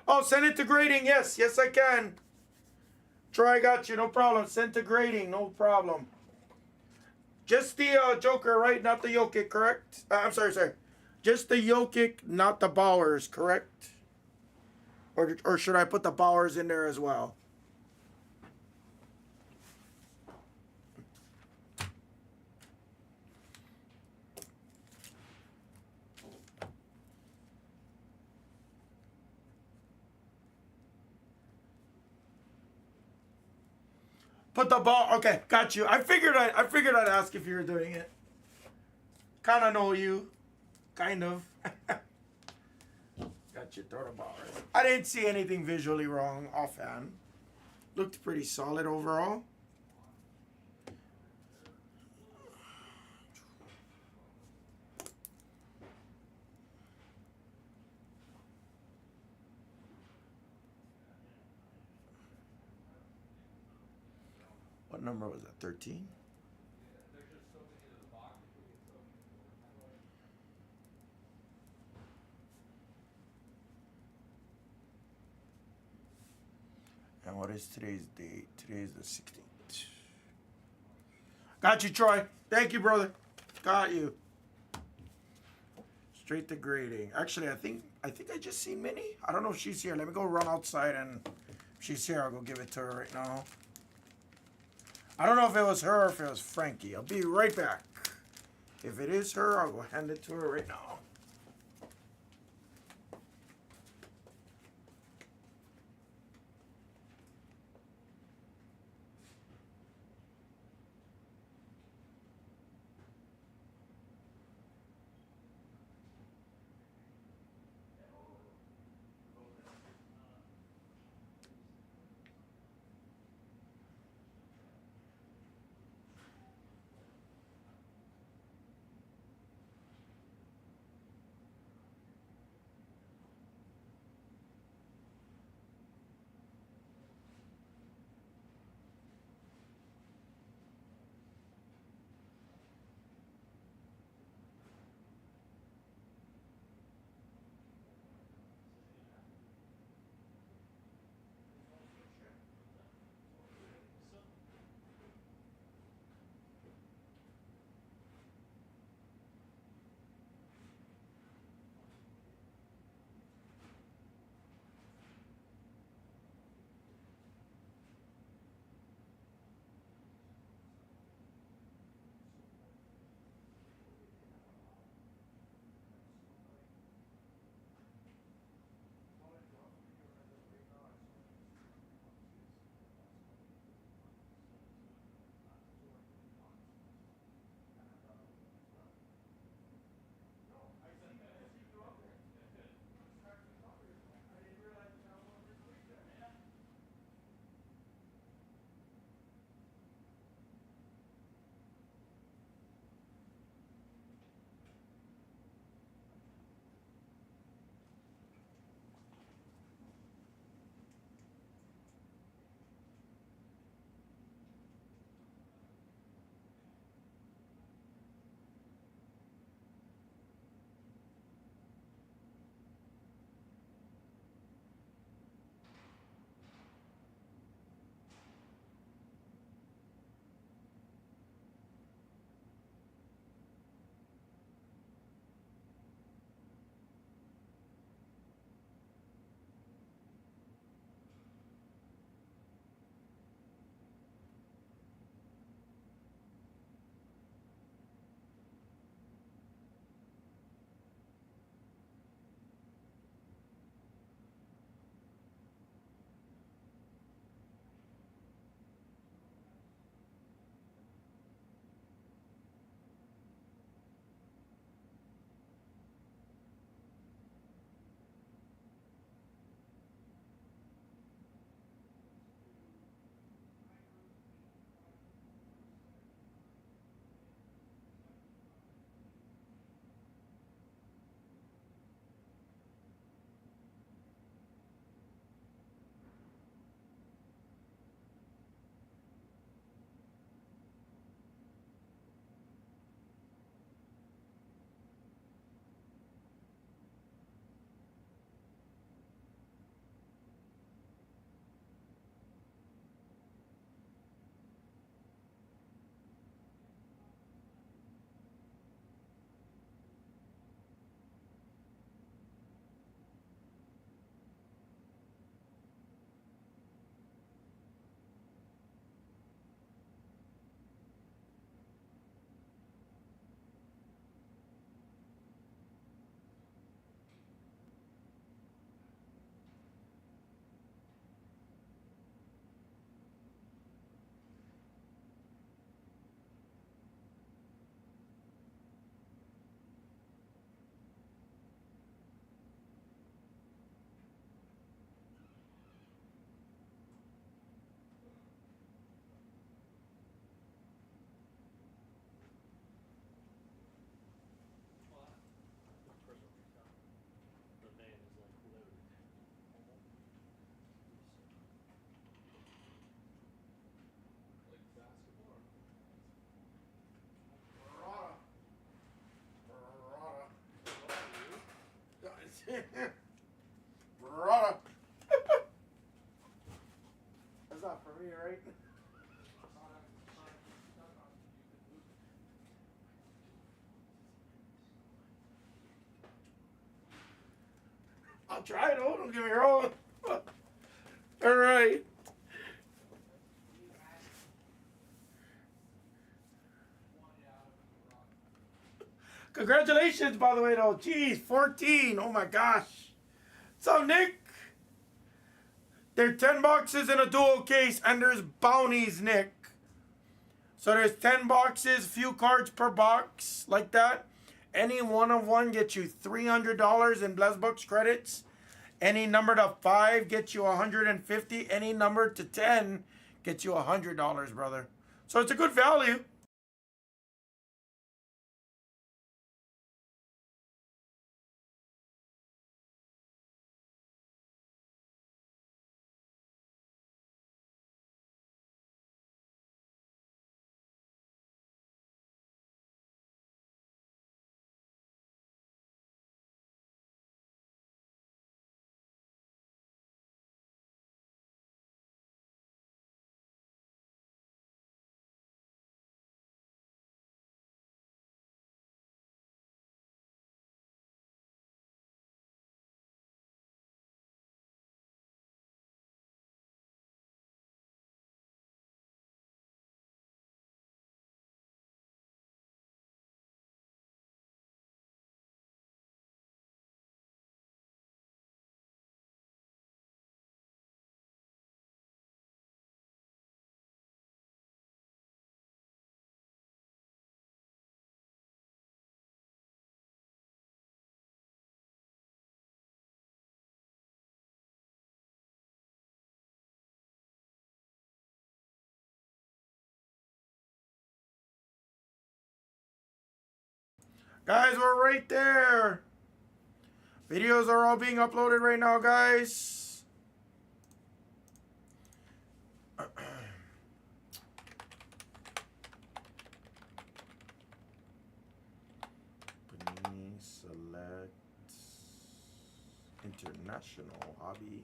Oh, send it to grading. Yes, yes, I can. Troy, got you. No problem. Send to grading. No problem. Just the Joker, right? Not the Jokic, correct? I'm sorry. Just the Jokic, not the Bowers, correct? Or should I put the Bowers in there as well? Put the ball. Okay, got you. I figured I'd ask if you were doing it. Kind of know you, kind of. Got you. Throw the ball. Right. I didn't see anything visually wrong offhand. Looked pretty solid overall. What number was that? 13? And what is today's date? Today is the 16th. Got you, Troy. Thank you, brother. Got you. Straight to grading. Actually, I think I just seen Minnie. I don't know if she's here. Let me go run outside, and if she's here, I'll go give it to her right now. I don't know if it was her or if it was Frankie. I'll be right back. If it is her, I'll go hand it to her right now. I'll try though. Don't get me wrong. All right. Congratulations, by the way, though. Jeez, 14. Oh my gosh. So, Nick, there's 10 boxes in a dual case, and there's bounties, Nick. So there's 10 boxes, few cards per box, like that. Any one gets you $300 in Blez Books credits. Any number to 5 gets you $150. Any number to 10 gets you $100, brother. So it's a good value. Guys, we're right there. Videos are all being uploaded right now, guys. Panini Select International Hobby.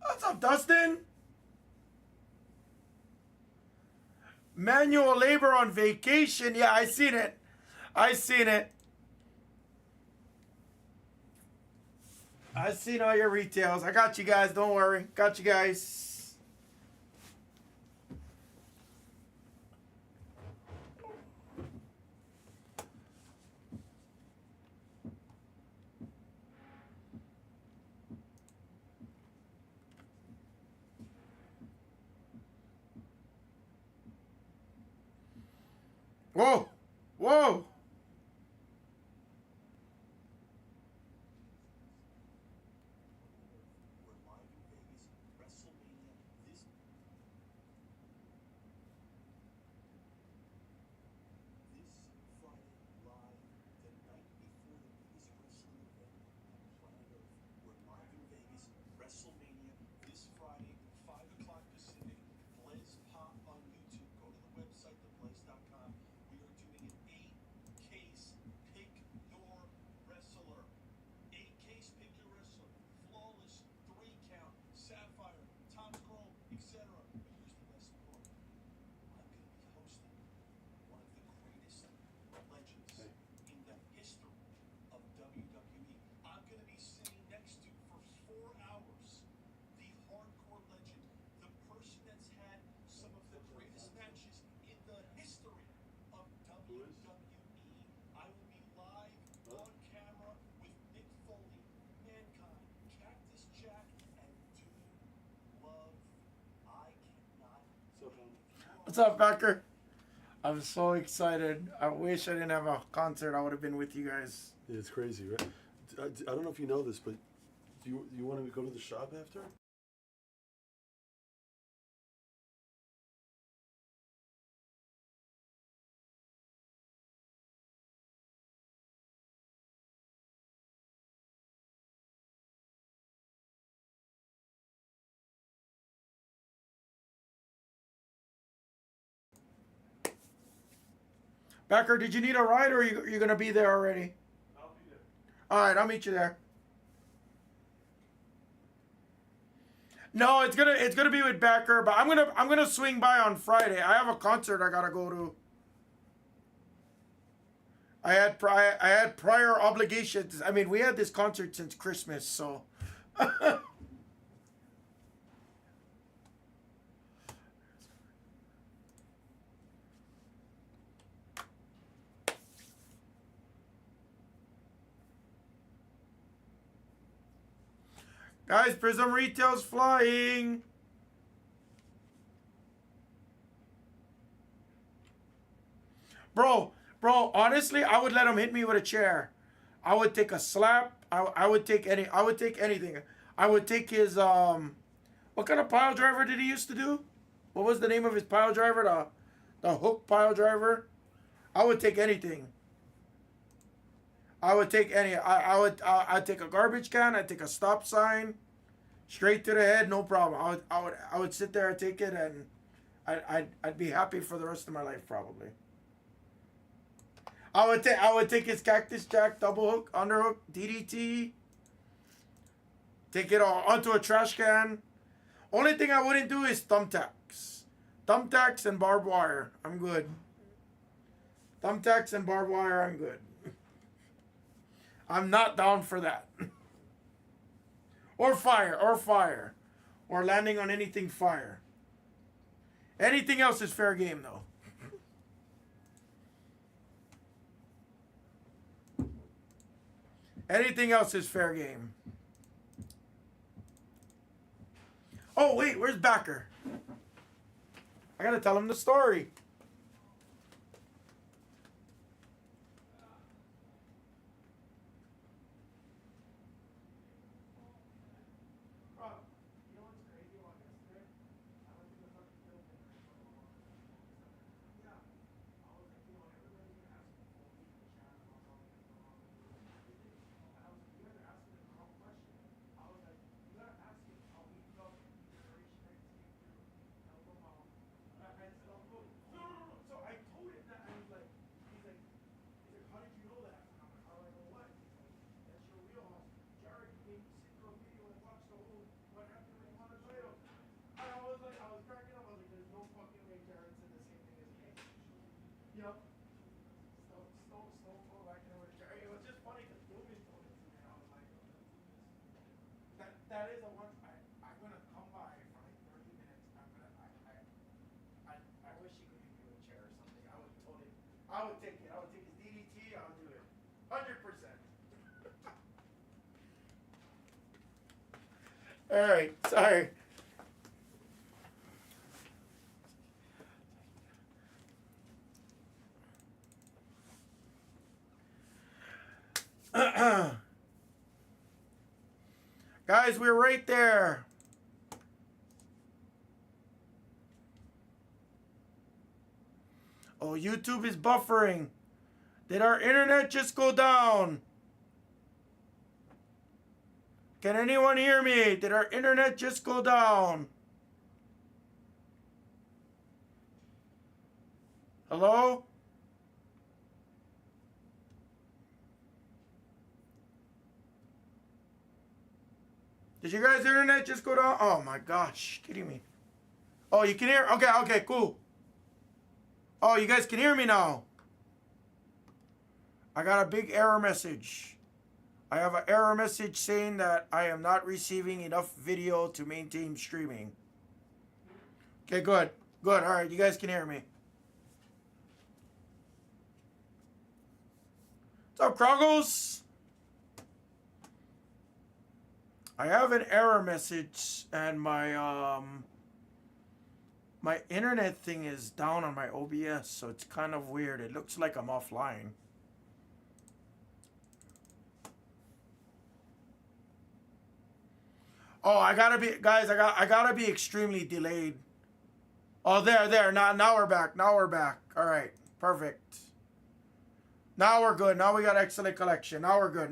What's up, Dustin? Manual labor on vacation. Yeah, I seen it. I seen it. I seen all your retails. I got you guys. Don't worry. Got you guys. Whoa. Whoa. WrestleMania this Friday, 5 o'clock Pacific. Blez Pop on YouTube. Go to the website, theblez.com. We are doing an 8-case pick your wrestler. 8-case pick your wrestler. Flawless, 3-count, Sapphire, Tom's Chrome, etc. But here's the best part. I'm going to be hosting one of the greatest legends in the history of WWE. I'm going to be sitting next to, for 4 hours, the hardcore legend, the person that's had some of the greatest matches in the history of WWE. I will be live on camera with Mick Foley, Mankind, Cactus Jack, and Dude Love. I cannot wait. What's up, Becker? I'm so excited. I wish I didn't have a concert. I would have been with you guys. Yeah, it's crazy, right? I don't know if you know this, but do you want to go to the shop after? Becker, did you need a ride or you gonna be there already? I'll be there. All right, I'll meet you there. No, it's gonna be with Becker, but I'm gonna swing by on Friday. I have a concert I gotta go to. I had prior obligations. I mean, we had this concert since Christmas, so. Guys, Prism Retail's flying. Bro, honestly, I would let him hit me with a chair. I would take a slap. I would take anything. I would take his what kind of pile driver did he used to do? What was the name of his pile driver? The hook pile driver? I would take anything. I would take any. I'd take a garbage can. I'd take a stop sign, straight to the head, no problem. I would sit there and take it, and I'd be happy for the rest of my life probably. I would take his Cactus Jack double hook, underhook, DDT. Take it all onto a trash can. Only thing I wouldn't do is thumbtacks. Thumbtacks and barbed wire. I'm good. Thumbtacks and barbed wire. I'm good. I'm not down for that. Or fire. Or landing on anything fire. Anything else is fair game, though. Anything else is fair game. Oh, wait, where's Backer? I gotta tell him the story. That is a one. I'm gonna come by for like 30 minutes. I wish he could give me a chair or something. I would take it. I would take his DDT. I would do it. 100%. All right. Sorry. Guys, we're right there. Oh, YouTube is buffering. Did our internet just go down? Can anyone hear me? Did our internet just go down? Hello? Did you guys' internet just go down? Oh my gosh, kidding me. Oh, you can hear? Okay, cool. Oh, you guys can hear me now. I got a big error message. I have an error message saying that I am not receiving enough video to maintain streaming. Okay, good. Good, all right, you guys can hear me. What's up, Kroggles? I have an error message and my my internet thing is down on my OBS, so it's kind of weird. It looks like I'm offline. Oh, I gotta be, guys. I gotta be extremely delayed. Oh, there. Now we're back. All right, perfect. Now we're good. Now we got excellent collection. Now we're good.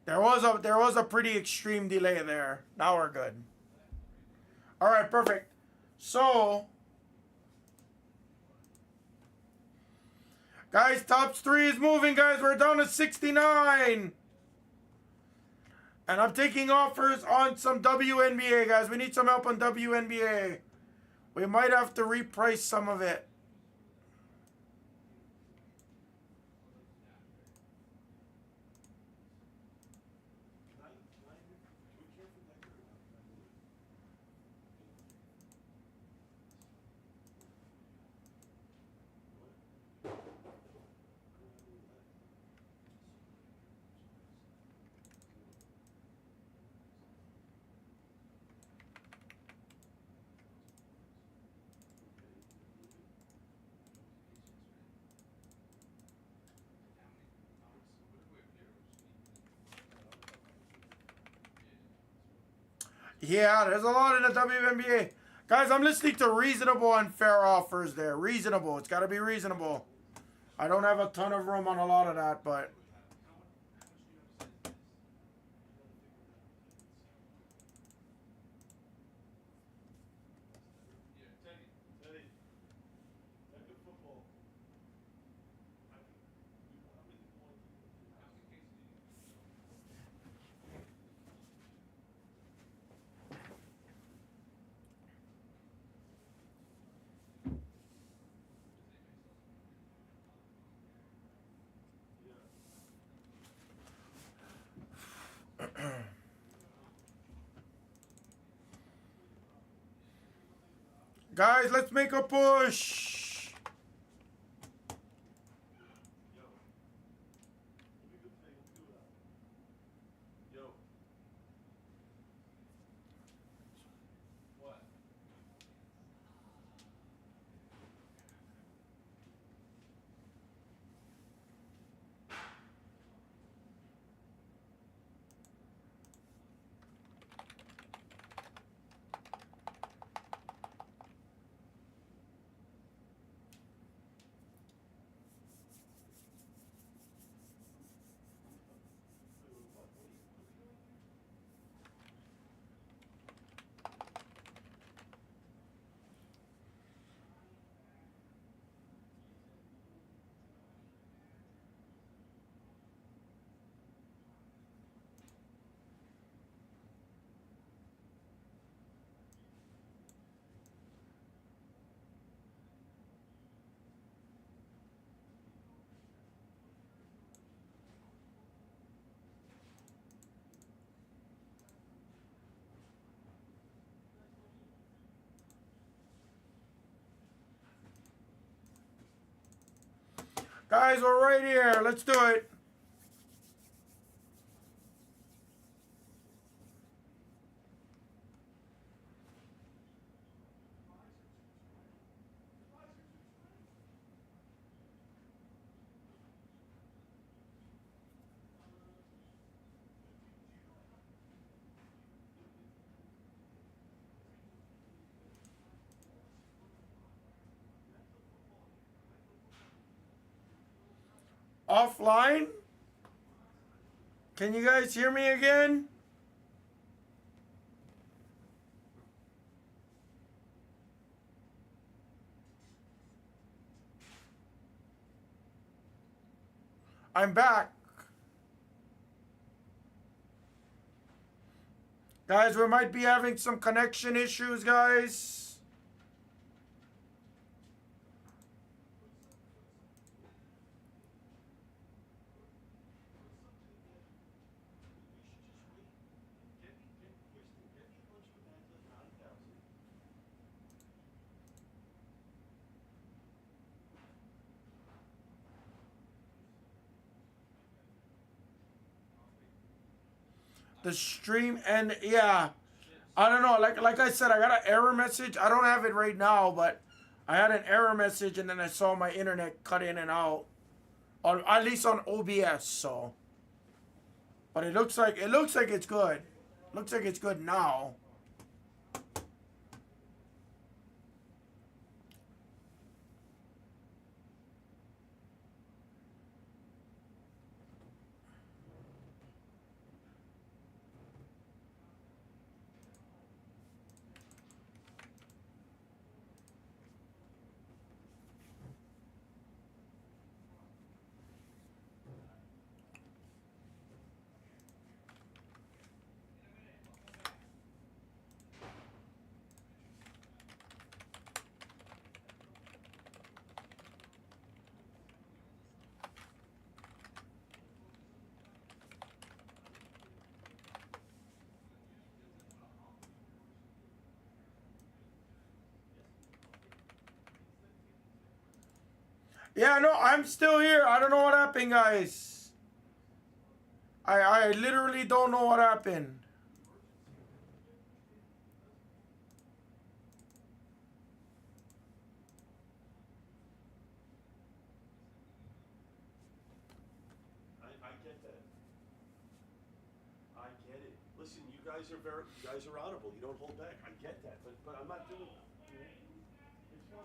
There was a pretty extreme delay there. Now we're good. All right, perfect. So Guys, tops 3 is moving, guys. We're down to 69. And I'm taking offers on some WNBA, guys. We need some help on WNBA. We might have to reprice some of it. Yeah, there's a lot in the WNBA. Guys, I'm listening to reasonable and fair offers there. Reasonable. It's got to be reasonable. I don't have a ton of room on a lot of that, but... Guys, let's make a push. Guys, we're right here. Let's do it. Offline? Can you guys hear me again? I'm back. Guys, we might be having some connection issues, guys. The stream and yeah, I don't know. Like I said, I got an error message. I don't have it right now, but I had an error message and then I saw my internet cut in and out, on at least on OBS. So, but it looks like it's good. Looks like it's good now. Yeah, no, I'm still here. I don't know what happened, guys. I literally don't know what happened. I get that. I get it. Listen, you guys are honorable. You don't hold back. I get that, but I'm not doing it. You know? It's fine.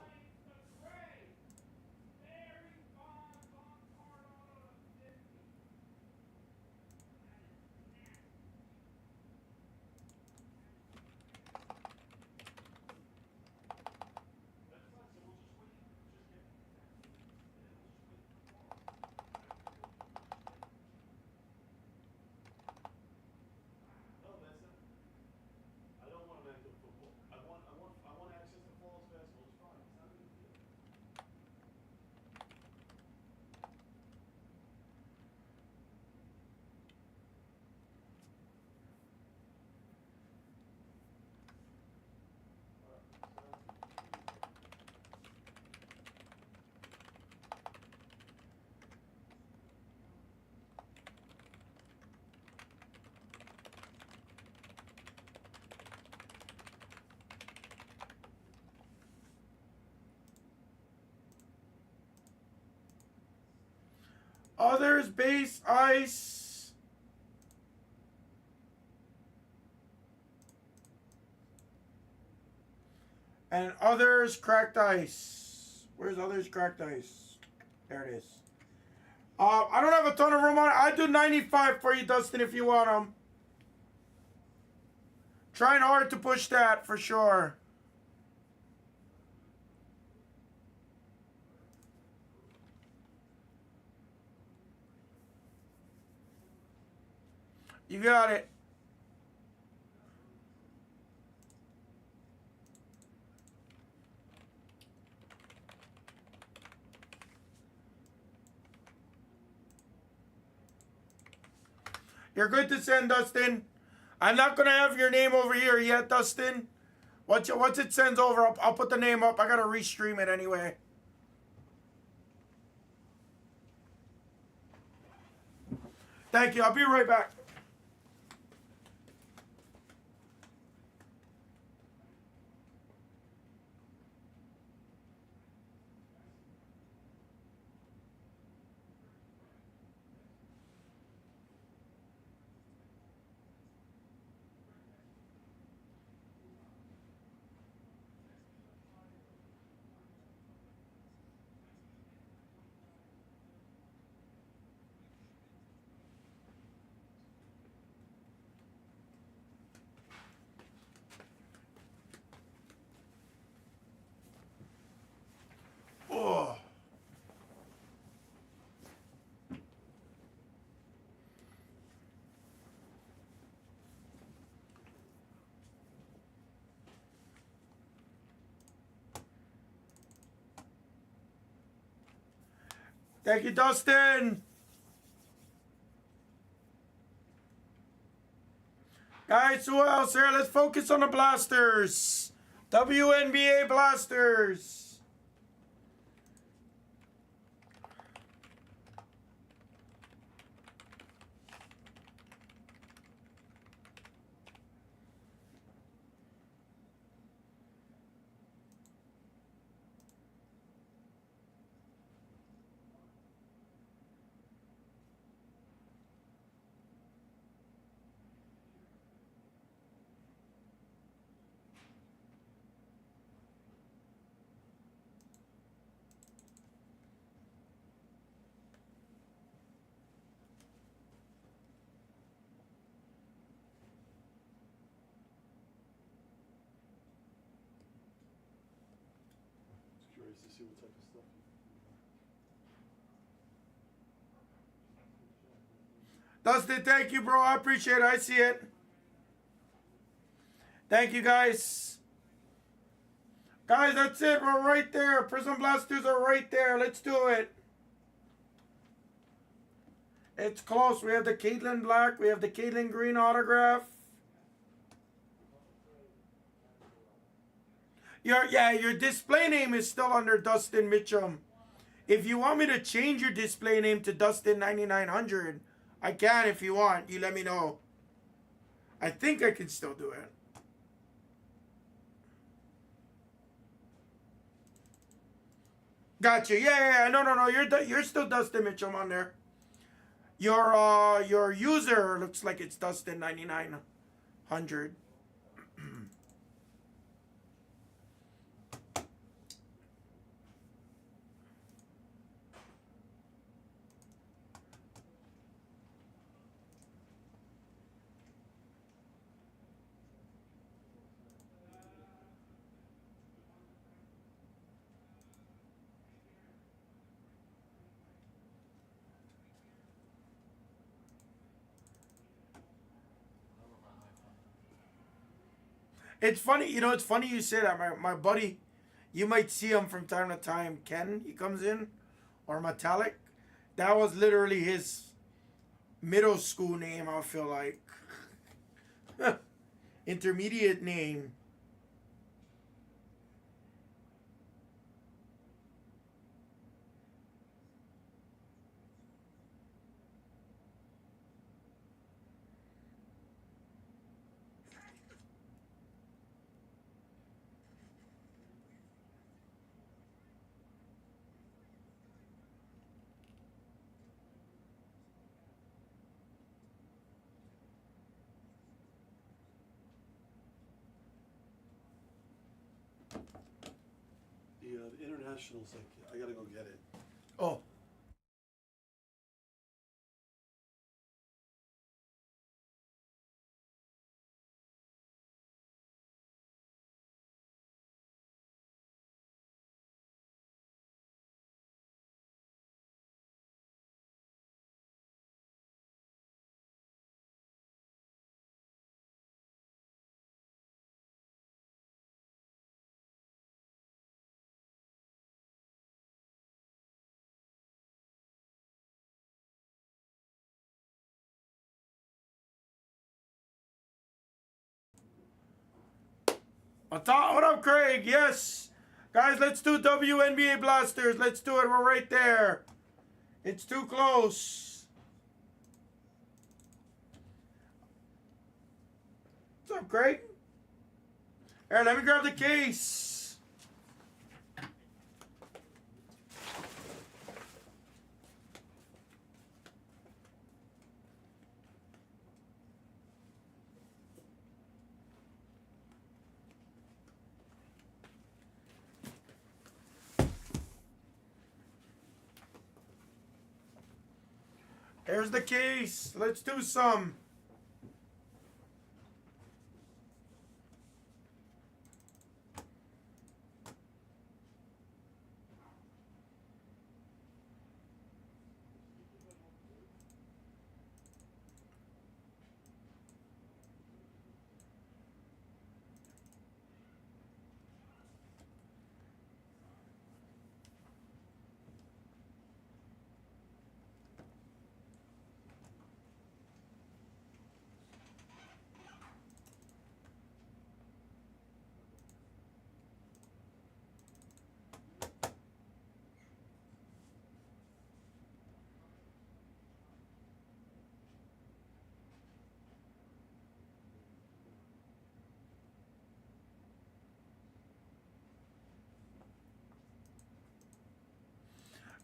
No, that's not. I don't want to mental football. I want access to falls basketball. It's fine. It's not a big deal. Others base ice. And others cracked ice. Where's others cracked ice? There it is. I don't have a ton of room on it. I do 95 for you, Dustin, if you want them. Trying hard to push that for sure. You got it. You're good to send, Dustin. I'm not going to have your name over here yet, Dustin. Once it sends over, I'll put the name up. I got to restream it anyway. Thank you. I'll be right back. Oh. Thank you, Dustin. Guys, who else here? Let's focus on the Blasters. WNBA Blasters. Just curious to see what type of stuff. Dustin, thank you, bro. I appreciate it. I see it. Thank you, guys. Guys, that's it. We're right there. Prism Blasters are right there. Let's do it. It's close. We have the Caitlin Black. We have the Caitlin Green autograph. Your display name is still under Dustin Mitchum. If you want me to change your display name to Dustin9900, I can if you want. You let me know. I think I can still do it. Gotcha. Yeah. No. You're still Dustin Mitchell on there. Your user looks like it's Dustin9900. It's funny, it's funny you say that. My buddy, you might see him from time to time. Ken, he comes in, or Metallic. That was literally his middle school name, I feel like. Intermediate name. The internationals, like, I gotta go get it. Oh. What up, Craig? Yes. Guys, let's do WNBA Blasters. Let's do it. We're right there. It's too close. What's up, Craig? Here, let me grab the case. Here's the case. Let's do some.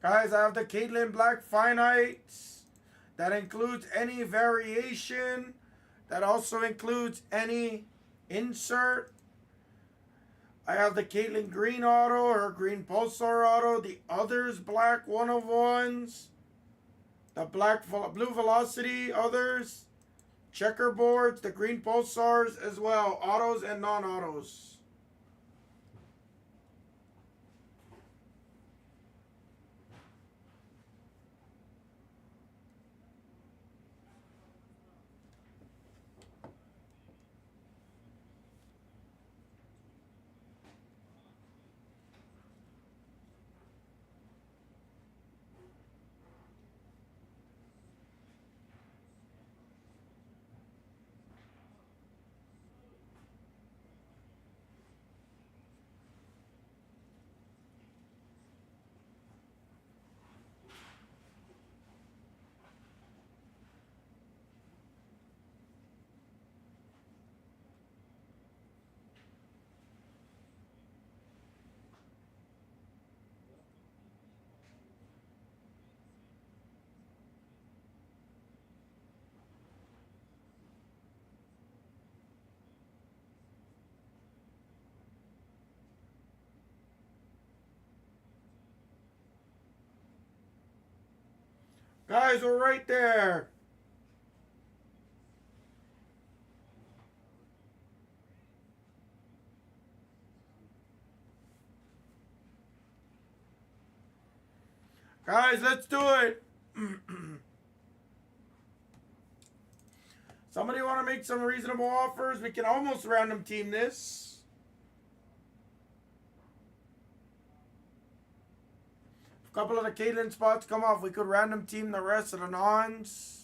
Guys, I have the Caitlin Black Finites. That includes any variation. That also includes any insert. I have the Caitlin Green Auto, her Green Pulsar Auto, the others Black 1-of-1s, the Blue Velocity others, checkerboards, the Green Pulsars as well, autos and non-autos. Guys, we're right there. Guys, let's do it. Somebody want to make some reasonable offers? We can almost random team this. If a couple of the Caitlyn spots come off, we could random team the rest of the nons.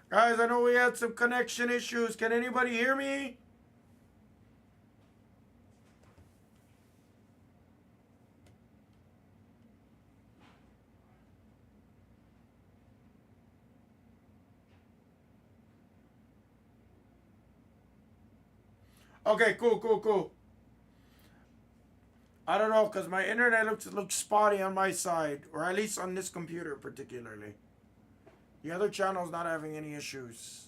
Guys, I know we had some connection issues. Can anybody hear me? Okay, cool. I don't know, because my internet looks spotty on my side, or at least on this computer particularly. The other channel's not having any issues.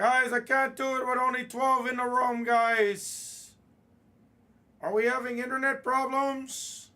Guys, I can't do it with only 12 in the room, guys. Are we having internet problems?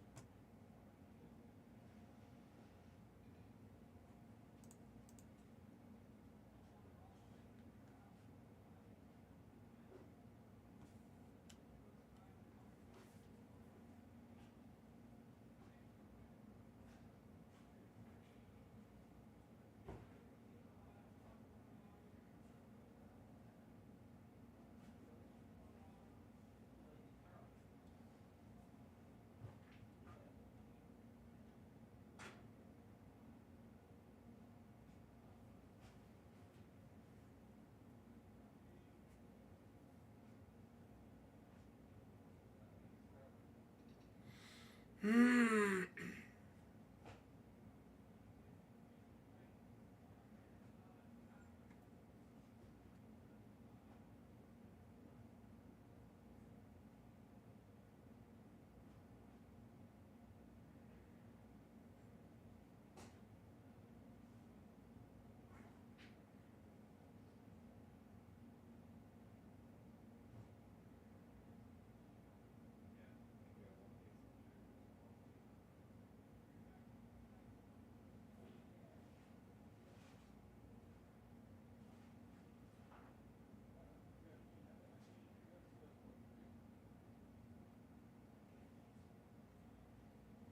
Hmm.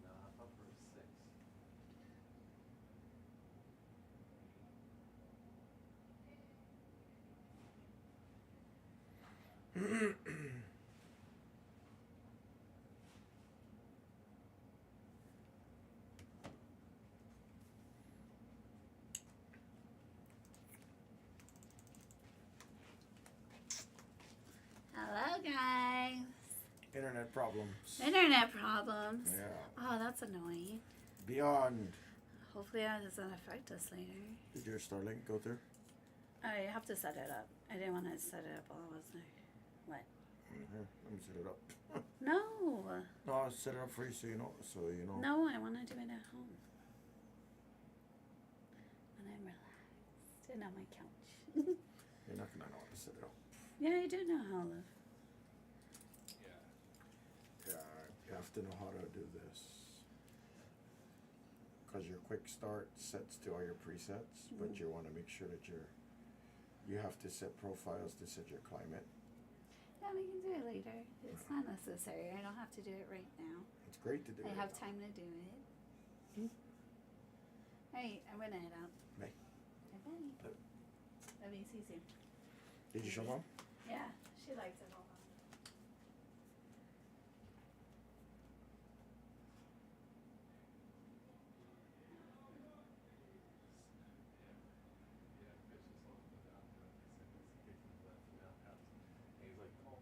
Nah, up for 6. Hello, guys. Internet problems. Internet problems. Yeah. Oh, that's annoying. Beyond. Hopefully that doesn't affect us later. Did your Starlink go through? I have to set it up. I didn't want to set it up while I was there. What? Here, let me set it up. No. No, I'll set it up for you so you know. No, I want to do it at home. When I'm relaxed and on my couch. You're not gonna know how to set it up. Yeah, I do know how to live. Yeah, you have to know how to do this. Because your quick start sets to all your presets, but you want to make sure that you have to set profiles to set your climate. Yeah, we can do it later. It's not necessary. I don't have to do it right now. It's great to do I it have now. time to do it. Alright, I'm gonna head out. Bye. Bye. Bye. Love you. See you soon. Did you show mom? Yeah, she likes it. Hold on. He's like, come on.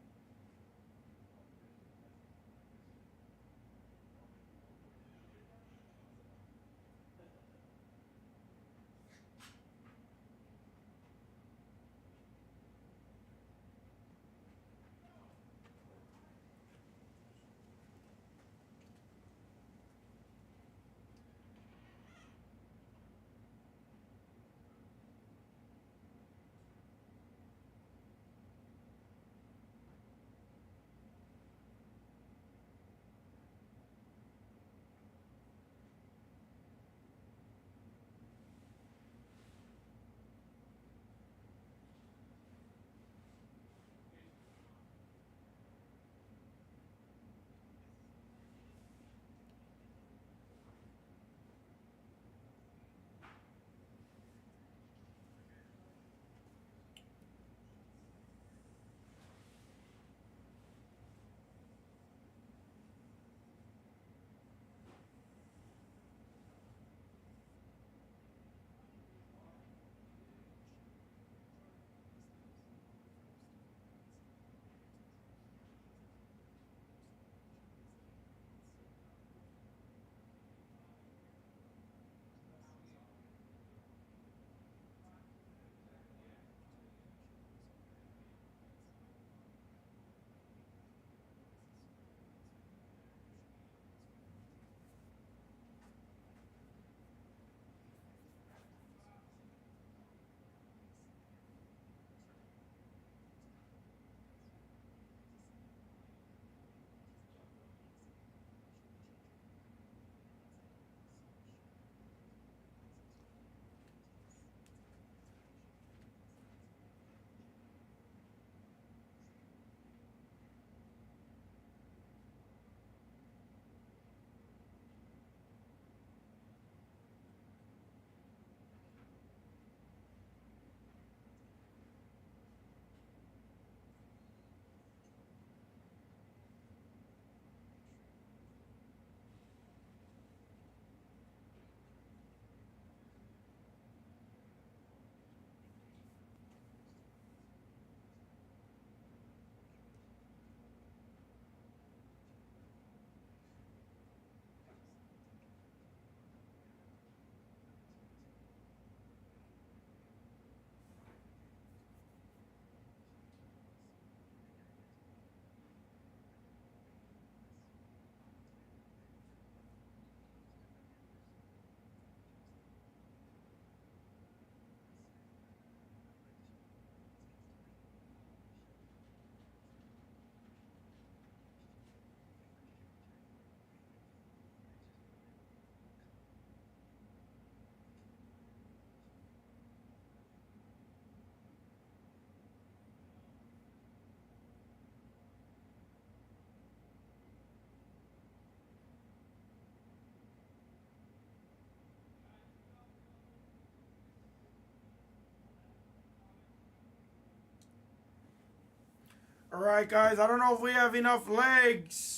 Alright, guys, I don't know if we have enough legs.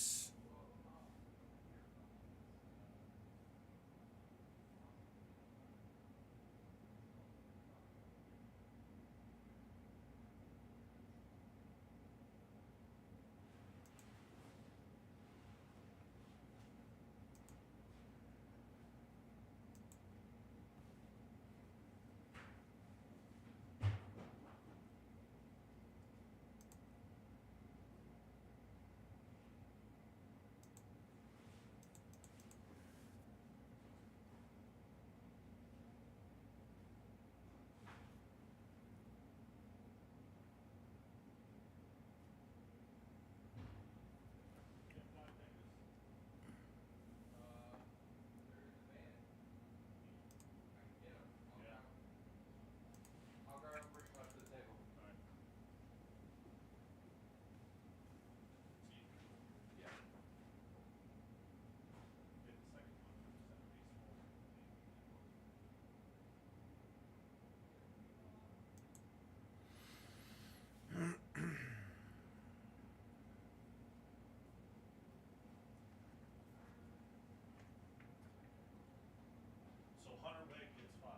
So Hunter Wade gets 5.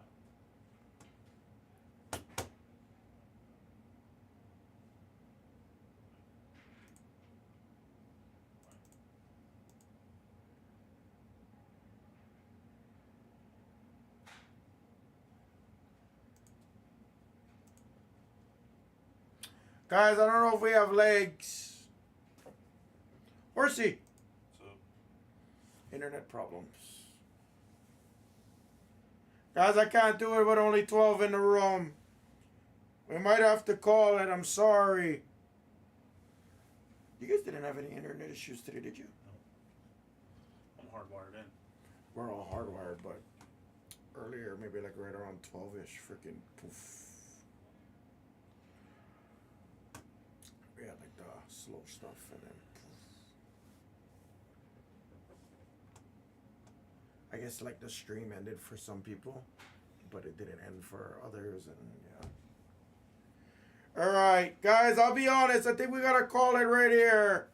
Guys, I don't know if we have legs. Horsey. So, Internet problems. Guys, I can't do it with only 12 in the room. We might have to call it. I'm sorry. You guys didn't have any internet issues today, did you? I'm hardwired in. We're all hardwired, but earlier, maybe like right around 12-ish, freaking poof. We had like the slow stuff and then poof. I guess like the stream ended for some people, but it didn't end for others, and yeah. All right, guys, I'll be honest. I think we gotta call it right here.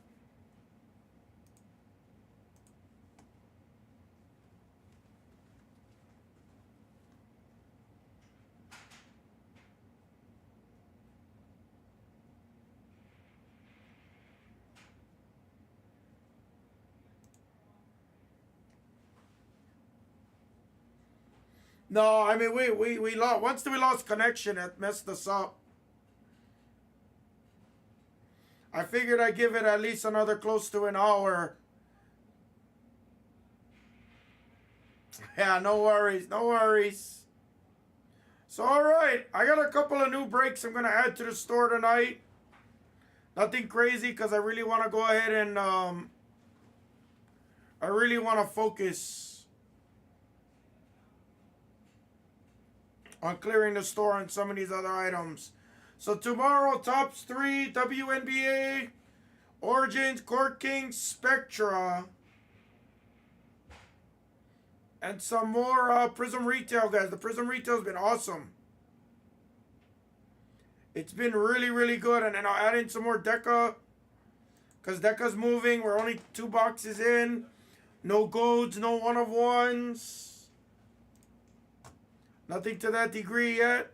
No, I mean we lost once we lost connection, it messed us up. I figured I'd give it at least another close to an hour. Yeah, no worries, no worries. So alright, I got a couple of new breaks I'm gonna add to the store tonight. Nothing crazy because I really wanna go ahead and I really wanna focus on clearing the store on some of these other items. So tomorrow, Tops 3, WNBA, Origins, Court Kings, Spectra, and some more Prism Retail, guys. The Prism Retail has been awesome. It's been really, really good. And then I'll add in some more Deca, because Deca's moving. We're only 2 boxes in. No golds, no one-of-ones. Nothing to that degree yet.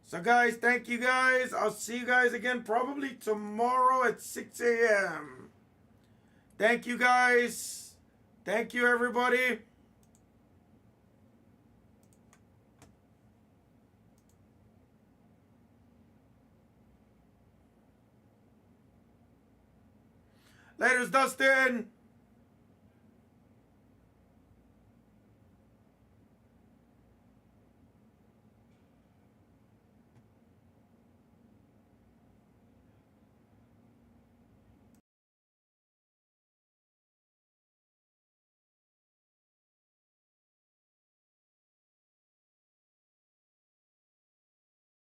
So guys, thank you guys. I'll see you guys again probably tomorrow at 6 a.m. Thank you guys. Thank you everybody. Laters, Dustin.